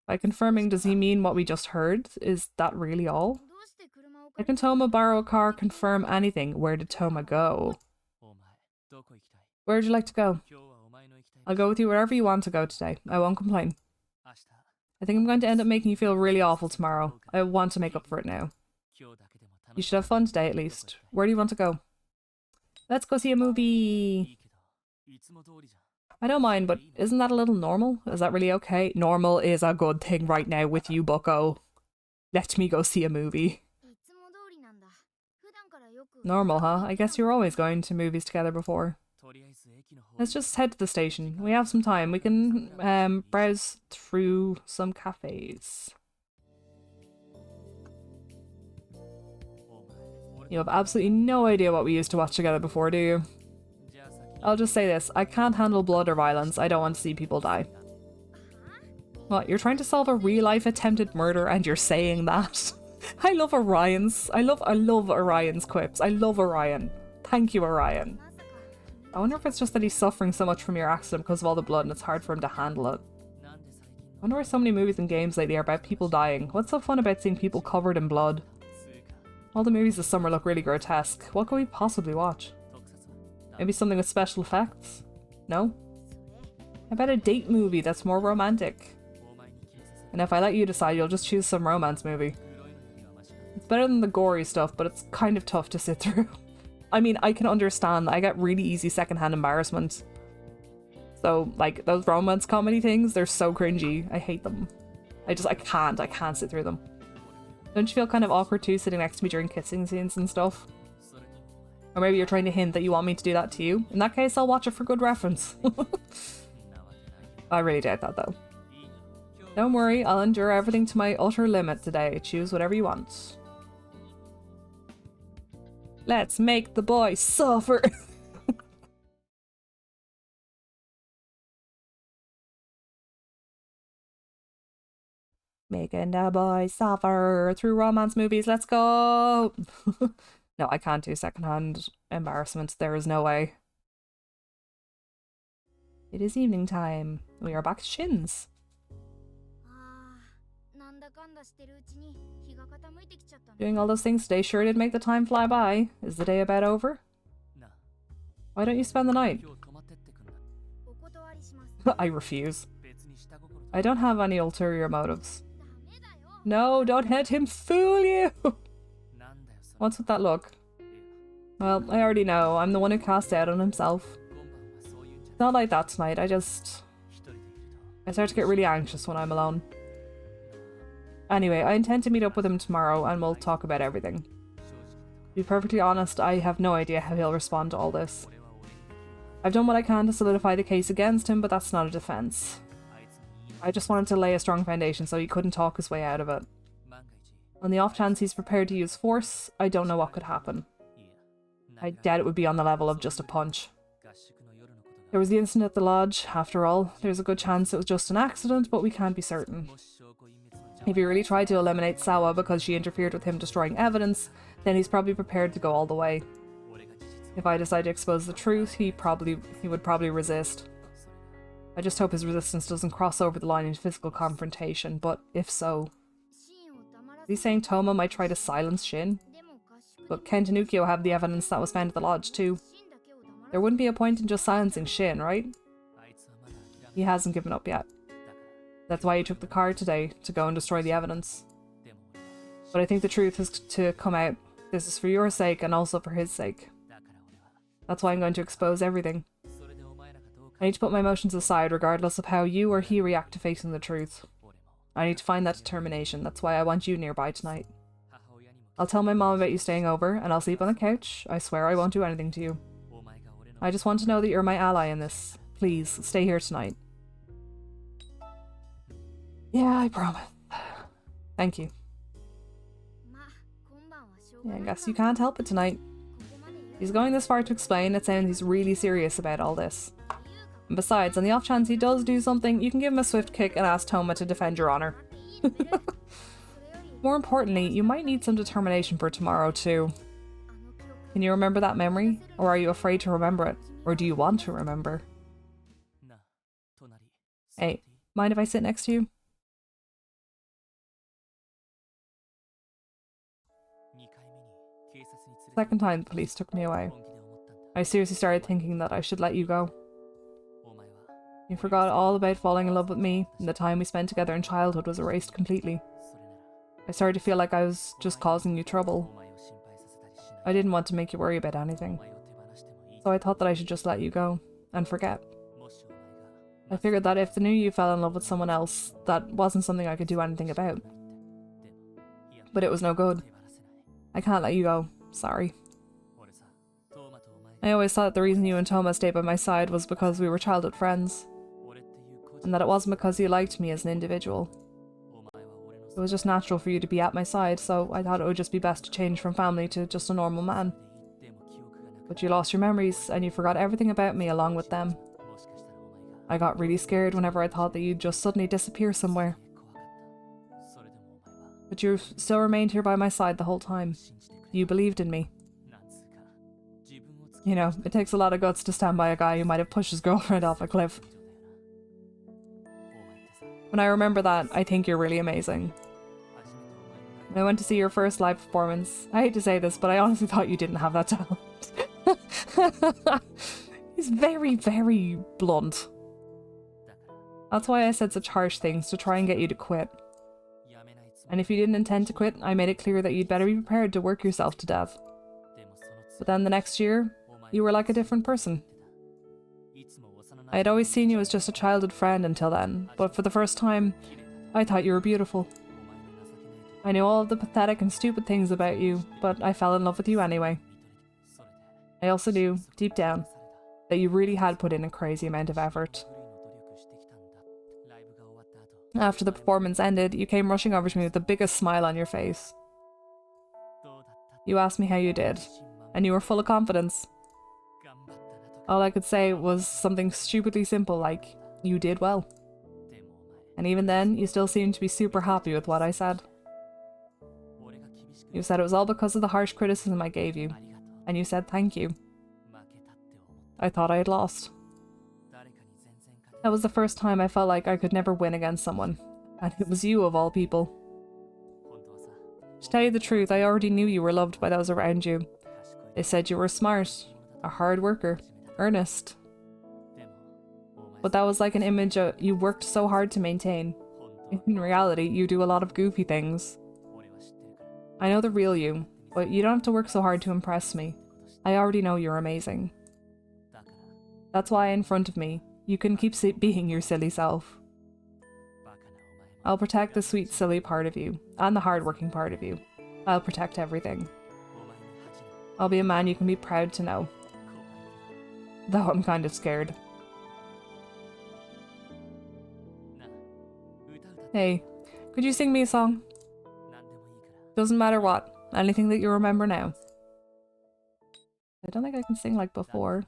Speaker 1: By confirming, does he mean what we just heard? Is that really all? How can Toma borrow a car, confirm anything? Where did Toma go? Where would you like to go? I'll go with you wherever you want to go today. I won't complain. I think I'm going to end up making you feel really awful tomorrow. I want to make up for it now. You should have fun today at least. Where do you want to go? Let's go see a movie. I don't mind, but isn't that a little normal? Is that really okay? Normal is a good thing right now with you, bucko. Let me go see a movie. Normal, huh? I guess you're always going to movies together before. Let's just head to the station. We have some time. We can browse through some cafes. You have absolutely no idea what we used to watch together before, do you? I'll just say this. I can't handle blood or violence. I don't want to see people die. What, you're trying to solve a real-life attempted murder and you're saying that? I love Orion's. I love Orion's quips. I love Orion. Thank you, Orion. I wonder if it's just that he's suffering so much from your accident because of all the blood and it's hard for him to handle it. I wonder why so many movies and games lately are about people dying. What's so fun about seeing people covered in blood? All the movies this summer look really grotesque. What could we possibly watch? Maybe something with special effects? No? How about a date movie that's more romantic? And if I let you decide, you'll just choose some romance movie. It's better than the gory stuff, but it's kind of tough to sit through. I mean, I can understand. I get really easy secondhand embarrassment. So, like, those romance comedy things, they're so cringy. I hate them. I can't sit through them. Don't you feel kind of awkward too, sitting next to me during kissing scenes and stuff? Or maybe you're trying to hint that you want me to do that to you? In that case, I'll watch it for good reference. I really doubt that though. Don't worry, I'll endure everything to my utter limit today. Choose whatever you want. Let's make the boy suffer! Making the boy suffer through romance movies, let's go! No, I can't do secondhand embarrassment. There is no way. It is evening time. We are back to Shin's. Doing all those things today sure did make the time fly by. Is the day about over? Why don't you spend the night? I refuse. I don't have any ulterior motives. No, don't let him fool you! What's with that look? Well, I already know. I'm the one who cast doubt on himself. It's not like that tonight. I start to get really anxious when I'm alone. Anyway, I intend to meet up with him tomorrow and we'll talk about everything. To be perfectly honest, I have no idea how he'll respond to all this. I've done what I can to solidify the case against him, but that's not a defense. I just wanted to lay a strong foundation so he couldn't talk his way out of it. On the off chance he's prepared to use force, I don't know what could happen. I doubt it would be on the level of just a punch. There was the incident at the lodge, after all. There's a good chance it was just an accident, but we can't be certain. If he really tried to eliminate Sawa because she interfered with him destroying evidence, then he's probably prepared to go all the way. If I decide to expose the truth, he would probably resist. I just hope his resistance doesn't cross over the line into physical confrontation, but if so... Is he saying Toma might try to silence Shin? But Ken and Ukyo have the evidence that was found at the lodge too. There wouldn't be a point in just silencing Shin, right? He hasn't given up yet. That's why he took the car today, to go and destroy the evidence. But I think the truth is to come out. This is for your sake and also for his sake. That's why I'm going to expose everything. I need to put my emotions aside regardless of how you or he react to facing the truth. I need to find that determination. That's why I want you nearby tonight. I'll tell my mom about you staying over and I'll sleep on the couch. I swear I won't do anything to you. I just want to know that you're my ally in this. Please, stay here tonight. Yeah, I promise. Thank you. Yeah, I guess you can't help it tonight. He's going this far to explain, it sounds he's really serious about all this. And besides, on the off chance he does do something, you can give him a swift kick and ask Toma to defend your honor. More importantly, you might need some determination for tomorrow too. Can you remember that memory? Or are you afraid to remember it? Or do you want to remember? Hey, mind if I sit next to you? Second time the police took me away. I seriously started thinking that I should let you go. You forgot all about falling in love with me, and the time we spent together in childhood was erased completely. I started to feel like I was just causing you trouble. I didn't want to make you worry about anything. So I thought that I should just let you go, and forget. I figured that if the new you fell in love with someone else, that wasn't something I could do anything about. But it was no good. I can't let you go. Sorry. I always thought the reason you and Toma stayed by my side was because we were childhood friends. And that it wasn't because you liked me as an individual. It was just natural for you to be at my side, so I thought it would just be best to change from family to just a normal man. But you lost your memories, and you forgot everything about me along with them. I got really scared whenever I thought that you'd just suddenly disappear somewhere. But you still remained here by my side the whole time. You believed in me. You know, it takes a lot of guts to stand by a guy who might have pushed his girlfriend off a cliff. When I remember that, I think you're really amazing. When I went to see your first live performance, I hate to say this, but I honestly thought you didn't have that talent. He's very, very blunt. That's why I said such harsh things, to try and get you to quit. And if you didn't intend to quit, I made it clear that you'd better be prepared to work yourself to death. But then the next year, you were like a different person. I had always seen you as just a childhood friend until then, but for the first time, I thought you were beautiful. I knew all of the pathetic and stupid things about you, but I fell in love with you anyway. I also knew, deep down, that you really had put in a crazy amount of effort. After the performance ended, you came rushing over to me with the biggest smile on your face. You asked me how you did, and you were full of confidence. All I could say was something stupidly simple like, you did well. And even then, you still seemed to be super happy with what I said. You said it was all because of the harsh criticism I gave you, and you said thank you. I thought I had lost. That was the first time I felt like I could never win against someone, and it was you of all people. To tell you the truth, I already knew you were loved by those around you. They said you were smart, a hard worker, earnest. But that was like an image you worked so hard to maintain. In reality, you do a lot of goofy things. I know the real you, but you don't have to work so hard to impress me. I already know you're amazing. That's why in front of me, you can keep being your silly self. I'll protect the sweet, silly part of you, and the hardworking part of you. I'll protect everything. I'll be a man you can be proud to know. Though I'm kind of scared. Hey, could you sing me a song? Doesn't matter what, anything that you remember now. I don't think I can sing like before.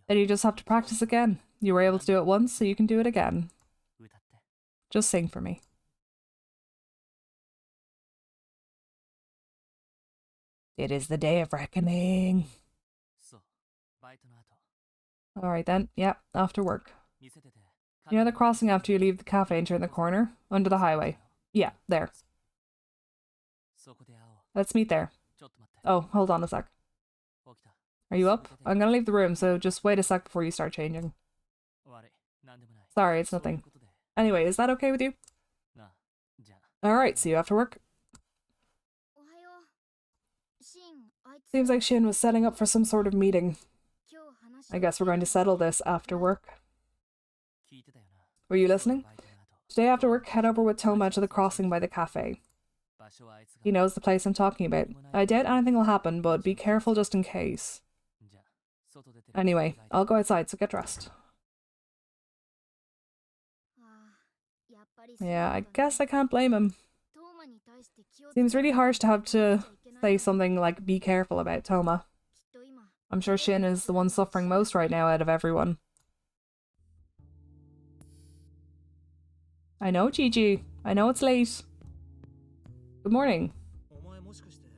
Speaker 1: Then you just have to practice again. You were able to do it once, so you can do it again. Just sing for me. It is the day of reckoning. Alright then, yeah, after work. You know the crossing after you leave the cafe and turn the corner? Under the highway. Yeah, there. Let's meet there. Oh, hold on a sec. Are you up? I'm gonna leave the room, so just wait a sec before you start changing. Sorry, it's nothing. Anyway, is that okay with you? Alright, see you after work. Seems like Shin was setting up for some sort of meeting. I guess we're going to settle this after work. Were you listening? Today after work, head over with Toma to the crossing by the cafe. He knows the place I'm talking about. I doubt anything will happen, but be careful just in case. Anyway, I'll go outside, so get dressed. Yeah, I guess I can't blame him. Seems really harsh to have to say something like, be careful about Toma. I'm sure Shin is the one suffering most right now out of everyone. I know, Gigi. I know it's late. Good morning.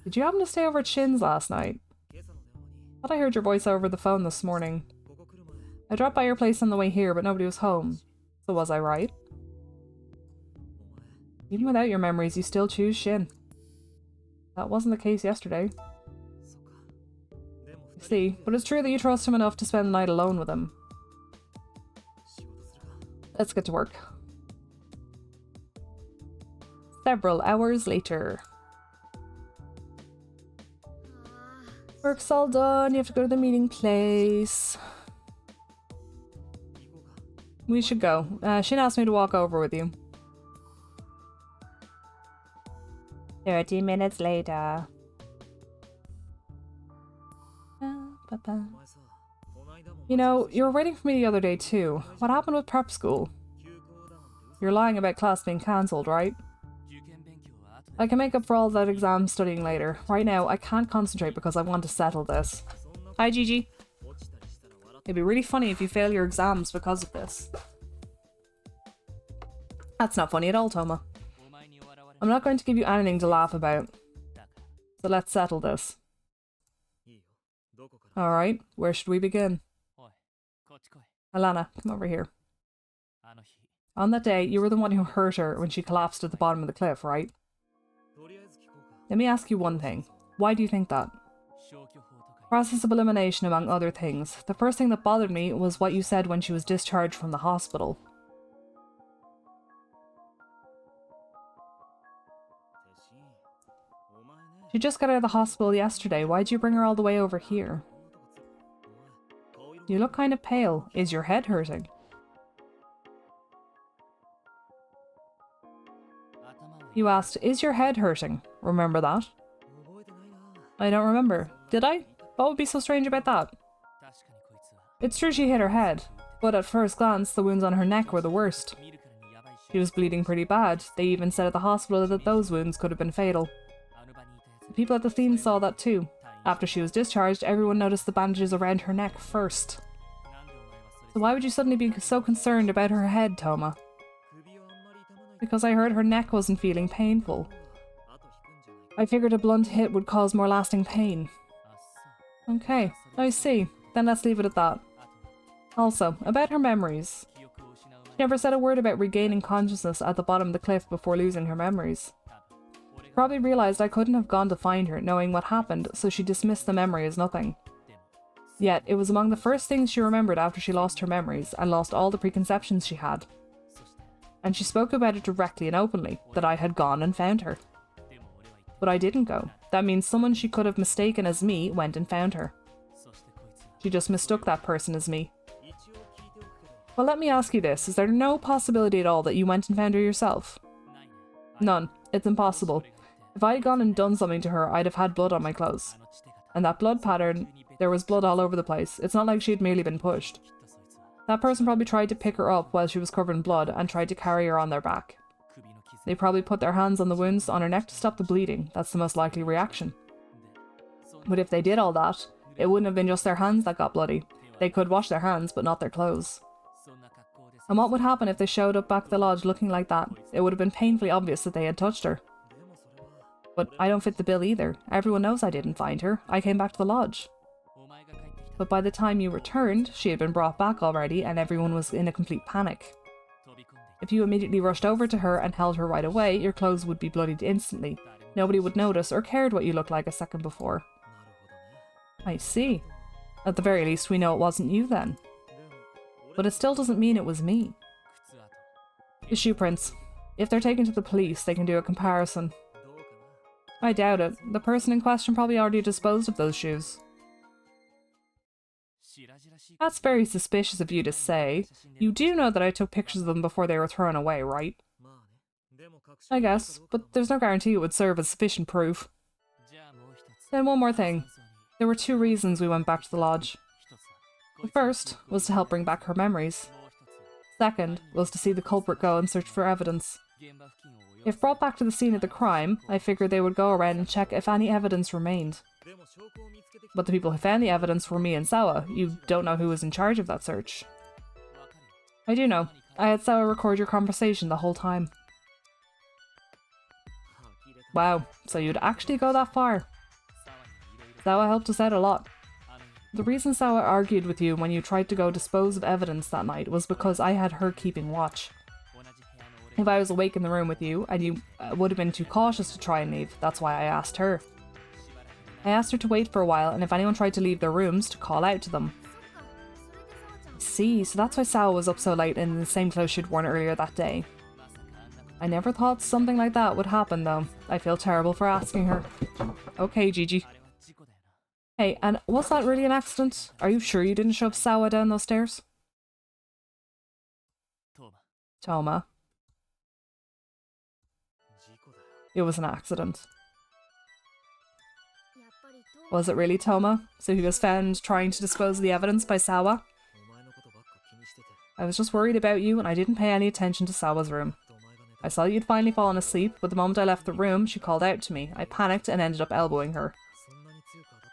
Speaker 1: Did you happen to stay over at Shin's last night? Thought I heard your voice over the phone this morning. I dropped by your place on the way here, but nobody was home. So was I right? Even without your memories, you still choose Shin. That wasn't the case yesterday. I see, but it's true that you trust him enough to spend the night alone with him. Let's get to work. Several hours later. Work's all done, you have to go to the meeting place. We should go. Shin asked me to walk over with you. 30 minutes later. You know, you were waiting for me the other day too. What happened with prep school? You're lying about class being cancelled, right? I can make up for all that exam studying later. Right now, I can't concentrate because I want to settle this. Hi, Gigi. It'd be really funny if you fail your exams because of this. That's not funny at all, Toma. I'm not going to give you anything to laugh about. So let's settle this. Alright, where should we begin? Alana, come over here. On that day, you were the one who hurt her when she collapsed at the bottom of the cliff, right? Let me ask you one thing. Why do you think that? Process of elimination, among other things. The first thing that bothered me was what you said when she was discharged from the hospital. She just got out of the hospital yesterday. Why'd you bring her all the way over here? You look kind of pale. Is your head hurting? You asked, is your head hurting? Remember that? I don't remember. Did I? What would be so strange about that? It's true she hit her head, but at first glance the wounds on her neck were the worst. She was bleeding pretty bad. They even said at the hospital that those wounds could have been fatal. The people at the scene saw that too. After she was discharged, everyone noticed the bandages around her neck first. So why would you suddenly be so concerned about her head, Toma? Because I heard her neck wasn't feeling painful. I figured a blunt hit would cause more lasting pain. Okay, I see. Then let's leave it at that. Also, about her memories. She never said a word about regaining consciousness at the bottom of the cliff before losing her memories. She probably realised I couldn't have gone to find her knowing what happened, so she dismissed the memory as nothing. Yet, it was among the first things she remembered after she lost her memories and lost all the preconceptions she had. And she spoke about it directly and openly, that I had gone and found her. But I didn't go. That means someone she could have mistaken as me went and found her. She just mistook that person as me. Well, let me ask you this. Is there no possibility at all that you went and found her yourself? None. It's impossible. If I had gone and done something to her, I'd have had blood on my clothes. And that blood pattern, there was blood all over the place. It's not like she had merely been pushed. That person probably tried to pick her up while she was covered in blood and tried to carry her on their back. They probably put their hands on the wounds on her neck to stop the bleeding. That's the most likely reaction. But if they did all that, it wouldn't have been just their hands that got bloody. They could wash their hands, but not their clothes. And what would happen if they showed up back at the lodge looking like that? It would have been painfully obvious that they had touched her. But I don't fit the bill either. Everyone knows I didn't find her. I came back to the lodge. But by the time you returned, she had been brought back already and everyone was in a complete panic. If you immediately rushed over to her and held her right away, your clothes would be bloodied instantly. Nobody would notice or cared what you looked like a second before. I see. At the very least, we know it wasn't you then. But it still doesn't mean it was me. The shoe prints. If they're taken to the police, they can do a comparison. I doubt it. The person in question probably already disposed of those shoes. That's very suspicious of you to say. You do know that I took pictures of them before they were thrown away, right? I guess, but there's no guarantee it would serve as sufficient proof. Then one more thing. There were 2 reasons we went back to the lodge. The first was to help bring back her memories. Second was to see the culprit go and search for evidence. If brought back to the scene of the crime, I figured they would go around and check if any evidence remained. But the people who found the evidence were me and Sawa. You don't know who was in charge of that search. I do know. I had Sawa record your conversation the whole time. Wow, so you'd actually go that far. Sawa helped us out a lot. The reason Sawa argued with you when you tried to go dispose of evidence that night was because I had her keeping watch. If I was awake in the room with you, and you would have been too cautious to try and leave, that's why I asked her. I asked her to wait for a while, and if anyone tried to leave their rooms, to call out to them. See, so that's why Sawa was up so late in the same clothes she'd worn earlier that day. I never thought something like that would happen though. I feel terrible for asking her. Okay, Gigi. Hey, and was that really an accident? Are you sure you didn't shove Sawa down those stairs? Toma. It was an accident. Was it really Toma? So he was found trying to dispose of the evidence by Sawa? I was just worried about you and I didn't pay any attention to Sawa's room. I saw you'd finally fallen asleep, but the moment I left the room, she called out to me. I panicked and ended up elbowing her.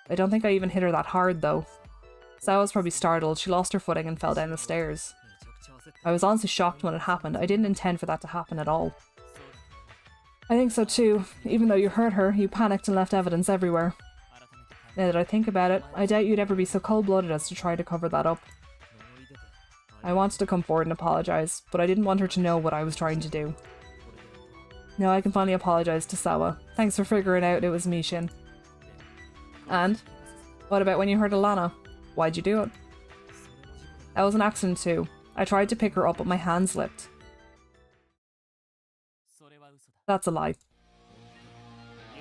Speaker 1: I don't think I even hit her that hard though. Sawa's probably startled, she lost her footing and fell down the stairs. I was honestly shocked when it happened. I didn't intend for that to happen at all. I think so too. Even though you hurt her, you panicked and left evidence everywhere. Now that I think about it, I doubt you'd ever be so cold-blooded as to try to cover that up. I wanted to come forward and apologise, but I didn't want her to know what I was trying to do. Now I can finally apologise to Sawa. Thanks for figuring out it was me, Shin. And? What about when you hurt Alana? Why'd you do it? That was an accident too. I tried to pick her up but my hand slipped. That's a lie.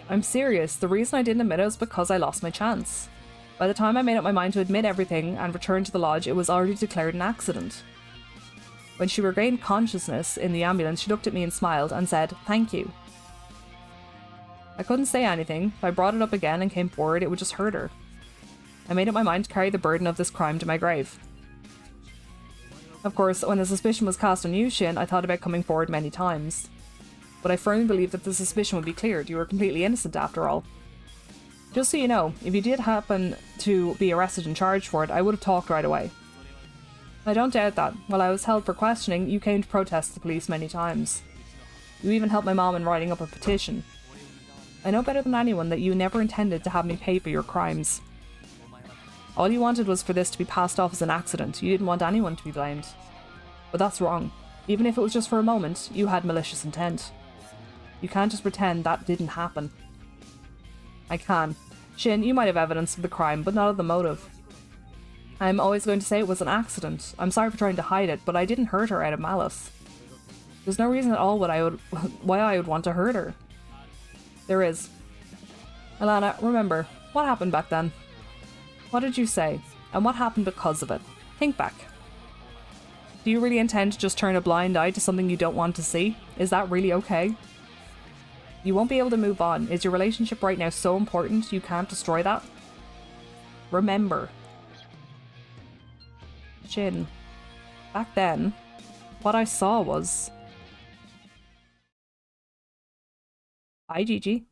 Speaker 1: I'm serious. The reason I didn't admit it was because I lost my chance. By the time I made up my mind to admit everything and return to the lodge, it was already declared an accident. When she regained consciousness in the ambulance, she looked at me and smiled and said, "Thank you." I couldn't say anything. If I brought it up again and came forward, it would just hurt her. I made up my mind to carry the burden of this crime to my grave. Of course, when the suspicion was cast on you, Shin, I thought about coming forward many times. But I firmly believed that the suspicion would be cleared. You were completely innocent after all. Just so you know, if you did happen to be arrested and charged for it, I would have talked right away. I don't doubt that. While I was held for questioning, you came to protest the police many times. You even helped my mom in writing up a petition. I know better than anyone that you never intended to have me pay for your crimes. All you wanted was for this to be passed off as an accident. You didn't want anyone to be blamed. But that's wrong. Even if it was just for a moment, you had malicious intent. You can't just pretend that didn't happen. I can. Shin, you might have evidence of the crime, but not of the motive. I'm always going to say it was an accident. I'm sorry for trying to hide it, but I didn't hurt her out of malice. There's no reason at all why I would want to hurt her. There is. Alana, remember, what happened back then? What did you say? And what happened because of it? Think back. Do you really intend to just turn a blind eye to something you don't want to see? Is that really okay? You won't be able to move on. Is your relationship right now so important you can't destroy that? Remember. Shin. Back then, what I saw was... Hi, Gigi.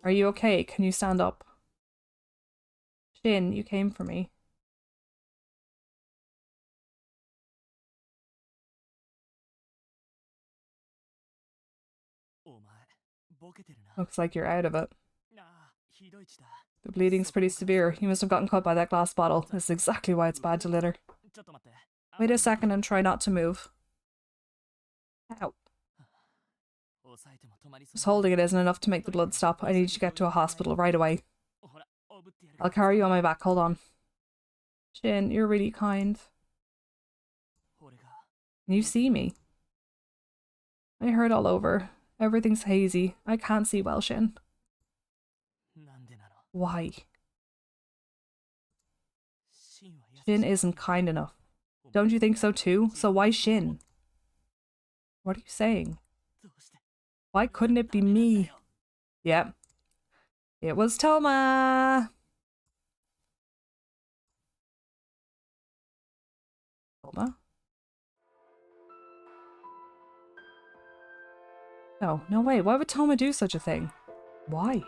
Speaker 1: Are you okay? Can you stand up? Shin, you came for me. Looks like you're out of it. The bleeding's pretty severe. You must have gotten cut by that glass bottle. This is exactly why it's bad to litter. Wait a second and try not to move. Ow. Just holding it isn't enough to make the blood stop. I need you to get to a hospital right away. I'll carry you on my back. Hold on. Shin, you're really kind. Can you see me? I hurt all over. Everything's hazy. I can't see well, Shin. Why? Shin isn't kind enough. Don't you think so too? So why Shin? What are you saying? Why couldn't it be me? Yep. It was Toma! Toma? No, no way. Why would Toma do such a thing? Why?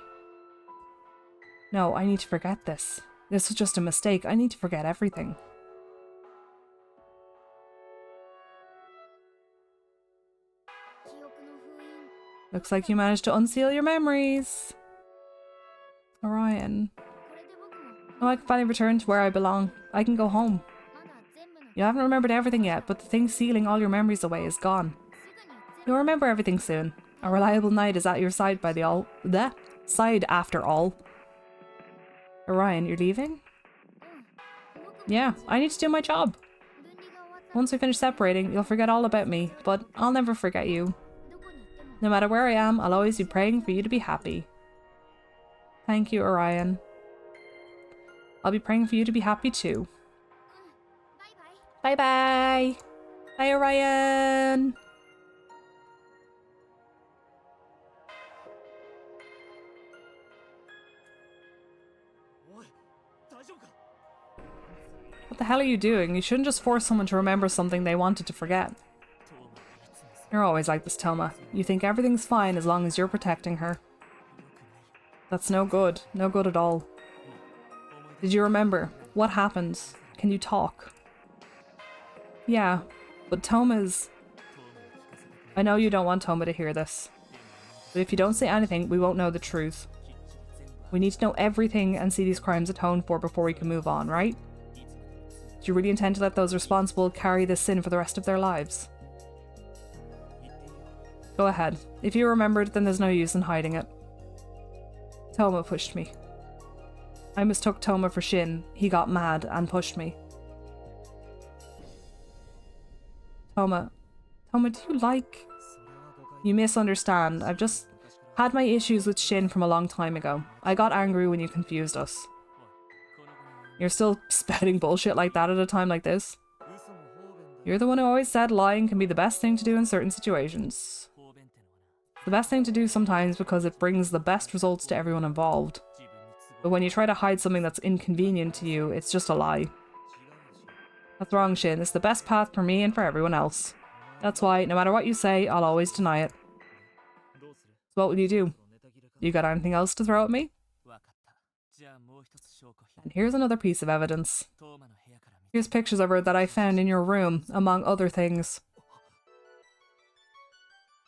Speaker 1: No, I need to forget this. This was just a mistake. I need to forget everything. Looks like you managed to unseal your memories. Orion. Oh, I can finally return to where I belong. I can go home. You haven't remembered everything yet, but the thing sealing all your memories away is gone. You'll remember everything soon. A reliable knight is at your side by the side after all. Orion, you're leaving? Yeah, I need to do my job. Once we finish separating, you'll forget all about me, but I'll never forget you. No matter where I am, I'll always be praying for you to be happy. Thank you, Orion. I'll be praying for you to be happy too. Bye-bye! Bye, Orion! What the hell are you doing? You shouldn't just force someone to remember something they wanted to forget. You're always like this, Toma. You think everything's fine as long as you're protecting her. That's no good. No good at all. Did you remember? What happened? Can you talk? Yeah, but Toma's... I know you don't want Toma to hear this. But if you don't say anything, we won't know the truth. We need to know everything and see these crimes atoned for before we can move on, right? Do you really intend to let those responsible carry this sin for the rest of their lives? Go ahead. If you remembered, then there's no use in hiding it. Toma pushed me. I mistook Toma for Shin. He got mad and pushed me. Toma, do you like... You misunderstand. I've just had my issues with Shin from a long time ago. I got angry when you confused us. You're still spouting bullshit like that at a time like this? You're the one who always said lying can be the best thing to do in certain situations. The best thing to do sometimes because it brings the best results to everyone involved. But when you try to hide something that's inconvenient to you, it's just a lie. That's wrong, Shin. It's the best path for me and for everyone else. That's why, no matter what you say, I'll always deny it. So what will you do? You got anything else to throw at me? And here's another piece of evidence. Here's pictures of her that I found in your room, among other things.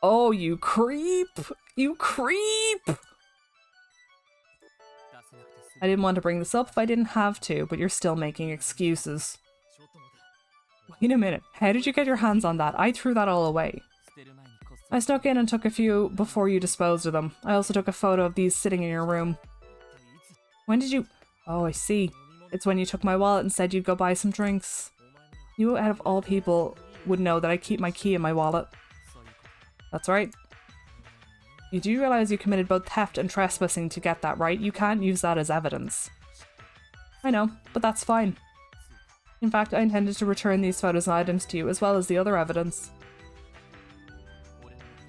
Speaker 1: Oh, you creep! You creep! I didn't want to bring this up if I didn't have to, but you're still making excuses. Wait a minute, how did you get your hands on that? I threw that all away. I snuck in and took a few before you disposed of them. I also took a photo of these sitting in your room. When did you... Oh, I see. It's when you took my wallet and said you'd go buy some drinks. You, out of all people, would know that I keep my key in my wallet. That's right. You do realize you committed both theft and trespassing to get that, right? You can't use that as evidence. I know, but that's fine. In fact, I intended to return these photos and items to you, as well as the other evidence.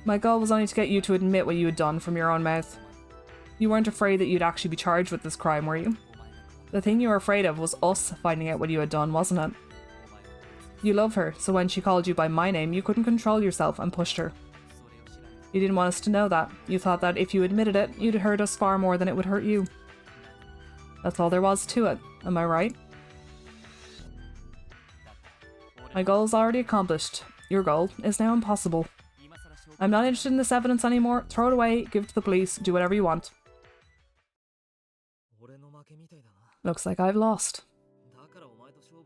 Speaker 1: My goal was only to get you to admit what you had done from your own mouth. You weren't afraid that you'd actually be charged with this crime, were you? The thing you were afraid of was us finding out what you had done, wasn't it? You love her, so when she called you by my name, you couldn't control yourself and pushed her. You didn't want us to know that. You thought that if you admitted it, you'd hurt us far more than it would hurt you. That's all there was to it, am I right? My goal is already accomplished. Your goal is now impossible. I'm not interested in this evidence anymore. Throw it away, give it to the police, do whatever you want. Looks like I've lost.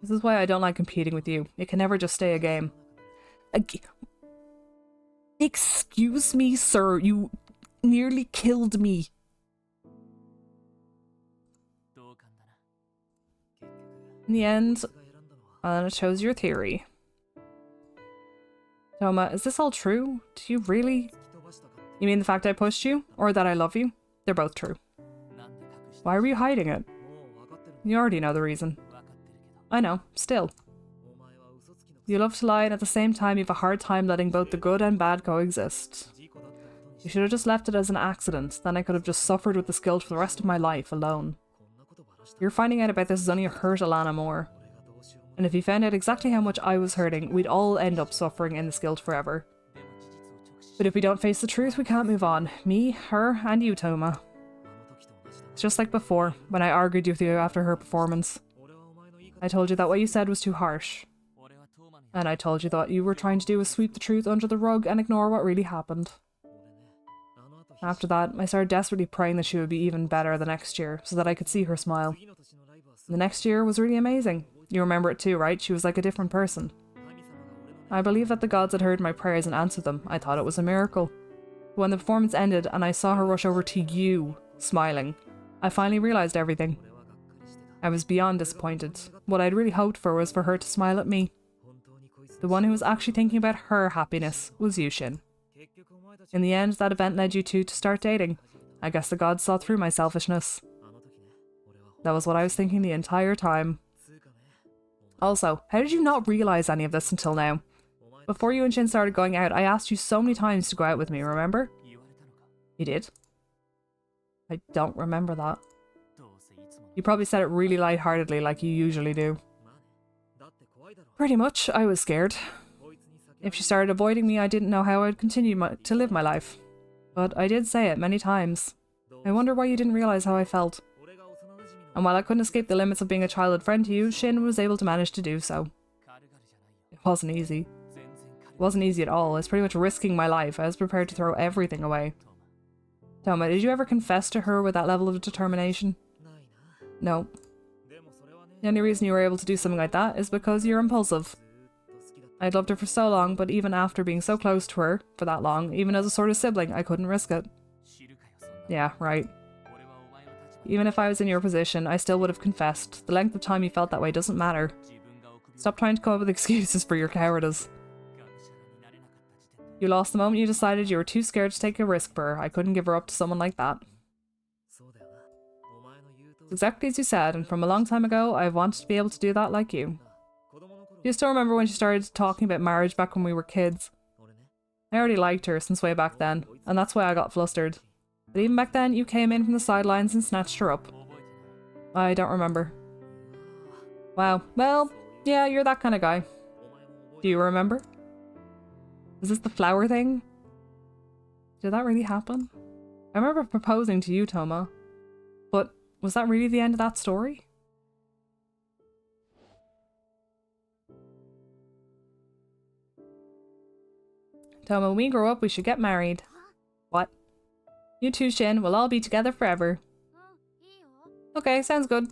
Speaker 1: This is why I don't like competing with you. It can never just stay a game. Excuse me, sir. You nearly killed me. In the end, it shows your theory. Toma, is this all true? Do you really? You mean the fact I pushed you? Or that I love you? They're both true. Why were you hiding it? You already know the reason. I know, still. You love to lie, and at the same time you have a hard time letting both the good and bad coexist. You should have just left it as an accident, then I could have just suffered with this guilt for the rest of my life alone. Your finding out about this has only hurt Alana more. And if you found out exactly how much I was hurting, we'd all end up suffering in this guilt forever. But if we don't face the truth, we can't move on. Me, her, and you, Toma. It's just like before, when I argued with you after her performance. I told you that what you said was too harsh. And I told you that what you were trying to do was sweep the truth under the rug and ignore what really happened. After that, I started desperately praying that she would be even better the next year, so that I could see her smile. The next year was really amazing. You remember it too, right? She was like a different person. I believe that the gods had heard my prayers and answered them. I thought it was a miracle. But when the performance ended and I saw her rush over to you, smiling, I finally realised everything. I was beyond disappointed. What I'd really hoped for was for her to smile at me. The one who was actually thinking about her happiness was you, Shin. In the end, that event led you two to start dating. I guess the gods saw through my selfishness. That was what I was thinking the entire time. Also, how did you not realise any of this until now? Before you and Shin started going out, I asked you so many times to go out with me, remember? You did? I don't remember that. You probably said it really lightheartedly like you usually do. Pretty much, I was scared. If she started avoiding me, I didn't know how I'd continue to live my life. But I did say it many times. I wonder why you didn't realise how I felt. And while I couldn't escape the limits of being a childhood friend to you, Shin was able to manage to do so. It wasn't easy. It wasn't easy at all. I was pretty much risking my life. I was prepared to throw everything away. Toma, did you ever confess to her with that level of determination? No. The only reason you were able to do something like that is because you're impulsive. I'd loved her for so long, but even after being so close to her for that long, even as a sort of sibling, I couldn't risk it. Yeah, right. Even if I was in your position, I still would have confessed. The length of time you felt that way doesn't matter. Stop trying to come up with excuses for your cowardice. You lost the moment you decided you were too scared to take a risk for her. I couldn't give her up to someone like that. It's exactly as you said, and from a long time ago, I've wanted to be able to do that like you. Do you still remember when she started talking about marriage back when we were kids? I already liked her since way back then, and that's why I got flustered. But even back then, you came in from the sidelines and snatched her up. I don't remember. Wow, well, yeah, you're that kind of guy. Do you remember? Is this the flower thing? Did that really happen? I remember proposing to you, Toma. But was that really the end of that story? Toma, when we grow up, we should get married. What? You two, Shin, will all be together forever. Okay, sounds good.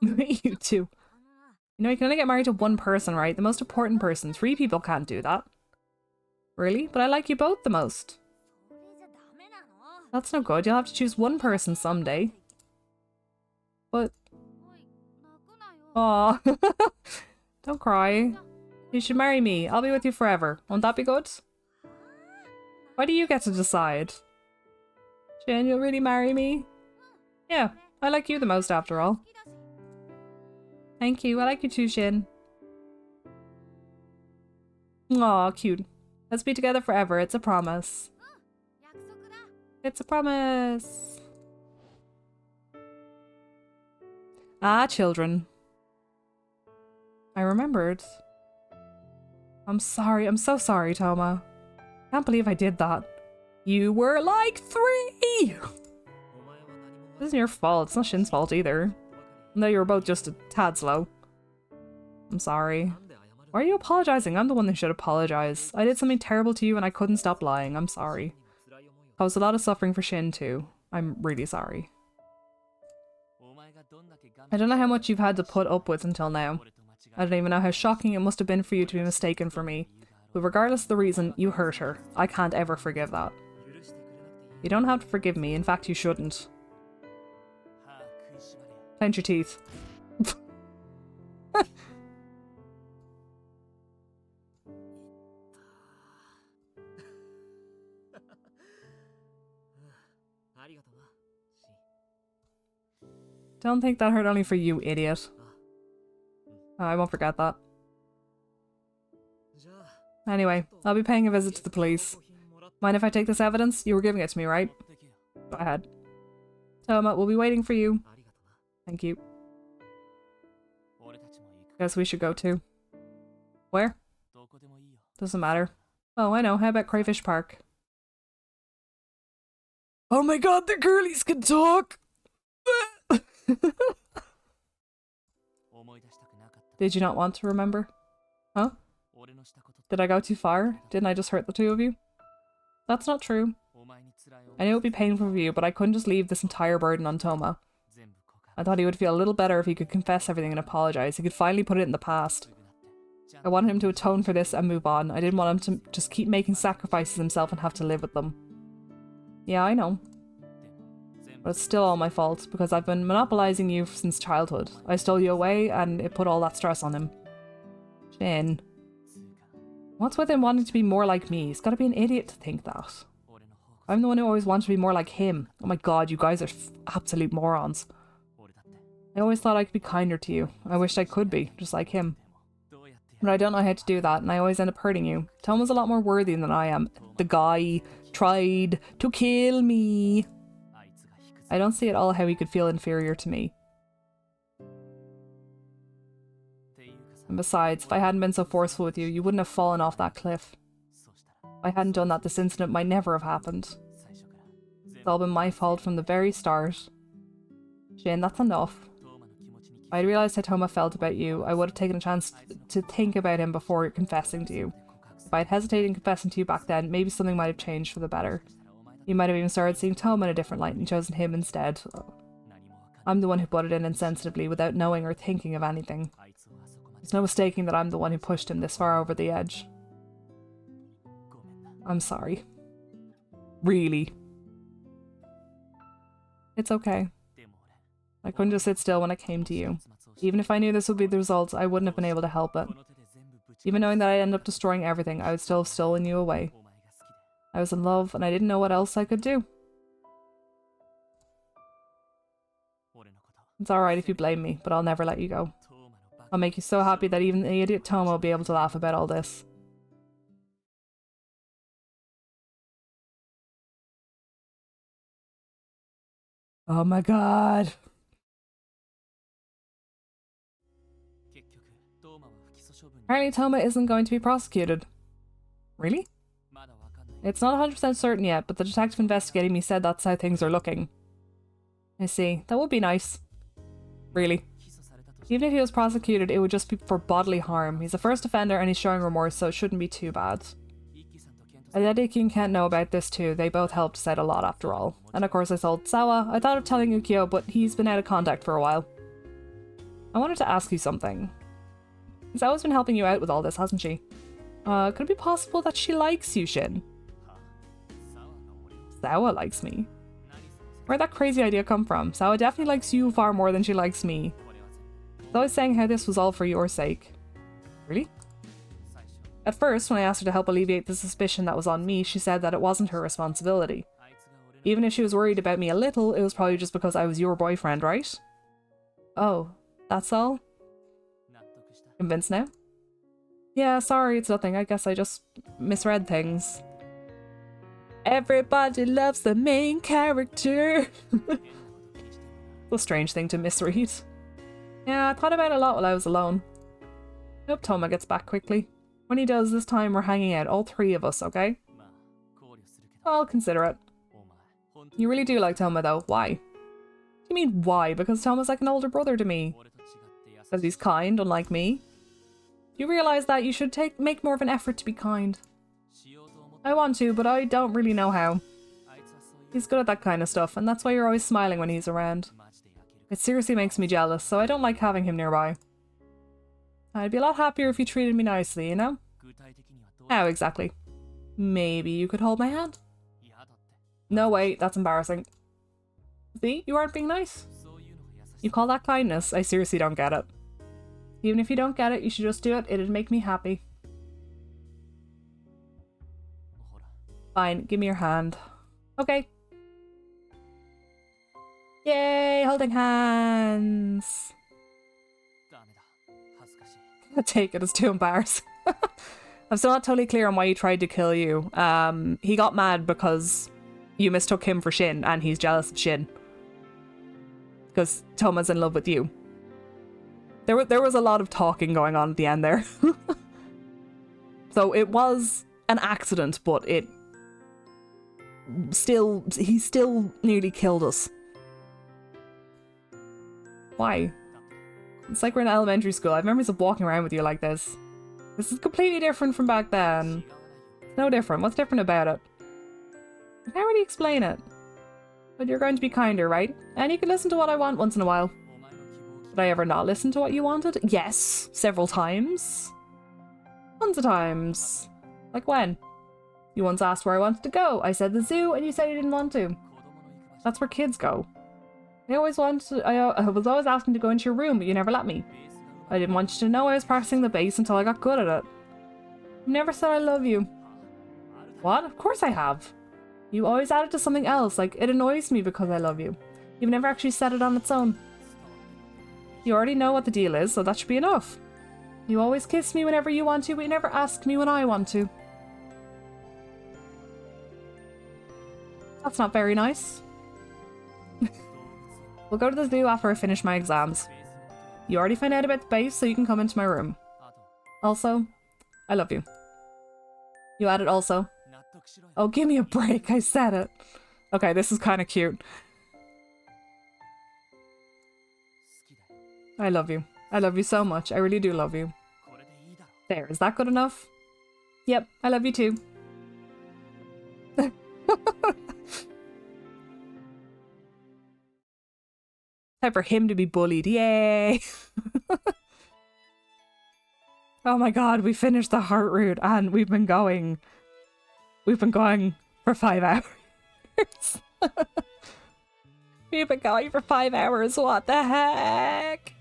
Speaker 1: You two. You know, you can only get married to one person, right? The most important person. 3 people can't do that. Really? But I like you both the most. That's no good. You'll have to choose one person someday. But... Aw. Don't cry. You should marry me. I'll be with you forever. Won't that be good? Why do you get to decide? Shin, you'll really marry me? Yeah, I like you the most after all. Thank you. I like you too, Shin. Aw, cute. Let's be together forever. It's a promise. It's a promise. Ah, children. I remembered. I'm sorry. I'm so sorry, Toma. Can't believe I did that. You were like 3! This isn't your fault. It's not Shin's fault either. No, you were both just a tad slow. I'm sorry. Why are you apologizing? I'm the one that should apologize. I did something terrible to you and I couldn't stop lying. I'm sorry. Caused a lot of suffering for Shin too. I'm really sorry. I don't know how much you've had to put up with until now. I don't even know how shocking it must have been for you to be mistaken for me. But regardless of the reason, you hurt her. I can't ever forgive that. You don't have to forgive me. In fact, you shouldn't. Clench your teeth. Don't think that hurt only for you, idiot. Oh, I won't forget that. Anyway, I'll be paying a visit to the police. Mind if I take this evidence? You were giving it to me, right? Go ahead. Toma, we'll be waiting for you. Thank you. Guess we should go too. Where? Doesn't matter. Oh, I know. How about Crayfish Park? Oh my god, the girlies can talk! Did you not want to remember? Huh? Did I go too far? Didn't I just hurt the two of you? That's not true. I knew it would be painful for you, but I couldn't just leave this entire burden on Toma. I thought he would feel a little better if he could confess everything and apologize. He could finally put it in the past. I wanted him to atone for this and move on. I didn't want him to just keep making sacrifices himself and have to live with them. Yeah, I know. But it's still all my fault, because I've been monopolizing you since childhood. I stole you away, and it put all that stress on him. Jin. What's with him wanting to be more like me? He's gotta be an idiot to think that. I'm the one who always wanted to be more like him. Oh my god, you guys are absolute morons. I always thought I could be kinder to you. I wished I could be, just like him. But I don't know how to do that, and I always end up hurting you. Toma's a lot more worthy than I am. The guy tried to kill me. I don't see at all how he could feel inferior to me. And besides, if I hadn't been so forceful with you, you wouldn't have fallen off that cliff. If I hadn't done that, this incident might never have happened. It's all been my fault from the very start. Jin, that's enough. If I had realised how Toma felt about you, I would have taken a chance to think about him before confessing to you. If I had hesitated in confessing to you back then, maybe something might have changed for the better. You might have even started seeing Toma in a different light and chosen him instead. I'm the one who butted in insensitively without knowing or thinking of anything. There's no mistaking that I'm the one who pushed him this far over the edge. I'm sorry. Really. It's okay. I couldn't just sit still when it came to you. Even if I knew this would be the result, I wouldn't have been able to help it. Even knowing that I'd end up destroying everything, I would still have stolen you away. I was in love, and I didn't know what else I could do. It's alright if you blame me, but I'll never let you go. I'll make you so happy that even the idiot Toma will be able to laugh about all this. Oh my god. Apparently Toma isn't going to be prosecuted. Really? It's not 100% certain yet, but the detective investigating me said that's how things are looking. I see. That would be nice. Really. Even if he was prosecuted, it would just be for bodily harm. He's a first offender and he's showing remorse, so it shouldn't be too bad. I let Iki and Kent know about this too. They both helped us out a lot after all. And of course I told Sawa. I thought of telling Ukyo, but he's been out of contact for a while. I wanted to ask you something. Sawa's been helping you out with all this, hasn't she? Could it be possible that she likes you, Shin? Sawa likes me. Where'd that crazy idea come from? Sawa definitely likes you far more than she likes me. I was saying how this was all for your sake. Really? At first, when I asked her to help alleviate the suspicion that was on me, she said that it wasn't her responsibility. Even if she was worried about me a little, it was probably just because I was your boyfriend, right? Oh, that's all? Convinced now? Yeah, sorry, it's nothing. I guess I just misread things. Everybody loves the main character. It's a strange thing to misread. Yeah, I thought about it a lot while I was alone. I hope Toma gets back quickly. When he does, this time we're hanging out, all three of us, okay? I'll consider it. You really do like Toma though, why? What do you mean why? Because Toma's like an older brother to me. Because he's kind, unlike me. You realise that you should make more of an effort to be kind. I want to, but I don't really know how. He's good at that kind of stuff, and that's why you're always smiling when he's around. It seriously makes me jealous, so I don't like having him nearby. I'd be a lot happier if you treated me nicely, you know? How exactly? Maybe you could hold my hand? No way, that's embarrassing. See, you aren't being nice. You call that kindness? I seriously don't get it. Even if you don't get it, you should just do it. It'd make me happy. Fine, give me your hand. Okay. Yay, holding hands. Take it, it's too embarrassing. I'm still not totally clear on why he tried to kill you. He got mad because you mistook him for Shin and he's jealous of Shin. Because Toma's in love with you. There was a lot of talking going on at the end there. So it was an accident, but he still nearly killed us. Why? It's like we're in elementary school. I have memories of walking around with you like this. This is completely different from back then. It's no different. What's different about it? I can't really explain it. But you're going to be kinder, right? And you can listen to what I want once in a while. Did I ever not listen to what you wanted? Yes, several times. Tons of times. Like when? You once asked where I wanted to go. I said the zoo, and you said you didn't want to. That's where kids go. I was always asking to go into your room, but you never let me. I didn't want you to know I was practicing the bass until I got good at it. You never said I love you. What? Of course I have. You always add it to something else, like it annoys me because I love you. You've never actually said it on its own. You already know what the deal is, so that should be enough. You always kiss me whenever you want to, but you never ask me when I want to. That's not very nice. We'll go to the zoo after I finish my exams. You already found out about the bass, so you can come into my room. Also, I love you. You added also. Oh, give me a break, I said it. Okay, this is kind of cute. I love you. I love you so much. I really do love you. There, is that good enough? Yep, I love you too. Time for him to be bullied. Yay! Oh my god, we finished the heart route and we've been going for 5 hours. We've been going for 5 hours. What the heck?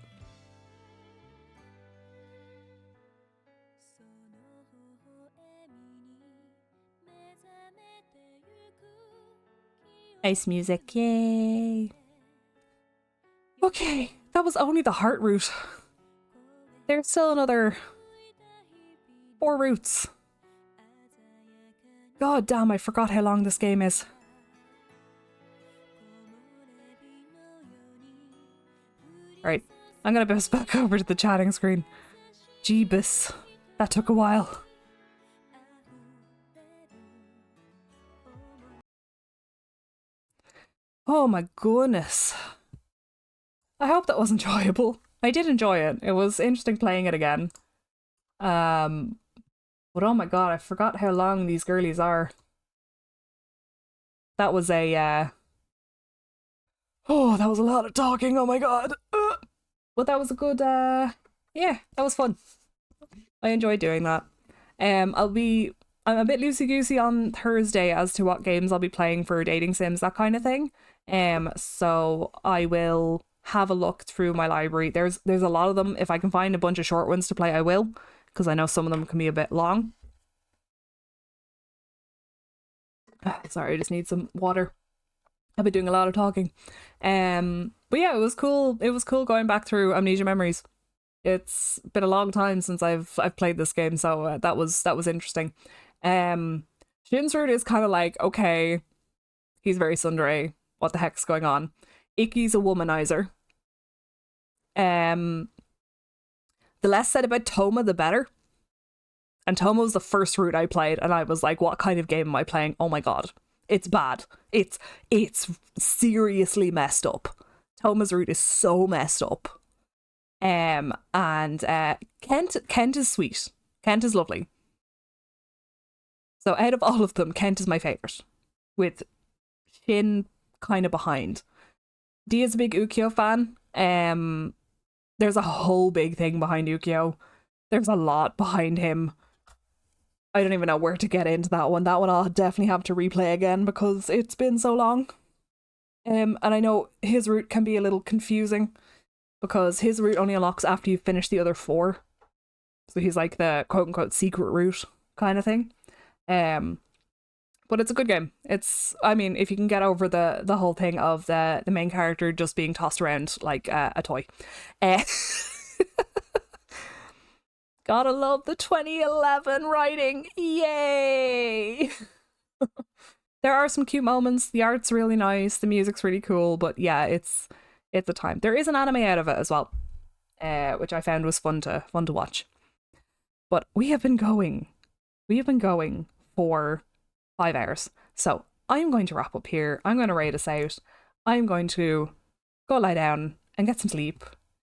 Speaker 1: Nice music, yay. Okay, that was only the heart route. There's still another 4 routes. God damn, I forgot how long this game is. Right, I'm gonna bounce back over to the chatting screen. Jeebus, that took a while. Oh my goodness. I hope that was enjoyable. I did enjoy it. It was interesting playing it again. But oh my god, I forgot how long these girlies are. That was a, oh, that was a lot of talking, oh my god. But that was a good, yeah, that was fun. I enjoyed doing that. I'm a bit loosey-goosey on Thursday as to what games I'll be playing for dating sims, that kind of thing. So I will have a look through my library. There's a lot of them. If I can find a bunch of short ones to play, I will, because I know some of them can be a bit long. Sorry, I just need some water. I've been doing a lot of talking. But yeah, it was cool. It was cool going back through Amnesia Memories. It's been a long time since I've played this game, so that was interesting. Shin's route is kind of like, okay, he's very tsundere. What the heck's going on? Ikki's a womanizer. The less said about Toma, the better. And Toma was the first route I played, and I was like, what kind of game am I playing? Oh my god. It's bad. It's seriously messed up. Toma's route is so messed up. And Kent is sweet. Kent is lovely. So out of all of them, Kent is my favourite. With Shin kind of behind. Dia's a big Ukyo fan. There's a whole big thing behind Ukyo. There's a lot behind him. I don't even know where to get into that one. That one I'll definitely have to replay again because it's been so long. And I know his route can be a little confusing, because his route only unlocks after you finish the other four. So he's like the quote unquote secret route kind of thing. But it's a good game. It's, I mean, if you can get over the whole thing of the main character just being tossed around like a toy. Uh, Gotta love the 2011 writing. Yay! There are some cute moments. The art's really nice. The music's really cool. But yeah, it's a time. There is an anime out of it as well, which I found was fun to watch. But we have been going for 5 hours. So I'm going to wrap up here. I'm going to rate us out. I'm going to go lie down and get some sleep